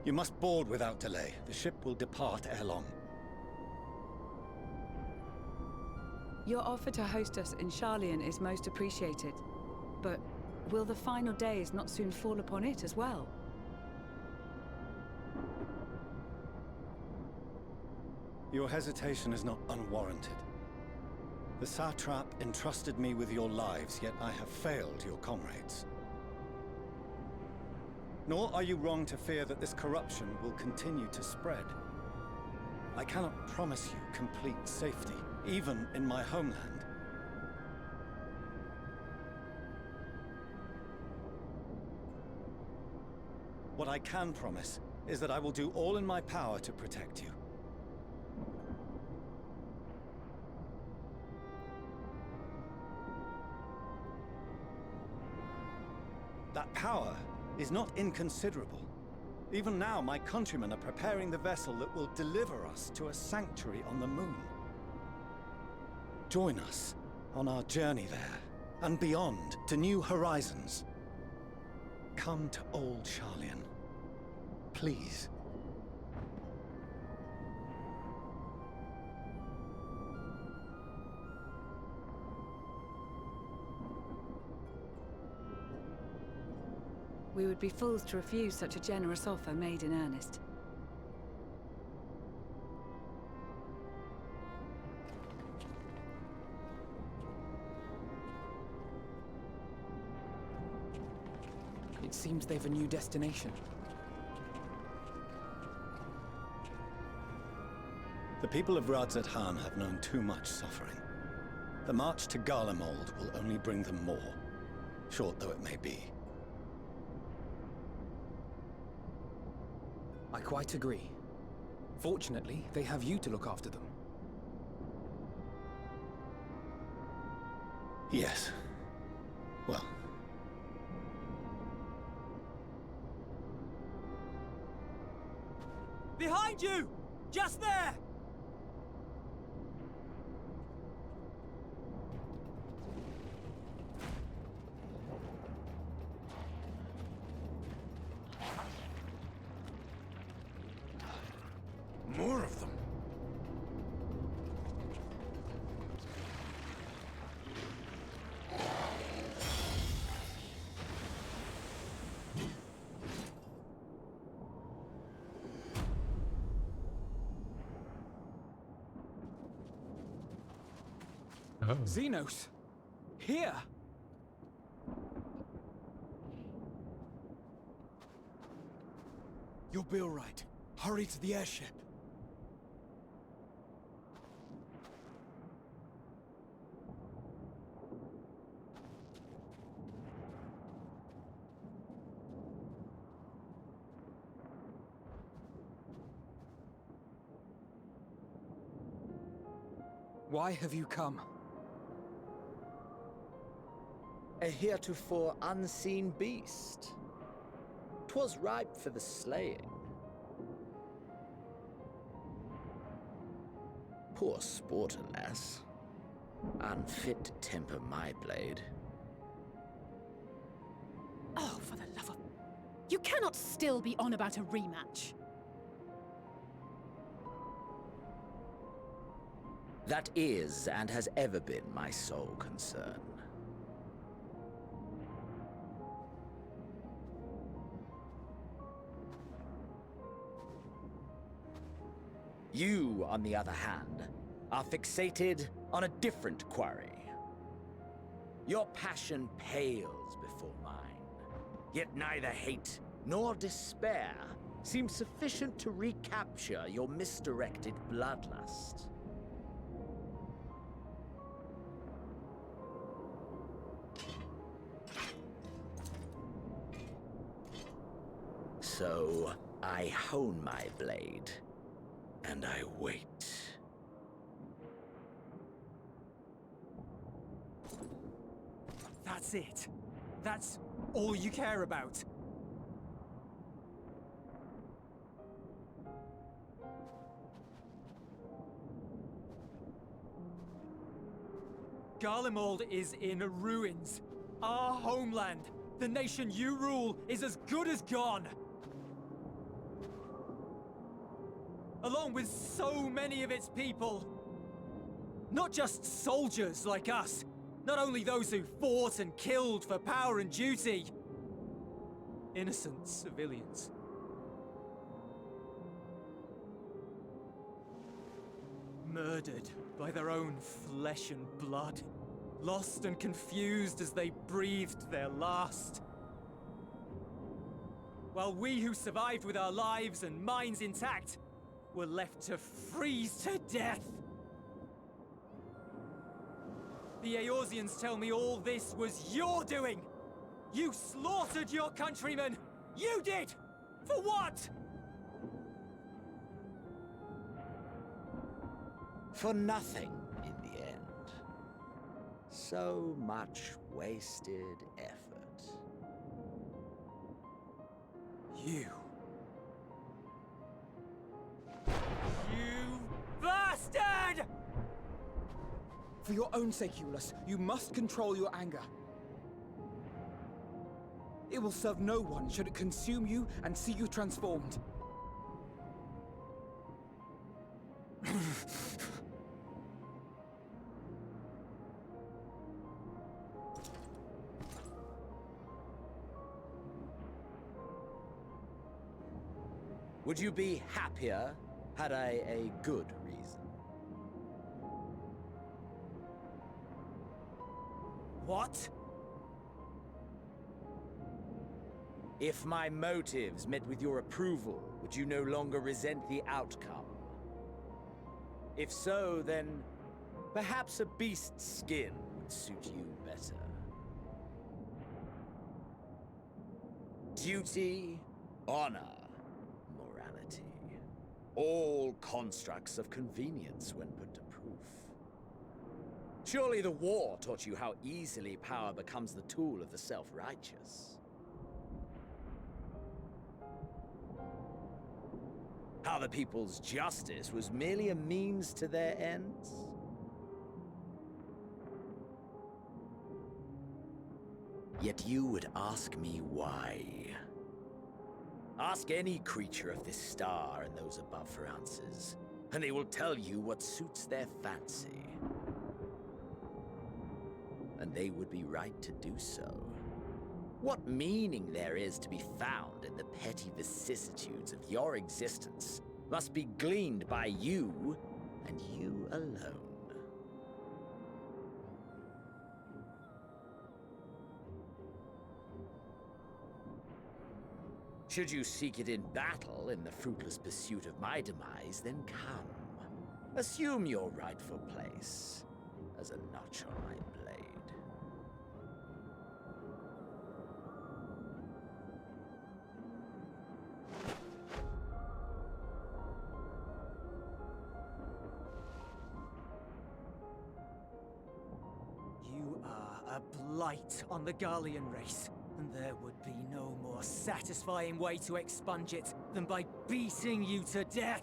You must board without delay. The ship will depart ere long. Your offer to host us in Sharlayan is most appreciated. But will the final days not soon fall upon it as well? Your hesitation is not unwarranted. The satrap entrusted me with your lives, yet I have failed your comrades. Nor are you wrong to fear that this corruption will continue to spread. I cannot promise you complete safety, even in my homeland. What I can promise is that I will do all in my power to protect you. That power is not inconsiderable. Even now, my countrymen are preparing the vessel that will deliver us to a sanctuary on the moon. Join us on our journey there, and beyond, to new horizons. Come to old Sharlayan. Please. We would be fools to refuse such a generous offer made in earnest. It seems they've a new destination. The people of Radzat-Han have known too much suffering. The march to Garlemald will only bring them more, short though it may be. I quite agree. Fortunately, they have you to look after them. Yes. Well. Behind you! Just there! More of them. Oh. Xenos! Here! You'll be all right. Hurry to the airship. Why have you come? A heretofore unseen beast. 'Twas ripe for the slaying. Poor sport, alas. Unfit to temper my blade. Oh, for the love of... You cannot still be on about a rematch. That is, and has ever been, my sole concern. You, on the other hand, are fixated on a different quarry. Your passion pales before mine, yet neither hate nor despair seem sufficient to recapture your misdirected bloodlust. So, I hone my blade, and I wait. That's it. That's all you care about. Garlemald is in ruins. Our homeland, the nation you rule, is as good as gone. along with so many of its people. Not just soldiers like us, not only those who fought and killed for power and duty. Innocent civilians. Murdered by their own flesh and blood. Lost and confused as they breathed their last. While we who survived with our lives and minds intact were left to freeze to death. The Eorzeans tell me all this was your doing! You slaughtered your countrymen! You did! For what? For nothing, in the end. So much wasted effort. You bastard! For your own sake, Eulus, you must control your anger. It will serve no one should it consume you and see you transformed. Would you be happier had I a good reason? What? If my motives met with your approval, would you no longer resent the outcome? If so, then perhaps a beast's skin would suit you better. Duty, honor, morality. All constructs of convenience when put to proof. Surely the war taught you how easily power becomes the tool of the self-righteous. How the people's justice was merely a means to their ends? Yet you would ask me why. Ask any creature of this star and those above for answers, and they will tell you what suits their fancy. And they would be right to do so. What meaning there is to be found in the petty vicissitudes of your existence must be gleaned by you, and you alone. Should you seek it in battle in the fruitless pursuit of my demise, then come. Assume your rightful place as a notch on my blade. You are a blight on the Garlean race, and there would be no more satisfying way to expunge it than by beating you to death.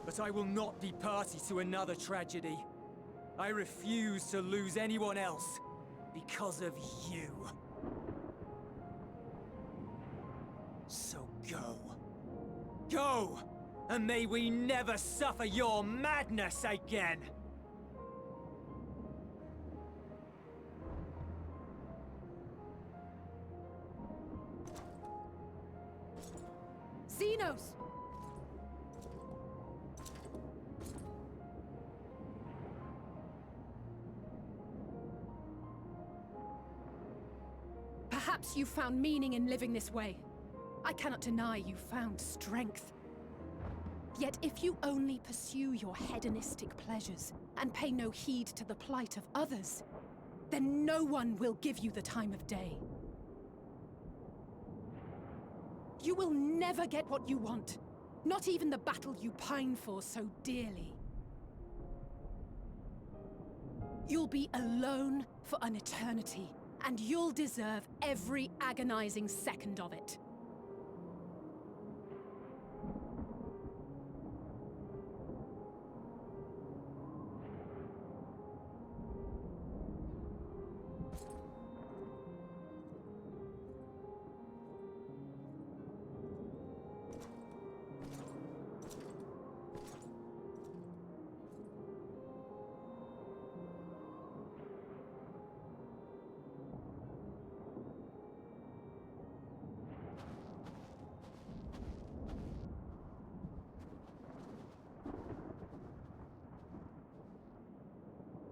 But I will not be party to another tragedy. I refuse to lose anyone else because of you. So go. Go! And may we never suffer your madness again! Xenos! Perhaps you found meaning in living this way. I cannot deny you found strength. Yet if you only pursue your hedonistic pleasures and pay no heed to the plight of others, then no one will give you the time of day. You will never get what you want, not even the battle you pine for so dearly. You'll be alone for an eternity, and you'll deserve every agonizing second of it.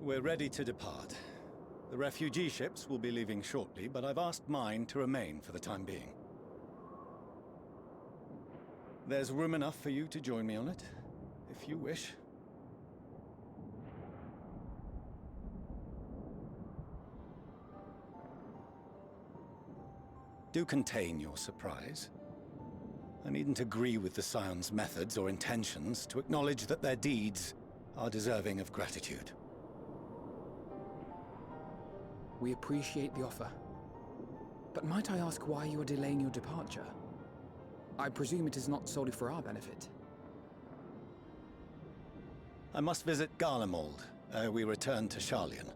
We're ready to depart. The refugee ships will be leaving shortly, but I've asked mine to remain for the time being. There's room enough for you to join me on it, if you wish. Do contain your surprise. I needn't agree with the Scion's methods or intentions to acknowledge that their deeds are deserving of gratitude. We appreciate the offer. But might I ask why you are delaying your departure? I presume it is not solely for our benefit. I must visit Garlemald ere we return to Sharlayan.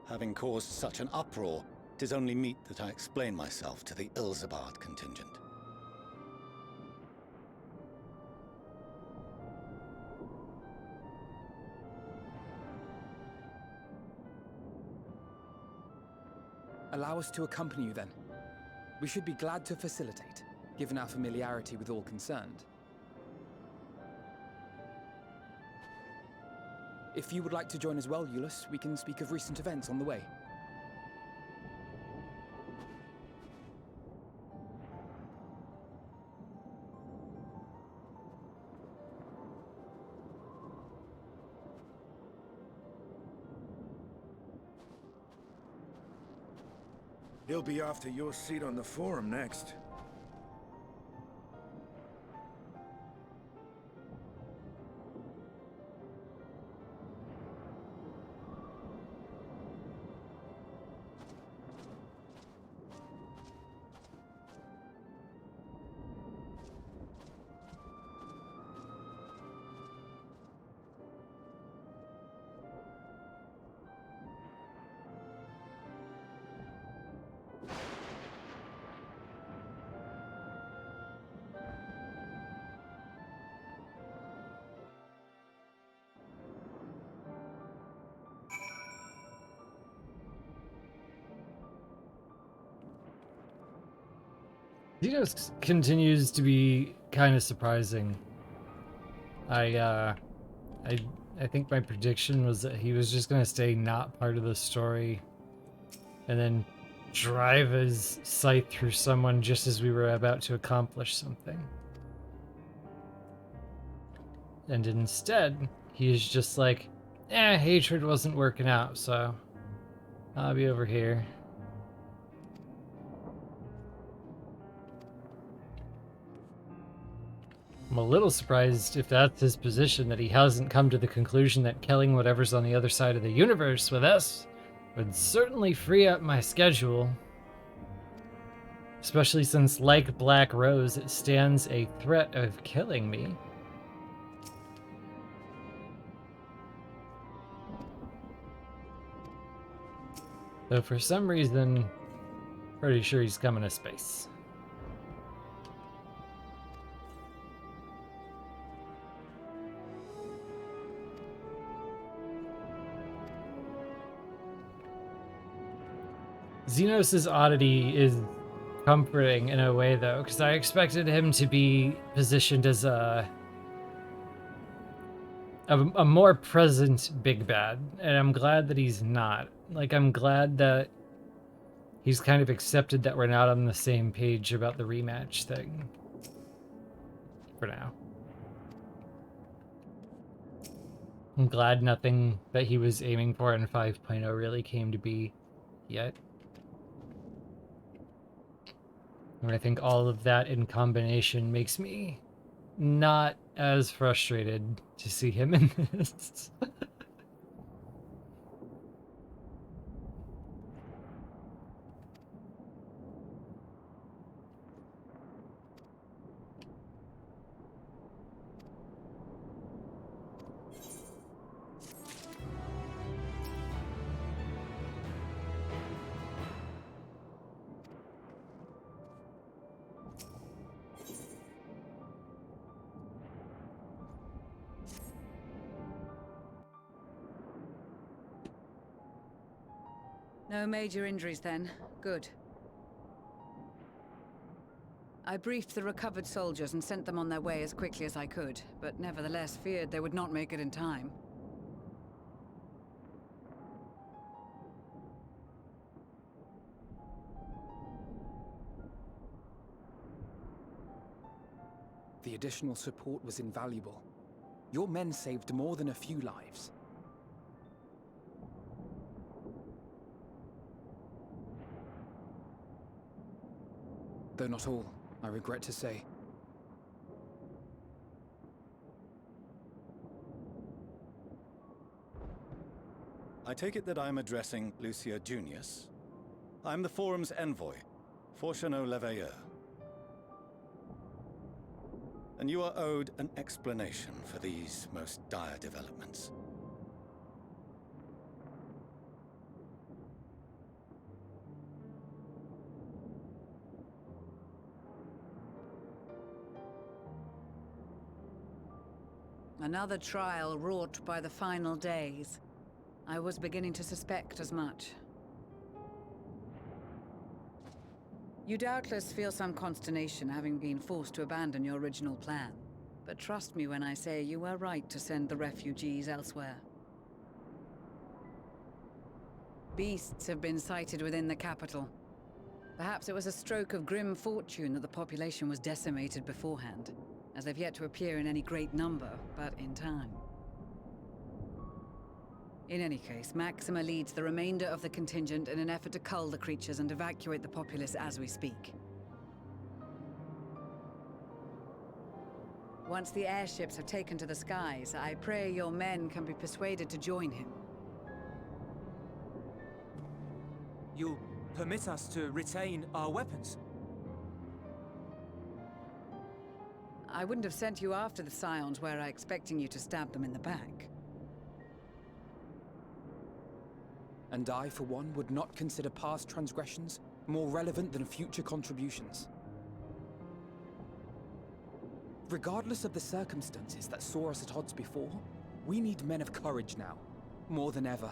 Having caused such an uproar, it is only meet that I explain myself to the Ilsabard contingent. Allow us to accompany you then. We should be glad to facilitate, given our familiarity with all concerned. If you would like to join as well, Eulus, we can speak of recent events on the way. He'll be after your seat on the Forum next. Xenos continues to be kind of surprising. I think my prediction was that he was just gonna stay not part of the story, and then drive his scythe through someone just as we were about to accomplish something. And instead, he is just like, hatred wasn't working out, so I'll be over here. I'm a little surprised if that's his position, that he hasn't come to the conclusion that killing whatever's on the other side of the universe with us would certainly free up my schedule. Especially since, like Black Rose, it stands a threat of killing me. Though for some reason, pretty sure he's coming to space. Xenos' oddity is comforting in a way, though, because I expected him to be positioned as a more present big bad, and I'm glad that he's not. Like, I'm glad that he's kind of accepted that we're not on the same page about the rematch thing. For now. I'm glad nothing that he was aiming for in 5.0 really came to be yet. And I think all of that in combination makes me not as frustrated to see him in this. No major injuries then. Good. I briefed the recovered soldiers and sent them on their way as quickly as I could, but nevertheless feared they would not make it in time. The additional support was invaluable. Your men saved more than a few lives. Though not all, I regret to say. I take it that I'm addressing Lucia Junius. I'm the Forum's envoy, Fortuneau Leveilleur. And you are owed an explanation for these most dire developments. Another trial wrought by the final days. I was beginning to suspect as much. You doubtless feel some consternation having been forced to abandon your original plan. But trust me when I say you were right to send the refugees elsewhere. Beasts have been sighted within the capital. Perhaps it was a stroke of grim fortune that the population was decimated beforehand, as they've yet to appear in any great number, but in time. In any case, Maxima leads the remainder of the contingent in an effort to cull the creatures and evacuate the populace as we speak. Once the airships have taken to the skies, I pray your men can be persuaded to join him. You'll permit us to retain our weapons? I wouldn't have sent you after the Scions were I expecting you to stab them in the back. And I, for one, would not consider past transgressions more relevant than future contributions. Regardless of the circumstances that saw us at odds before, we need men of courage now, more than ever.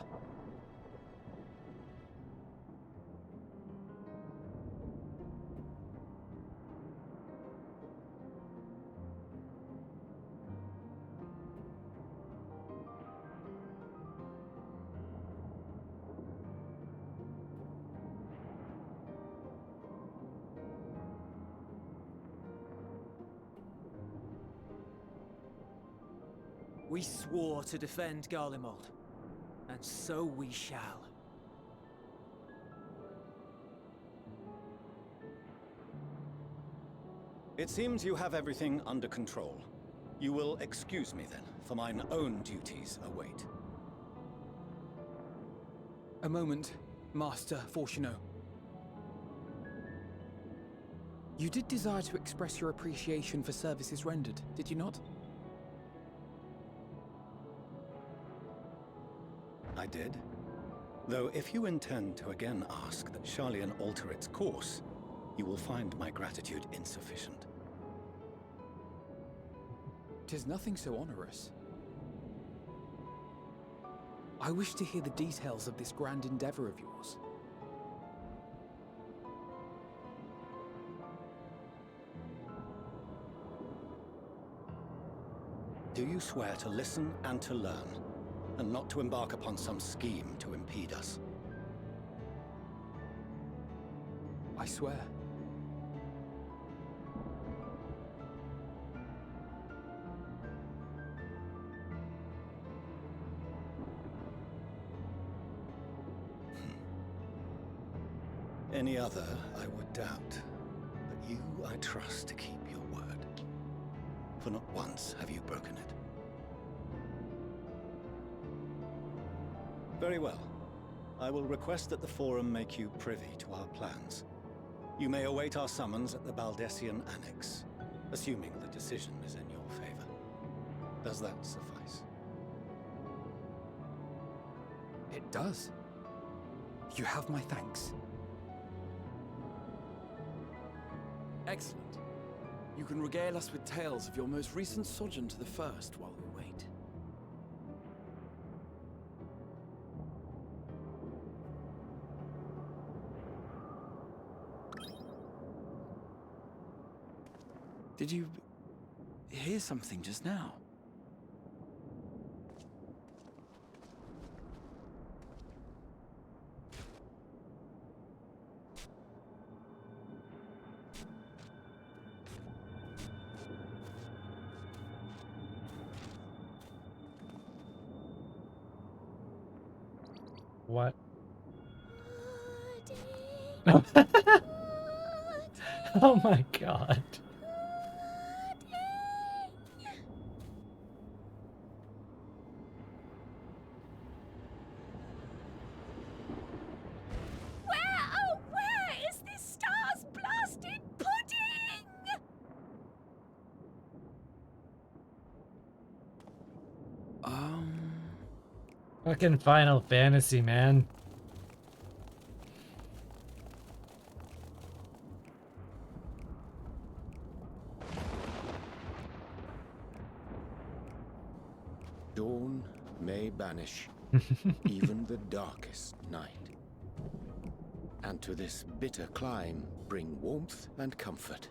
We swore to defend Garlemald, and so we shall. It seems you have everything under control. You will excuse me then, for mine own duties await. A moment, Master Fortuneau. You did desire to express your appreciation for services rendered, did you not? I did. Though if you intend to again ask that Charlian alter its course, you will find my gratitude insufficient. 'Tis nothing so onerous. I wish to hear the details of this grand endeavor of yours. Do you swear to listen and to learn, and not to embark upon some scheme to impede us? I swear. Any other, I would doubt. But you, I trust to keep your word. For not once have you broken it. Very well. I will request that the Forum make you privy to our plans. You may await our summons at the Baldessian Annex, assuming the decision is in your favor. Does that suffice? It does. You have my thanks. Excellent. You can regale us with tales of your most recent sojourn to the First while we wait. Did you hear something just now? Oh my god. Where is this star's blasted pudding? Fucking Final Fantasy, man. Dawn may banish even the darkest night, and to this bitter clime bring warmth and comfort.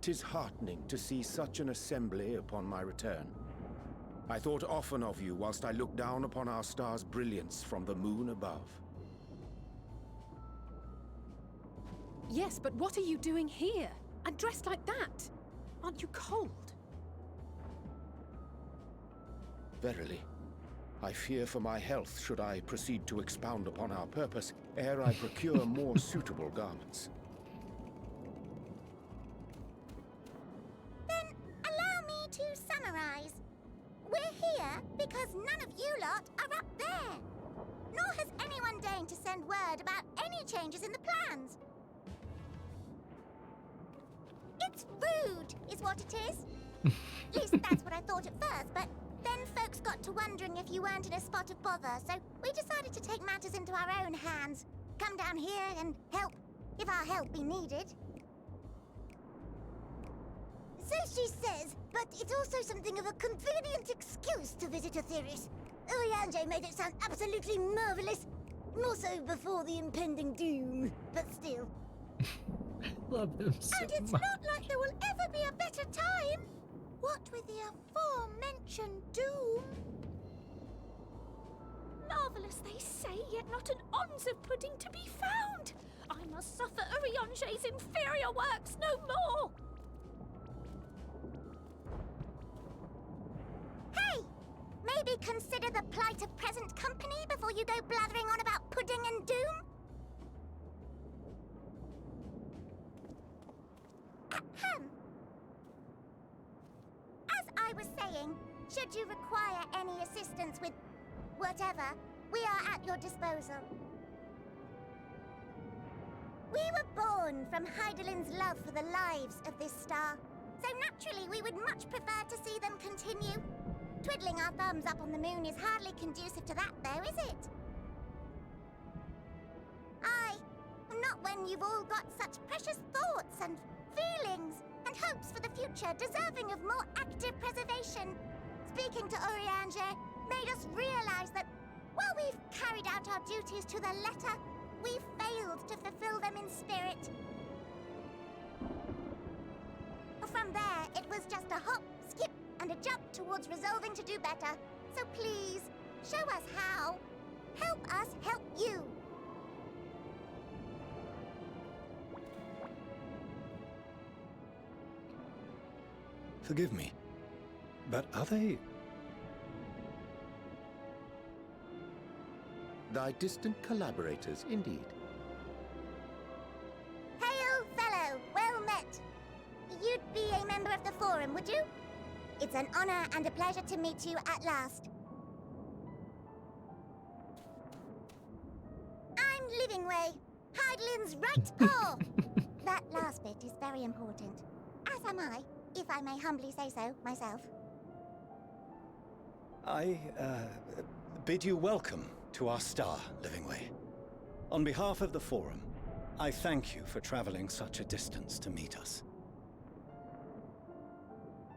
'Tis heartening to see such an assembly upon my return. I thought often of you whilst I looked down upon our star's brilliance from the moon above. Yes, but what are you doing here? And dressed like that? Aren't you cold? Verily, I fear for my health should I proceed to expound upon our purpose ere I procure more suitable garments. Then allow me to summarize. We're here because none of you lot are up there. Nor has anyone deigned to send word about any changes in the plans. It's rude, is what it is. At least that's what I thought at first, but then folks got to wondering if you weren't in a spot of bother, so we decided to take matters into our own hands. Come down here and help, if our help be needed. So she says, but it's also something of a convenient excuse to visit Etheris. Urianger made it sound absolutely marvelous. More so before the impending doom, but still. Love them so And it's much. not like there will ever be a better time. What with the aforementioned doom? Marvellous, they say, yet not an ounce of pudding to be found. I must suffer Urianger's inferior works no more. Hey! Maybe consider the plight of present company before you go blathering on about pudding and doom? Ahem. As I was saying, should you require any assistance with whatever, we are at your disposal. We were born from Hydaelyn's love for the lives of this star, so naturally we would much prefer to see them continue. Twiddling our thumbs up on the moon is hardly conducive to that, though, is it? Aye, not when you've all got such precious thoughts and feelings and hopes for the future deserving of more active preservation. Speaking to Urianger made us realize that while we've carried out our duties to the letter, we've failed to fulfill them in spirit. From there, it was just a hop, skip, and a jump towards resolving to do better. So please, show us how. Help us help you. Forgive me, but are they... Thy distant collaborators, indeed. Hail, fellow, well met. You'd be a member of the Forum, would you? It's an honor and a pleasure to meet you at last. I'm Livingway, Hydaelyn's right paw. That last bit is very important. As am I, if I may humbly say so myself. I, bid you welcome to our star, Livingway. On behalf of the Forum, I thank you for traveling such a distance to meet us.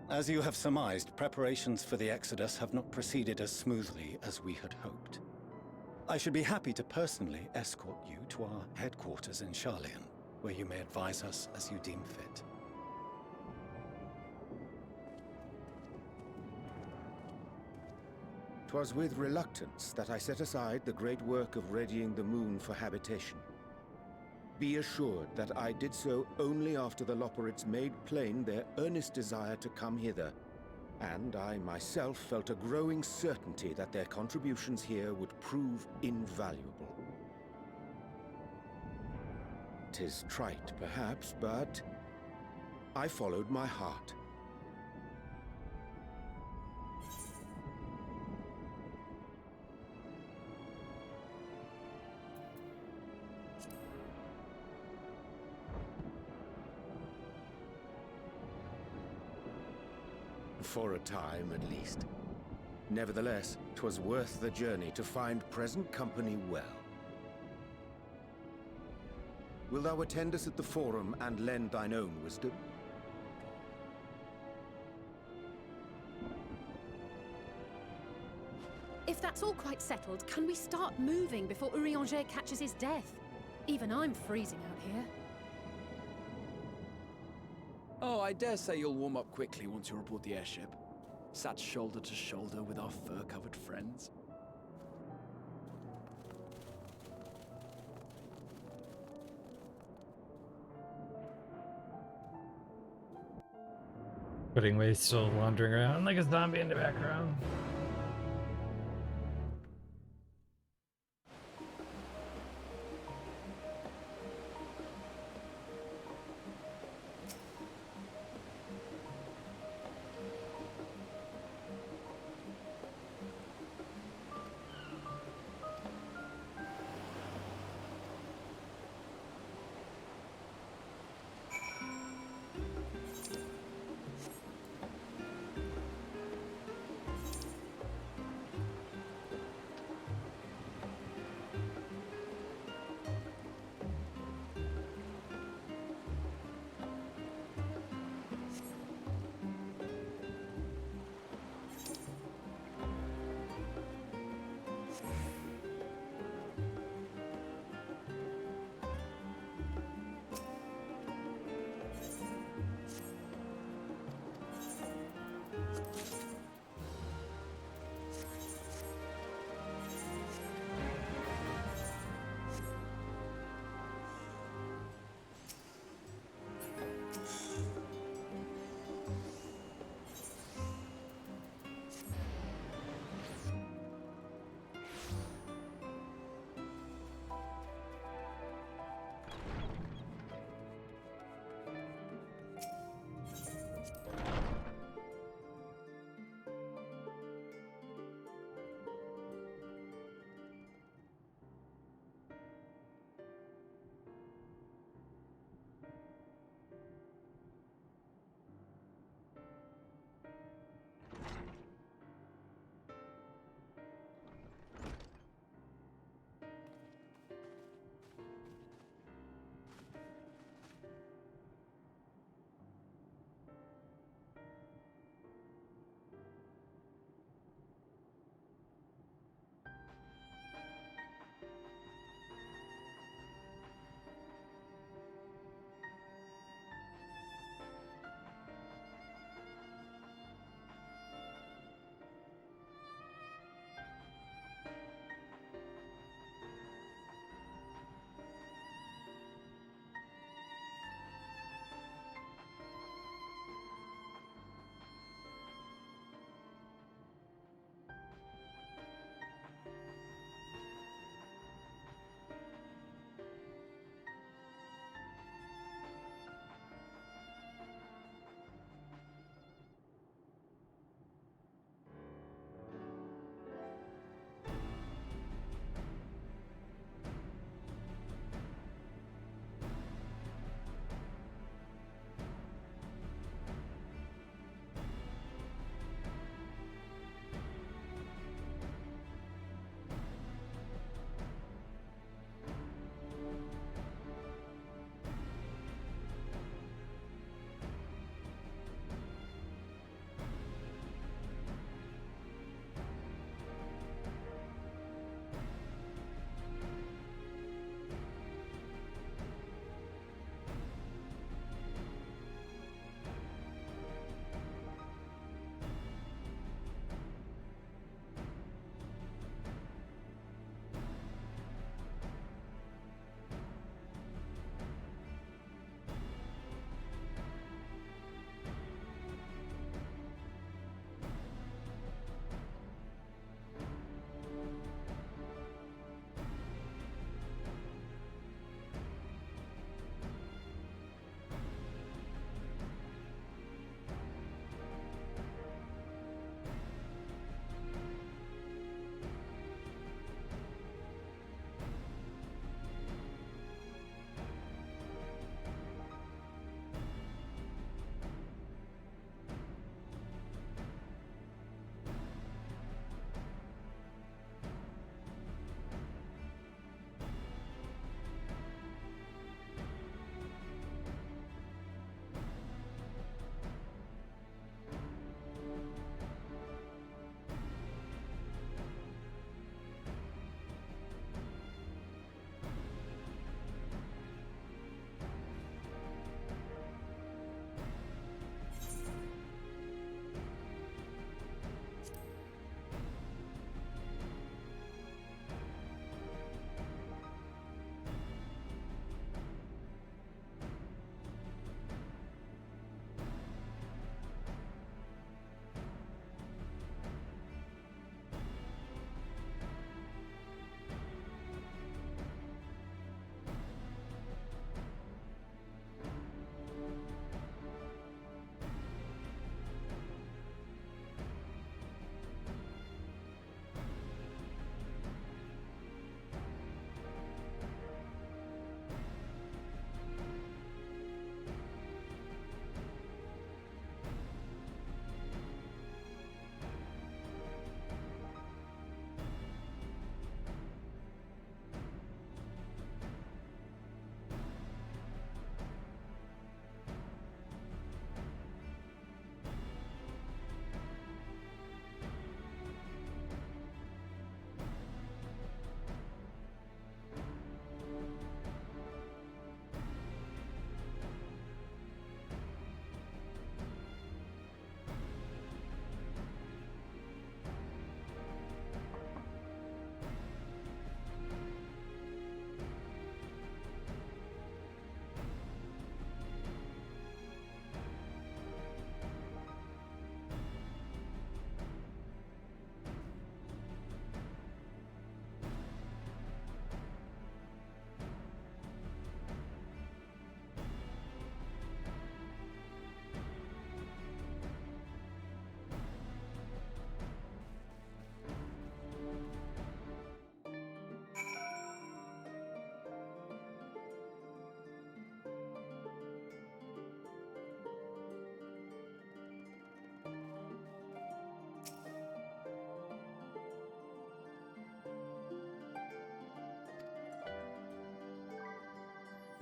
As you have surmised, preparations for the Exodus have not proceeded as smoothly as we had hoped. I should be happy to personally escort you to our headquarters in Sharlayan, where you may advise us as you deem fit. 'Twas with reluctance that I set aside the great work of readying the moon for habitation. Be assured that I did so only after the Loperids made plain their earnest desire to come hither, And I myself felt a growing certainty that their contributions here would prove invaluable. 'Tis trite, perhaps, but I followed my heart. For a time, at least. Nevertheless, 'twas worth the journey to find present company well. Wilt thou attend us at the Forum and lend thine own wisdom? If that's all quite settled, can we start moving before Urianger catches his death? Even I'm freezing out here. Oh, I dare say you'll warm up quickly once you're aboard the airship. Sat shoulder to shoulder with our fur-covered friends. Putting away, still wandering around like a zombie in the background.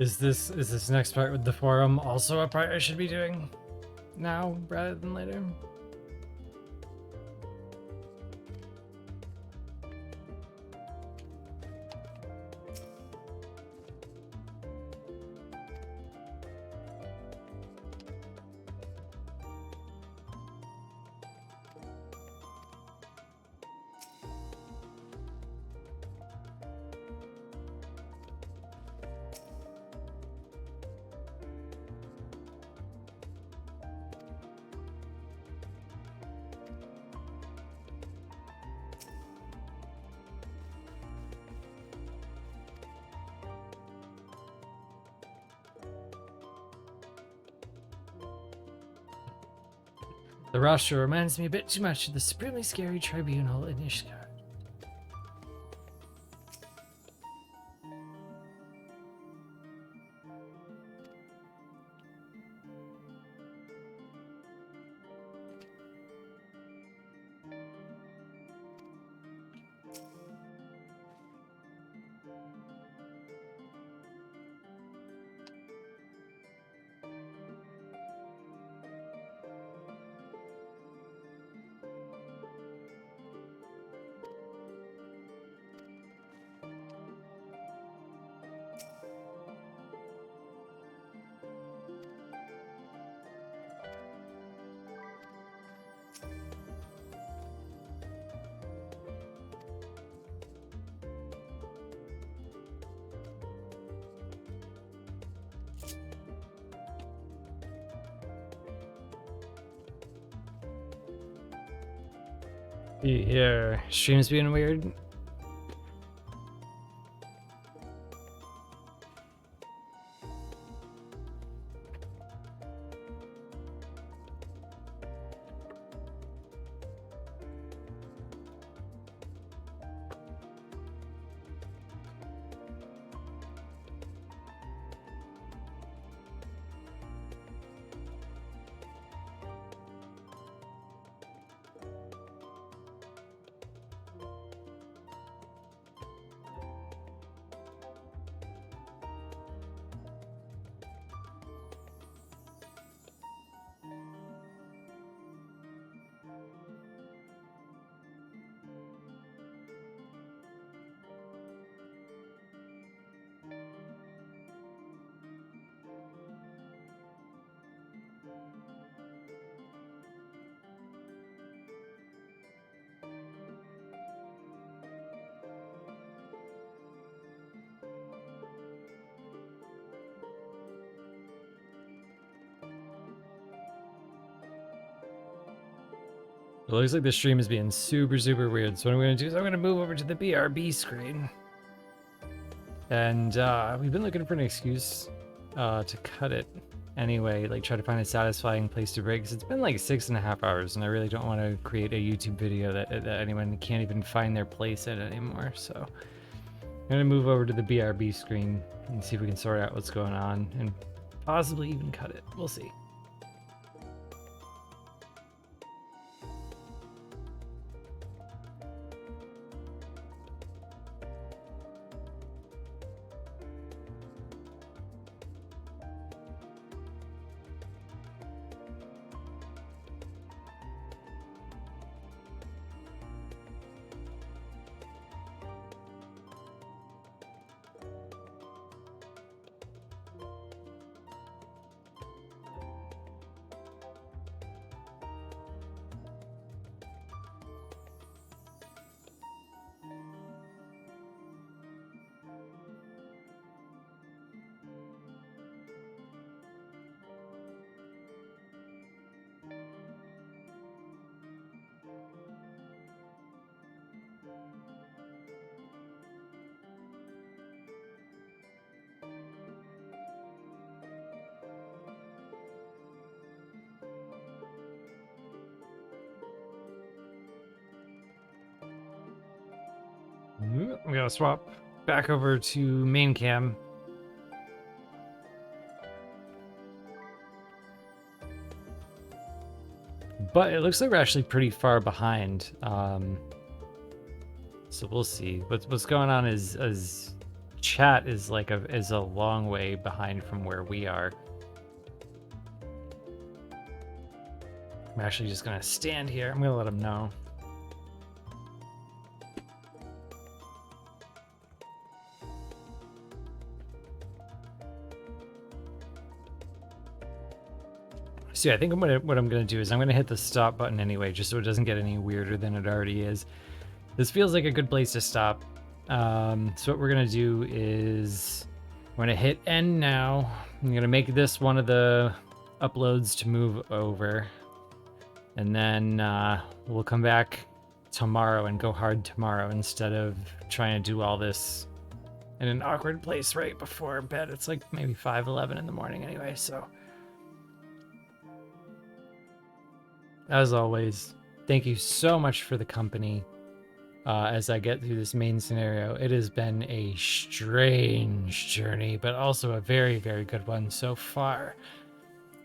Is this next part with the forum also a part I should be doing now rather than later? The roster reminds me a bit too much of the supremely scary tribunal in Ishgard. Here, stream's being weird. It looks like the stream is being super weird. So what I'm going to do is I'm going to move over to the BRB screen. And we've been looking for an excuse to cut it anyway, like try to find a satisfying place to break. Because it's been like 6.5 hours and I really don't want to create a YouTube video that anyone can't even find their place in anymore. So I'm going to move over to the BRB screen and see if we can sort out what's going on and possibly even cut it. We'll see. I'm gonna swap back over to main cam. But it looks like we're actually pretty far behind. So we'll see. What's going on is chat is like is a long way behind from where we are. I'm actually just gonna stand here. I'm gonna let them know. So yeah, I think what I'm gonna do is I'm gonna hit the stop button anyway, just so it doesn't get any weirder than it already is. This feels like a good place to stop. So what we're gonna do is we're gonna hit end now. I'm gonna make this one of the uploads to move over, and then we'll come back tomorrow and go hard tomorrow instead of trying to do all this in an awkward place right before bed. It's like maybe 5:11 in the morning anyway, so. As always, thank you so much for the company as I get through this main scenario. It has been a strange journey, but also a very, very good one so far.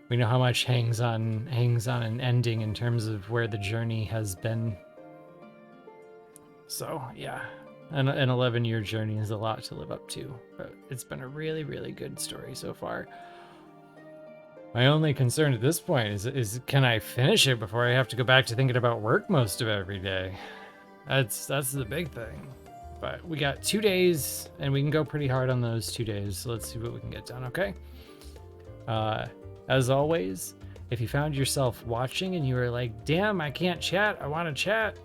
We know how much hangs on an ending in terms of where the journey has been. So yeah, an 11-year journey is a lot to live up to, but it's been a really, really good story so far. My only concern at this point is can I finish it before I have to go back to thinking about work most of every day? That's the big thing. But we got 2 days, and we can go pretty hard on those 2 days. So let's see what we can get done, okay? As always, if you found yourself watching and you were like, damn, I can't chat, I want to chat,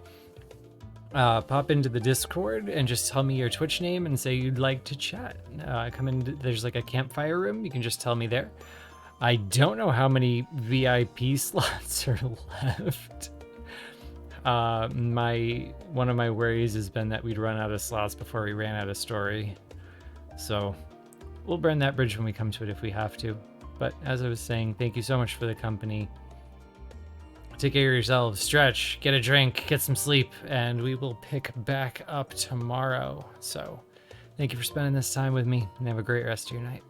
pop into the Discord and just tell me your Twitch name and say you'd like to chat. Come in, there's like a campfire room, you can just tell me there. I don't know how many VIP slots are left. One of my worries has been that we'd run out of slots before we ran out of story. So we'll burn that bridge when we come to it if we have to. But as I was saying, thank you so much for the company. Take care of yourselves, stretch, get a drink, get some sleep, and we will pick back up tomorrow. So thank you for spending this time with me, and have a great rest of your night.